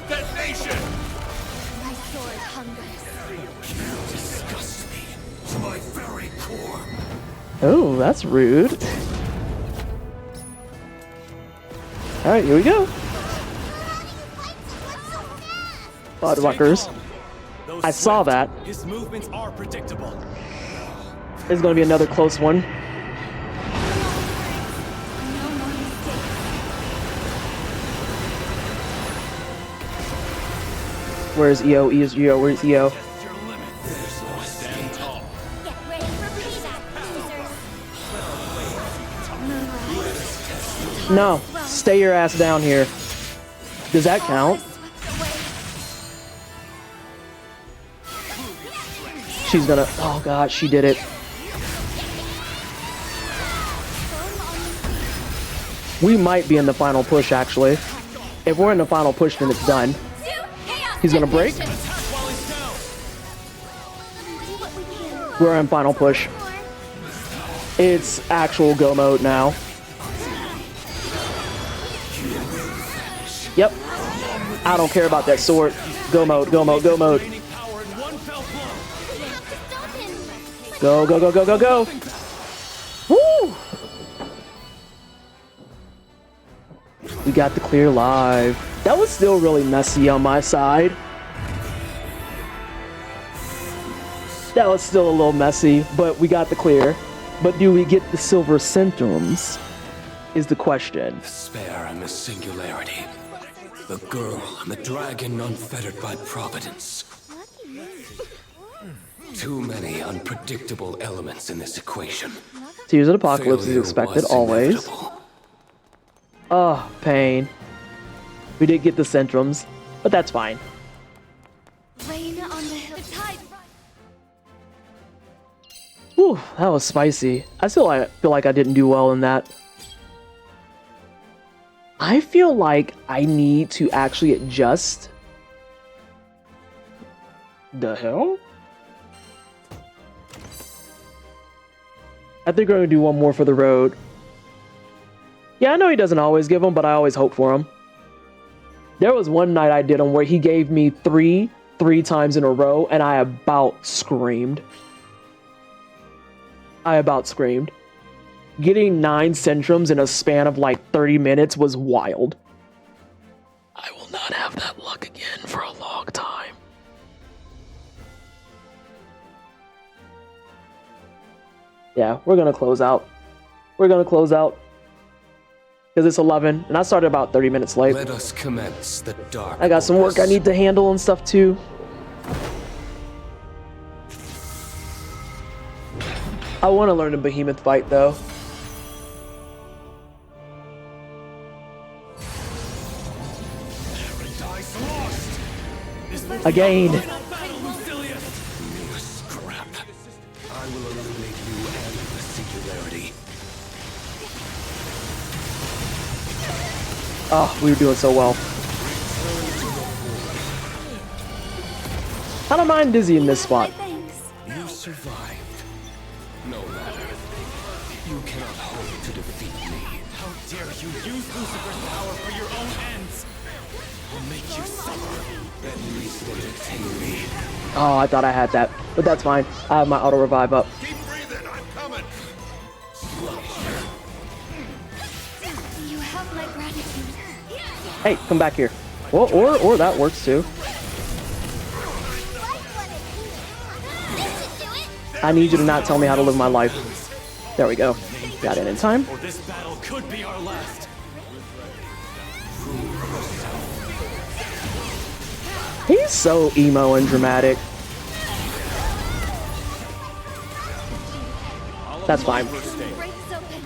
Detonation! My sword hungers. Disgust me to my very core. Oh, that's rude. Alright, here we go. Fuckers. I saw that. His movements are predictable. It's gonna be another close one. No more mistakes. Where's EO? Where's EO? Test your limit. Stand tall. Get ready for payback, losers. No, stay your ass down here. Does that count? She's gonna. Oh god, she did it. We might be in the final push, actually. If we're in the final push, then it's done. He's gonna break. We're in final push. It's actual go mode now. Yep. I don't care about that sword. Go mode, go mode, go mode. Go, go, go, go, go, go. Woo! We got the clear live. That was still really messy on my side. That was still a little messy, but we got the clear. But do we get the silver symptoms? Is the question. Despair and the singularity. The girl and the dragon unfettered by providence. Too many unpredictable elements in this equation. Tears of the Apocalypse is Failure expected, was always. inevitable. Oh, pain. We did get the symptoms, but that's fine. Rain on the hill. The tide. Whew, that was spicy. I feel like I didn't do well in that. I feel like I need to actually adjust. The hell? I think we're gonna do one more for the road. Yeah, I know he doesn't always give them, but I always hope for him. There was one night I did him where he gave me three times in a row, and I about screamed. Getting 9 centrums in a span of like 30 minutes was wild. I will not have that luck again for a long time. Yeah, we're gonna close out. Because it's 11, and I started about 30 minutes late. Let us commence the dark. I got some work I need to handle and stuff too. I want to learn a behemoth fight though. Paradise lost. Again. Scrap. I will eliminate you and the singularity. Oh, we were doing so well. I don't mind Dizzy in this spot. Thanks. You survived. No matter. You cannot hope to defeat me. How dare you use Lucifer's power for your own ends? I'll make you suffer. At least entertain me. Oh, I thought I had that, but that's fine. I have my auto revive up. Keep breathing, I'm coming. You have my gratitude. Hey, come back here. Well, or that works too. I need you to not tell me how to live my life. There we go. Got it in time. Or this battle could be our last. He's so emo and dramatic. That's fine. Breaks open.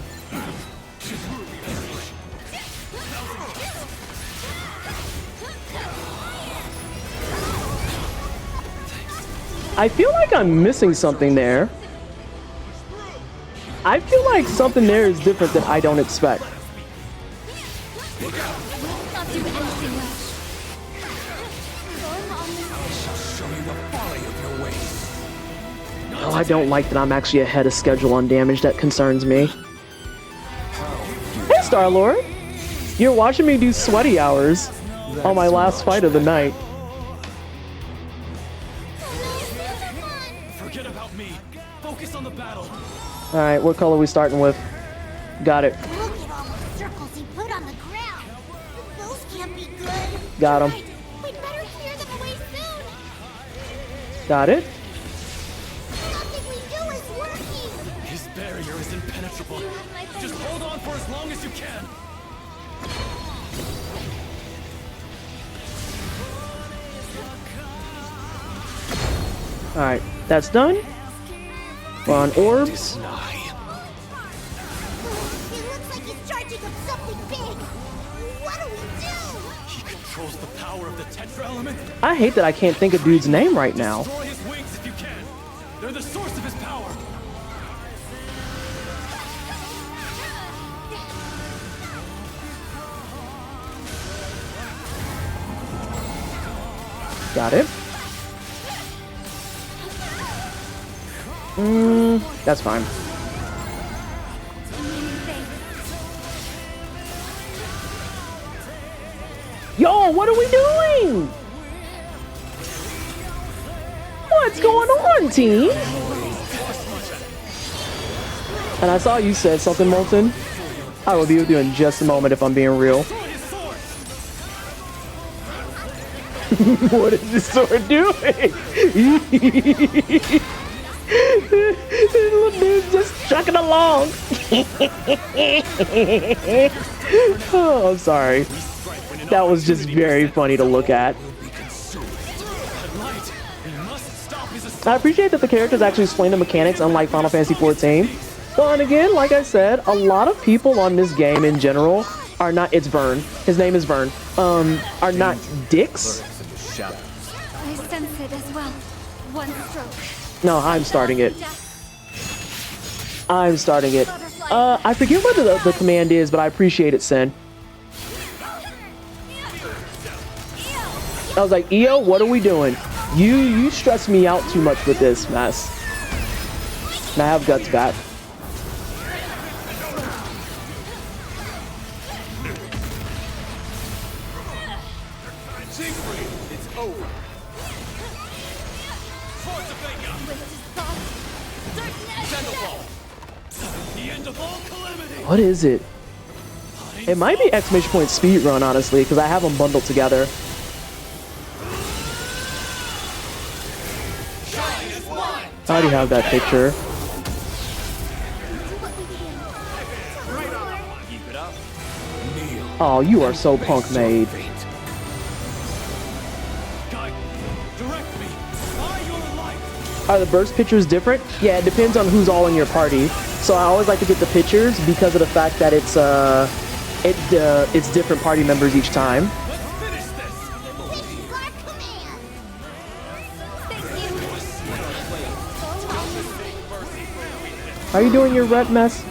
I feel like I'm missing something there. I feel like something there is different that I don't expect. Not do anything rash. Storm on the Show you the folly of your ways. Oh, I don't like that I'm actually ahead of schedule on damage. That concerns me. Hey, Star-Lord. You're watching me do sweaty hours on my last fight of the night. Forget about me. Focus on the battle. Alright, what color are we starting with? Got it. Look at all those circles he put on the ground. Those can't be good. Got him. Right. We'd better clear them away soon. Got it. Nothing we do is working. His barrier is impenetrable. Just hold on for as long as you can. Alright, that's done. We're on orbs. Deny. It looks like he's charging up something big. What do we do? He controls the power of the Tetra element. I hate that I can't think of dude's name right now. Destroy his wings if you can. They're the source of his power. Got it. That's fine. Yo, what are we doing? What's going on, team? And I saw you said something, Molten. I will be with you in just a moment if I'm being real. What is this sword doing? This little dude's just trucking along. Oh, I'm sorry. That was just very funny to look at. I appreciate that the characters actually explain the mechanics, unlike Final Fantasy XIV. Well, and again, like I said, a lot of people on this game in general are not. It's Vern. His name is Vern. Are not dicks. I sense it as well. One stroke. No, I'm starting it. I'm starting it. I forget what the command is, but I appreciate it, Sen. I was like, EO, what are we doing? You stress me out too much with this mess. And I have guts back. It's over. What is it? It might be exclamation point speed run, honestly, because I have them bundled together. I already have that picture. Oh, you are so punk made. Are the burst pictures different? Yeah, it depends on who's all in your party. So I always like to get the pictures because of the fact that it's different party members each time. Are you doing your rep mess?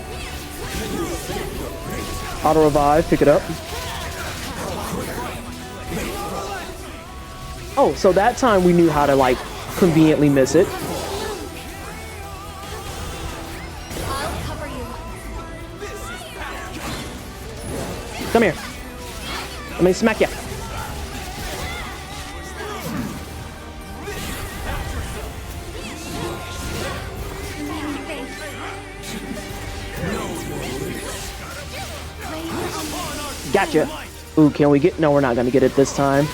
Auto revive, pick it up. Oh, so that time we knew how to like conveniently miss it. Come here. Let me smack ya. Gotcha. Ooh, can we get? No, we're not gonna get it this time.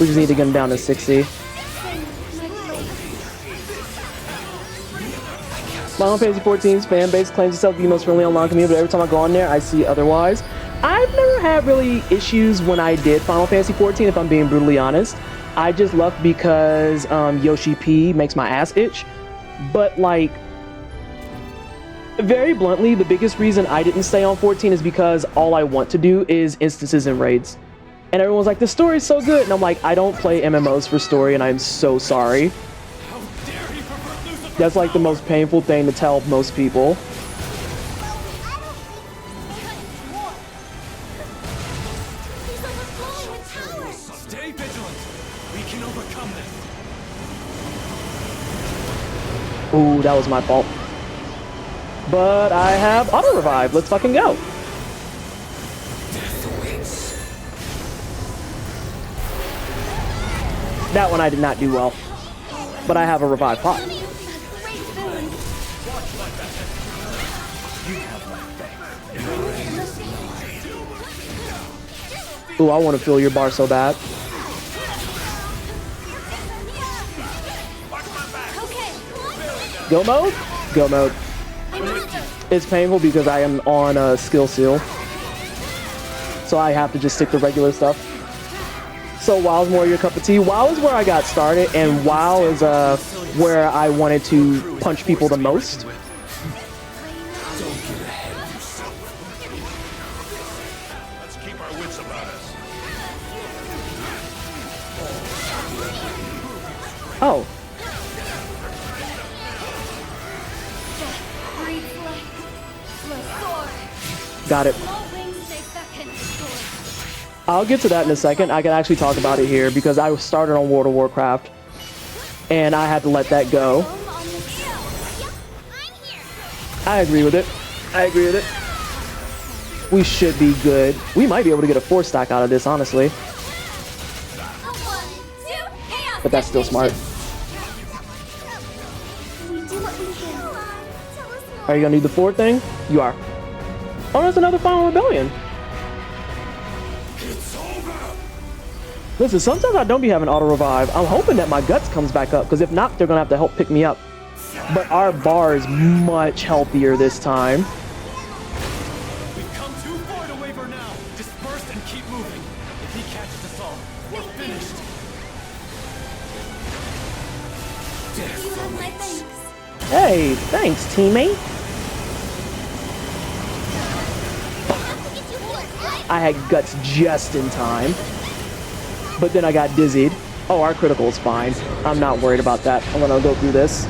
We just need to get him down to 60. Final Fantasy XIV's fan base claims itself to be the most friendly online community, but every time I go on there, I see otherwise. I've never had really issues when I did Final Fantasy XIV, if I'm being brutally honest. I just left because Yoshi P makes my ass itch. But like, very bluntly, the biggest reason I didn't stay on 14 is because all I want to do is instances and raids. And everyone's like, the story's so good. And I'm like, I don't play MMOs for story, and I'm so sorry. That's like the most painful thing to tell most people. Stay vigilant. We can overcome this. Ooh, that was my fault. But I have auto revive. Let's fucking go. That one I did not do well. But I have a revive pot. Ooh, I want to fill your bar so bad. Go mode? Go mode. It's painful because I am on a skill seal. So I have to just stick to regular stuff. So WoW's more your cup of tea. WoW is where I got started, and WoW is where I wanted to punch people the most. Let's keep our wits about us. Oh. Got it. I'll get to that in a second. I can actually talk about it here because I started on World of Warcraft and I had to let that go. I agree with it. I agree with it. We should be good. We might be able to get a 4-stack out of this, honestly. But that's still smart. Are you gonna do the 4 thing? You are. Oh, there's another Final Rebellion. Listen, sometimes I don't be having auto revive. I'm hoping that my guts comes back up, because if not, they're gonna have to help pick me up. But our bar is much healthier this time. We've come too far to waver now. Disperse and keep moving. If he catches us all, we're finished. You have my thanks. Hey, thanks, teammate. I had guts just in time. But then I got dizzied. Oh, our critical is fine. I'm not worried about that. I'm gonna go through this.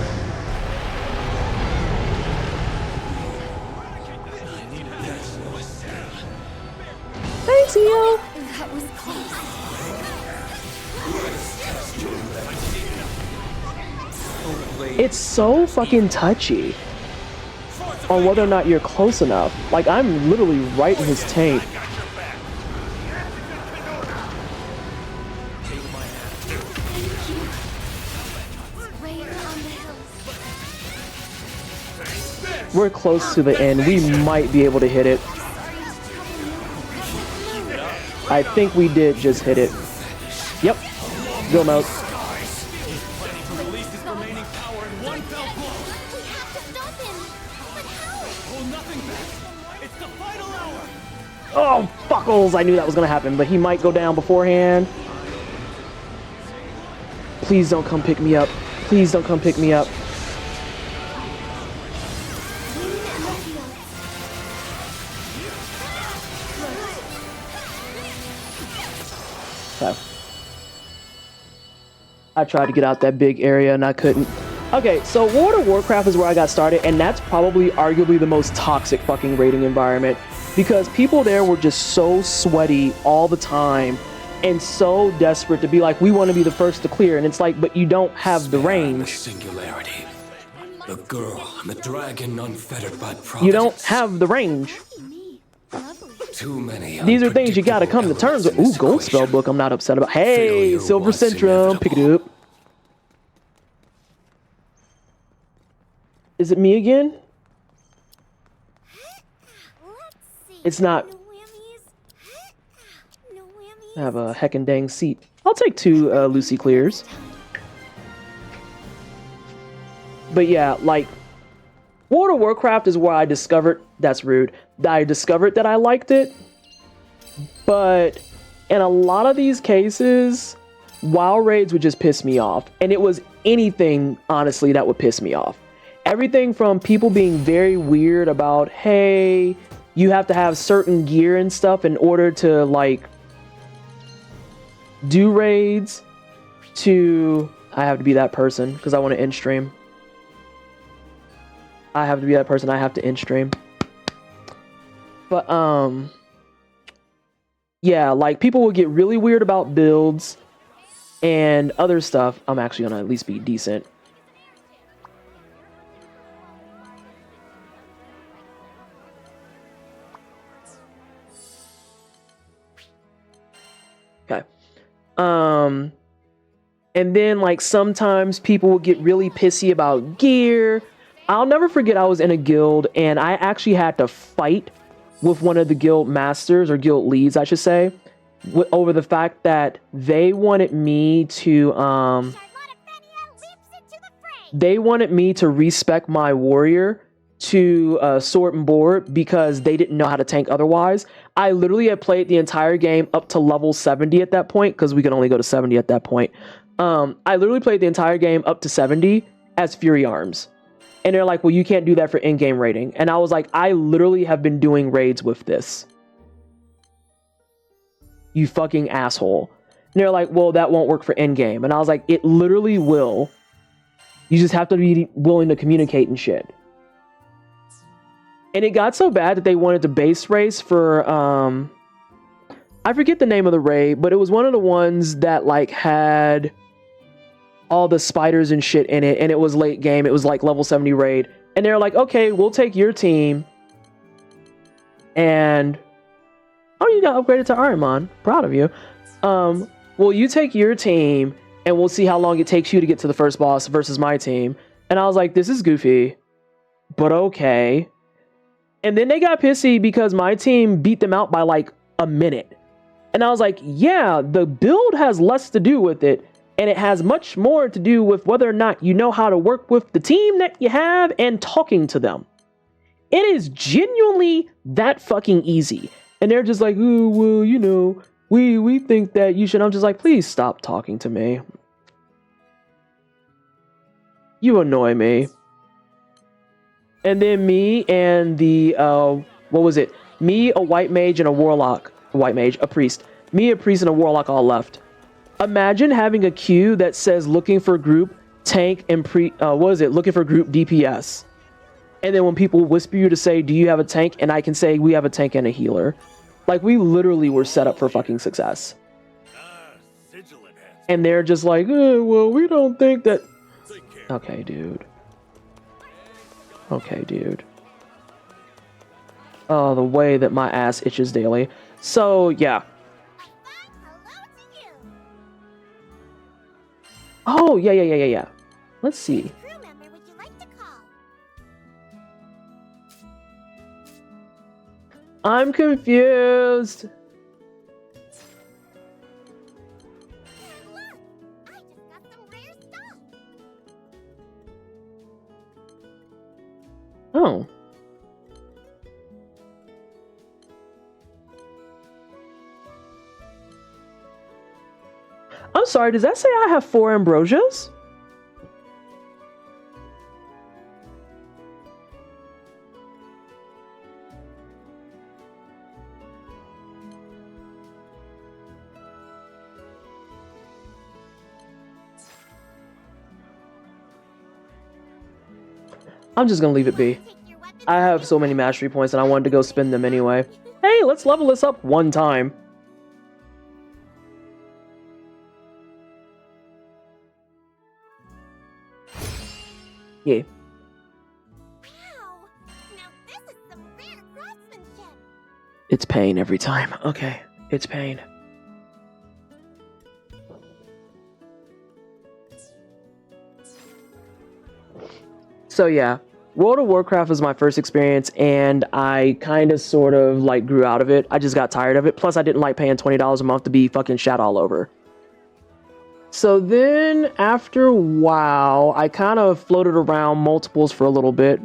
Thanks, Eo. That was close. It's so fucking touchy on whether or not you're close enough. Like, I'm literally right in his tank. We're close to the end. We might be able to hit it. I think we did just hit it. Yep. Go mode. Oh, fuckles! I knew that was gonna happen, but he might go down beforehand. Please don't come pick me up. Please don't come pick me up. Okay. I tried to get out that big area and I couldn't. Okay, so World of Warcraft is where I got started, and that's probably arguably the most toxic fucking raiding environment, because people there were just so sweaty all the time and so desperate to be like, we want to be the first to clear, and it's like, but you don't have the range. Singularity. The girl and the dragon unfettered by providence. You don't have the range. Too many. These are things you gotta come to terms with. Ooh, gold spell book I'm not upset about. Hey, Failure Silver was Centrum, pick it up. Is it me again? It's not. I have a heckin' dang seat. I'll take 2 Lucy clears. But yeah, like, World of Warcraft is where I discovered, that's rude, I discovered that I liked it. But in a lot of these cases, WoW raids would just piss me off. And it was anything, honestly, that would piss me off. Everything from people being very weird about, hey, you have to have certain gear and stuff in order to, like, do raids, to I have to be that person because I want to end stream. I have to be that person. I have to end stream. But, yeah, like, people will get really weird about builds and other stuff. I'm actually gonna at least be decent. Okay. And then, like, sometimes people will get really pissy about gear. I'll never forget I was in a guild and I actually had to fight with one of the guild masters, or guild leads, I should say, over the fact that they wanted me to, respec my warrior to sword and board because they didn't know how to tank otherwise. I literally had played the entire game up to level 70 at that point, because we could only go to 70 at that point. I literally played the entire game up to 70 as Fury Arms. And they're like, well, you can't do that for in-game raiding. And I was like, I literally have been doing raids with this. You fucking asshole. And they're like, well, that won't work for in-game. And I was like, it literally will. You just have to be willing to communicate and shit. And it got so bad that they wanted to base race for I forget the name of the raid, but it was one of the ones that like had all the spiders and shit in it, and it was late game. It was like level 70 raid, and they're like, okay, we'll take your team. And oh, you got upgraded to Ironmon. Proud of you. Well, you take your team, and we'll see how long it takes you to get to the first boss versus my team. And I was like, this is goofy, but okay. And then they got pissy because my team beat them out by like a minute. And I was like, yeah, the build has less to do with it, and it has much more to do with whether or not you know how to work with the team that you have and talking to them. It is genuinely that fucking easy. And they're just like, oh, well, you know, we think that you should. I'm just like, please stop talking to me. You annoy me. And then me and the, what was it? Me, a white mage, and a warlock. A white mage, a priest. Me, a priest, and a warlock all left. Imagine having a queue that says looking for group tank and looking for group DPS. And then when people whisper you to say, do you have a tank? And I can say, we have a tank and a healer. Like, we literally were set up for fucking success. And they're just like, well, we don't think that... Okay, dude. Okay, dude. Oh, the way that my ass itches daily. So, yeah. Oh, yeah. Let's see. Crew member would you like to call? I'm confused. Look, I just got some rare stuff. Oh. I'm sorry, does that say I have 4 ambrosias? I'm just gonna leave it be. I have so many mastery points and I wanted to go spend them anyway. Hey, let's level this up one time. Yeah. Wow! Now this is some rare craftsmanship. It's pain every time. Okay, it's pain. So yeah, World of Warcraft was my first experience, and I kind of sort of like grew out of it. I just got tired of it. Plus, I didn't like paying $20 a month to be fucking shat all over. So then, after a while, I kind of floated around multiples for a little bit.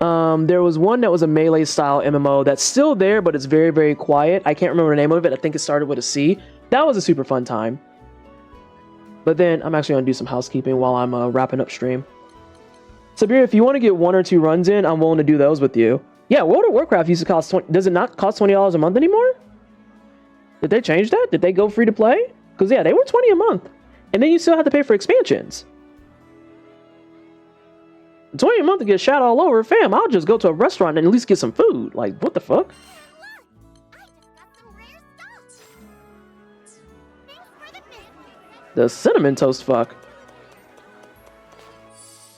There was one that was a melee-style MMO that's still there, but it's very, very quiet. I can't remember the name of it. I think it started with a C. That was a super fun time. But then, I'm actually going to do some housekeeping while I'm wrapping up stream. Sabir, if you want to get 1 or 2 runs in, I'm willing to do those with you. Yeah, World of Warcraft used to cost 20... Does it not cost $20 a month anymore? Did they change that? Did they go free to play? Because, yeah, they were $20 a month. And then you still have to pay for expansions. $20 a month to get shot all over, fam. I'll just go to a restaurant and at least get some food. Like, what the fuck? The cinnamon toast fuck.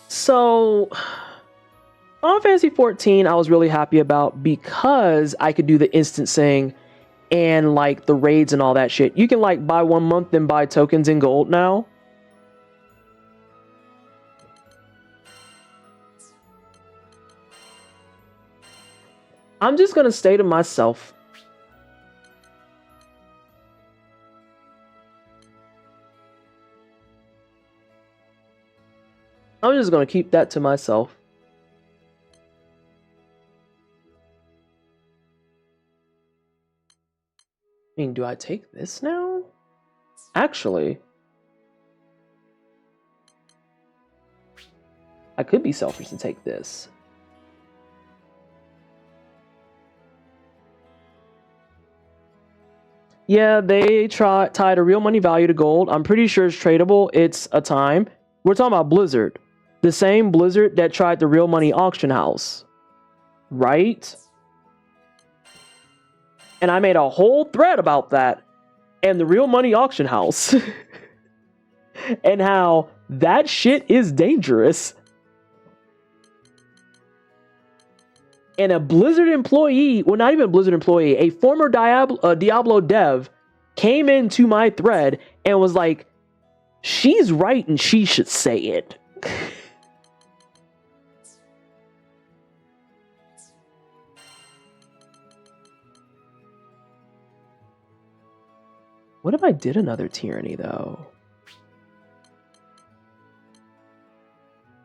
So, Final Fantasy 14 I was really happy about because I could do the instancing and like the raids and all that shit. You can like buy 1 month and buy tokens in gold now. I'm just gonna stay to myself. I'm just gonna keep that to myself. I mean, do I take this now? Actually, I could be selfish and take this. Yeah, they tied a real money value to gold. I'm pretty sure it's tradable. It's a time. We're talking about Blizzard. The same Blizzard that tried the real money auction house. Right? And I made a whole thread about that and the Real Money Auction House and how that shit is dangerous. And a Blizzard employee, well, not even a Blizzard employee, a former Diablo dev came into my thread and was like, she's right and she should say it. What if I did another tyranny, though?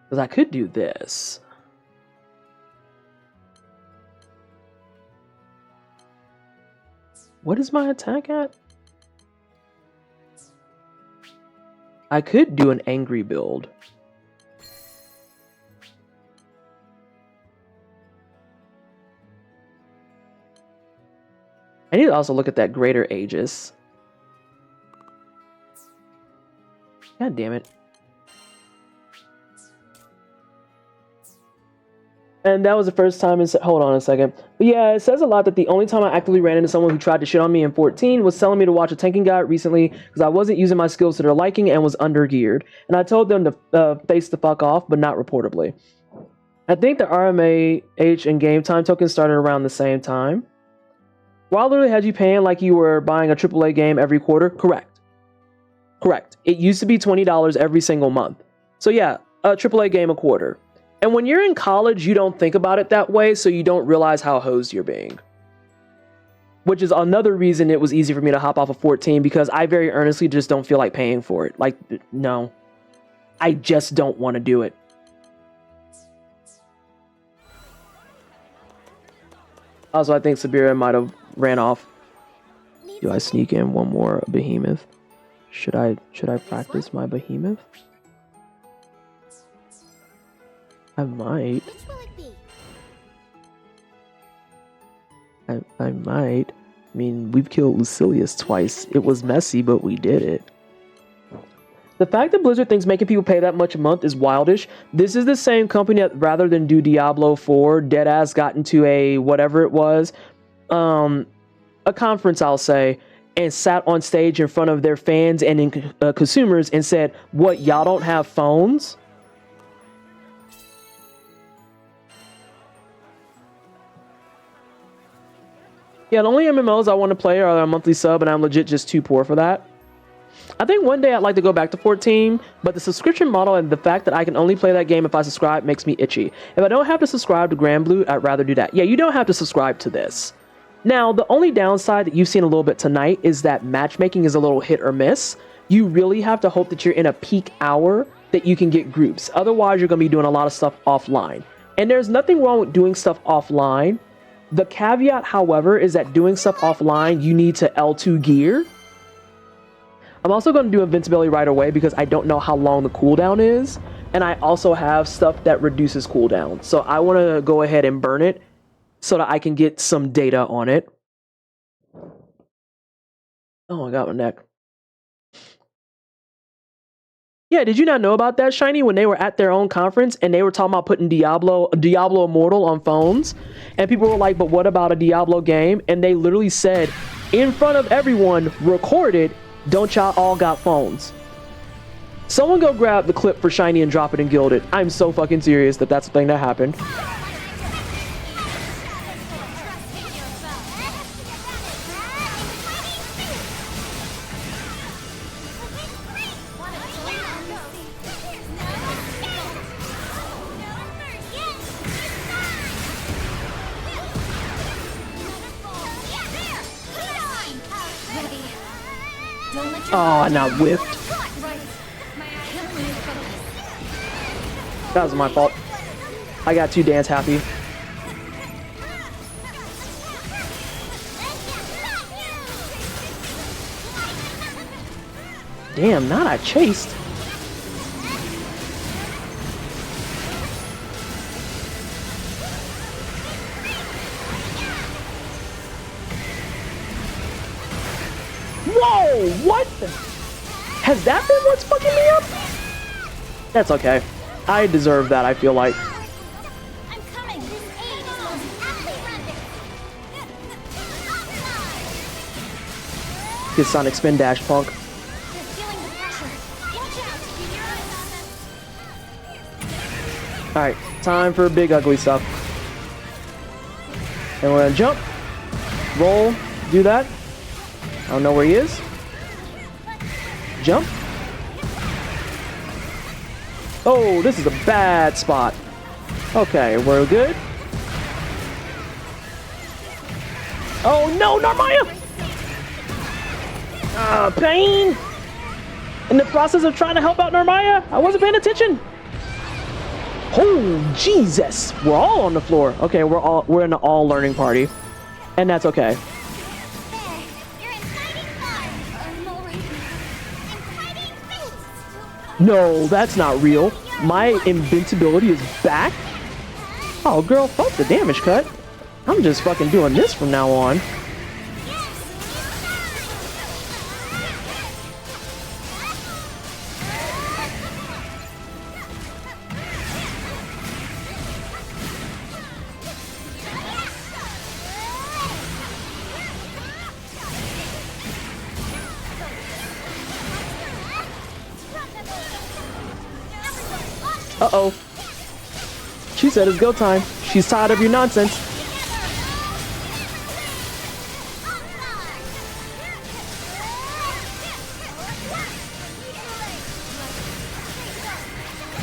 Because I could do this. What is my attack at? I could do an angry build. I need to also look at that greater Aegis. God damn it. And that was the first time hold on a second. But yeah, it says a lot that the only time I actively ran into someone who tried to shit on me in 14 was telling me to watch a tanking guide recently because I wasn't using my skills to their liking and was under-geared. And I told them to face the fuck off, but not reportably. I think the RMAH and game time tokens started around the same time. Well, I literally had you paying like you were buying a AAA game every quarter. Correct. Correct. It used to be $20 every single month. So yeah, a AAA game a quarter. And when you're in college, you don't think about it that way, so you don't realize how hosed you're being. Which is another reason it was easy for me to hop off of 14, because I very earnestly just don't feel like paying for it. Like, no. I just don't want to do it. Also, I think Sabira might have ran off. Do I sneak in one more behemoth? Should I practice my behemoth? I might. Which will it be? I might. I mean, we've killed Lucilius twice. It was messy, but we did it. The fact that Blizzard thinks making people pay that much a month is wildish. This is the same company that, rather than do Diablo 4, deadass got into a whatever it was, a conference, I'll say, and sat on stage in front of their fans and consumers and said, "What, y'all don't have phones?" Yeah, the only MMOs I want to play are a monthly sub, and I'm legit just too poor for that. I think one day I'd like to go back to 14, but the subscription model and the fact that I can only play that game if I subscribe makes me itchy. If I don't have to subscribe to Granblue, I'd rather do that. Yeah, you don't have to subscribe to this. Now, the only downside that you've seen a little bit tonight is that matchmaking is a little hit or miss. You really have to hope that you're in a peak hour that you can get groups. Otherwise, you're going to be doing a lot of stuff offline. And there's nothing wrong with doing stuff offline. The caveat, however, is that doing stuff offline, you need to L2 gear. I'm also going to do Invincibility right away because I don't know how long the cooldown is. And I also have stuff that reduces cooldown. So I want to go ahead and burn it so that I can get some data on it. Oh, I got my neck. Yeah, did you not know about that, Shiny, when they were at their own conference and they were talking about putting Diablo Immortal on phones? And people were like, but what about a Diablo game? And they literally said, in front of everyone, recorded, don't y'all all got phones? Someone go grab the clip for Shiny and drop it in Gilded. I'm so fucking serious that that's the thing that happened. Oh, and I whiffed. That was my fault. I got too dance happy. Damn, not I chased. Whoa, what the? Has that been what's fucking me up? That's okay. I deserve that, I feel like. I'm coming. This aid is most aptly rendered. his Sonic Spin Dash, punk. They're feeling the pressure. Watch out! Keep your eyes on them. Alright, time for big ugly stuff. And we're gonna jump, roll, do that. I don't know where he is. Jump. Oh, this is a bad spot. Okay, we're good. Oh no, Narmaya! Pain! In the process of trying to help out Narmaya, I wasn't paying attention. Oh, Jesus! We're all on the floor. Okay, we're in an all learning party. And that's okay. There, you're in fighting form. I'm alright now. In fighting face. No, that's not real. My invincibility is back? Oh, girl, fuck the damage cut. I'm just fucking doing this from now on. Uh-oh. She said it's go time. She's tired of your nonsense.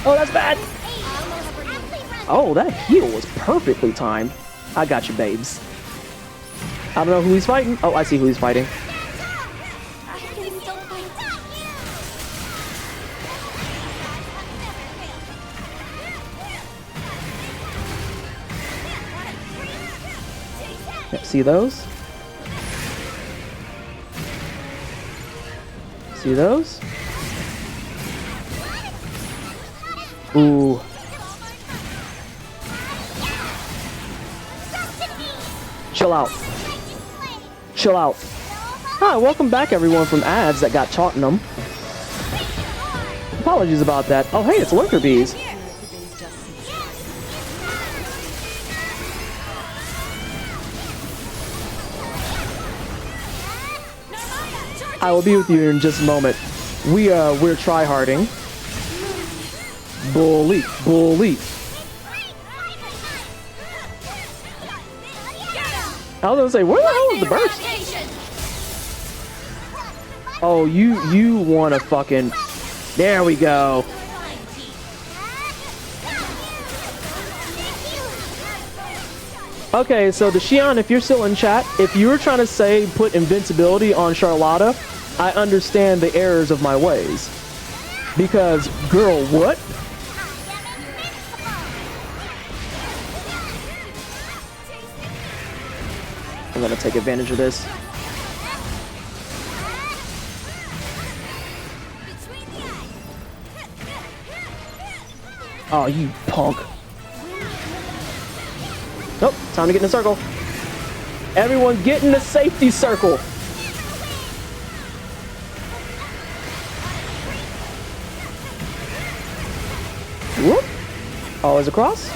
Oh, that's bad. Oh, that heal was perfectly timed. I got you, babes. I don't know who he's fighting. Oh, I see who he's fighting. I can still fight. Yep, see those? See those? Ooh. Chill out. Chill out. Hi, welcome back everyone from ads that got caught in them. Apologies about that. Oh hey, it's Lurker Bees. I will be with you in just a moment. We're tryharding. Bully, bully. I was gonna say, where the hell is the burst? Oh, you wanna fucking... There we go. Okay, so Deshion, if you're still in chat, if you were trying to say put invincibility on Charlotta, I understand the errors of my ways. Because, girl, what? I'm gonna take advantage of this. Oh, you punk. Nope, time to get in the circle. Everyone get in the safety circle. Whoop. Always across.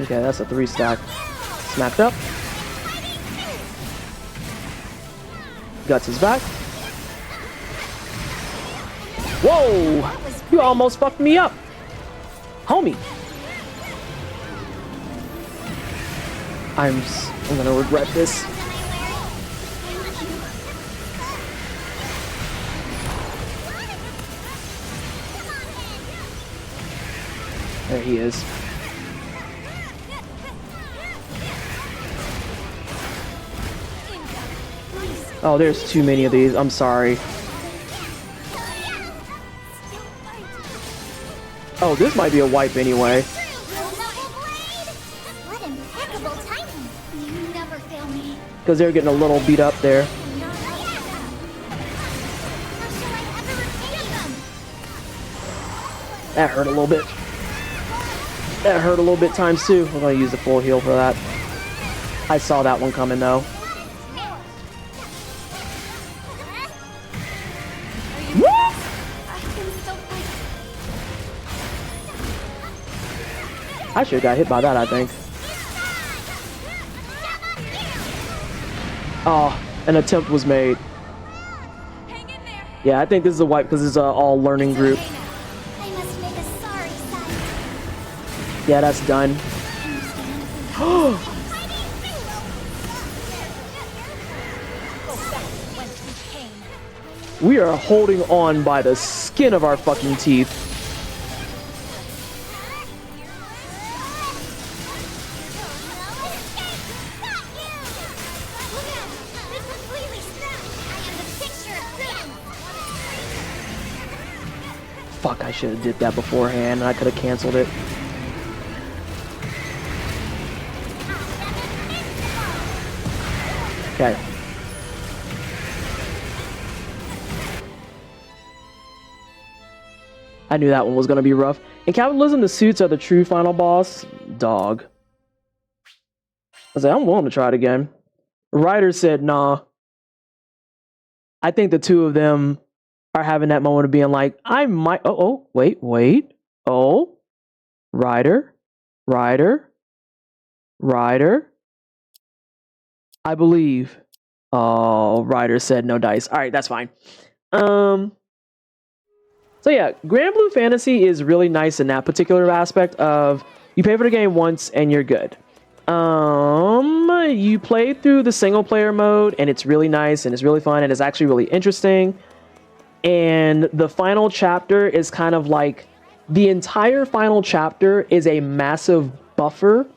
Okay, that's a 3 stack. Smacked up. Guts is back. Whoa! You almost fucked me up. Homie. I'm gonna regret this. There he is. Oh, there's too many of these. I'm sorry. Oh, this might be a wipe anyway. What impeccable timing. You never fail me. Because they're getting a little beat up there. How shall I ever repay them? That hurt a little bit. That hurt a little bit times 2. I'm gonna use the full heal for that. I saw that one coming though. I should have got hit by that, I think. Oh, an attempt was made. Hang in there. Yeah, I think this is a wipe because it's a all learning group. Okay now. I must make a sorry sight. Yeah, that's done. Went through pain. We are holding on by the skin of our fucking teeth. Fuck, I should have did that beforehand. I could have canceled it. Okay. I knew that one was going to be rough. In capitalism, the suits are the true final boss. Dog. I was like, I'm willing to try it again. Ryder said, nah. I think the two of them are having that moment of being like, I might. Wait. Oh, Ryder. I believe. Oh, Ryder said no dice. All right, that's fine. So yeah, Grand Blue Fantasy is really nice in that particular aspect of you pay for the game once and you're good. You play through the single player mode and it's really nice and it's really fun and it's actually really interesting. And the final chapter is kind of like the entire final chapter is a massive buffer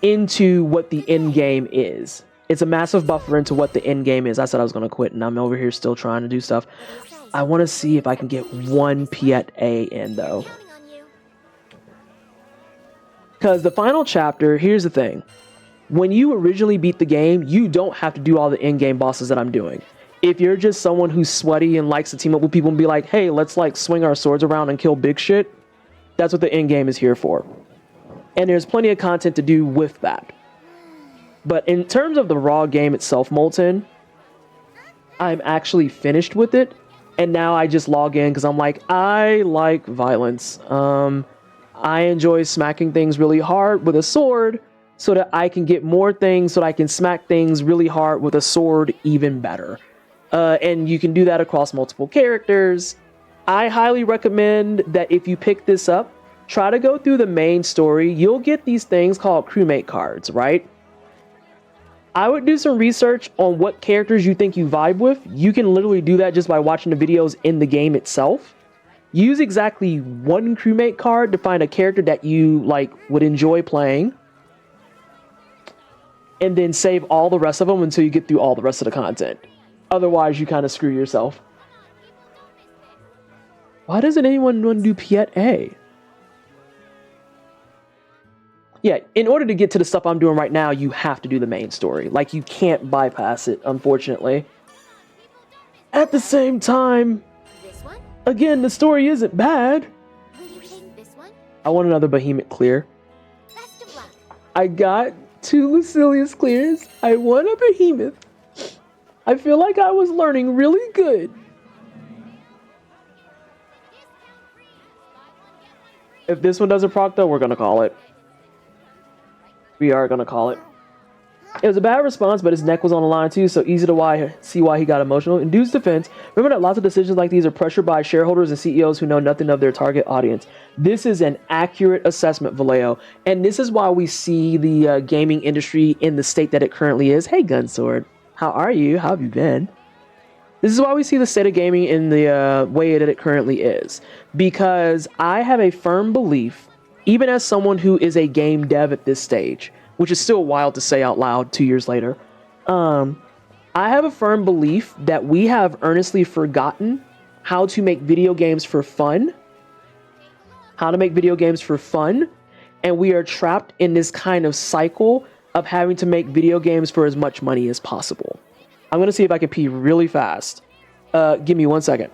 into what the end game is. It's a massive buffer into what the end game is. I said I was going to quit and I'm over here still trying to do stuff. I want to see if I can get one Piet A in though. Because the final chapter, here's the thing. When you originally beat the game, you don't have to do all the in-game bosses that I'm doing. If you're just someone who's sweaty and likes to team up with people and be like, hey, let's like swing our swords around and kill big shit, that's what the end game is here for. And there's plenty of content to do with that. But in terms of the raw game itself, Molten, I'm actually finished with it. And now I just log in because I'm like, I like violence. I enjoy smacking things really hard with a sword so that I can get more things so that I can smack things really hard with a sword even better. And you can do that across multiple characters. I highly recommend that if you pick this up, try to go through the main story. You'll get these things called crewmate cards, right? I would do some research on what characters you think you vibe with. You can literally do that just by watching the videos in the game itself. Use exactly one crewmate card to find a character that you like would enjoy playing. And then save all the rest of them until you get through all the rest of the content. Otherwise, you kind of screw yourself. Why doesn't anyone want to do Piet A? Yeah, in order to get to the stuff I'm doing right now, you have to do the main story. Like, you can't bypass it, unfortunately. At the same time, again, the story isn't bad. I want another Behemoth clear. I got 2 Lucilius clears. I want a Behemoth. I feel like I was learning really good. If this one doesn't proc though, we're gonna call it. We are gonna call it. It was a bad response, but his neck was on the line too, so easy to see why he got emotional. In Dude's defense, remember that lots of decisions like these are pressured by shareholders and CEOs who know nothing of their target audience. This is an accurate assessment, Vallejo, and this is why we see the gaming industry in the state that it currently is. Hey, Gunsword, how are you? How have you been? This is why we see the state of gaming in the way that it currently is. Because I have a firm belief, even as someone who is a game dev at this stage, which is still wild to say out loud 2 years later, I have a firm belief that we have earnestly forgotten how to make video games for fun. And we are trapped in this kind of cycle of having to make video games for as much money as possible. I'm going to see if I can pee really fast. Give me 1 second.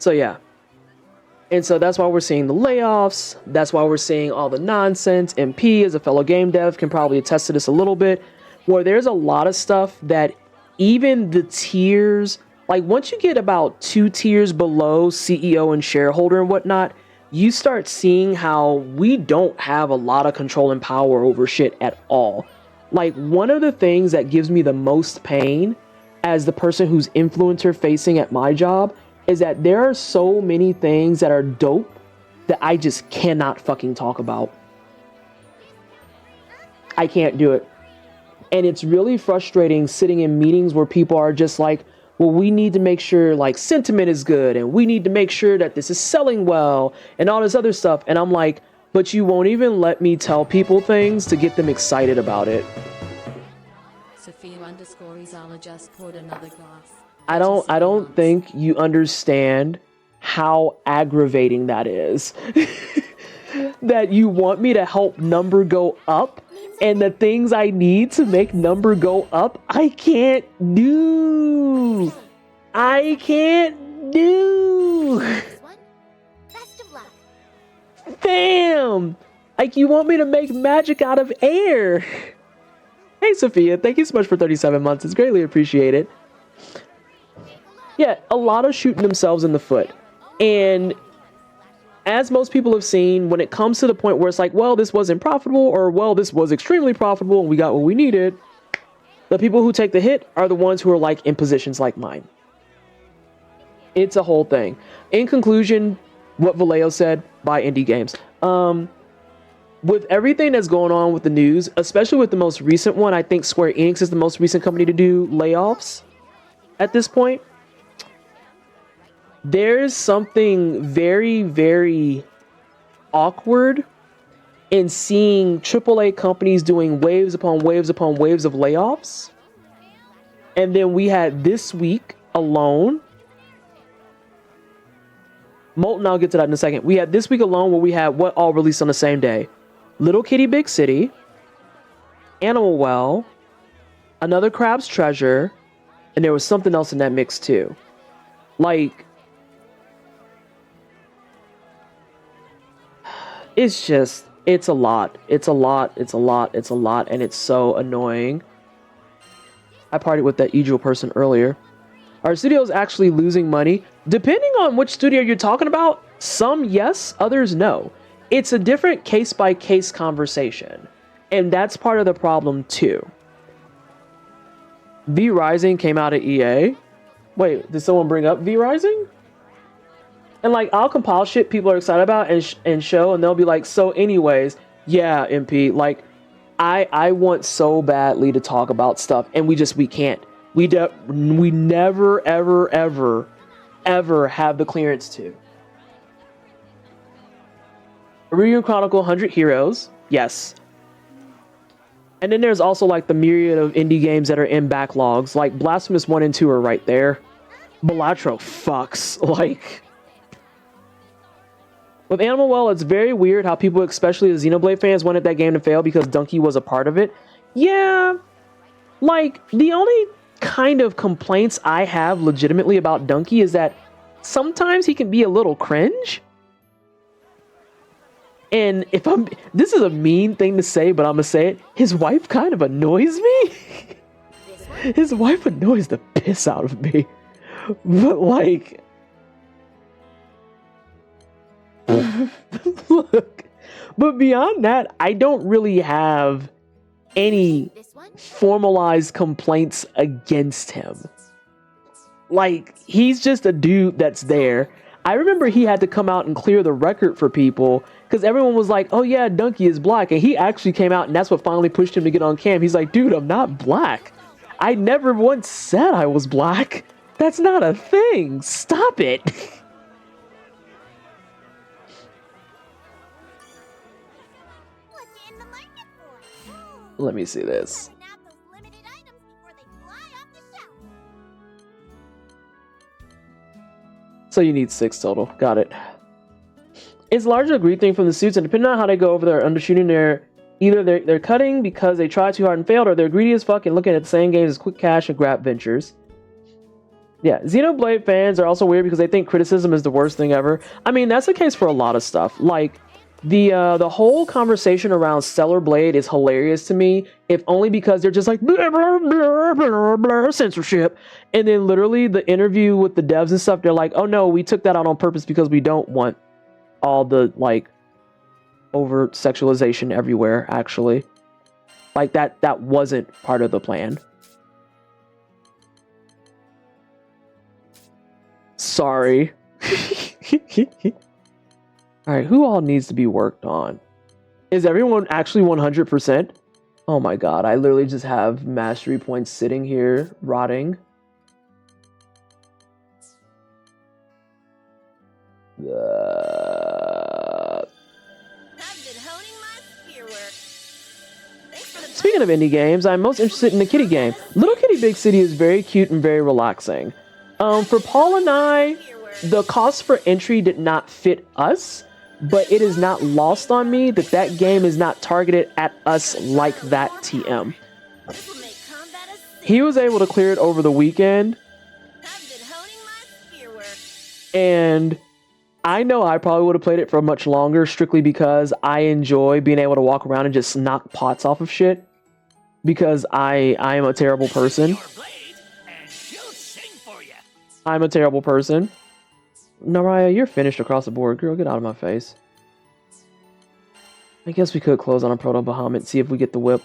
So yeah. And so that's why we're seeing the layoffs. That's why we're seeing all the nonsense. MP, as a fellow game dev, can probably attest to this a little bit, where there's a lot of stuff that even the tiers, like once you get about 2 tiers below CEO and shareholder and whatnot, you start seeing how we don't have a lot of control and power over shit at all. Like, one of the things that gives me the most pain as the person who's influencer facing at my job is that there are so many things that are dope that I just cannot fucking talk about. I can't do it. And it's really frustrating sitting in meetings where people are just like, well, we need to make sure like sentiment is good and we need to make sure that this is selling well and all this other stuff. And I'm like, but you won't even let me tell people things to get them excited about it. Sophia_Izala just poured another glass. I don't think you understand how aggravating that is. That you want me to help number go up, and the things I need to make number go up, I can't do. I can't do. Best of luck. Damn! Like, you want me to make magic out of air. Hey, Sophia, thank you so much for 37 months. It's greatly appreciated. Yeah, a lot of shooting themselves in the foot. And as most people have seen, when it comes to the point where it's like, well, this wasn't profitable, or well, this was extremely profitable and we got what we needed, the people who take the hit are the ones who are like in positions like mine. It's a whole thing. In conclusion, what Vallejo said, buy indie games. With everything that's going on with the news, especially with the most recent one, I think Square Enix is the most recent company to do layoffs at this point. There's something very, very awkward in seeing AAA companies doing waves upon waves upon waves of layoffs. And then we had this week alone, Molten, I'll get to that in a second. We had this week alone where we had what all released on the same day. Little Kitty Big City, Animal Well, Another Crab's Treasure, and there was something else in that mix too. Like, it's just, it's a lot. It's a lot. It's a lot. It's a lot. And it's so annoying. I partied with that Egil person earlier. Are studios actually losing money? Depending on which studio you're talking about, some yes, others no. It's a different case-by-case conversation. And that's part of the problem too. V Rising came out of EA. Wait, did someone bring up V Rising? And like, I'll compile shit people are excited about and show, and they'll be like, so anyways, yeah, MP, like, I want so badly to talk about stuff, and we can't. We never, ever have the clearance to. Reunion Chronicle 100 Heroes, yes. And then there's also like the myriad of indie games that are in backlogs, like Blasphemous 1 and 2 are right there. Balatro fucks, like... With Animal Well, it's very weird how people, especially the Xenoblade fans, wanted that game to fail because Donkey was a part of it. Yeah, like, the only kind of complaints I have legitimately about Donkey is that sometimes he can be a little cringe. And this is a mean thing to say, but I'm gonna say it. His wife kind of annoys me. His wife annoys the piss out of me. But like... Look, but beyond that, I don't really have any formalized complaints against him. Like, he's just a dude that's there. I remember he had to come out and clear the record for people because everyone was like, oh yeah, Donkey is black. And he actually came out and that's what finally pushed him to get on cam. He's like, dude, I'm not black. I never once said I was black. That's not a thing. Stop it. Let me see this. So you need 6 total. Got it. It's largely a greed thing from the suits, and depending on how they go over their undershooting, they're cutting because they tried too hard and failed, or they're greedy as fuck and looking at the same games as quick cash and grab ventures. Yeah, Xenoblade fans are also weird because they think criticism is the worst thing ever. I mean, that's the case for a lot of stuff. Like, the whole conversation around Stellar Blade is hilarious to me, if only because they're just like, blah, blah, blah, blah, blah, censorship. And then literally the interview with the devs and stuff, they're like, oh no, we took that out on purpose because we don't want all the, like, overt sexualization everywhere, actually. Like, that wasn't part of the plan. Sorry. Alright, who all needs to be worked on? Is everyone actually 100%? Oh my god, I literally just have mastery points sitting here, rotting. I've been honing my spear work. Thanks for the Speaking of indie games, I'm most interested in the kitty game. Little Kitty Big City is very cute and very relaxing. For Paul and I, the cost for entry did not fit us, but it is not lost on me that that game is not targeted at us like that, TM. This will make combat a sin. He was able to clear it over the weekend, I've been honing my spear work. and I know I probably would have played it for much longer strictly because I enjoy being able to walk around and just knock pots off of shit, because I am a terrible person. Your blade, and she'll sing for you. I'm a terrible person. Naraya, you're finished across the board. Girl, get out of my face. I guess we could close on a Proto Bahamut, see if we get the whip.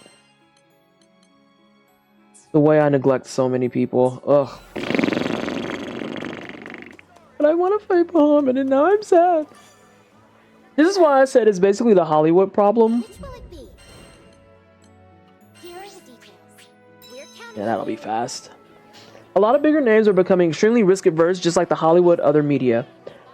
The way I neglect so many people. Ugh. But I want to fight Bahamut, and now I'm sad. This is why I said it's basically the Hollywood problem. Which will it be? Here are the details. We're counting. Yeah, that'll be fast. A lot of bigger names are becoming extremely risk-averse, just like the Hollywood other media.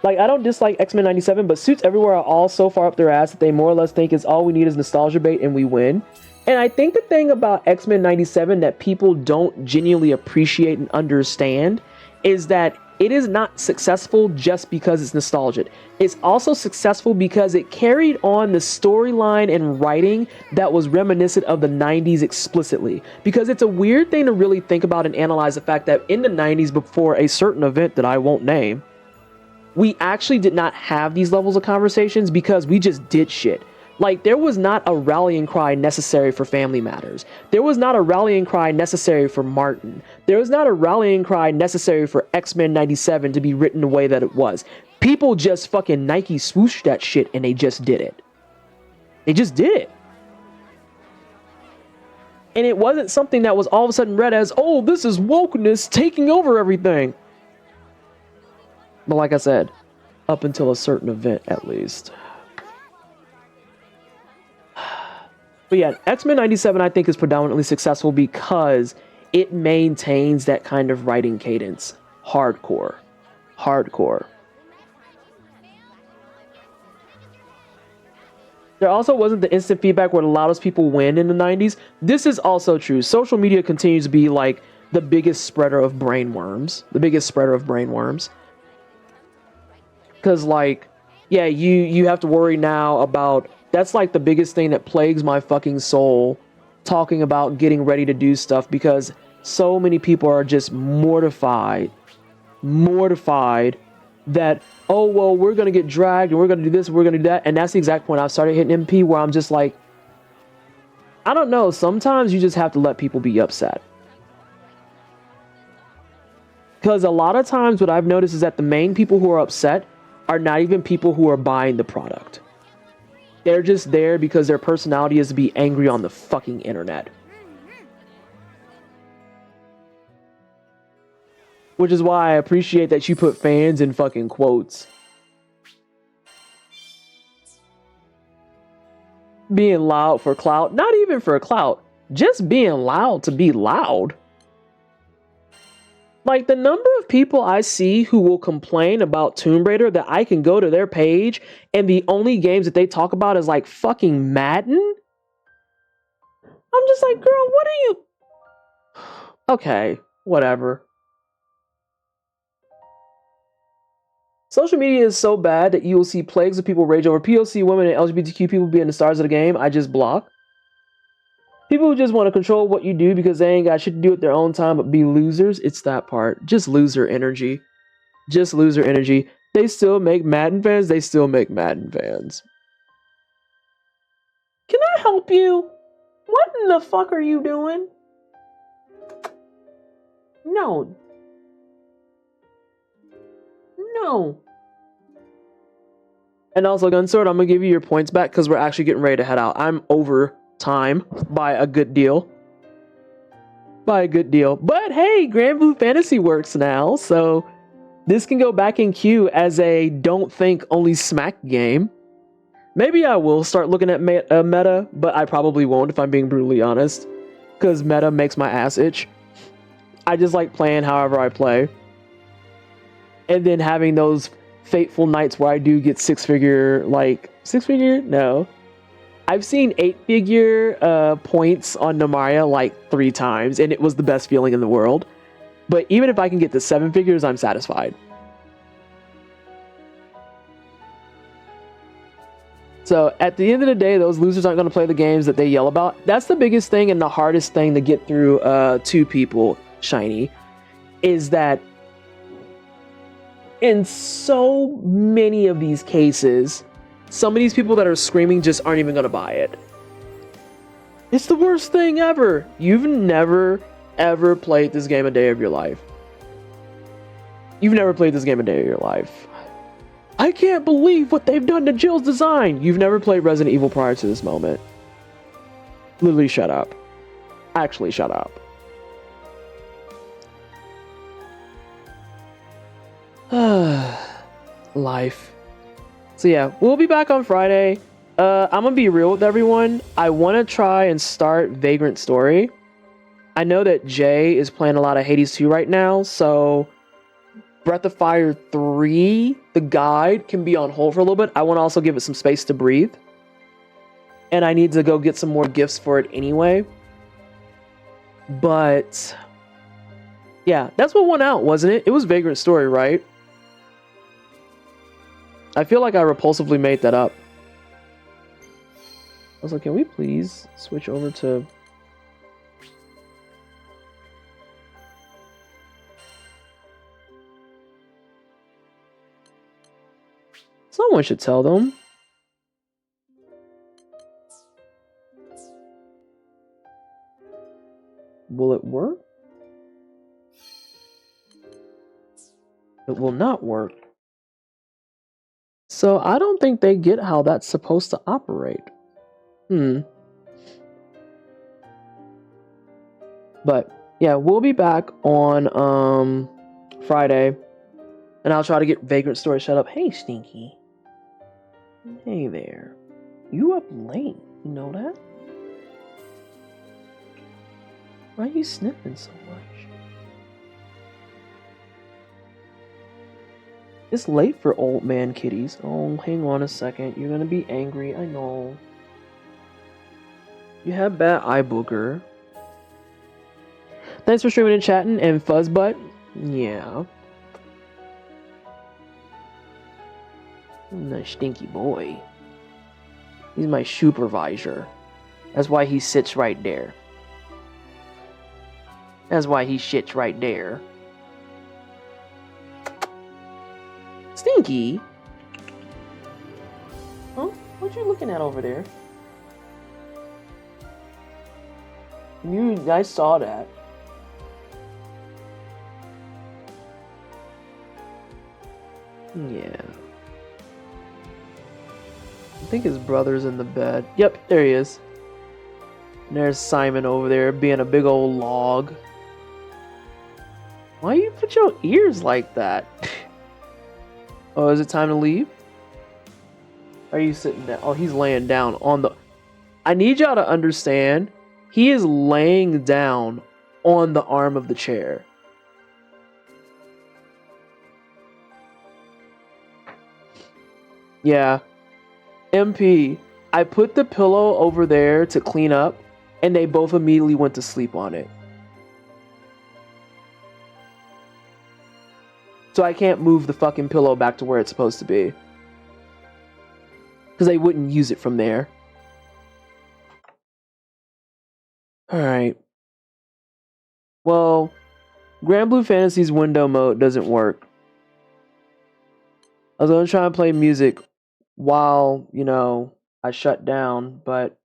Like, I don't dislike X-Men 97, but suits everywhere are all so far up their ass that they more or less think it's all we need is nostalgia bait and we win. And I think the thing about X-Men 97 that people don't genuinely appreciate and understand is that it is not successful just because it's nostalgic. It's also successful because it carried on the storyline and writing that was reminiscent of the 90s explicitly. Because it's a weird thing to really think about and analyze the fact that in the 90s, before a certain event that I won't name, we actually did not have these levels of conversations because we just did shit. Like, there was not a rallying cry necessary for Family Matters. There was not a rallying cry necessary for Martin. There was not a rallying cry necessary for X-Men 97 to be written the way that it was. People just fucking Nike swooshed that shit and they just did it. They just did it. And it wasn't something that was all of a sudden read as, oh, this is wokeness taking over everything. But like I said, up until a certain event at least. But yeah, X-Men 97 I think is predominantly successful because it maintains that kind of writing cadence. Hardcore. Hardcore. There also wasn't the instant feedback where the loudest people win in the 90s. This is also true. Social media continues to be like the biggest spreader of brainworms. The biggest spreader of brainworms. Because like, yeah, you have to worry now about... That's like the biggest thing that plagues my fucking soul, talking about getting ready to do stuff, because so many people are just mortified that, oh, well, we're going to get dragged and we're going to do this and we're going to do that. And that's the exact point I've started hitting MP, where I'm just like, I don't know. Sometimes you just have to let people be upset. Because a lot of times what I've noticed is that the main people who are upset are not even people who are buying the product. They're just there because their personality is to be angry on the fucking internet. Which is why I appreciate that you put fans in fucking quotes. Being loud for clout. Not even for clout. Just being loud to be loud. Like, the number of people I see who will complain about Tomb Raider that I can go to their page and the only games that they talk about is like fucking Madden. I'm just like, girl, what are you... Okay, whatever. Social media is so bad that you will see plagues of people rage over POC women and LGBTQ people being the stars of the game. I just block. People who just want to control what you do because they ain't got shit to do with their own time but be losers, it's that part. Just loser energy. Just loser energy. They still make Madden fans. They still make Madden fans. Can I help you? What in the fuck are you doing? No. No. And also, Gunsword, I'm going to give you your points back because we're actually getting ready to head out. I'm over time by a good deal. By a good deal. But hey, Grand Blue Fantasy works now, so this can go back in queue as a don't think only smack game. Maybe I will start looking at meta, but I probably won't if I'm being brutally honest. Because meta makes my ass itch. I just like playing however I play. And then having those fateful nights where I do get six-figure, no. I've seen 8-figure points on Namaria like 3 times, and it was the best feeling in the world. But even if I can get to 7 figures, I'm satisfied. So at the end of the day, those losers aren't going to play the games that they yell about. That's the biggest thing and the hardest thing to get through to people, Shiny, is that in so many of these cases, some of these people that are screaming just aren't even going to buy it. It's the worst thing ever. You've never, ever played this game a day of your life. You've never played this game a day of your life. I can't believe what they've done to Jill's design. You've never played Resident Evil prior to this moment. Literally, shut up. Actually, shut up. Life. So yeah, we'll be back on Friday. I'm gonna be real with everyone. I want to try and start Vagrant Story. I know that Jay is playing a lot of Hades 2 right now, so Breath of Fire 3, the guide, can be on hold for a little bit. I want to also give it some space to breathe. And I need to go get some more gifts for it anyway. But yeah, that's what won out, wasn't it? It was Vagrant Story, right? I feel like I repulsively made that up. I was like, can we please switch over to... Someone should tell them. Will it work? It will not work. So I don't think they get how that's supposed to operate. But yeah, we'll be back on Friday. And I'll try to get Vagrant Story shut up. Hey, Stinky. Hey there. You up late, you know that? Why are you sniffing so much? It's late for old man kitties. Oh, hang on a second. You're gonna be angry, I know. You have bad eye booger. Thanks for streaming and chatting, and Fuzzbutt. Yeah. Nice stinky boy. He's my supervisor. That's why he sits right there. That's why he shits right there. Stinky? Huh? What you looking at over there? I saw that. Yeah. I think his brother's in the bed. Yep, there he is. And there's Simon over there being a big old log. Why you put your ears like that? Oh, is it time to leave? Are you sitting down? Oh, he's laying down on the... I need y'all to understand. He is laying down on the arm of the chair. Yeah. MP, I put the pillow over there to clean up, and they both immediately went to sleep on it. So I can't move the fucking pillow back to where it's supposed to be. Because they wouldn't use it from there. Alright. Well, Grand Blue Fantasy's window mode doesn't work. I was going to try and play music while, you know, I shut down, but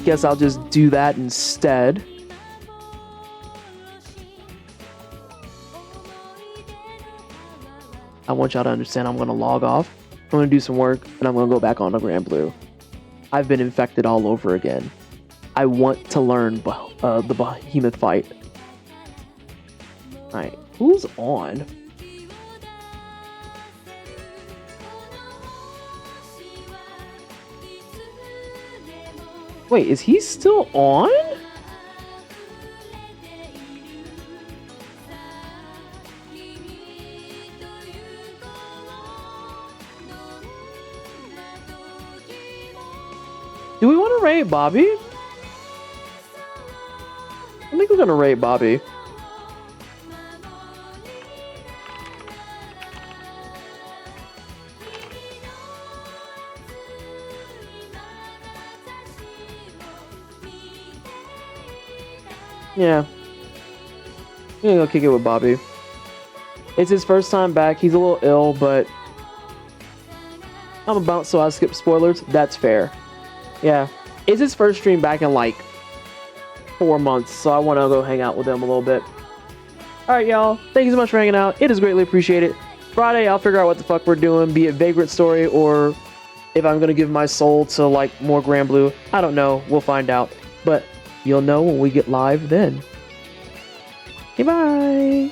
guess I'll just do that instead. I want y'all to understand I'm going to log off. I'm going to do some work, and I'm going to go back on to Grand Blue. I've been infected all over again. I want to learn the behemoth fight. Alright, who's on? Wait, is he still on? Do we want to raid Bobby? I think we're gonna raid Bobby. Yeah. I'm gonna go kick it with Bobby. It's his first time back. He's a little ill, but I'm about, so I skip spoilers. That's fair. Yeah. It's his first stream back in like 4 months, so I want to go hang out with him a little bit. Alright, y'all. Thank you so much for hanging out. It is greatly appreciated. Friday, I'll figure out what the fuck we're doing, be it Vagrant Story or if I'm going to give my soul to like more Grand Blue. I don't know. We'll find out. But you'll know when we get live then. Okay, bye.